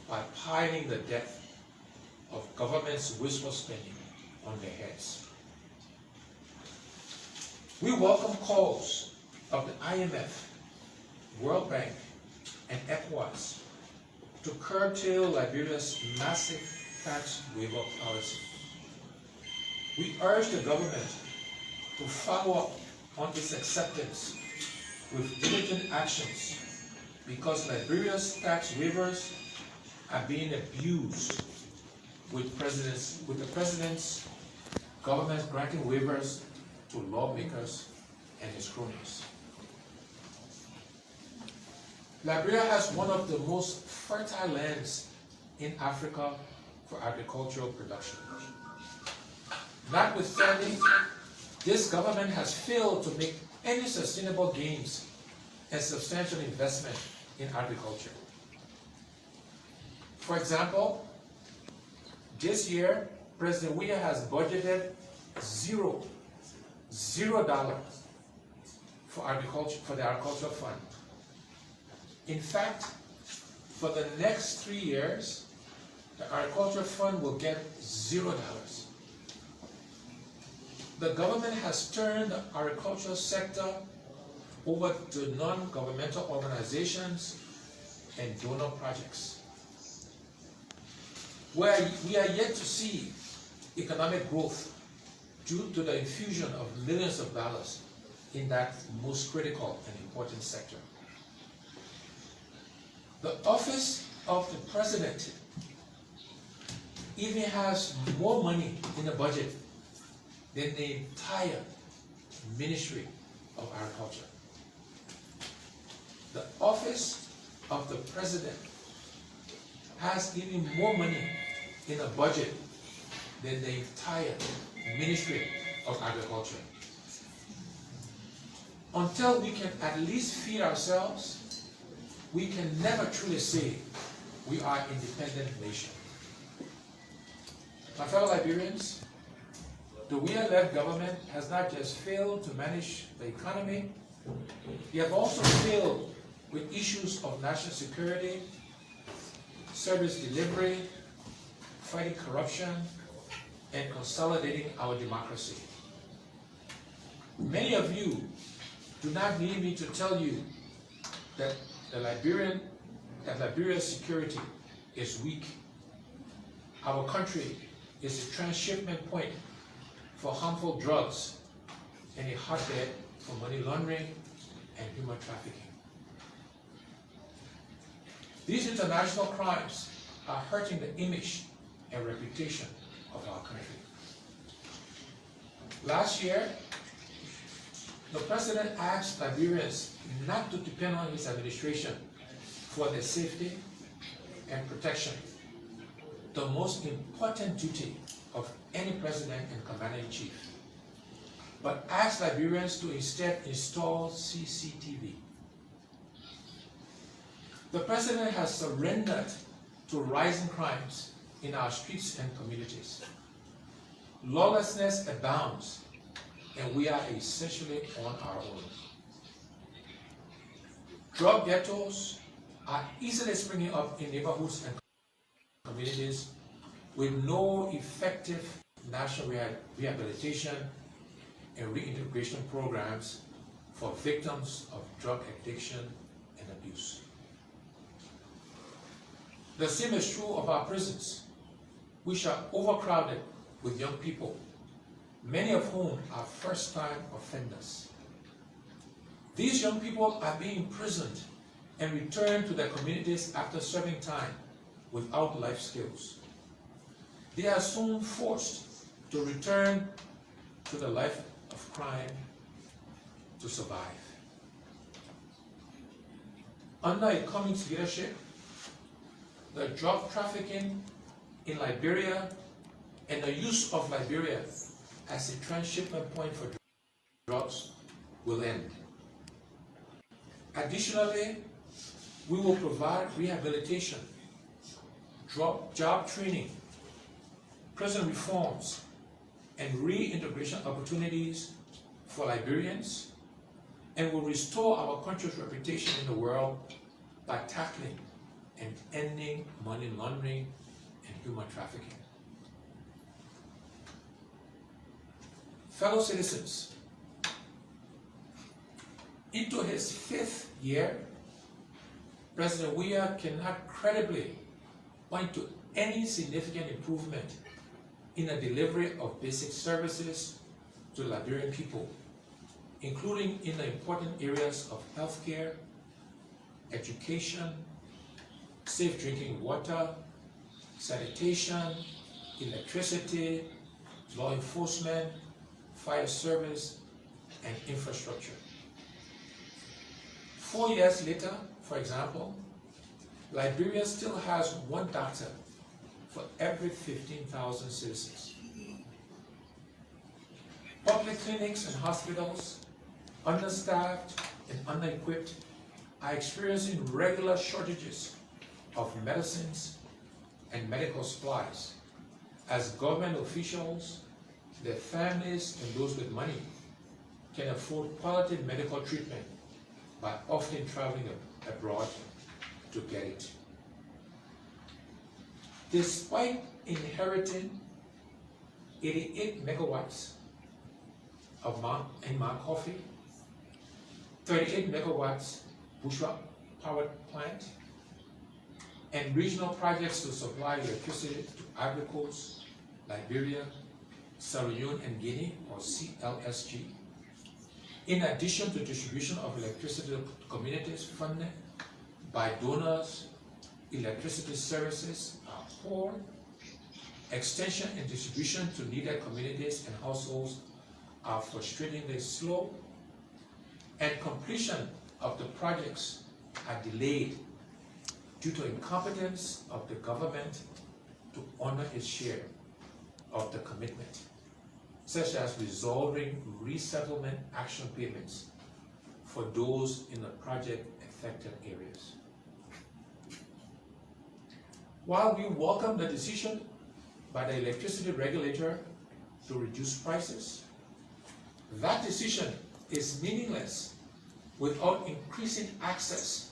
by piling the debt of government's wasteful spending on their heads. We welcome calls of the IMF, World Bank, and ECOWAS to curtail Liberia's massive tax waiver policy. We urge the government to follow up on its acceptance with diligent actions because Liberia's tax waivers are being abused with the president's government granting waivers to lawmakers and his cronies. Liberia has one of the most fertile lands in Africa for agricultural production. Notwithstanding, this government has failed to make any sustainable gains and substantial investment in agriculture. For example, this year, President Weah has budgeted $0 for agriculture, for the agricultural fund. In fact, for the next 3 years, the agriculture fund will get $0. The government has turned the agricultural sector over to non-governmental organizations and donor projects. Where we are yet to see economic growth due to the infusion of millions of dollars in that most critical and important sector. The office of the president even has more money in the budget than the entire Ministry of Agriculture. The office of the president has even more money in the budget than the entire Ministry of Agriculture. Until we can at least feed ourselves, we can never truly say we are an independent nation. My fellow Liberians, the Weah-led government has not just failed to manage the economy, they have also failed with issues of national security, service delivery, fighting corruption, and consolidating our democracy. Many of you do not need me to tell you that Liberia's security is weak. Our country is a transshipment point for harmful drugs and a hotbed for money laundering and human trafficking. These international crimes are hurting the image and reputation of our country. Last year, the president asked Liberians not to depend on his administration for their safety and protection, the most important duty of any president and commander-in-chief, but asked Liberians to instead install CCTV. The president has surrendered to rising crimes in our streets and communities. Lawlessness abounds, and we are essentially on our own. Drug ghettos are easily springing up in neighborhoods and communities with no effective national rehabilitation and reintegration programs for victims of drug addiction and abuse. The same is true of our prisons, which are overcrowded with young people, many of whom are first-time offenders. These young people are being imprisoned and returned to their communities after serving time without life skills. they are soon forced to return to the life of crime to survive. Under Cummings' leadership, the drug trafficking in Liberia and the use of Liberia as a transshipment point for drugs will end. Additionally, we will provide rehabilitation, job training, prison reforms, and reintegration opportunities for Liberians, and will restore our country's reputation in the world by tackling and ending money laundering and human trafficking. Fellow citizens, into his 5th year, President Weah cannot credibly point to any significant improvement in the delivery of basic services to Liberian people, including in the important areas of healthcare, education, safe drinking water, sanitation, electricity, law enforcement, fire service, and infrastructure. 4 years later, for example, Liberia still has 1 doctor for every 15,000 citizens. Public clinics and hospitals, understaffed and under-equipped, are experiencing regular shortages of medicines and medical supplies as government officials, their families, and those with money can afford quality medical treatment by often traveling abroad to get it. Despite inheriting 88 megawatts of Mount Coffee, 38 megawatts Bushra power plant, and regional projects to supply electricity to Ivory Coast, Liberia, Sierra Leone, and Guinea, or CLSG, in addition to distribution of electricity to communities funded by donors, electricity services are poor, extension and distribution to needed communities and households are frustratingly slow, and completion of the projects are delayed due to incompetence of the government to honor its share of the commitment, such as resolving resettlement action payments for those in the project-affected areas. While we welcome the decision by the electricity regulator to reduce prices, that decision is meaningless without increasing access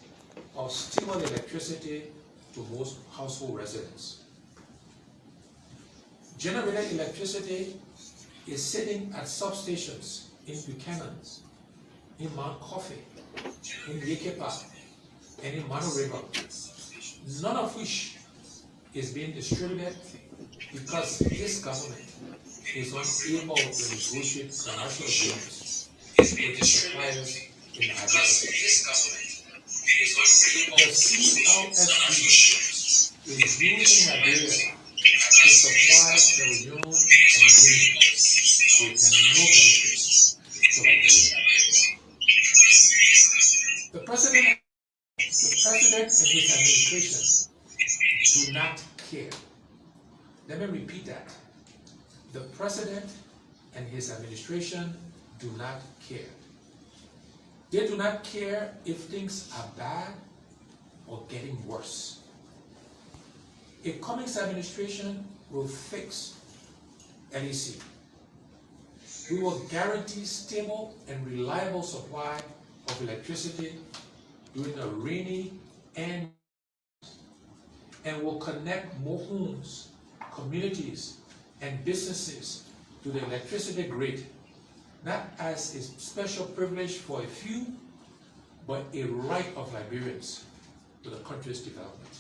of stable electricity to most household residents. Generated electricity is sitting at substations in Buchanan, in Mount Coffee, in Yekepa, and in Mano River, none of which is being distributed because this government is unable to negotiate commercial agreements with its suppliers in the agriculture. The CLSG is using Liberia to supply Sierra Leone and Guinea with no benefits to Liberia. The president and his administration do not care. Let me repeat that. The president and his administration do not care. They do not care if things are bad or getting worse. A Cummings administration will fix LEC. We will guarantee stable and reliable supply of electricity during a rainy and will connect more homes, communities, and businesses to the electricity grid, not as a special privilege for a few, but a right of Liberians to the country's development.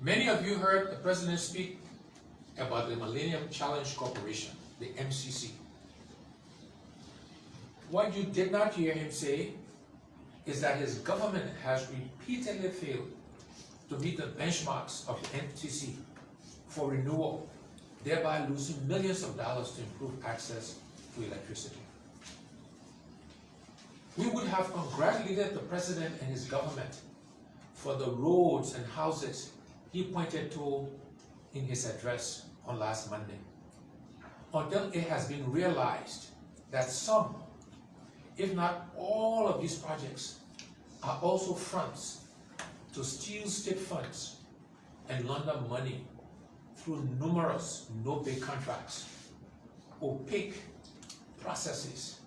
Many of you heard the president speak about the Millennium Challenge Corporation, the MCC. What you did not hear him say is that his government has repeatedly failed to meet the benchmarks of the MCC for renewal, thereby losing millions of dollars to improve access to electricity. We would have congratulated the president and his government for the roads and houses he pointed to in his address on last Monday, until it has been realized that some, if not all of these projects, are also fronts to steal state funds and launder money through numerous no-pay contracts, opaque processes,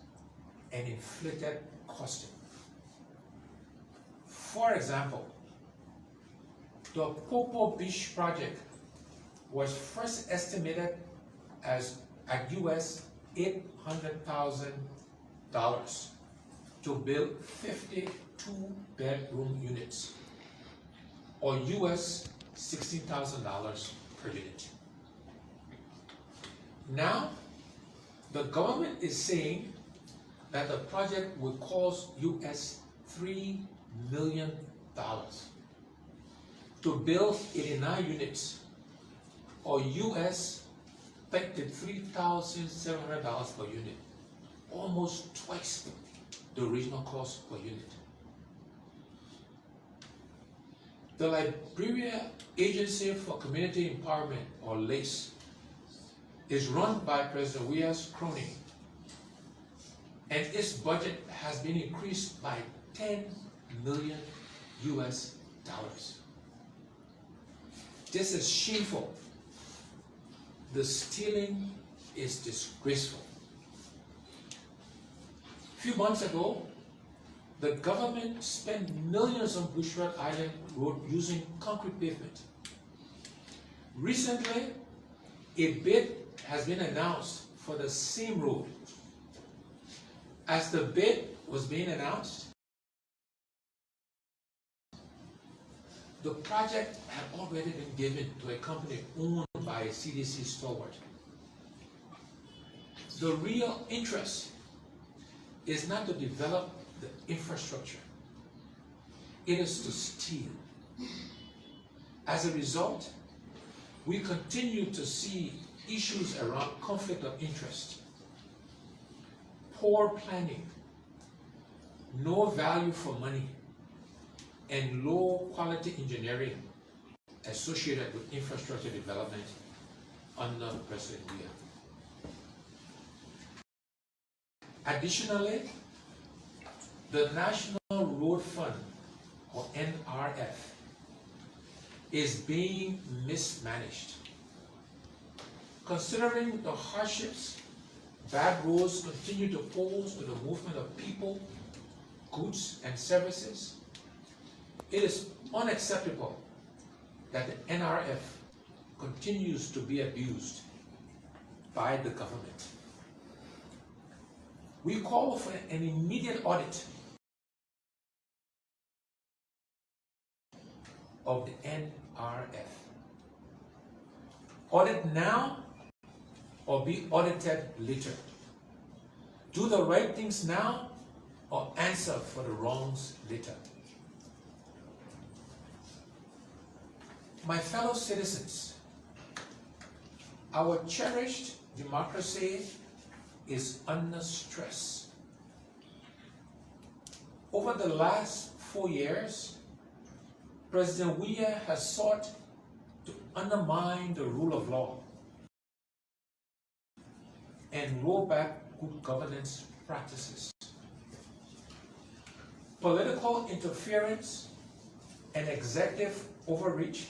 and inflated costing. For example, the Popo Beach project was first estimated at US $800,000 to build 52 bedroom units, or US $16,000 per unit. Now, the government is saying that the project will cost US $3 million to build 89 units, or US $33,700 per unit, almost twice the original cost per unit. The Liberia Agency for Community Empowerment, or LACE, is run by President Weah's crony, and its budget has been increased by $10 million. This is shameful. The stealing is disgraceful. A few months ago, the government spent millions on Bushrat Island Road using concrete pavement. Recently, a bid has been announced for the same road. As the bid was being announced, the project had already been given to a company owned by a CDC stalwart. The real interest is not to develop the infrastructure, it is to steal. As a result, we continue to see issues around conflict of interest, poor planning, no value for money, and low quality engineering associated with infrastructure development under President Weah. Additionally, the National Road Fund, or NRF, is being mismanaged. Considering the hardships bad roads continue to pose to the movement of people, goods, and services, it is unacceptable that the NRF continues to be abused by the government. We call for an immediate audit of the NRF. Audit now or be audited later. Do the right things now or answer for the wrongs later. My fellow citizens, our cherished democracy is under stress. Over the last 4 years, President Weah has sought to undermine the rule of law and roll back good governance practices. Political interference and executive overreach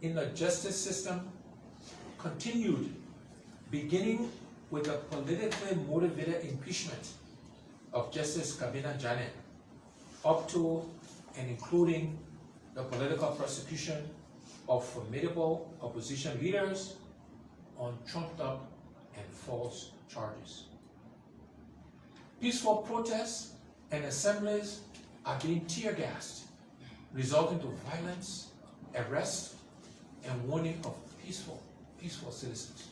in the justice system continued, beginning with the politically motivated impeachment of Justice Kabina Janet, up to and including the political prosecution of formidable opposition leaders on trumped up and false charges. Peaceful protests and assemblies are being tear-gassed, resulting to violence, arrest, and warning of peaceful peaceful citizens.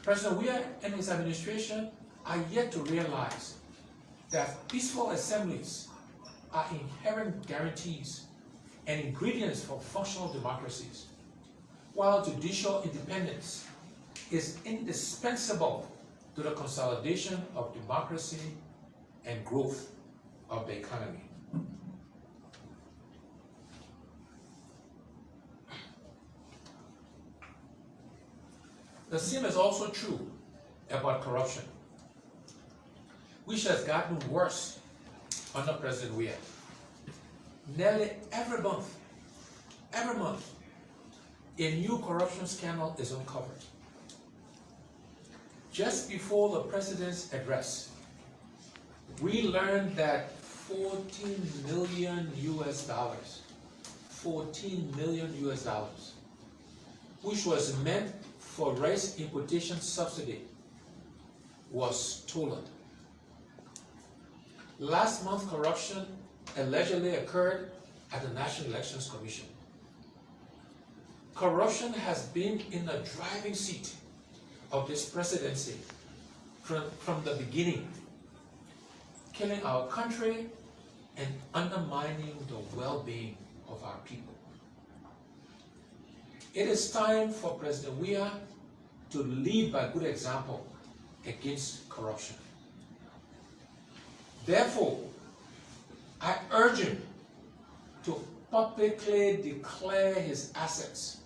President Weah and his administration are yet to realize that peaceful assemblies are inherent guarantees and ingredients for functional democracies, while judicial independence is indispensable to the consolidation of democracy and growth of the economy. The same is also true about corruption, which has gotten worse under President Weah. Nearly every month, a new corruption scandal is uncovered. Just before the president's address, we learned that 14 million US dollars, which was meant for rice importation subsidy, was stolen. Last month, corruption allegedly occurred at the National Elections Commission. Corruption has been in the driving seat of this presidency from the beginning, killing our country and undermining the well-being of our people. It is time for President Weah to lead by good example against corruption. Therefore, I urge him to publicly declare his assets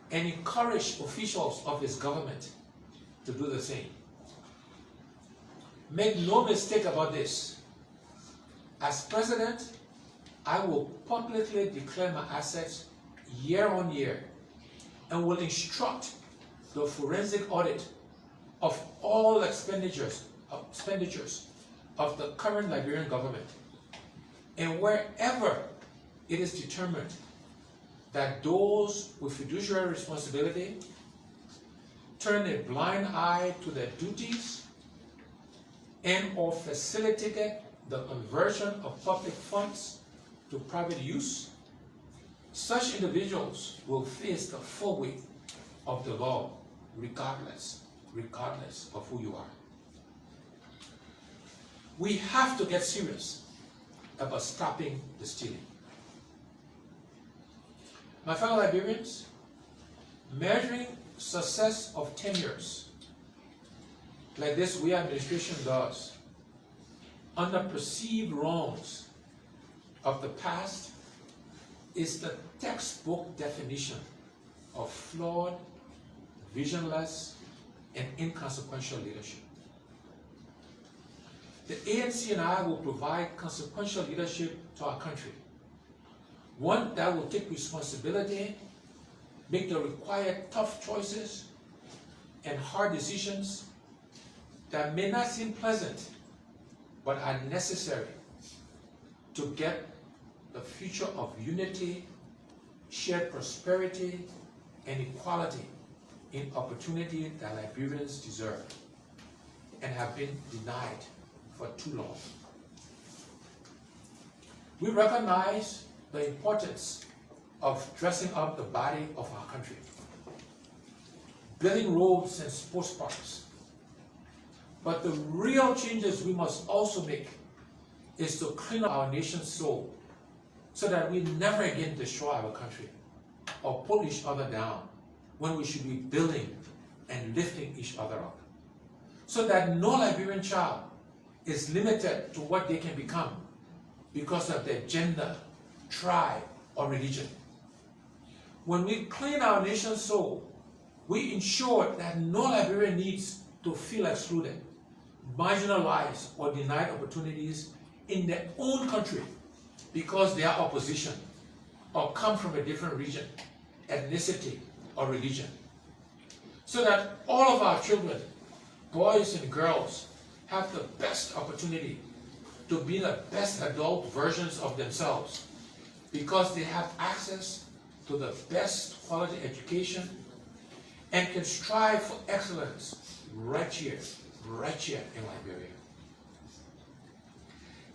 and encourage officials of his government to do the same. Make no mistake about this. As president, I will publicly declare my assets year on year and will instruct the forensic audit of all expenditures of the current Liberian government. And wherever it is determined that those with fiduciary responsibility turn a blind eye to their duties and or facilitated the conversion of public funds to private use, such individuals will face the full weight of the law, regardless of who you are. We have to get serious about stopping the stealing. My fellow Liberians, measuring success of tenures like this Weah administration does under perceived wrongs of the past is the textbook definition of flawed, visionless, and inconsequential leadership. The ANC and I will provide consequential leadership to our country, one that will take responsibility, make the required tough choices and hard decisions that may not seem pleasant, but are necessary to get the future of unity, shared prosperity, and equality in opportunity that Liberians deserve and have been denied for too long. We recognize the importance of dressing up the body of our country, building roads and sports parks. But the real changes we must also make is to clean up our nation's soul so that we never again destroy our country or pull each other down when we should be building and lifting each other up. So that no Liberian child is limited to what they can become because of their gender, tribe, or religion. When we clean our nation's soul, we ensure that no Liberian needs to feel excluded, marginalized, or denied opportunities in their own country because they are opposition or come from a different region, ethnicity, or religion. So that all of our children, boys and girls, have the best opportunity to be the best adult versions of themselves because they have access to the best quality education and can strive for excellence right here in Liberia.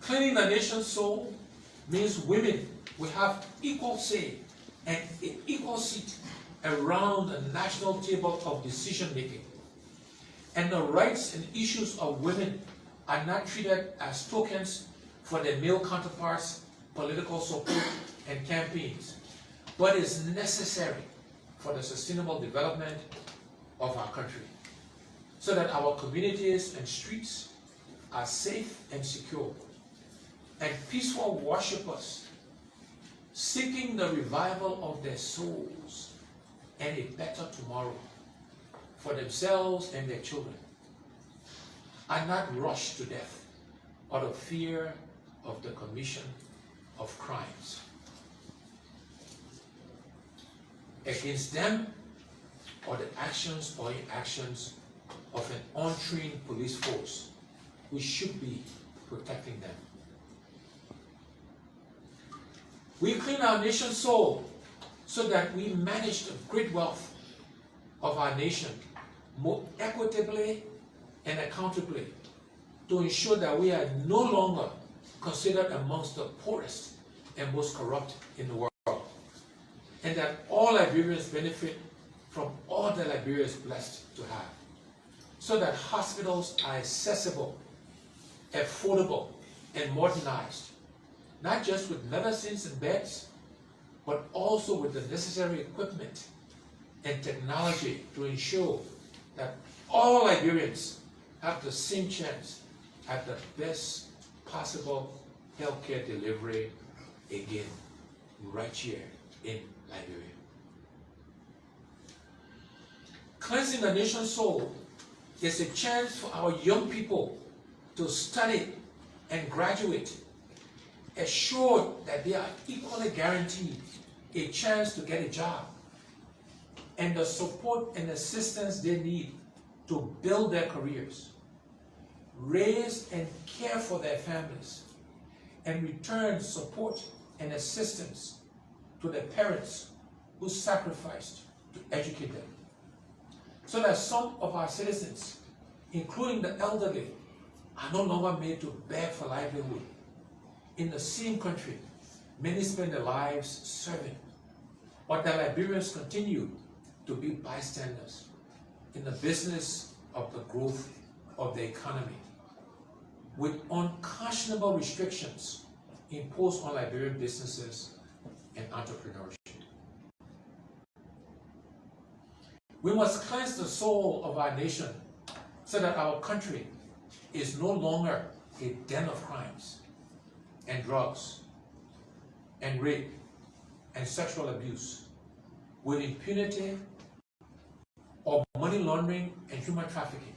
Cleaning the nation's soul means women will have equal say and equal seat around a national table of decision making, and the rights and issues of women are not treated as tokens for their male counterparts' political support and campaigns, but is necessary for the sustainable development of our country, so that our communities and streets are safe and secure, and peaceful worshippers seeking the revival of their souls and a better tomorrow for themselves and their children are not rushed to death out of fear of the commission of crimes against them, or the actions or inactions of an untrained police force who should be protecting them. We clean our nation's soul so that we manage the great wealth of our nation more equitably and accountably, to ensure that we are no longer considered amongst the poorest and most corrupt in the world, and that all Liberians benefit from all that Liberia is blessed to have, so that hospitals are accessible, affordable, and modernized, not just with medicines and beds, but also with the necessary equipment and technology to ensure that all Liberians have the same chance at the best possible healthcare delivery, again, right here in Liberia. Cleansing the nation's soul is a chance for our young people to study and graduate, assured that they are equally guaranteed a chance to get a job and the support and assistance they need to build their careers, raise and care for their families, and return support and assistance to their parents who sacrificed to educate them, so that some of our citizens, including the elderly, are no longer made to beg for livelihood. In the same country, many spend their lives serving, but the Liberians continue to be bystanders in the business of the growth of the economy, with unconscionable restrictions imposed on Liberian businesses and entrepreneurship. We must cleanse the soul of our nation so that our country is no longer a den of crimes and drugs and rape and sexual abuse with impunity or money laundering and human trafficking,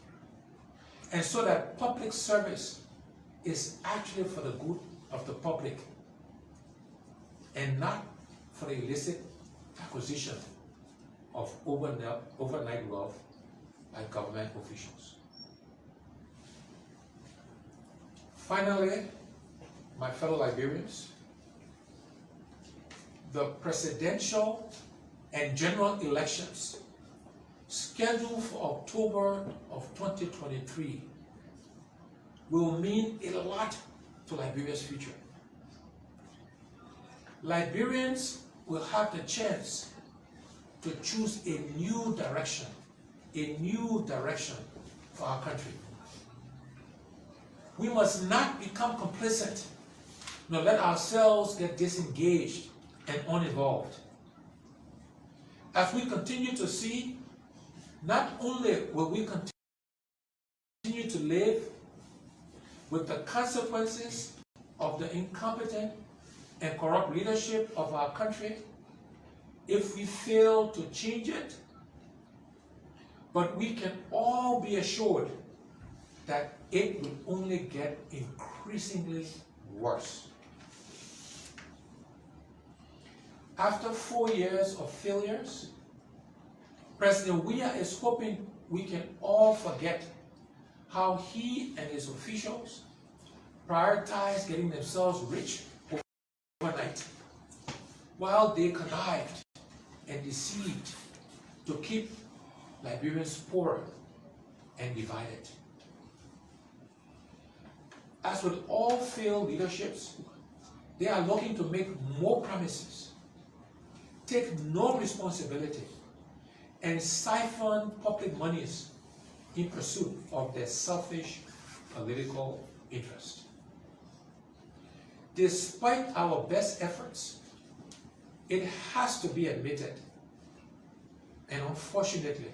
and so that public service is actually for the good of the public and not for the illicit acquisition of overnight wealth by government officials. Finally, my fellow Liberians, the presidential and general elections scheduled for October of 2023 will mean a lot to Liberia's future. Liberians will have the chance to choose a new direction for our country. We must not become complacent, nor let ourselves get disengaged and uninvolved. As we continue to see, not only will we continue to live with the consequences of the incompetent and corrupt leadership of our country if we fail to change it, but we can all be assured that it will only get increasingly worse. After 4 years of failures, President Weah is hoping we can all forget how he and his officials prioritized getting themselves rich overnight, while they connived and deceived to keep Liberians poor and divided. As with all failed leaderships, they are looking to make more promises, take no responsibility, and siphon public monies in pursuit of their selfish political interest. Despite our best efforts, it has to be admitted, and unfortunately,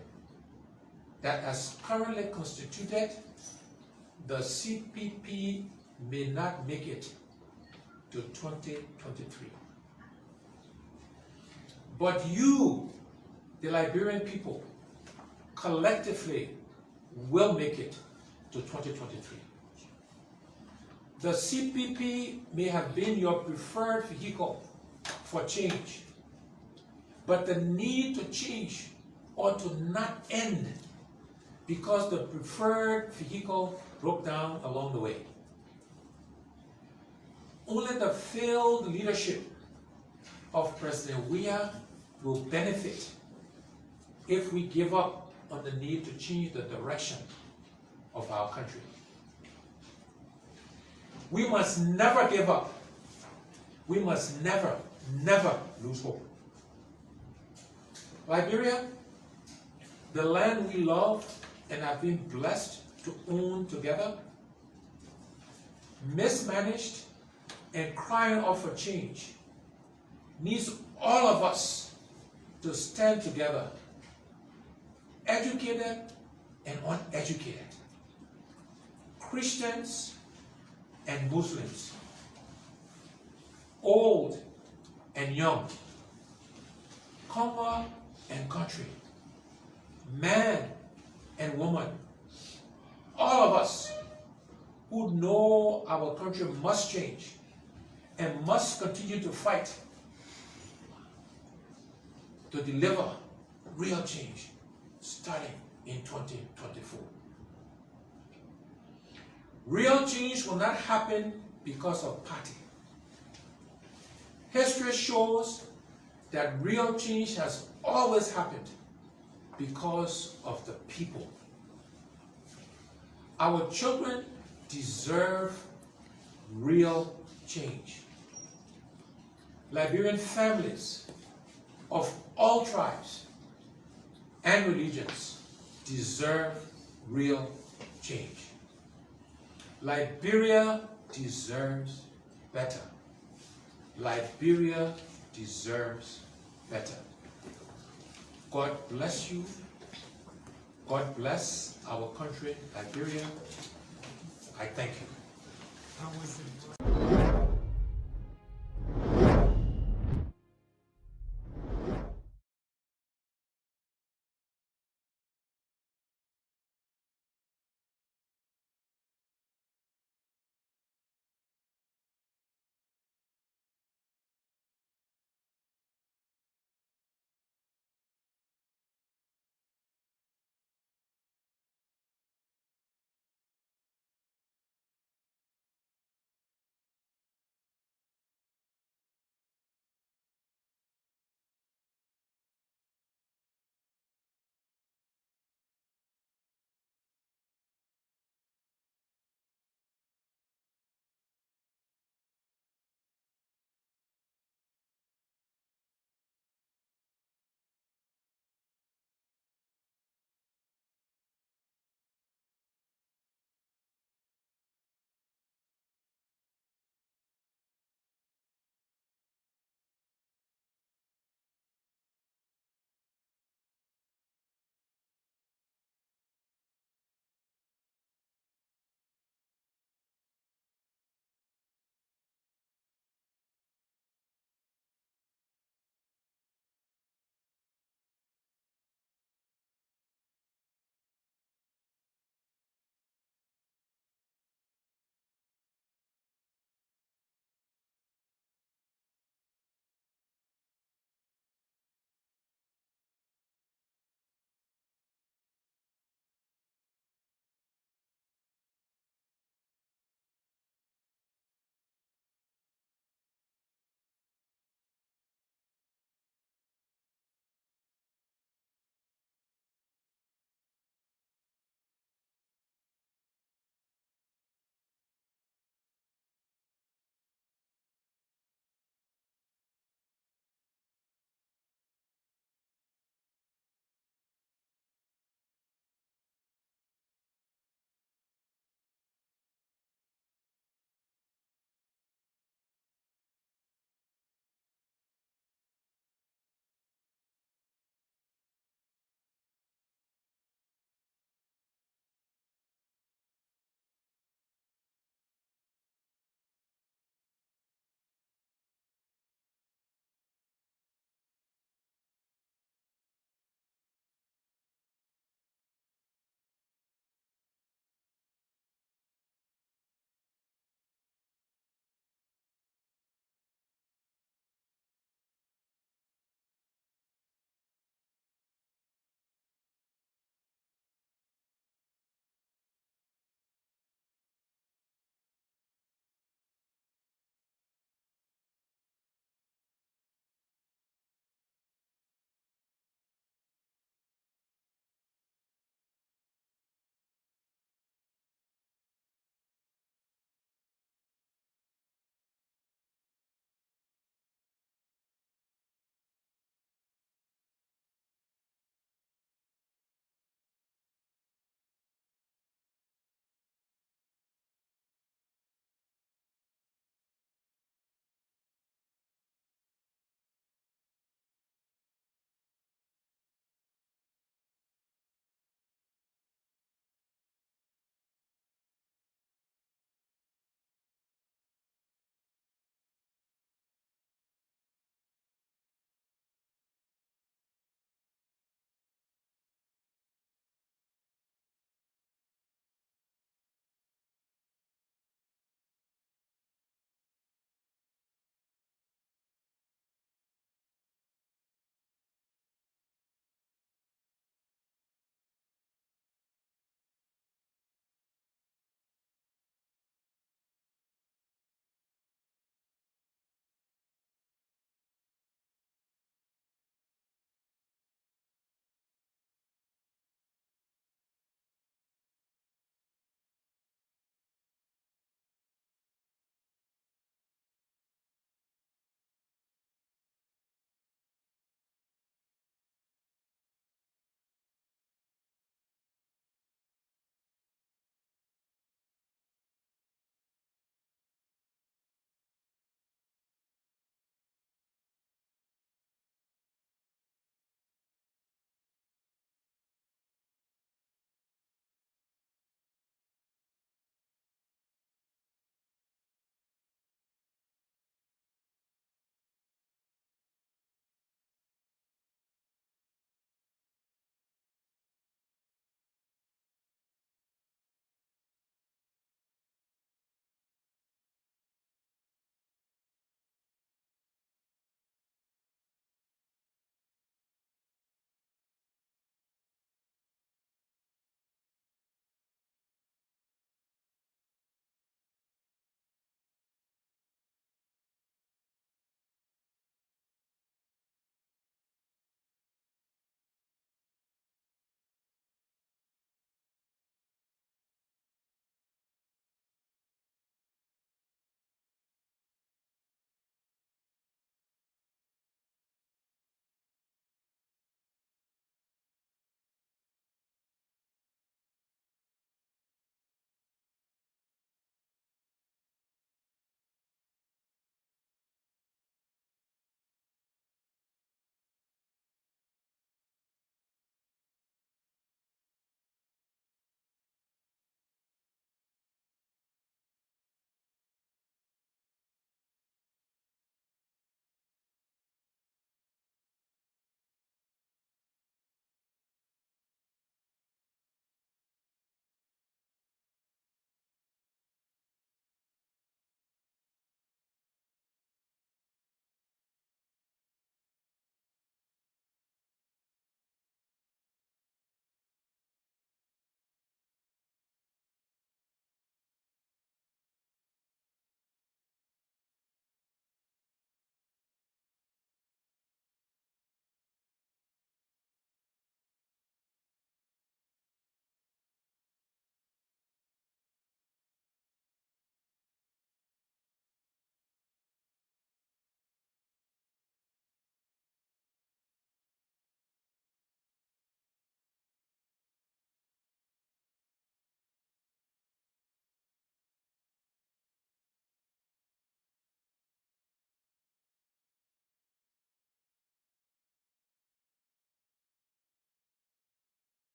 that as currently constituted, the CPP may not make it to 2023. But you, the Liberian people, collectively will make it to 2023. The CPP may have been your preferred vehicle for change, but the need to change ought to not end because the preferred vehicle broke down along the way. Only the failed leadership of President Weah will benefit if we give up on the need to change the direction of our country. We must never give up. We must never, never lose hope. Liberia, the land we love and have been blessed to own together, mismanaged and crying out for change, needs all of us to stand together, educated and uneducated, Christians and Muslims, old and young, comer and country, man and woman, all of us who know our country must change and must continue to fight to deliver real change starting in 2024. Real change will not happen because of party. History shows that real change has always happened because of the people. Our children deserve real change. Liberian families of all tribes and religions deserve real change. Liberia deserves better. Liberia deserves better. God bless you. God bless our country, Liberia. I thank you.